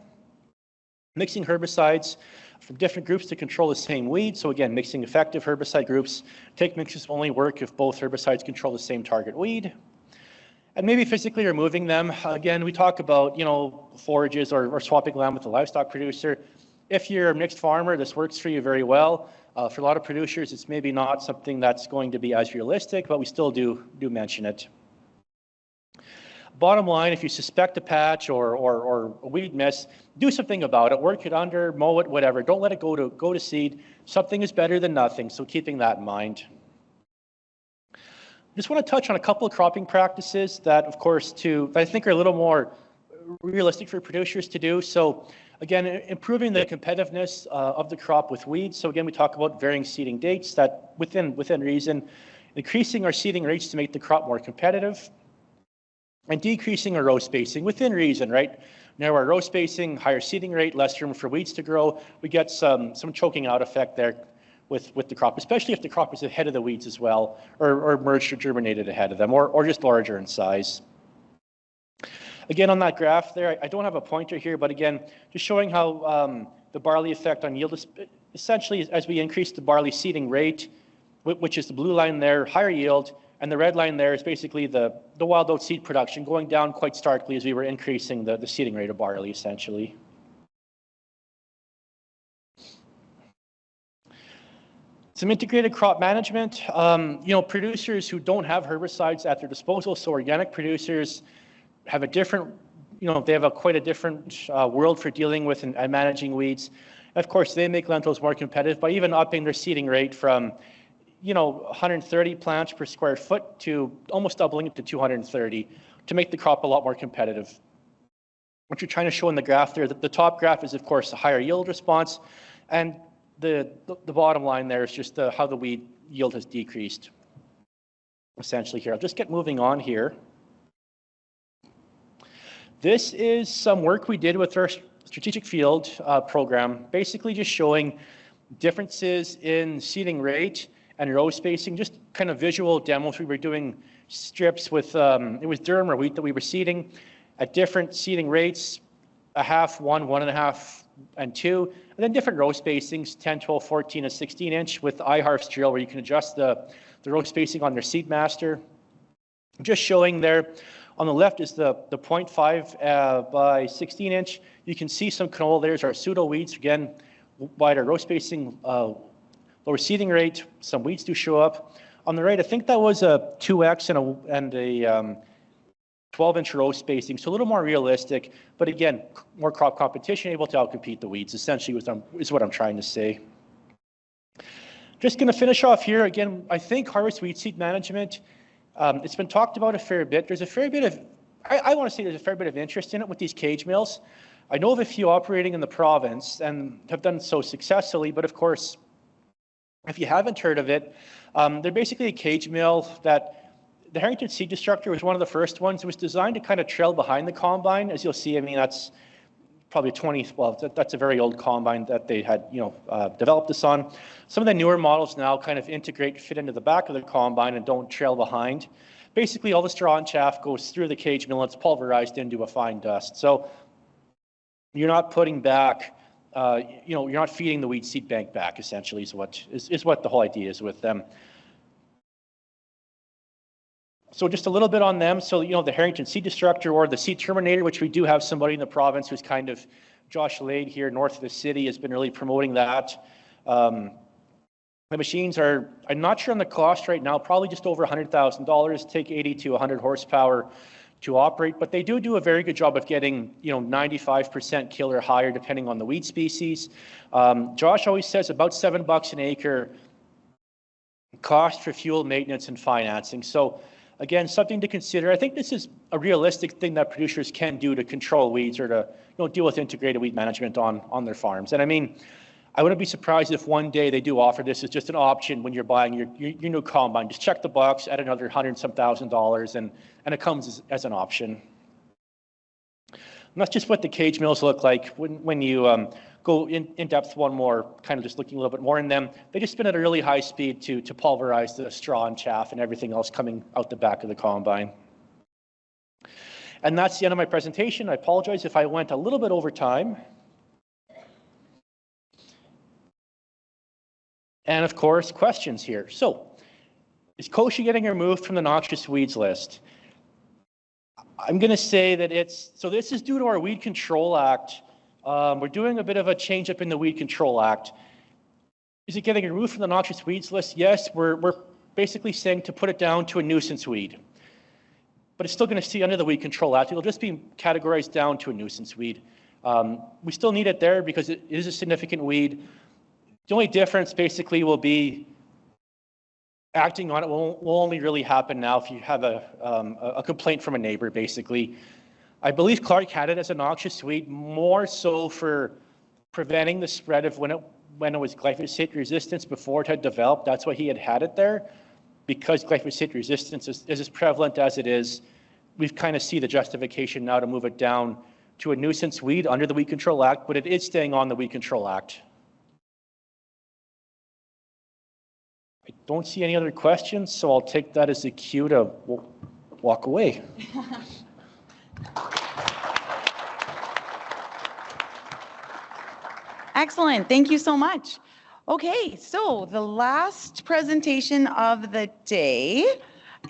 Mixing herbicides from different groups to control the same weed. So again, mixing effective herbicide groups. Take mixes only work if both herbicides control the same target weed. And maybe physically removing them. Again, we talk about, forages or swapping land with a livestock producer. If you're a mixed farmer, this works for you very well. For a lot of producers, it's maybe not something that's going to be as realistic, but we still do mention it. Bottom line, if you suspect a patch or a weed miss, do something about it. Work it under, mow it, whatever. Don't let it go to seed. Something is better than nothing, so keeping that in mind. Just want to touch on a couple of cropping practices that, of course, I think are a little more realistic for producers to do. So again, improving the competitiveness of the crop with weeds. So again, we talk about varying seeding dates that within reason, increasing our seeding rates to make the crop more competitive, and decreasing our row spacing within reason, right? Now our row spacing, higher seeding rate, less room for weeds to grow. We get some choking out effect there with the crop, especially if the crop is ahead of the weeds as well, or merged or germinated ahead of them, or just larger in size. Again, on that graph there, I don't have a pointer here, but again, just showing how the barley effect on yield is essentially as we increase the barley seeding rate, which is the blue line there, higher yield, and the red line there is basically the wild oat seed production going down quite starkly as we were increasing the seeding rate of barley, essentially. Some integrated crop management. Producers who don't have herbicides at their disposal, so organic producers have a different, they have quite a different world for dealing with and managing weeds. And of course, they make lentils more competitive by even upping their seeding rate from 130 plants per square foot to almost doubling it to 230 to make the crop a lot more competitive. What you're trying to show in the graph there, the top graph is of course a higher yield response, and the bottom line there is just how the weed yield has decreased essentially here. I'll just get moving on here. This is some work we did with our strategic field program, basically just showing differences in seeding rate and row spacing, just kind of visual demos. We were doing strips with, it was durum or wheat that we were seeding at different seeding rates, a half, 1, 1.5, and 2, and then different row spacings, 10, 12, 14, and 16 inch with iHarvest drill where you can adjust the row spacing on their seed master. Just showing there, on the left is the 0.5 by 16 inch. You can see some canola. There's our pseudo weeds, again, wider row spacing, lower seeding rate. Some weeds do show up. On the right, I think that was a 2x and a 12-inch row spacing, so a little more realistic, but again, more crop competition, able to outcompete the weeds, essentially is what I'm trying to say. Just going to finish off here. Again, I think harvest weed seed management It's been talked about a fair bit. There's a fair bit of, I want to say there's a fair bit of interest in it with these cage mills. I know of a few operating in the province and have done so successfully, but of course, if you haven't heard of it, they're basically a cage mill that the Harrington Seed Destructor was one of the first ones. It was designed to kind of trail behind the combine. As you'll see, I mean, that's probably that's a very old combine that they had, developed this on. Some of the newer models now kind of integrate, fit into the back of the combine and don't trail behind. Basically, all the straw and chaff goes through the cage mill and it's pulverized into a fine dust. So you're not putting back, you're not feeding the weed seed bank back, essentially, is what the whole idea is with them. So just a little bit on them. So, the Harrington Seed Destructor or the Seed Terminator, which we do have somebody in the province who's kind of, Josh Lade here north of the city has been really promoting that. The machines are, I'm not sure on the cost right now, probably just over $100,000, take 80 to 100 horsepower to operate, but they do a very good job of getting, 95% kill or higher depending on the weed species. Josh always says about $7 an acre cost for fuel, maintenance, and financing. So again, something to consider. I think this is a realistic thing that producers can do to control weeds or to deal with integrated weed management on their farms. And I mean, I wouldn't be surprised if one day they do offer this as just an option when you're buying your new combine. Just check the box, add another $100,000 and it comes as an option. And that's just what the cage mills look like when you go in depth one more, kind of just looking a little bit more in them. They just spin at a really high speed to pulverize the straw and chaff and everything else coming out the back of the combine. And that's the end of my presentation. I apologize if I went a little bit over time. And of course, questions here. So, is kochia getting removed from the noxious weeds list? I'm going to say that this is due to our Weed Control Act. We're doing a bit of a change up in the Weed Control Act. Is it getting removed from the noxious weeds list? Yes, we're basically saying to put it down to a nuisance weed. But it's still going to stay under the Weed Control Act. It'll just be categorized down to a nuisance weed. We still need it there because it is a significant weed. The only difference basically will be acting on it will only really happen now if you have a complaint from a neighbor, basically. I believe Clark had it as a noxious weed more so for preventing the spread of when it was glyphosate resistance before it had developed. That's why he had it there. Because glyphosate resistance is as prevalent as it is, we've kind of see the justification now to move it down to a nuisance weed under the Weed Control Act, but it is staying on the Weed Control Act. I don't see any other questions, so I'll take that as a cue to walk away. Excellent. Thank you so much. Okay, so the last presentation of the day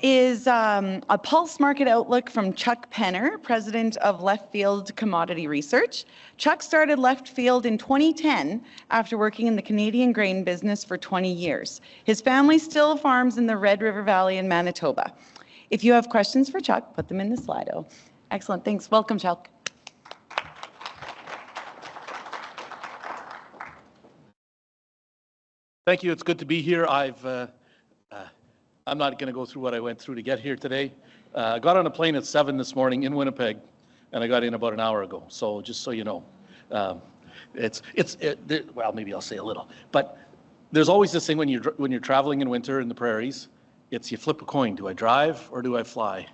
is a pulse market outlook from Chuck Penner, president of LeftField Commodity Research. Chuck started LeftField in 2010 after working in the Canadian grain business for 20 years. His family still farms in the Red River Valley in Manitoba. If you have questions for Chuck, put them in the Slido. Excellent, thanks. Welcome, Chuck. Thank you. It's good to be here. I'm not going to go through what I went through to get here today. I got on a plane at 7 this morning in Winnipeg, and I got in about an hour ago. So just so you know, well, maybe I'll say a little, but there's always this thing when you're traveling in winter in the prairies. It's you flip a coin. Do I drive or do I fly?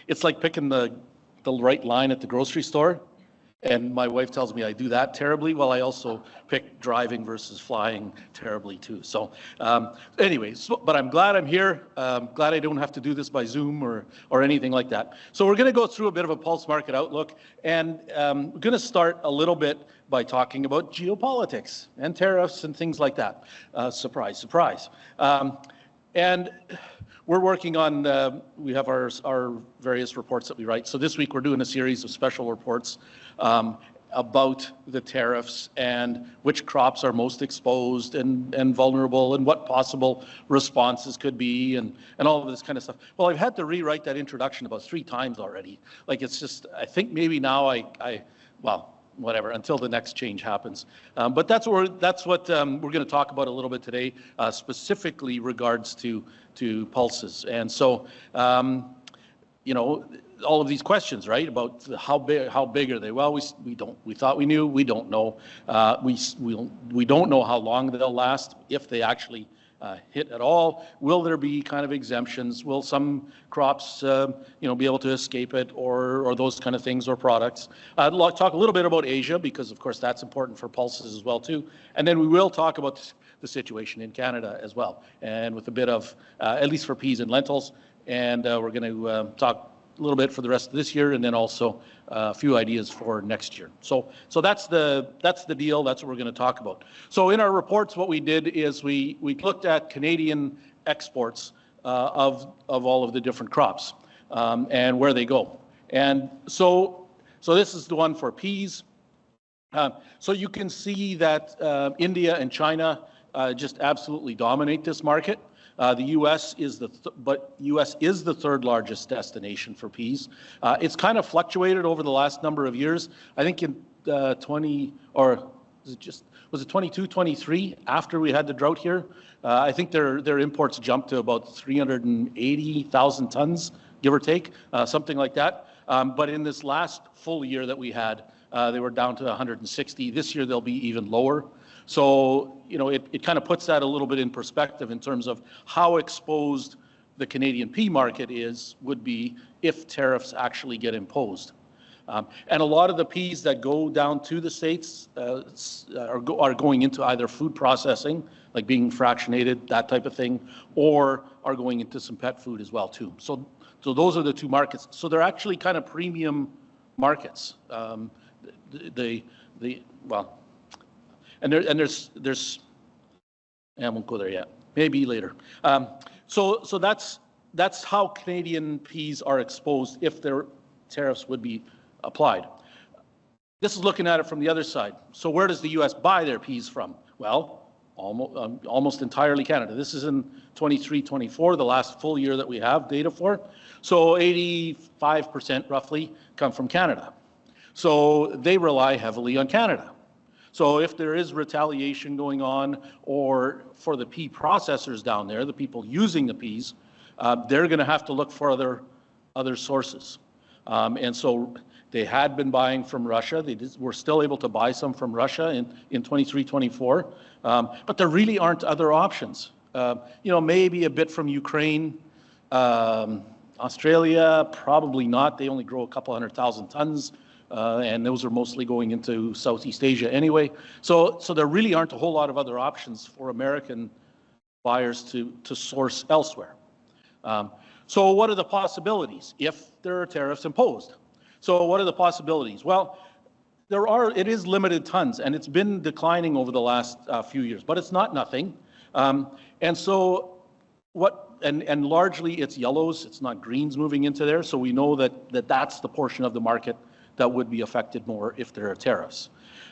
It's like picking the right line at the grocery store. And my wife tells me I do that terribly. Well, I also pick driving versus flying terribly too. So anyway, but I'm glad I'm here. Glad I don't have to do this by Zoom or anything like that. So we're going to go through a bit of a pulse market outlook. And we're going to start a little bit by talking about geopolitics and tariffs and things like that. Surprise, surprise. And we're working on, we have our various reports that we write. So this week we're doing a series of special reports about the tariffs and which crops are most exposed and vulnerable and what possible responses could be and all of this kind of stuff. Well, I've had to rewrite that introduction about 3 times already. Like it's just, I think maybe now well, whatever, until the next change happens. But that's what we're going to talk about a little bit today, specifically regards to pulses. And so, you know, all of these questions, right, about how big are they? Well, we thought we knew. We don't know. We don't know how long they'll last, if they actually hit at all. Will there be kind of exemptions? Will some crops, you know, be able to escape it, or those kind of things, or products? I'd like to talk a little bit about Asia, because of course that's important for pulses as well too. And then we will talk about the situation in Canada as well, and with a bit of, at least for peas and lentils. And we're going to talk a little bit for the rest of this year, and then also a few ideas for next year. So that's the deal. That's what we're going to talk about. So in our reports, what we did is we looked at Canadian exports of all of the different crops and where they go. And so this is the one for peas. So you can see that India and China just absolutely dominate this market. The U.S. is the third largest destination for peas. It's kind of fluctuated over the last number of years. I think in 22, 23, after we had the drought here, I think their imports jumped to about 380,000 tons, give or take, something like that. But in this last full year that we had, they were down to 160. This year they'll be even lower. So, you know, it kind of puts that a little bit in perspective in terms of how exposed the Canadian pea market would be if tariffs actually get imposed. And a lot of the peas that go down to the States are going into either food processing, like being fractionated, that type of thing, or are going into some pet food as well too. So those are the two markets. So they're actually kind of premium markets. And there's, I won't go there yet. Maybe later. So that's how Canadian peas are exposed if their tariffs would be applied. This is looking at it from the other side. So where does the U.S. buy their peas from? Well, almost entirely Canada. This is in 23-24, the last full year that we have data for. So 85% roughly come from Canada. So they rely heavily on Canada. So if there is retaliation going on, or for the pea processors down there, the people using the peas, they're going to have to look for other sources. And so they had been buying from Russia. They were still able to buy some from Russia in 23-24. But there really aren't other options. You know, maybe a bit from Ukraine. Australia, probably not. They only grow a couple 100,000 tons. And those are mostly going into Southeast Asia anyway. So there really aren't a whole lot of other options for American buyers to source elsewhere. So what are the possibilities if there are tariffs imposed? So what are the possibilities? Well, it is limited tons, and it's been declining over the last few years, but it's not nothing. And so and largely it's yellows, it's not greens moving into there. So we know that's the portion of the market that would be affected more if there are tariffs.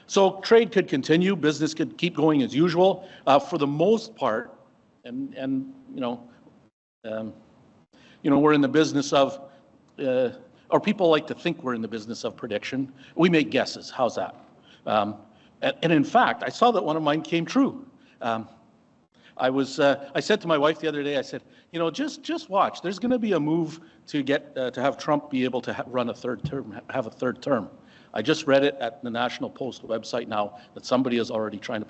So trade could continue, business could keep going as usual. For the most part, and we're in the business of, or people like to think we're in the business of prediction. We make guesses. How's that? And in fact, I saw that one of mine came true. I said to my wife the other day, I said, you know, just watch. There's going to be a move to get to have Trump be able to run a third term, have a third term. I just read it at the National Post website now that somebody is already trying to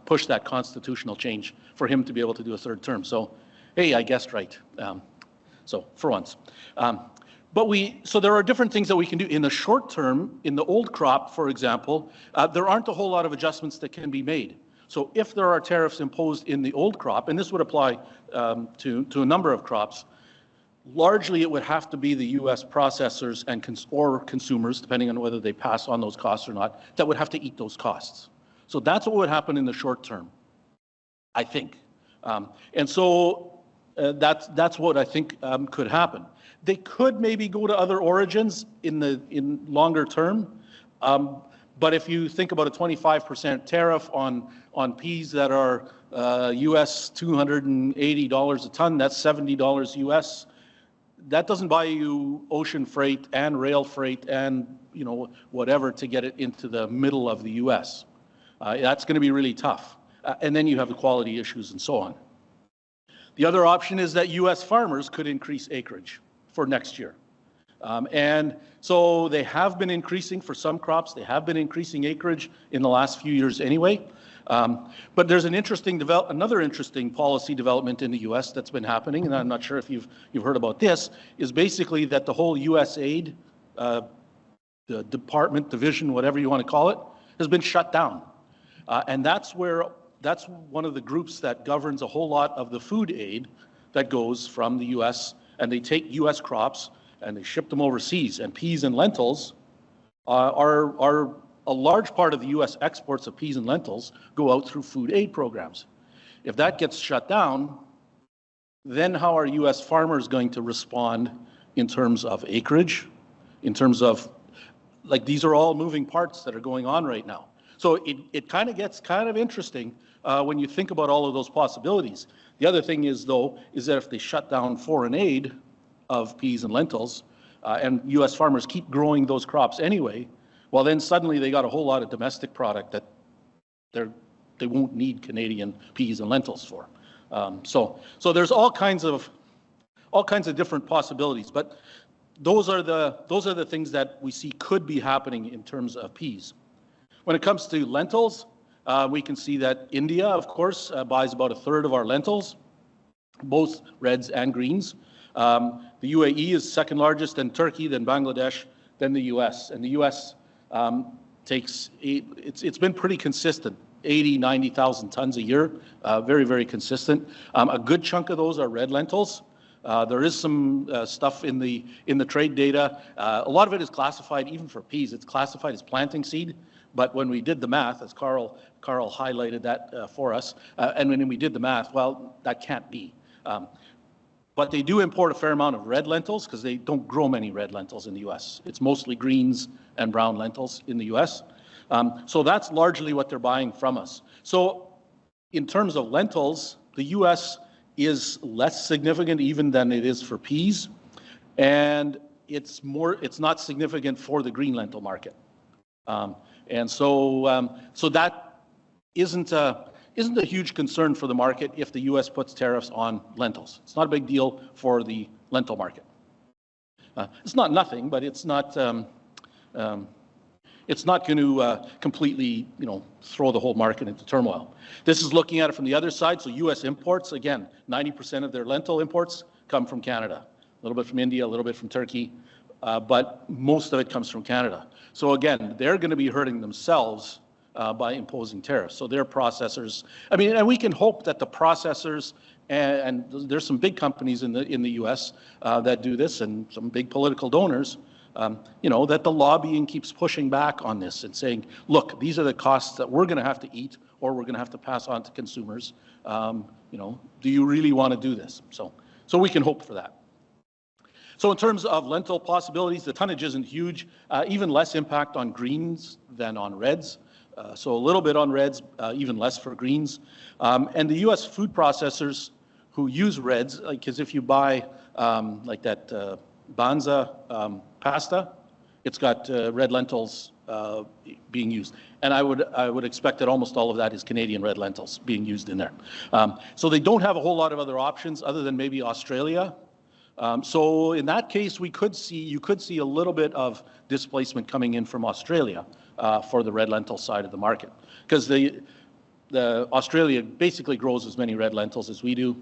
push that constitutional change for him to be able to do a third term. So, hey, I guessed right. So for once. So there are different things that we can do in the short term. In the old crop, for example, there aren't a whole lot of adjustments that can be made. So if there are tariffs imposed in the old crop, and this would apply to a number of crops, largely it would have to be the U.S. processors or consumers, depending on whether they pass on those costs or not, that would have to eat those costs. So that's what would happen in the short term, I think. And so that's what I think could happen. They could maybe go to other origins in longer term. But if you think about a 25% tariff on peas that are US $280 a ton, that's $70 US. that doesn't buy you ocean freight and rail freight and whatever to get it into the middle of the U.S. That's going to be really tough. And then you have the quality issues and so on. The other option is that U.S. farmers could increase acreage for next year. And so they have been increasing for some crops. They have been increasing acreage in the last few years anyway. But there's another interesting policy development in the U.S. that's been happening, and I'm not sure if you've heard about this, is basically that the whole U.S. aid, the department, division, whatever you want to call it, has been shut down. And that's one of the groups that governs a whole lot of the food aid that goes from the U.S., and they take U.S. crops and they ship them overseas. And peas and lentils are a large part of the U.S. exports of peas and lentils go out through food aid programs. If that gets shut down, then how are U.S. farmers going to respond in terms of acreage, in terms of, like, these are all moving parts that are going on right now. So it kind of gets kind of interesting when you think about all of those possibilities. The other thing is, though, is that if they shut down foreign aid of peas and lentils, and U.S. farmers keep growing those crops anyway, well, then suddenly they got a whole lot of domestic product that they won't need Canadian peas and lentils for. So there's all kinds of different possibilities, but those are the things that we see could be happening in terms of peas. When it comes to lentils, we can see that India, of course, buys about a third of our lentils, both reds and greens. The UAE is second largest, then Turkey, then Bangladesh, then the U.S. And the U.S. It's been pretty consistent, 80, 90,000 tons a year, very, very consistent. A good chunk of those are red lentils. There is some stuff in the trade data. A lot of it is classified, even for peas, it's classified as planting seed. But when we did the math, as Carl highlighted that for us, and when we did the math, well, that can't be. But they do import a fair amount of red lentils because they don't grow many red lentils in the U.S. It's mostly greens and brown lentils in the U.S. So that's largely what they're buying from us. So in terms of lentils, the U.S. is less significant even than it is for peas, and it's not significant for the green lentil market. And so that isn't a huge concern for the market if the U.S. puts tariffs on lentils. It's not a big deal for the lentil market. It's not nothing, but it's not going to completely, throw the whole market into turmoil. This is looking at it from the other side. So U.S. imports, again, 90% of their lentil imports come from Canada. A little bit from India, a little bit from Turkey, but most of it comes from Canada. So again, they're going to be hurting themselves by imposing tariffs. So their processors, and we can hope that the processors, and there's some big companies in the U.S. That do this, and some big political donors, that the lobbying keeps pushing back on this and saying, look, these are the costs that we're going to have to eat, or we're going to have to pass on to consumers. Do you really want to do this? So we can hope for that. So in terms of lentil possibilities, the tonnage isn't huge, even less impact on greens than on reds. So a little bit on reds, even less for greens. And the U.S. food processors who use reds, because if you buy like that Banniza pasta, it's got red lentils being used. And I would expect that almost all of that is Canadian red lentils being used in there. So they don't have a whole lot of other options other than maybe Australia. So in that case, you could see a little bit of displacement coming in from Australia for the red lentil side of the market, because the Australia basically grows as many red lentils as we do,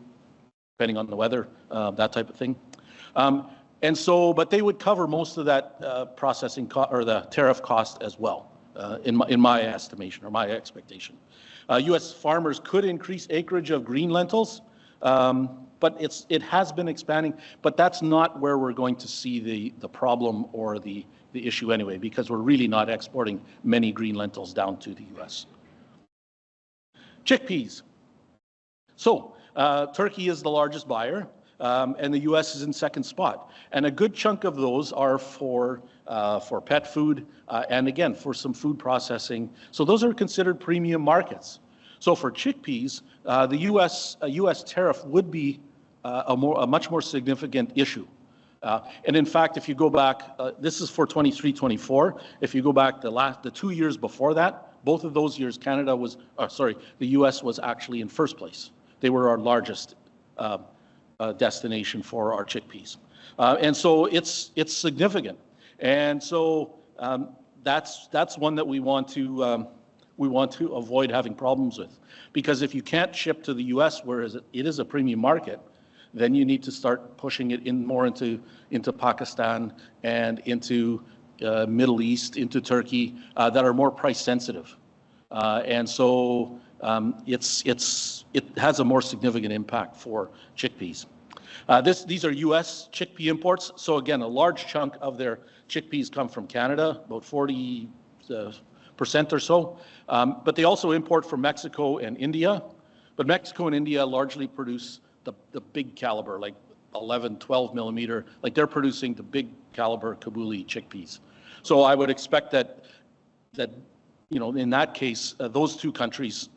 depending on the weather, that type of thing. And so, but they would cover most of that processing or the tariff cost as well, in my estimation or my expectation. U.S. farmers could increase acreage of green lentils. But it has been expanding, but that's not where we're going to see the problem or the issue anyway, because we're really not exporting many green lentils down to the U.S. Chickpeas. So Turkey is the largest buyer, and the U.S. is in second spot. And a good chunk of those are for pet food and, again, for some food processing. So those are considered premium markets. So for chickpeas, a U.S. tariff would be a much more significant issue. And in fact, if you go back, this is for 23-24. If you go back the 2 years before that, both of those years, the U.S. was actually in first place. They were our largest destination for our chickpeas, and so it's significant. And so that's one that we want to avoid having problems with, because if you can't ship to the U.S., whereas it is a premium market, then you need to start pushing it in more into Pakistan and into Middle East, into Turkey, that are more price sensitive, and so it has a more significant impact for chickpeas. These are U.S. chickpea imports. So again, a large chunk of their chickpeas come from Canada, about 40% or so. But they also import from Mexico and India. But Mexico and India largely produce the big caliber, like 11, 12 millimeter. Like they're producing the big caliber Kabuli chickpeas. So I would expect that in that case, those two countries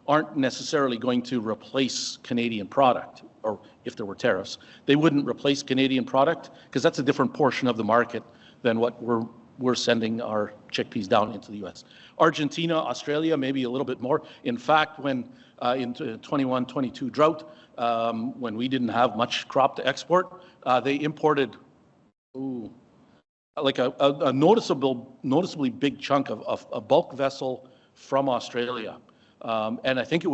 aren't necessarily going to replace Canadian product, or if there were tariffs, they wouldn't replace Canadian product, because that's a different portion of the market than what we're sending our chickpeas down into the U.S. Argentina, Australia, maybe a little bit more. In fact, when in 21-22 drought, when we didn't have much crop to export, they imported like a noticeably big chunk of a bulk vessel from Australia. And I think it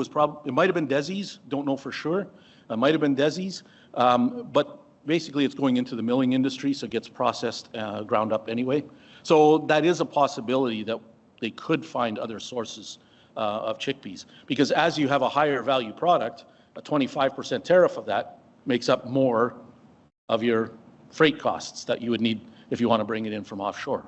might have been Desi's, don't know for sure. It might have been Desi's, but basically it's going into the milling industry, so it gets processed, ground up anyway. So that is a possibility that they could find other sources of chickpeas, because as you have a higher value product, a 25% tariff of that makes up more of your freight costs that you would need if you want to bring it in from offshore.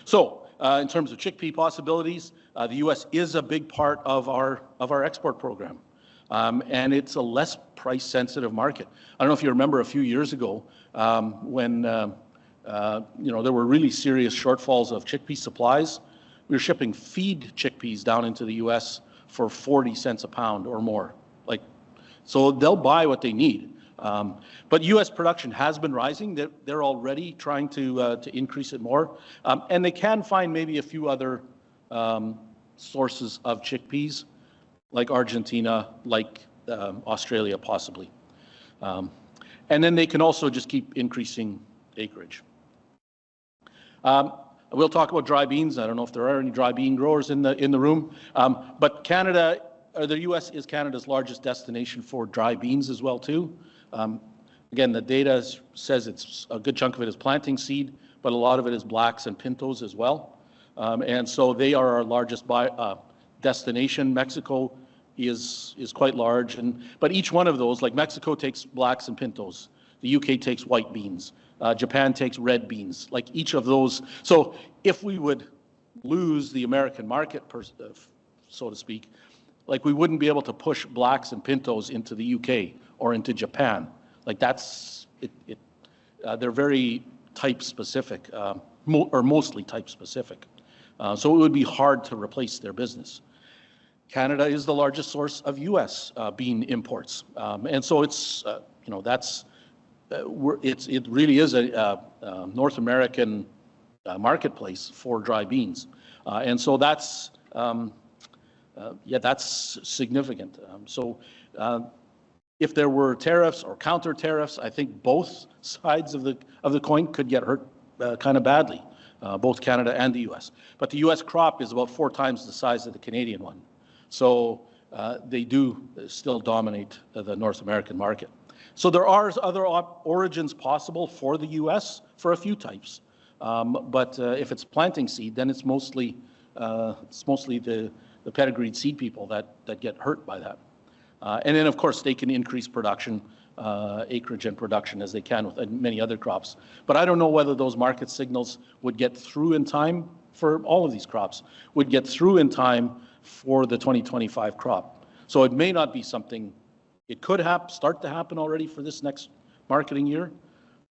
So in terms of chickpea possibilities, the U.S. is a big part of our export program, and it's a less price-sensitive market. I don't know if you remember a few years ago when there were really serious shortfalls of chickpea supplies. We were shipping feed chickpeas down into the U.S. for 40 cents a pound or more. So they'll buy what they need. But U.S. production has been rising. They're already trying to increase it more. And they can find maybe a few other sources of chickpeas, like Argentina, like Australia possibly. And then they can also just keep increasing acreage. We'll talk about dry beans. I don't know if there are any dry bean growers in the room. But Canada, or the U.S. is Canada's largest destination for dry beans as well too. Again, the data says it's a good chunk of it is planting seed, but a lot of it is blacks and pintos as well. And so they are our largest destination. Mexico is quite large, but each one of those, like Mexico takes blacks and pintos, the UK takes white beans, Japan takes red beans, like each of those. So if we would lose the American market, so to speak, like we wouldn't be able to push blacks and pintos into the UK or into Japan. Like that's it. They're very type specific, or mostly type specific. So it would be hard to replace their business. Canada is the largest source of U.S. Bean imports, and so it's it really is a North American marketplace for dry beans, and so that's that's significant. If there were tariffs or counter tariffs, I think both sides of the coin could get hurt kind of badly, both Canada and the U.S. But the U.S. crop is about 4 times the size of the Canadian one, so they do still dominate the North American market. So there are other origins possible for the U.S. for a few types, but if it's planting seed, then it's mostly the pedigreed seed people that get hurt by that. And then, of course, they can increase production, acreage and production as they can with many other crops. But I don't know whether those market signals would get through in time for all of these crops, would get through in time for the 2025 crop. So it may not be something, it could start to happen already for this next marketing year.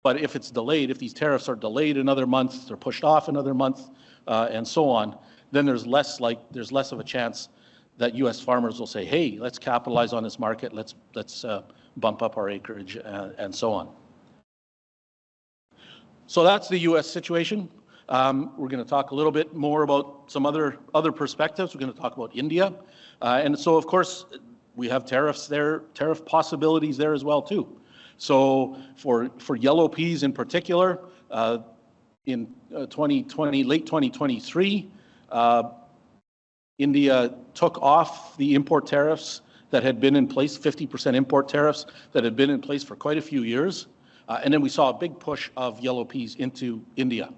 But if it's delayed, if these tariffs are delayed another month, they're pushed off another month, and so on, then there's less of a chance that U.S. farmers will say, hey, let's capitalize on this market, let's bump up our acreage, and so on. So that's the U.S. situation. We're going to talk a little bit more about some other perspectives. We're going to talk about India. And so, of course, we have tariffs there, tariff possibilities there as well, too. So for yellow peas in particular, in 2020, late 2023, India took off the import tariffs that had been in place, 50% import tariffs that had been in place for quite a few years. And then we saw a big push of yellow peas into India.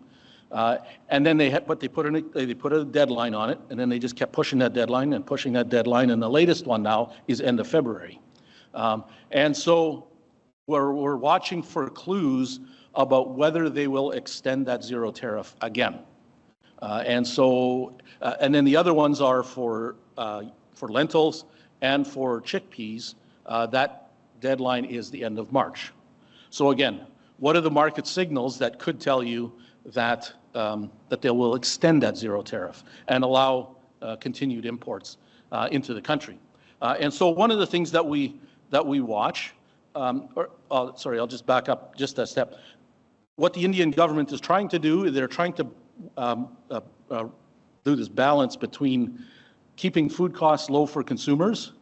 And then they put a deadline on it, and then they just kept pushing that deadline and pushing that deadline. And the latest one now is end of February. And so we're watching for clues about whether they will extend that zero tariff again. And then the other ones are for lentils and for chickpeas. That deadline is the end of March. So again, what are the market signals that could tell you that they will extend that zero tariff and allow continued imports into the country? And so one of the things that we watch, sorry, I'll just back up just a step. What the Indian government is trying to do, they're trying to do this balance between keeping food costs low for consumers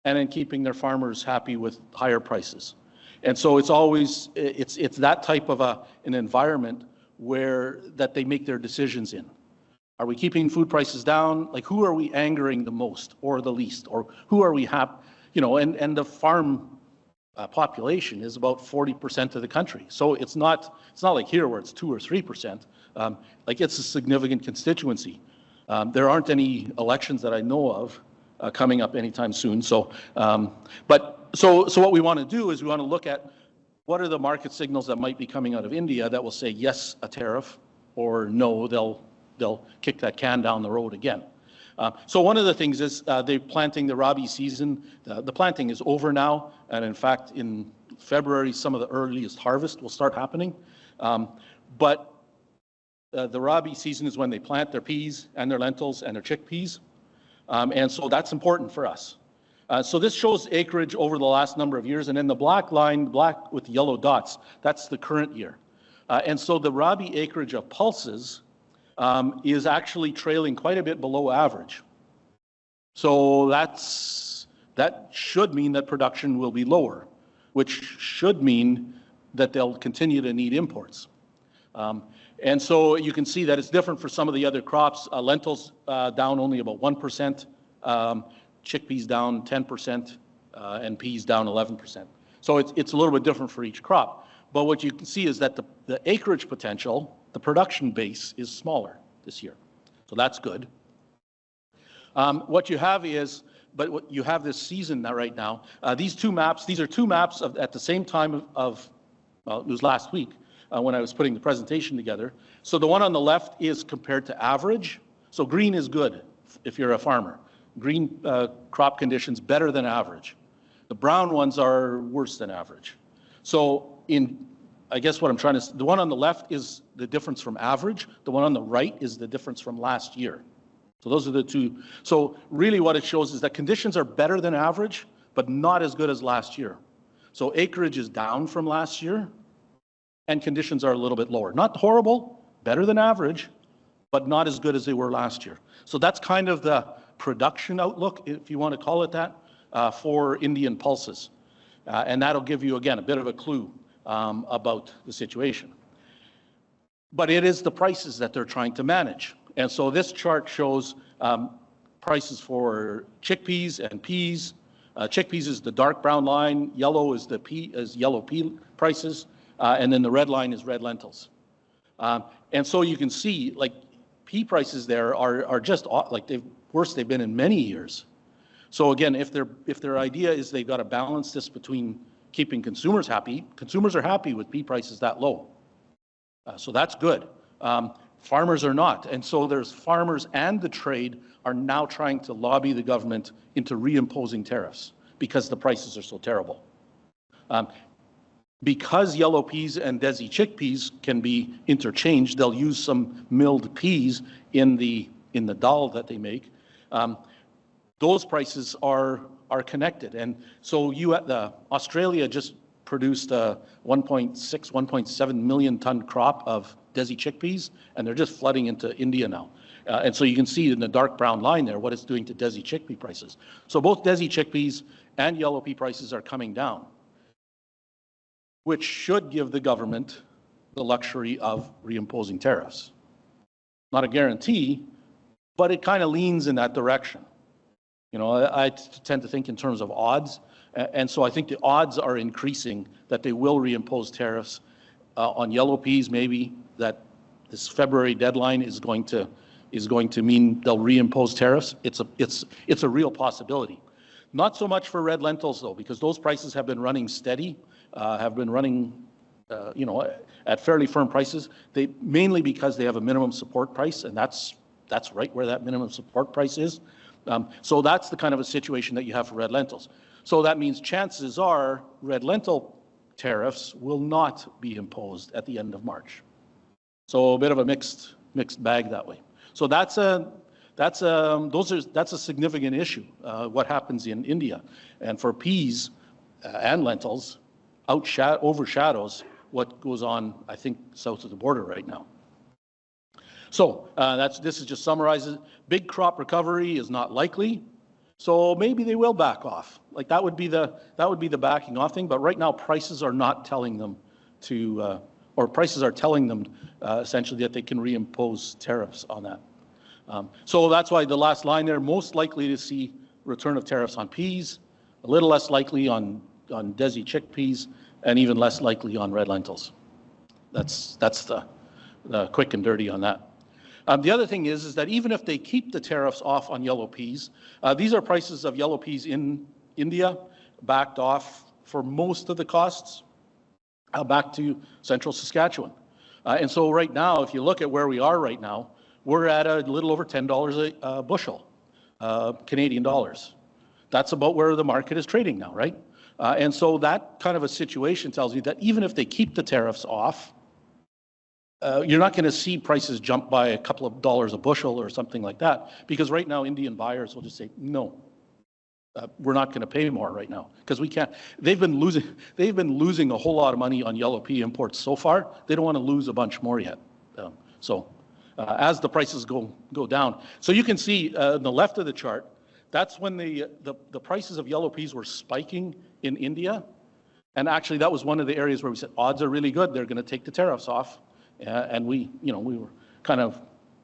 and then keeping their farmers happy with higher prices. And so it's always, it's that type of an environment where that they make their decisions in. Are we keeping food prices down? Like, who are we angering the most or the least? Or who are we happy, you know, and the farm population is about 40% of the country. So it's not like here where it's 2 or 3%. Like, it's a significant constituency. There aren't any elections that I know of coming up anytime soon. So, so what we want to do is we want to look at what are the market signals that might be coming out of India that will say yes, a tariff, or no, they'll kick that can down the road again. So one of the things is they're planting the rabi season. The planting is over now, and in fact, in February, some of the earliest harvest will start happening. But the rabi season is when they plant their peas and their lentils and their chickpeas, and so that's important for us. So this shows acreage over the last number of years, and then the black line, black with yellow dots, that's the current year. And so the rabi acreage of pulses is actually trailing quite a bit below average. So that should mean that production will be lower, which should mean that they'll continue to need imports. And so you can see that it's different for some of the other crops. Lentils down only about 1%, chickpeas down 10%, and peas down 11%. So it's a little bit different for each crop. But what you can see is that the acreage potential, the production base, is smaller this year. So that's good. What you have is, but what you have this season right now, these are two maps at the same time of, well, it was last week when I was putting the presentation together. So the one on the left is compared to average. So green is good if you're a farmer. Green crop conditions better than average. The brown ones are worse than average. So I guess what I'm trying to, the one on the left is the difference from average. The one on the right is the difference from last year. So those are the two. So really what it shows is that conditions are better than average, but not as good as last year. So acreage is down from last year, and conditions are a little bit lower. Not horrible, better than average, but not as good as they were last year. So that's kind of the production outlook, if you want to call it that, for Indian pulses. And that'll give you, again, a bit of a clue about the situation. But it is the prices that they're trying to manage. And so this chart shows prices for chickpeas and peas. Chickpeas is the dark brown line, yellow is yellow pea prices, and then the red line is red lentils. And so you can see, like, pea prices there are just like worse they've been in many years. So again, if their idea is they've got to balance this between keeping consumers happy, consumers are happy with pea prices that low. So that's good. Farmers are not. And so there's farmers and the trade are now trying to lobby the government into reimposing tariffs because the prices are so terrible. Because yellow peas and desi chickpeas can be interchanged, they'll use some milled peas in the dal that they make. Those prices are connected, and so Australia just produced a 1.6, 1.7 million ton crop of Desi chickpeas, and they're just flooding into India now. And so you can see in the dark brown line there what it's doing to Desi chickpea prices. So both Desi chickpeas and yellow pea prices are coming down, which should give the government the luxury of reimposing tariffs. Not a guarantee, but it kind of leans in that direction. You know, I tend to think in terms of odds, and so I think the odds are increasing that they will reimpose tariffs on yellow peas. Maybe that this February deadline is going to mean they'll reimpose tariffs. It's a real possibility. Not so much for red lentils though, because those prices have been running steady, have been running, you know, at fairly firm prices. They mainly because they have a minimum support price, and that's right where that minimum support price is. So that's the kind of a situation that you have for red lentils. So that means chances are red lentil tariffs will not be imposed at the end of March. So a bit of a mixed bag that way. So that's a significant issue. What happens in India, and for peas and lentils, overshadows what goes on, I think, south of the border right now. So this is just summarizes. Big crop recovery is not likely, so maybe they will back off. Like that would be the backing off thing. But right now, prices are not telling them to, or prices are telling them essentially that they can reimpose tariffs on that. So that's why the last line there, most likely to see return of tariffs on peas, a little less likely on Desi chickpeas, and even less likely on red lentils. That's the quick and dirty on that. The other thing is that even if they keep the tariffs off on yellow peas, these are prices of yellow peas in India, backed off for most of the costs back to central Saskatchewan. And so right now, if you look at where we are right now, we're at a little over $10 a bushel, Canadian dollars. That's about where the market is trading now, right? And so that kind of a situation tells you that even if they keep the tariffs off, you're not going to see prices jump by a couple of dollars a bushel or something like that, because right now Indian buyers will just say, no, we're not going to pay more right now because we can't. They've been losing a whole lot of money on yellow pea imports so far. They don't want to lose a bunch more yet. As the prices go down, so you can see on the left of the chart, that's when the prices of yellow peas were spiking in India, and actually that was one of the areas where we said odds are really good they're going to take the tariffs off. And we were kind of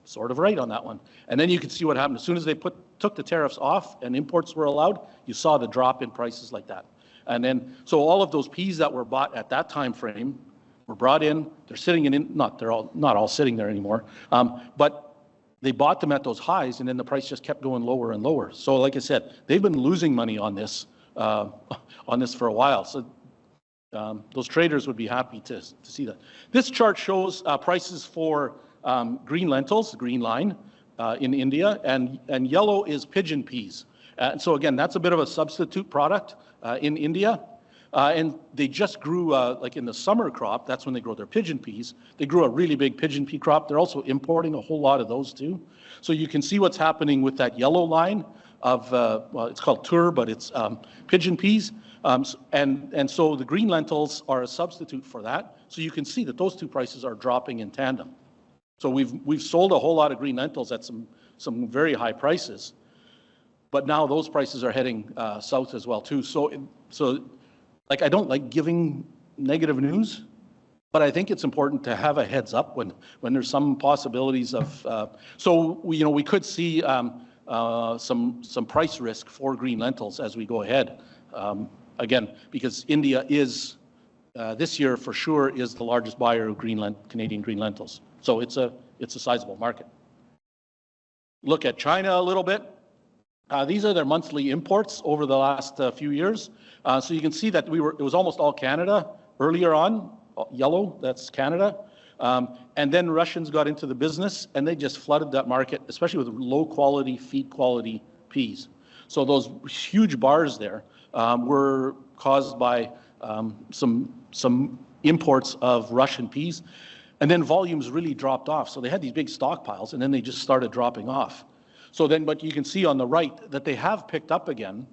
sort of right on that one. And then you can see what happened. As soon as they took the tariffs off and imports were allowed, you saw the drop in prices like that. And then, so all of those peas that were bought at that time frame were brought in. They're sitting they're not all sitting there anymore. But they bought them at those highs, and then the price just kept going lower and lower. So like I said, they've been losing money on this for a while. So those traders would be happy to see that. This chart shows prices for green lentils, the green line, in India, and yellow is pigeon peas. And so again, that's a bit of a substitute product in India. And they just grew, like in the summer crop, that's when they grow their pigeon peas. They grew a really big pigeon pea crop. They're also importing a whole lot of those too. So you can see what's happening with that yellow line of, well, it's called tur, but it's pigeon peas. And so the green lentils are a substitute for that. So you can see that those two prices are dropping in tandem. So we've sold a whole lot of green lentils at some very high prices, but now those prices are heading south as well too. So like, I don't like giving negative news, but I think it's important to have a heads up when there's some possibilities of. So we could see some price risk for green lentils as we go ahead. Again, because India is, this year for sure, is the largest buyer of Canadian green lentils. So it's a sizable market. Look at China a little bit. These are their monthly imports over the last few years. So you can see that it was almost all Canada earlier on, yellow, that's Canada. And then Russians got into the business and they just flooded that market, especially with low quality, feed quality peas. So those huge bars there were caused by some imports of Russian peas, and then volumes really dropped off. So they had these big stockpiles, and then they just started dropping off. So then, but you can see on the right that they have picked up again,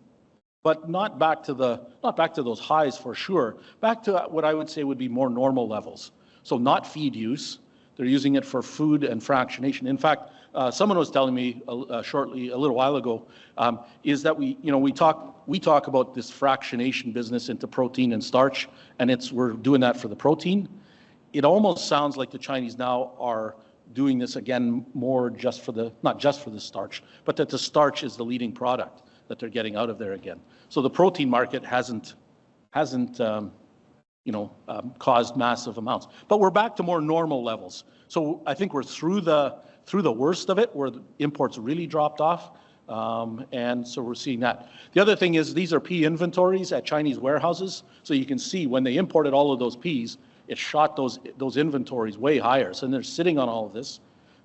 but not back to those highs for sure. Back to what I would say would be more normal levels. So not feed use. They're using it for food and fractionation. In fact, someone was telling me a little while ago, is that we talk about this fractionation business into protein and starch, and we're doing that for the protein. It almost sounds like the Chinese now are doing this again more not just for the starch, but that the starch is the leading product that they're getting out of there again. So the protein market hasn't caused massive amounts. But we're back to more normal levels. So I think we're through the worst of it, where the imports really dropped off, and so we're seeing that. The other thing is these are pea inventories at Chinese warehouses. So you can see when they imported all of those peas, it shot those inventories way higher. So they're sitting on all of this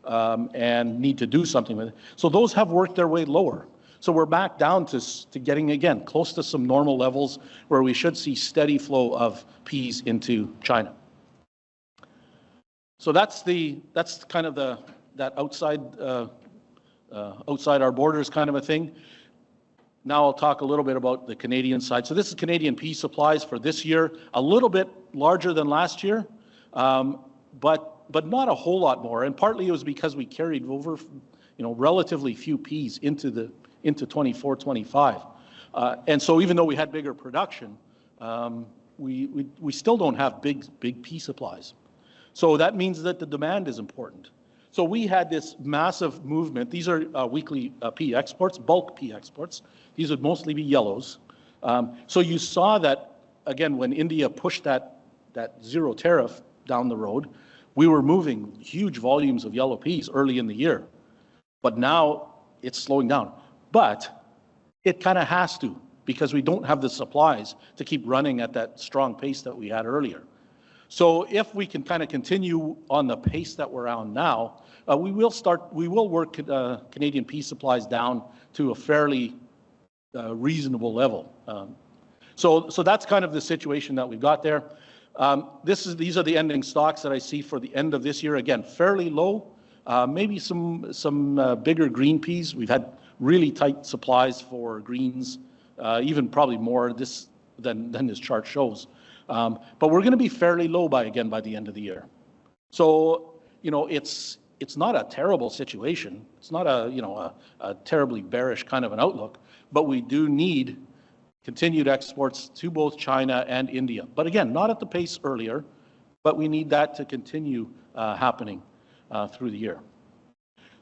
and need to do something with it. So those have worked their way lower. So we're back down to getting, again, close to some normal levels where we should see steady flow of peas into China. So that's kind of that outside our borders kind of a thing. Now I'll talk a little bit about the Canadian side. So this is Canadian pea supplies for this year, a little bit larger than last year, but not a whole lot more. And partly it was because we carried over, relatively few peas into 24, 25. And so even though we had bigger production, we still don't have big pea supplies. So that means that the demand is important. So we had this massive movement. These are weekly pea exports, bulk pea exports. These would mostly be yellows. So you saw that, again, when India pushed that zero tariff down the road, we were moving huge volumes of yellow peas early in the year. But now it's slowing down. But it kind of has to, because we don't have the supplies to keep running at that strong pace that we had earlier. So if we can kind of continue on the pace that we're on now, we will work Canadian pea supplies down to a fairly reasonable level. So that's kind of the situation that we've got there. These are the ending stocks that I see for the end of this year. Again, fairly low. Maybe some bigger green peas. We've had really tight supplies for greens, even probably more than this chart shows. But we're going to be fairly low by the end of the year. So it's not a terrible situation. It's not a terribly bearish kind of an outlook. But we do need continued exports to both China and India. But again, not at the pace earlier, but we need that to continue happening through the year.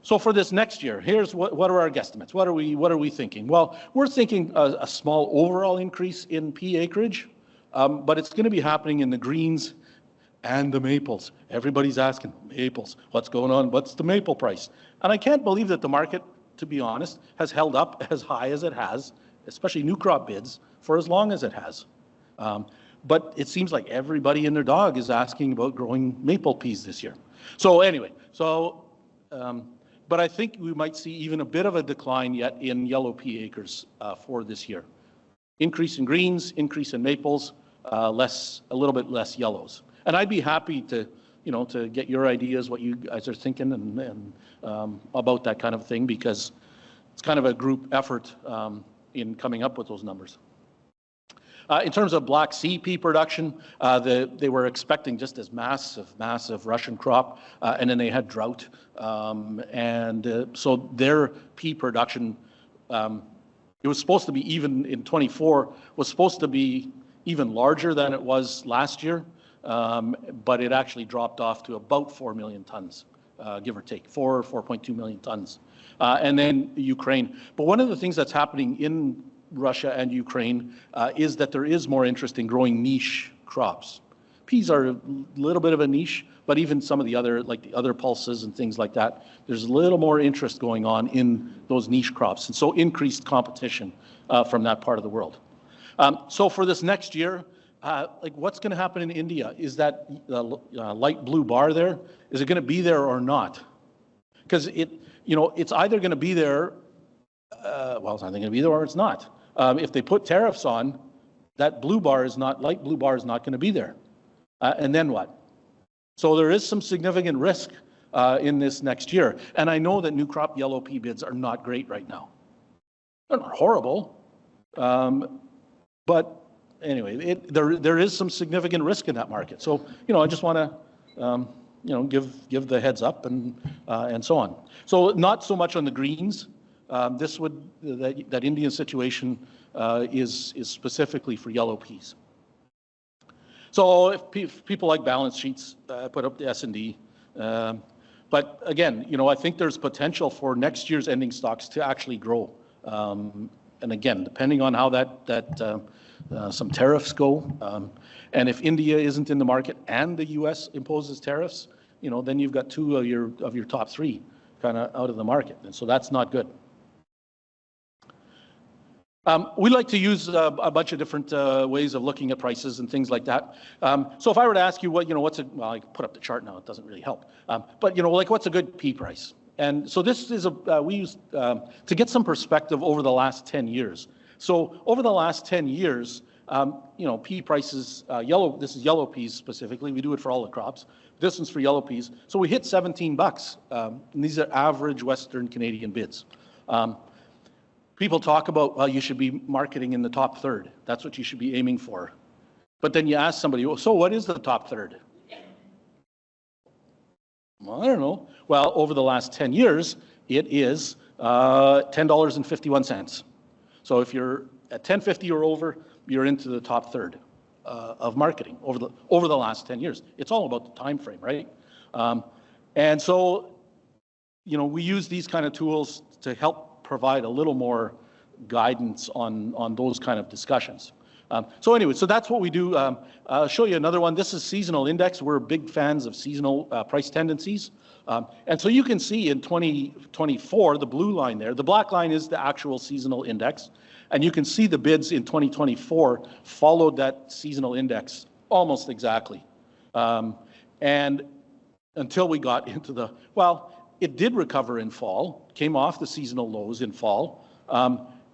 So for this next year, here's what are our guesstimates? What are we thinking? Well, we're thinking a small overall increase in pea acreage, but it's going to be happening in the greens and the maples. Everybody's asking, maples, what's going on? What's the maple price? And I can't believe that the market, to be honest, has held up as high as it has, especially new crop bids, for as long as it has. But it seems like everybody and their dog is asking about growing maple peas this year. So anyway, but I think we might see even a bit of a decline yet in yellow pea acres for this year. Increase in greens, increase in maples, a little bit less yellows. And I'd be happy to get your ideas, what you guys are thinking and about that kind of thing, because it's kind of a group effort in coming up with those numbers. In terms of Black Sea pea production, they were expecting just this massive Russian crop, and then they had drought. So their pea production, it was supposed to be even in 24, was supposed to be even larger than it was last year, but it actually dropped off to about 4 million tons, give or take, 4.2 million tons. And then Ukraine. But one of the things that's happening in Russia and Ukraine is that there is more interest in growing niche crops. Peas are a little bit of a niche, but even some of the other pulses and things like that, there's a little more interest going on in those niche crops, and so increased competition from that part of the world. So for this next year, what's going to happen in India? Is that light blue bar there? Is it going to be there or not? Because it's either going to be there. Well, it's either going to be there or it's not. If they put tariffs on, that light blue bar is not going to be there. And then what? So there is some significant risk in this next year. And I know that new crop yellow pea bids are not great right now. They're not horrible, But anyway, there is some significant risk in that market. So, I just want to, give the heads up and so on. So not so much on the greens. That Indian situation is specifically for yellow peas. So if people like balance sheets, put up the S&D. But again, I think there's potential for next year's ending stocks to actually grow. And again, depending on how some tariffs go, and if India isn't in the market and the U.S. imposes tariffs, then you've got two of your top three kind of out of the market, and so that's not good. We like to use a bunch of different ways of looking at prices and things like that. So if I were to ask you well, I put up the chart now, it doesn't really help. But what's a good pea price? And so this is we use to get some perspective over the last 10 years. So over the last 10 years, pea prices, this is yellow peas specifically. We do it for all the crops. This one's for yellow peas. So we hit $17, and these are average Western Canadian bids. People talk about, well, you should be marketing in the top third. That's what you should be aiming for. But then you ask somebody, well, so what is the top third? Well, I don't know. Well, over the last 10 years, it is $10.51. So if you're at $10.50 or over, you're into the top third of marketing over the last 10 years. It's all about the time frame, right? And so, we use these kind of tools to help provide a little more guidance on those kind of discussions. So anyway, so that's what we do. I'll show you another one. This is seasonal index. We're big fans of seasonal price tendencies. And so you can see in 2024, the blue line there, the black line is the actual seasonal index. And you can see the bids in 2024 followed that seasonal index almost exactly. And until we got into it did recover in fall, came off the seasonal lows in fall,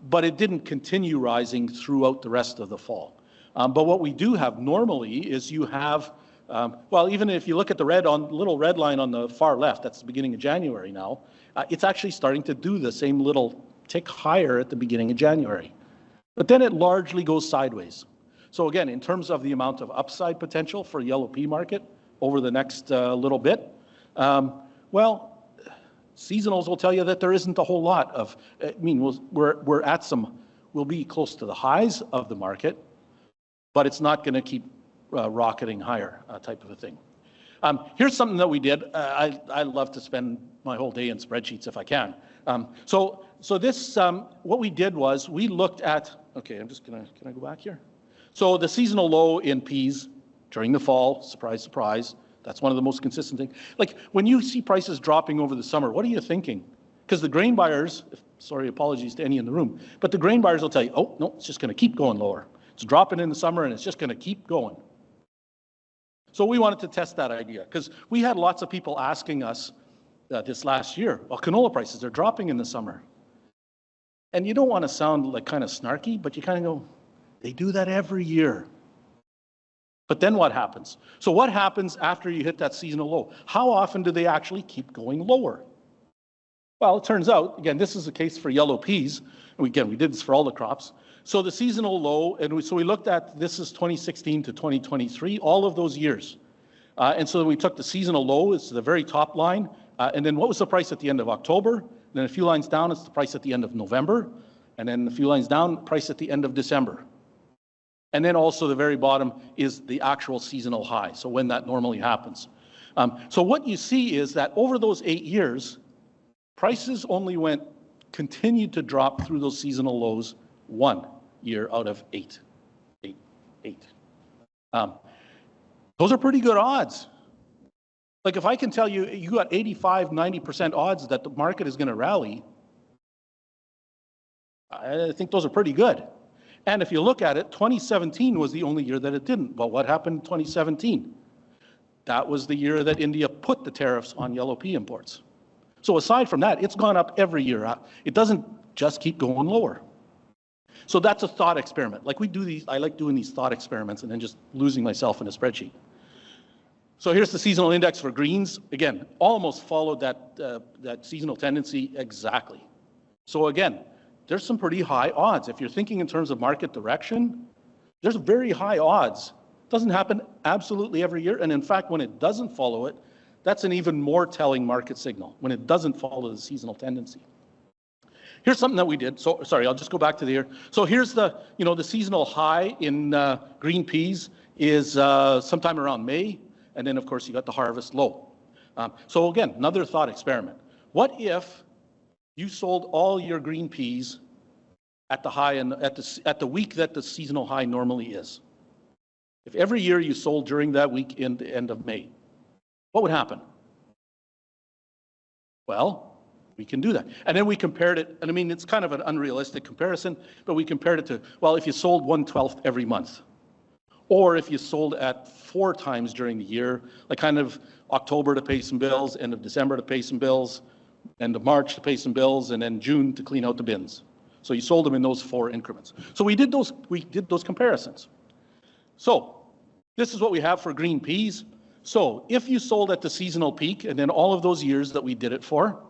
but it didn't continue rising throughout the rest of the fall. But what we do have normally is you have, even if you look at the little red line on the far left, that's the beginning of January now, it's actually starting to do the same little tick higher at the beginning of January. But then it largely goes sideways. So again, in terms of the amount of upside potential for yellow pea market over the next little bit, seasonals will tell you that there isn't a whole lot of, we'll be close to the highs of the market, but it's not going to keep rocketing higher type of a thing. Here's something that we did. I love to spend my whole day in spreadsheets if I can. So this, what we did was we looked at, can I go back here? So the seasonal low in peas during the fall, surprise, surprise, that's one of the most consistent things. Like when you see prices dropping over the summer, what are you thinking? Because the grain buyers, apologies to any in the room, but the grain buyers will tell you, oh, no, it's just going to keep going lower. It's dropping in the summer and it's just going to keep going. So we wanted to test that idea because we had lots of people asking us this last year, well, canola prices are dropping in the summer. And you don't want to sound like kind of snarky, but you kind of go, they do that every year. But then what happens? So what happens after you hit that seasonal low? How often do they actually keep going lower? Well, it turns out, again, this is the case for yellow peas. And we did this for all the crops. So the seasonal low, so we looked at, this is 2016 to 2023, all of those years. And so we took the seasonal low, it's the very top line. And then what was the price at the end of October? Then a few lines down, it's the price at the end of November. And then a few lines down, price at the end of December. And then also the very bottom is the actual seasonal high, so when that normally happens. So what you see is that over those 8 years, prices only continued to drop through those seasonal lows 1 year out of 8. Those are pretty good odds. Like if I can tell you, you got 85, 90% odds that the market is going to rally, I think those are pretty good. And if you look at it, 2017 was the only year that it didn't. Well, what happened in 2017? That was the year that India put the tariffs on yellow pea imports. So aside from that, it's gone up every year. It doesn't just keep going lower. So that's a thought experiment. Like we do these, I like doing these thought experiments and then just losing myself in a spreadsheet. So here's the seasonal index for greens. Again, almost followed that seasonal tendency exactly. So again, there's some pretty high odds. If you're thinking in terms of market direction, there's very high odds. It doesn't happen absolutely every year. And in fact, when it doesn't follow it, that's an even more telling market signal, when it doesn't follow the seasonal tendency. Here's something that we did. So, sorry, I'll just go back to the here. So here's the, the seasonal high in green peas is sometime around May. And then, of course, you got the harvest low. So again, another thought experiment. What if you sold all your green peas at the high and at the week that the seasonal high normally is? If every year you sold during that week in the end of May, what would happen? Well, we can do that. And then we compared it, and I mean, it's kind of an unrealistic comparison, but we compared it to, well, if you sold 1/12 every month, or if you sold at 4 times during the year, like kind of October to pay some bills, end of December to pay some bills, end of March to pay some bills, and then June to clean out the bins. So you sold them in those 4 increments. So we did those comparisons. So this is what we have for green peas. So if you sold at the seasonal peak, and then all of those years that we did it for,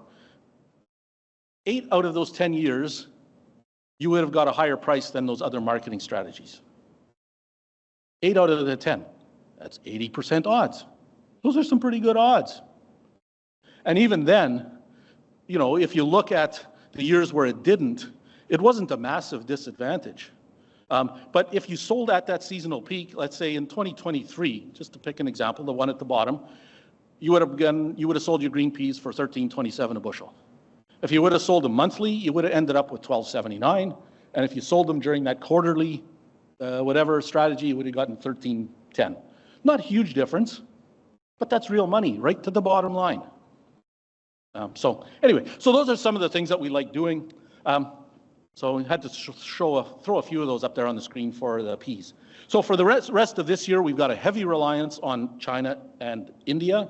8 out of those 10 years, you would have got a higher price than those other marketing strategies. 8 out of the 10. That's 80% odds. Those are some pretty good odds. And even then, if you look at the years where it didn't, it wasn't a massive disadvantage. But if you sold at that seasonal peak, let's say in 2023, just to pick an example, the one at the bottom, you would have sold your green peas for $13.27 a bushel. If you would have sold them monthly, you would have ended up with $12.79. And if you sold them during that quarterly, whatever strategy, you would have gotten $13.10. Not a huge difference, but that's real money, right to the bottom line. So anyway, so those are some of the things that we like doing. So we had to throw a few of those up there on the screen for the peas. So for the rest of this year, we've got a heavy reliance on China and India.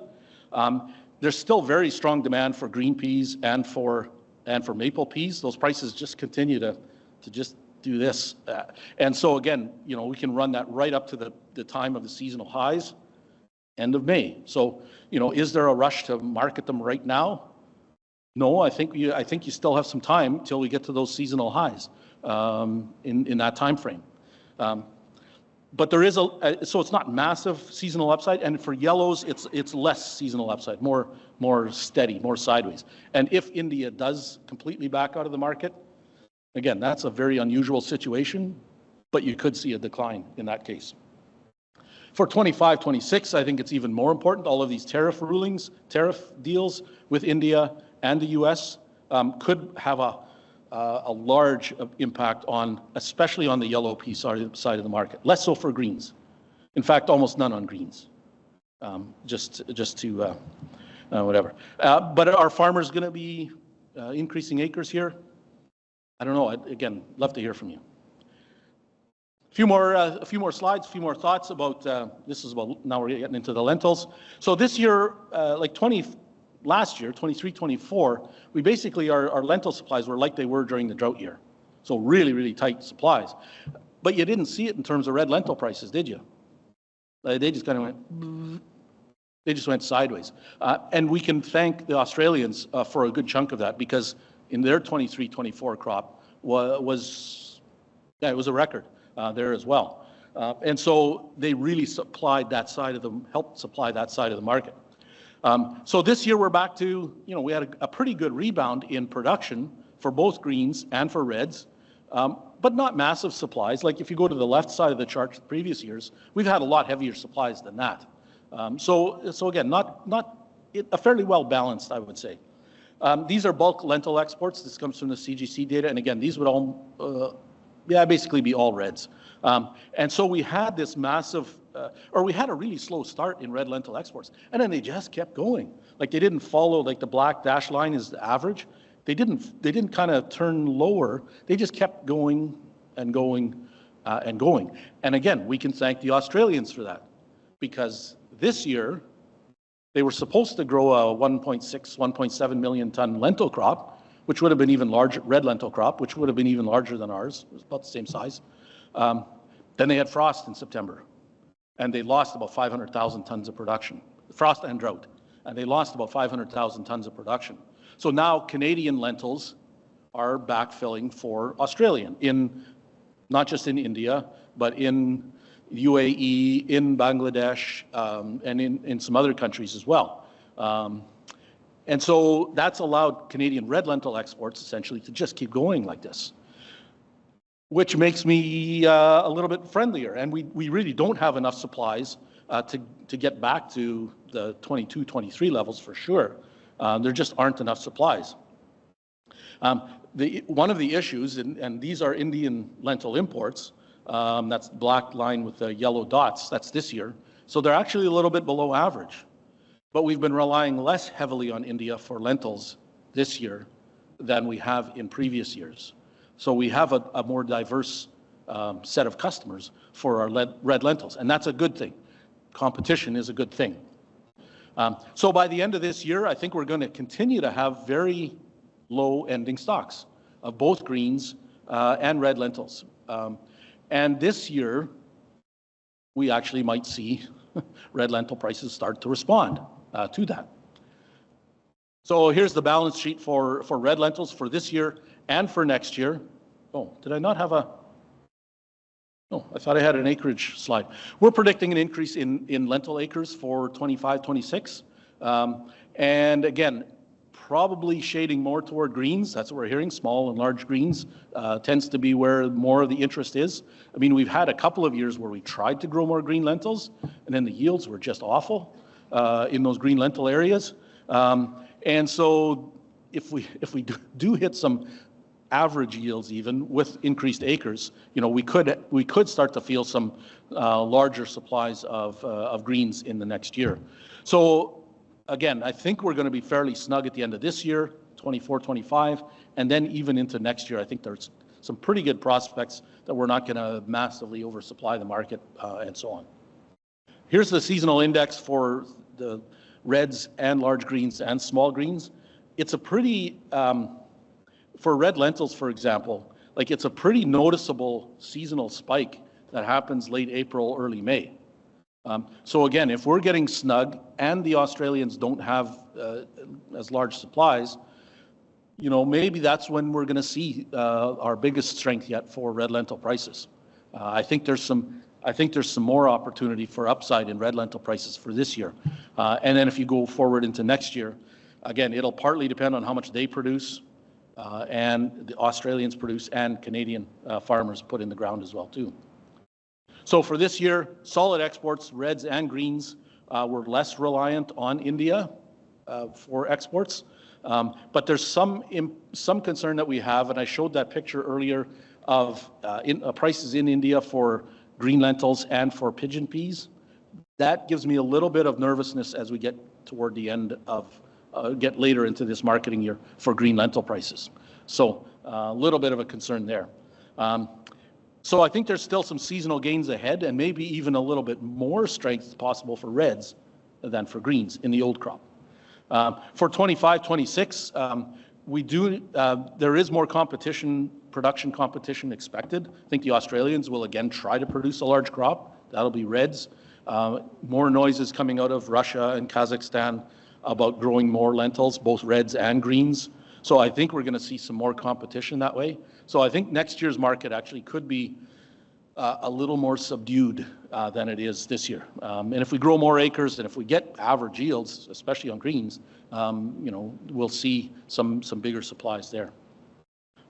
There's still very strong demand for green peas and for maple peas. Those prices just continue to just do this. And so again, we can run that right up to the time of the seasonal highs, end of May. So, is there a rush to market them right now? No, I think you still have some time till we get to those seasonal highs in that time frame. But there is so it's not massive seasonal upside, and for yellows, it's less seasonal upside, more steady, more sideways. And if India does completely back out of the market, again, that's a very unusual situation, but you could see a decline in that case. For 25, 26, I think it's even more important. All of these tariff rulings, tariff deals with India and the U.S. Could have a large impact on, especially on the yellow pea side of the market. Less so for greens. In fact, almost none on greens. Just to whatever. But are farmers going to be increasing acres here? I don't know. Again, love to hear from you. A few more slides, a few more thoughts about this is about now we're getting into the lentils. So this year, last year, 23, 24, we basically our lentil supplies were like they were during the drought year. So really, really tight supplies. But you didn't see it in terms of red lentil prices, did you? They just kind of went. They just went sideways. And we can thank the Australians for a good chunk of that, because in their 23-24 crop it was a record there as well. And so they really supplied that side of helped supply that side of the market. So this year we're back to, we had a pretty good rebound in production for both greens and for reds, but not massive supplies. Like if you go to the left side of the chart, the previous years, we've had a lot heavier supplies than that. So again, not a fairly well balanced, I would say. These are bulk lentil exports. This comes from the CGC data, and again, these would all, basically be all reds. And so we had this massive, we had a really slow start in red lentil exports, and then they just kept going. Like they didn't follow, like the black dash line is the average. They didn't kind of turn lower. They just kept going and going and going. And again, we can thank the Australians for that, because this year they were supposed to grow a 1.6, 1.7 million ton lentil crop, which would have been even larger, red lentil crop, which would have been even larger than ours. It was about the same size. Then they had frost in September, and they lost about 500,000 tons of production. Frost and drought, and they lost about 500,000 tons of production. So now Canadian lentils are backfilling for Australian, not just in India, but in UAE, in Bangladesh, and in some other countries as well. And so that's allowed Canadian red lentil exports essentially to just keep going like this, which makes me a little bit friendlier. And we really don't have enough supplies to get back to the 22, 23 levels for sure. There just aren't enough supplies. One of the issues, and these are Indian lentil imports, that's black line with the yellow dots, that's this year. So they're actually a little bit below average. But we've been relying less heavily on India for lentils this year than we have in previous years. So we have a more diverse set of customers for our red lentils, and that's a good thing. Competition is a good thing. So by the end of this year, I think we're going to continue to have very low ending stocks of both greens and red lentils. And this year, we actually might see red lentil prices start to respond to that. So here's the balance sheet for red lentils for this year and for next year. Oh, did I not have a... Oh, I thought I had an acreage slide. We're predicting an increase in lentil acres for 25-26. And again, probably shading more toward greens. That's what we're hearing. Small and large greens tends to be where more of the interest is. I mean, we've had a couple of years where we tried to grow more green lentils, and then the yields were just awful in those green lentil areas. And so if we do hit some average yields even with increased acres, you know, we could start to feel some larger supplies of greens in the next year. So again, I think we're going to be fairly snug at the end of this year, 24, 25, and then even into next year, I think there's some pretty good prospects that we're not going to massively oversupply the market and so on. Here's the seasonal index for the reds and large greens and small greens. It's a pretty, for red lentils, for example, like it's a pretty noticeable seasonal spike that happens late April, early May. So again, if we're getting snug and the Australians don't have as large supplies, you know, maybe that's when we're going to see our biggest strength yet for red lentil prices. I think there's some more opportunity for upside in red lentil prices for this year. And then if you go forward into next year, again, it'll partly depend on how much they produce and the Australians produce and Canadian farmers put in the ground as well too. So for this year, solid exports, reds and greens. We're less reliant on India for exports. But there's some concern that we have, and I showed that picture earlier of prices in India for green lentils and for pigeon peas. That gives me a little bit of nervousness as we get toward the end of, get later into this marketing year for green lentil prices. So a little bit of a concern there. So I think there's still some seasonal gains ahead and maybe even a little bit more strength possible for reds than for greens in the old crop. For 25-26, there is more competition, production competition expected. I think the Australians will again try to produce a large crop. That'll be reds. More noises coming out of Russia and Kazakhstan about growing more lentils, both reds and greens. So I think we're going to see some more competition that way. So I think next year's market actually could be a little more subdued than it is this year. And if we grow more acres and if we get average yields, especially on greens, you know, we'll see some bigger supplies there.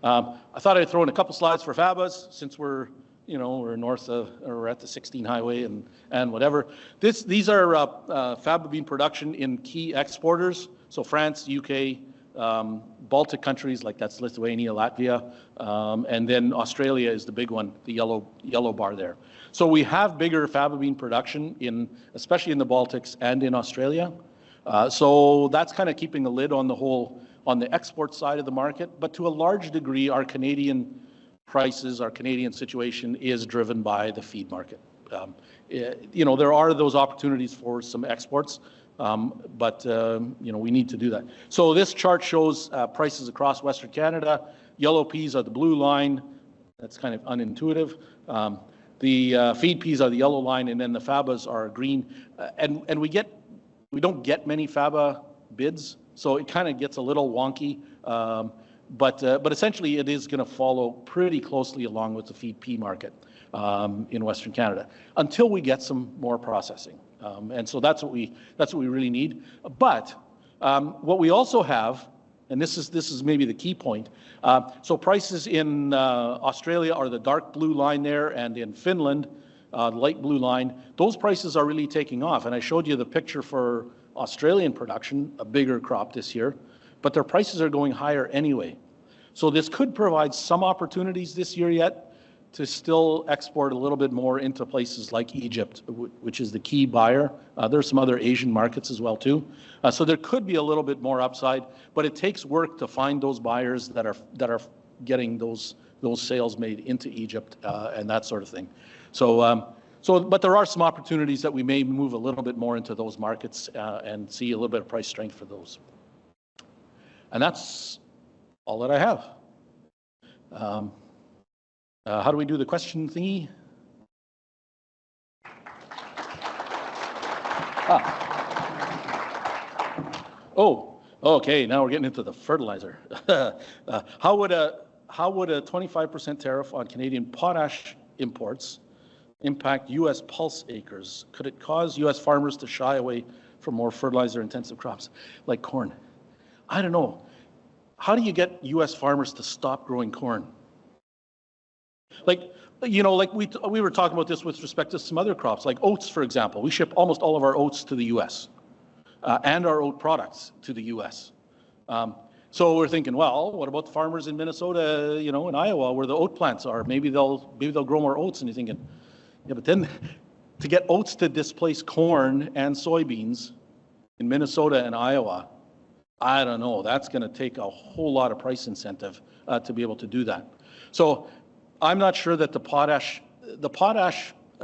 I thought I'd throw in a couple slides for FABAs since we're north of, or we're at the 16 highway and whatever. These are faba bean production in key exporters. So France, UK, Baltic countries, like that's Lithuania, Latvia, and then Australia is the big one, the yellow bar there. So we have bigger faba bean production especially in the Baltics and in Australia. So that's kind of keeping a lid on the export side of the market. But to a large degree, our Canadian prices, our Canadian situation is driven by the feed market. You know, there are those opportunities for some exports. But you know, we need to do that. So this chart shows prices across Western Canada. Yellow peas are the blue line. That's kind of unintuitive. The feed peas are the yellow line, and then the fabas are green. And we don't get many faba bids, so it kind of gets a little wonky. But essentially, it is going to follow pretty closely along with the feed pea market in Western Canada until we get some more processing. And so that's what we really need. But what we also have, and this is maybe the key point. So prices in Australia are the dark blue line there, and in Finland, the light blue line. Those prices are really taking off. And I showed you the picture for Australian production, a bigger crop this year, but their prices are going higher anyway. So this could provide some opportunities this year yet to still export a little bit more into places like Egypt, which is the key buyer. There's some other Asian markets as well too. So there could be a little bit more upside, but it takes work to find those buyers that are getting those sales made into Egypt and that sort of thing. But there are some opportunities that we may move a little bit more into those markets and see a little bit of price strength for those. And that's all that I have. How do we do the question thingy? Oh, okay. Now we're getting into the fertilizer. How would a 25% tariff on Canadian potash imports impact U.S. pulse acres? Could it cause U.S. farmers to shy away from more fertilizer-intensive crops like corn? I don't know. How do you get U.S. farmers to stop growing corn? Like we were talking about this with respect to some other crops, like oats, for example. We ship almost all of our oats to the U.S. And our oat products to the U.S. So we're thinking, well, what about the farmers in Minnesota, in Iowa, where the oat plants are? Maybe they'll grow more oats. And you're thinking, yeah, but then to get oats to displace corn and soybeans in Minnesota and Iowa, I don't know. That's going to take a whole lot of price incentive to be able to do that. So I'm not sure that the potash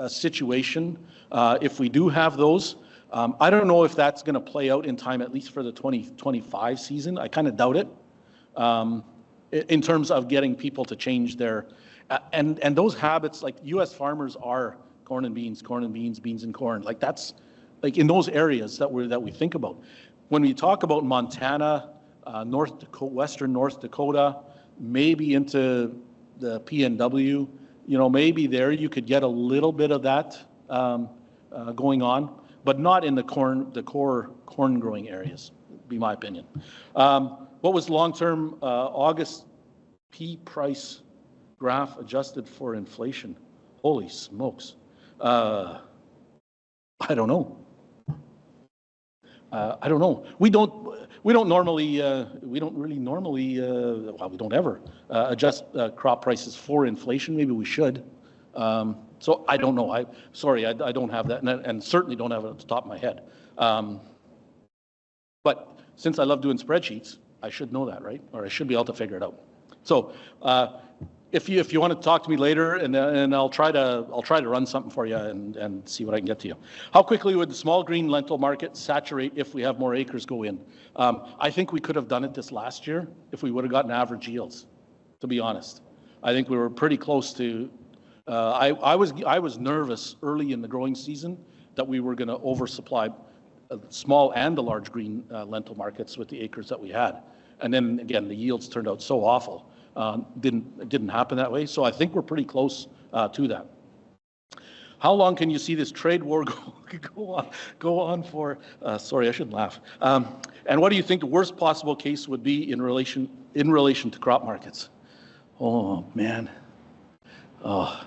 situation, if we do have those, I don't know if that's going to play out in time, at least for the 2025 season. I kind of doubt it in terms of getting people to change their, and those habits, like U.S. farmers are corn and beans, beans and corn. Like that's, like in those areas that we think about. When we talk about Montana, western North Dakota, maybe into the PNW, maybe there you could get a little bit of that going on, but not in the core corn growing areas, would be my opinion. What was long-term August pea price graph adjusted for inflation? Holy smokes. I don't know. I don't know. We don't ever adjust crop prices for inflation. Maybe we should. So I don't know. I don't have that, and certainly don't have it at the top of my head. But since I love doing spreadsheets, I should know that, right? Or I should be able to figure it out. So if you want to talk to me later, and I'll try to run something for you and see what I can get to you. How quickly would the small green lentil market saturate if we have more acres go in? I think we could have done it this last year if we would have gotten average yields, to be honest. I think we were pretty close to, I was nervous early in the growing season that we were going to oversupply small and the large green lentil markets with the acres that we had. And then again, the yields turned out so awful. It didn't happen that way. So I think we're pretty close to that. How long can you see this trade war go on for? Sorry, I shouldn't laugh. And what do you think the worst possible case would be in relation to crop markets? Oh man. I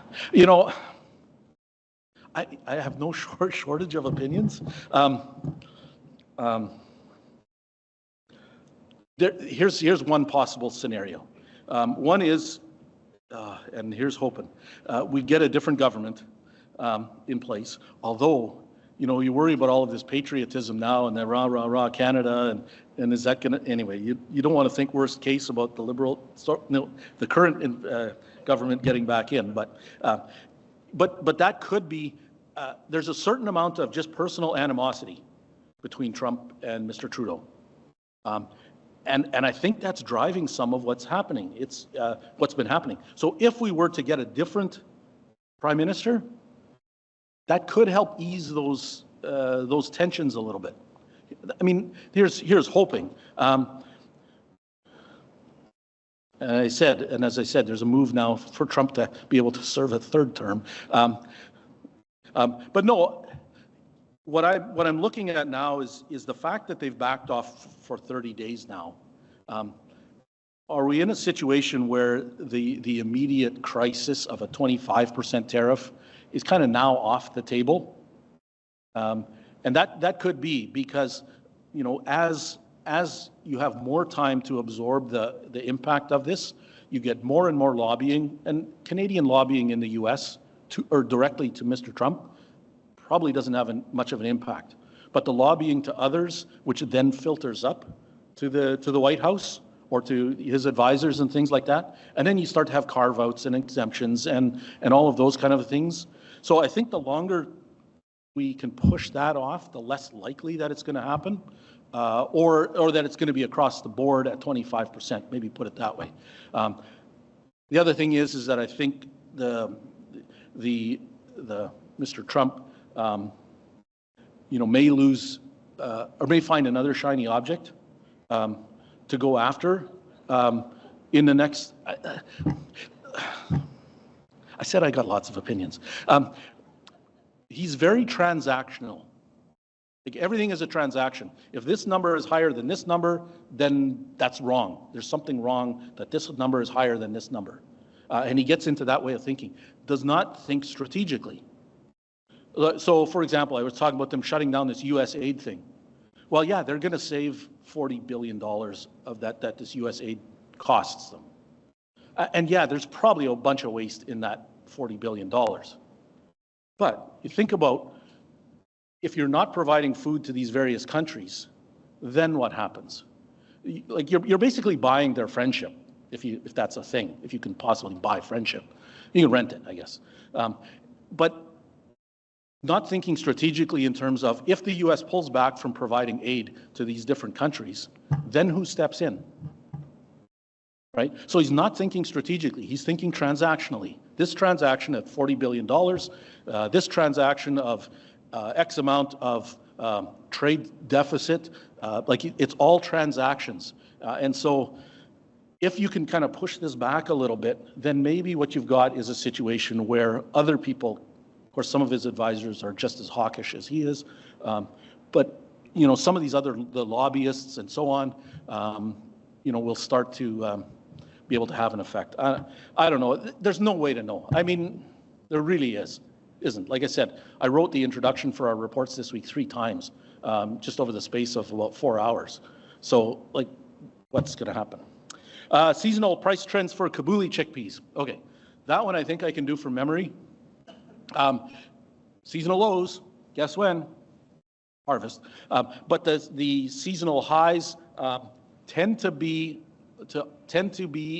have no shortage of opinions. Here's one possible scenario. One is, and here's hoping, we get a different government in place. Although, you worry about all of this patriotism now and the rah Canada, and is that going to, anyway, you don't want to think worst case about the current government getting back in. But that could be, there's a certain amount of just personal animosity between Trump and Mr. Trudeau. And I think that's driving some of what's happening. It's what's been happening. So if we were to get a different prime minister, that could help ease those tensions a little bit. I mean, here's hoping. And as I said, there's a move now for Trump to be able to serve a third term. But no, what I'm looking at now is the fact that they've backed off for 30 days now. Are we in a situation where the immediate crisis of a 25% tariff is kind of now off the table? And that could be because, you know, as you have more time to absorb the impact of this, you get more and more lobbying, and Canadian lobbying in the U.S. or directly to Mr. Trump probably doesn't have much of an impact. But the lobbying to others, which then filters up to the White House or to his advisors and things like that, and then you start to have carve-outs and exemptions and all of those kind of things. So I think the longer we can push that off, the less likely that it's going to happen. Or that it's going to be across the board at 25%, maybe put it that way. The other thing is that I think the Mr. Trump, you know, may lose or may find another shiny object to go after in the next. I said I got lots of opinions. He's very transactional. Like everything is a transaction. If this number is higher than this number, then that's wrong. There's something wrong that this number is higher than this number. And he gets into that way of thinking. Does not think strategically. So, for example, I was talking about them shutting down this U.S. aid thing. Well, yeah, they're going to save $40 billion of that this U.S. aid costs them. And yeah, there's probably a bunch of waste in that $40 billion. But you think about, if you're not providing food to these various countries, then what happens? Like you're basically buying their friendship, if that's a thing, if you can possibly buy friendship. You can rent it, I guess. But not thinking strategically in terms of, if the U.S. pulls back from providing aid to these different countries, then who steps in? Right? So he's not thinking strategically, he's thinking transactionally. This transaction at $40 billion, this transaction of X amount of trade deficit, like it's all transactions. And so if you can kind of push this back a little bit, then maybe what you've got is a situation where other people, of course, some of his advisors are just as hawkish as he is, but you know, some of these the lobbyists and so on, you know, will start to be able to have an effect. I don't know. There's no way to know. I mean, there really isn't. Like I said, I wrote the introduction for our reports this week 3 times, just over the space of about 4 hours. So, like, what's going to happen? Seasonal price trends for Kabuli chickpeas. Okay, that one I think I can do from memory. Seasonal lows, guess when? Harvest. But the seasonal highs tend to be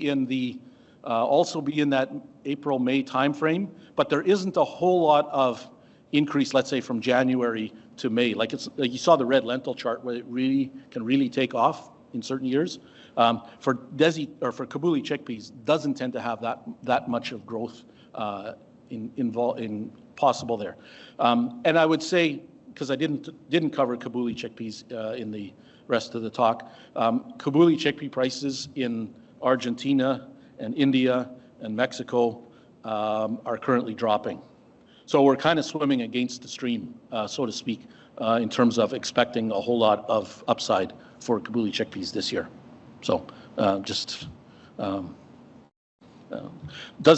in the also be in that April-May timeframe, but there isn't a whole lot of increase, let's say, from January to May. Like you saw the red lentil chart where it can really take off in certain years. For Kabuli chickpeas, doesn't tend to have that much of growth in possible there. And I would say, because I didn't cover Kabuli chickpeas in the rest of the talk, Kabuli chickpea prices in Argentina and India and Mexico are currently dropping. So we're kind of swimming against the stream, so to speak, in terms of expecting a whole lot of upside for Kabuli chickpeas this year. So does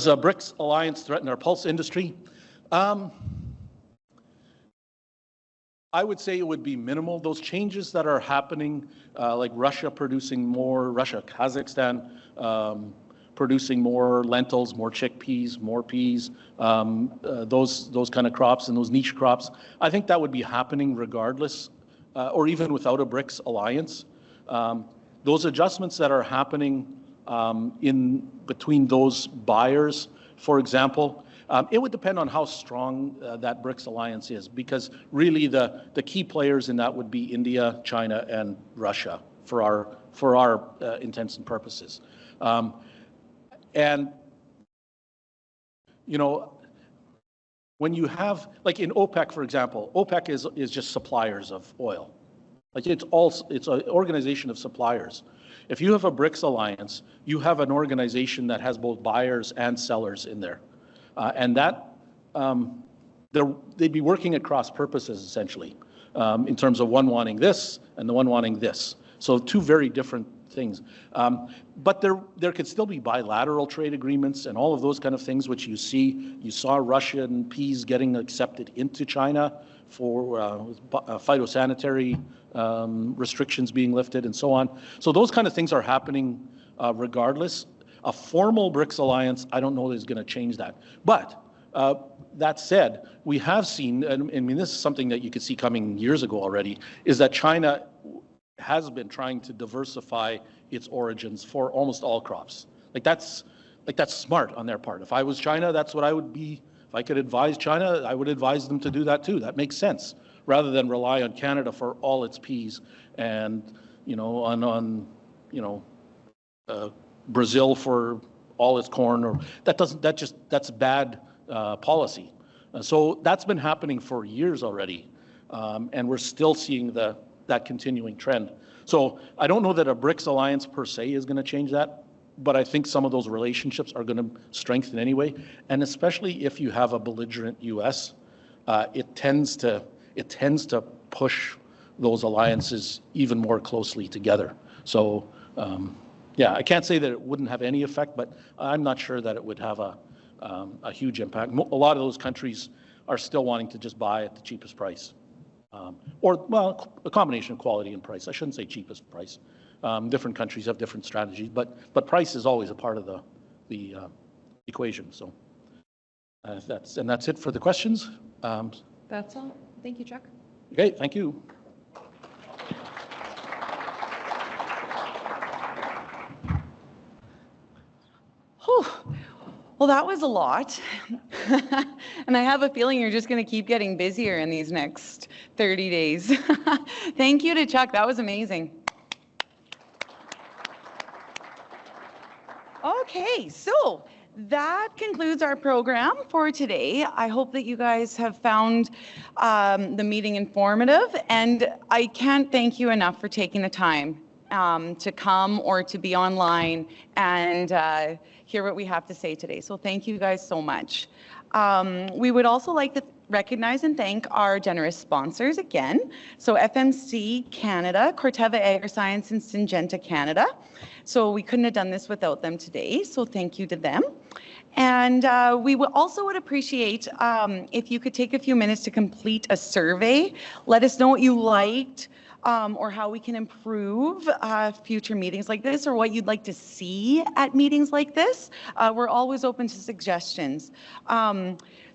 BRICS alliance threaten our pulse industry? I would say it would be minimal. Those changes that are happening, like Russia producing more, Kazakhstan producing more lentils, more chickpeas, more peas, those kind of crops and those niche crops, I think that would be happening regardless, or even without a BRICS alliance. Those adjustments that are happening in between those buyers, for example, it would depend on how strong that BRICS alliance is, because really the key players in that would be India, China, and Russia for our intents and purposes. And you know, when you have, like in OPEC, for example, OPEC is just suppliers of oil. Like it's an organization of suppliers. If you have a BRICS alliance, you have an organization that has both buyers and sellers in there. And that, they'd be working at cross purposes essentially, in terms of one wanting this and the one wanting this. So two very different things. But there could still be bilateral trade agreements and all of those kind of things, which you see. You saw Russian peas getting accepted into China for phytosanitary restrictions being lifted and so on. So those kind of things are happening regardless. A formal BRICS alliance, I don't know is going to change that. But that said, we have seen, and I mean this is something that you could see coming years ago already, is that China has been trying to diversify its origins for almost all crops. Like that's smart on their part. If I was China, that's what I would be. If I could advise China, I would advise them to do that too. That makes sense, rather than rely on Canada for all its peas and on Brazil for all its corn. Or that's bad policy. So that's been happening for years already, and we're still seeing that continuing trend. So I don't know that a BRICS alliance per se is going to change that, but I think some of those relationships are going to strengthen anyway. And especially if you have a belligerent U.S., it tends to push those alliances even more closely together. So yeah, I can't say that it wouldn't have any effect, but I'm not sure that it would have a huge impact. A lot of those countries are still wanting to just buy at the cheapest price. Or a combination of quality and price. I shouldn't say cheapest price. Different countries have different strategies, but price is always a part of the equation. So that's it for the questions. That's all. Thank you, Chuck. Okay, thank you. Whew. Well, that was a lot. And I have a feeling you're just going to keep getting busier in these next 30 days. Thank you to Chuck. That was amazing. Okay, so that concludes our program for today. I hope that you guys have found the meeting informative, and I can't thank you enough for taking the time to come or to be online and hear what we have to say today. So thank you guys so much. We would also like to recognize and thank our generous sponsors again. So FMC Canada, Corteva Agriscience, and Syngenta Canada. So we couldn't have done this without them today. So thank you to them. And we also would appreciate if you could take a few minutes to complete a survey. Let us know what you liked, or how we can improve future meetings like this, or what you'd like to see at meetings like this. We're always open to suggestions.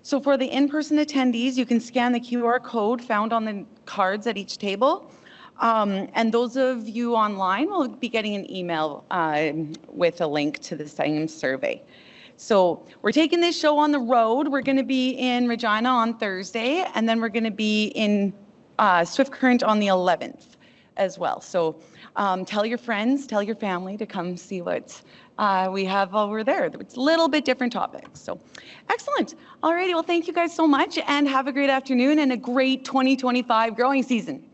So for the in-person attendees, you can scan the QR code found on the cards at each table. And those of you online will be getting an email with a link to the same survey. So we're taking this show on the road. We're going to be in Regina on Thursday, and then we're going to be in Swift Current on the 11th as well. So tell your friends, tell your family to come see what we have over there. It's a little bit different topics. So excellent. Alrighty, well, thank you guys so much, and have a great afternoon and a great 2025 growing season.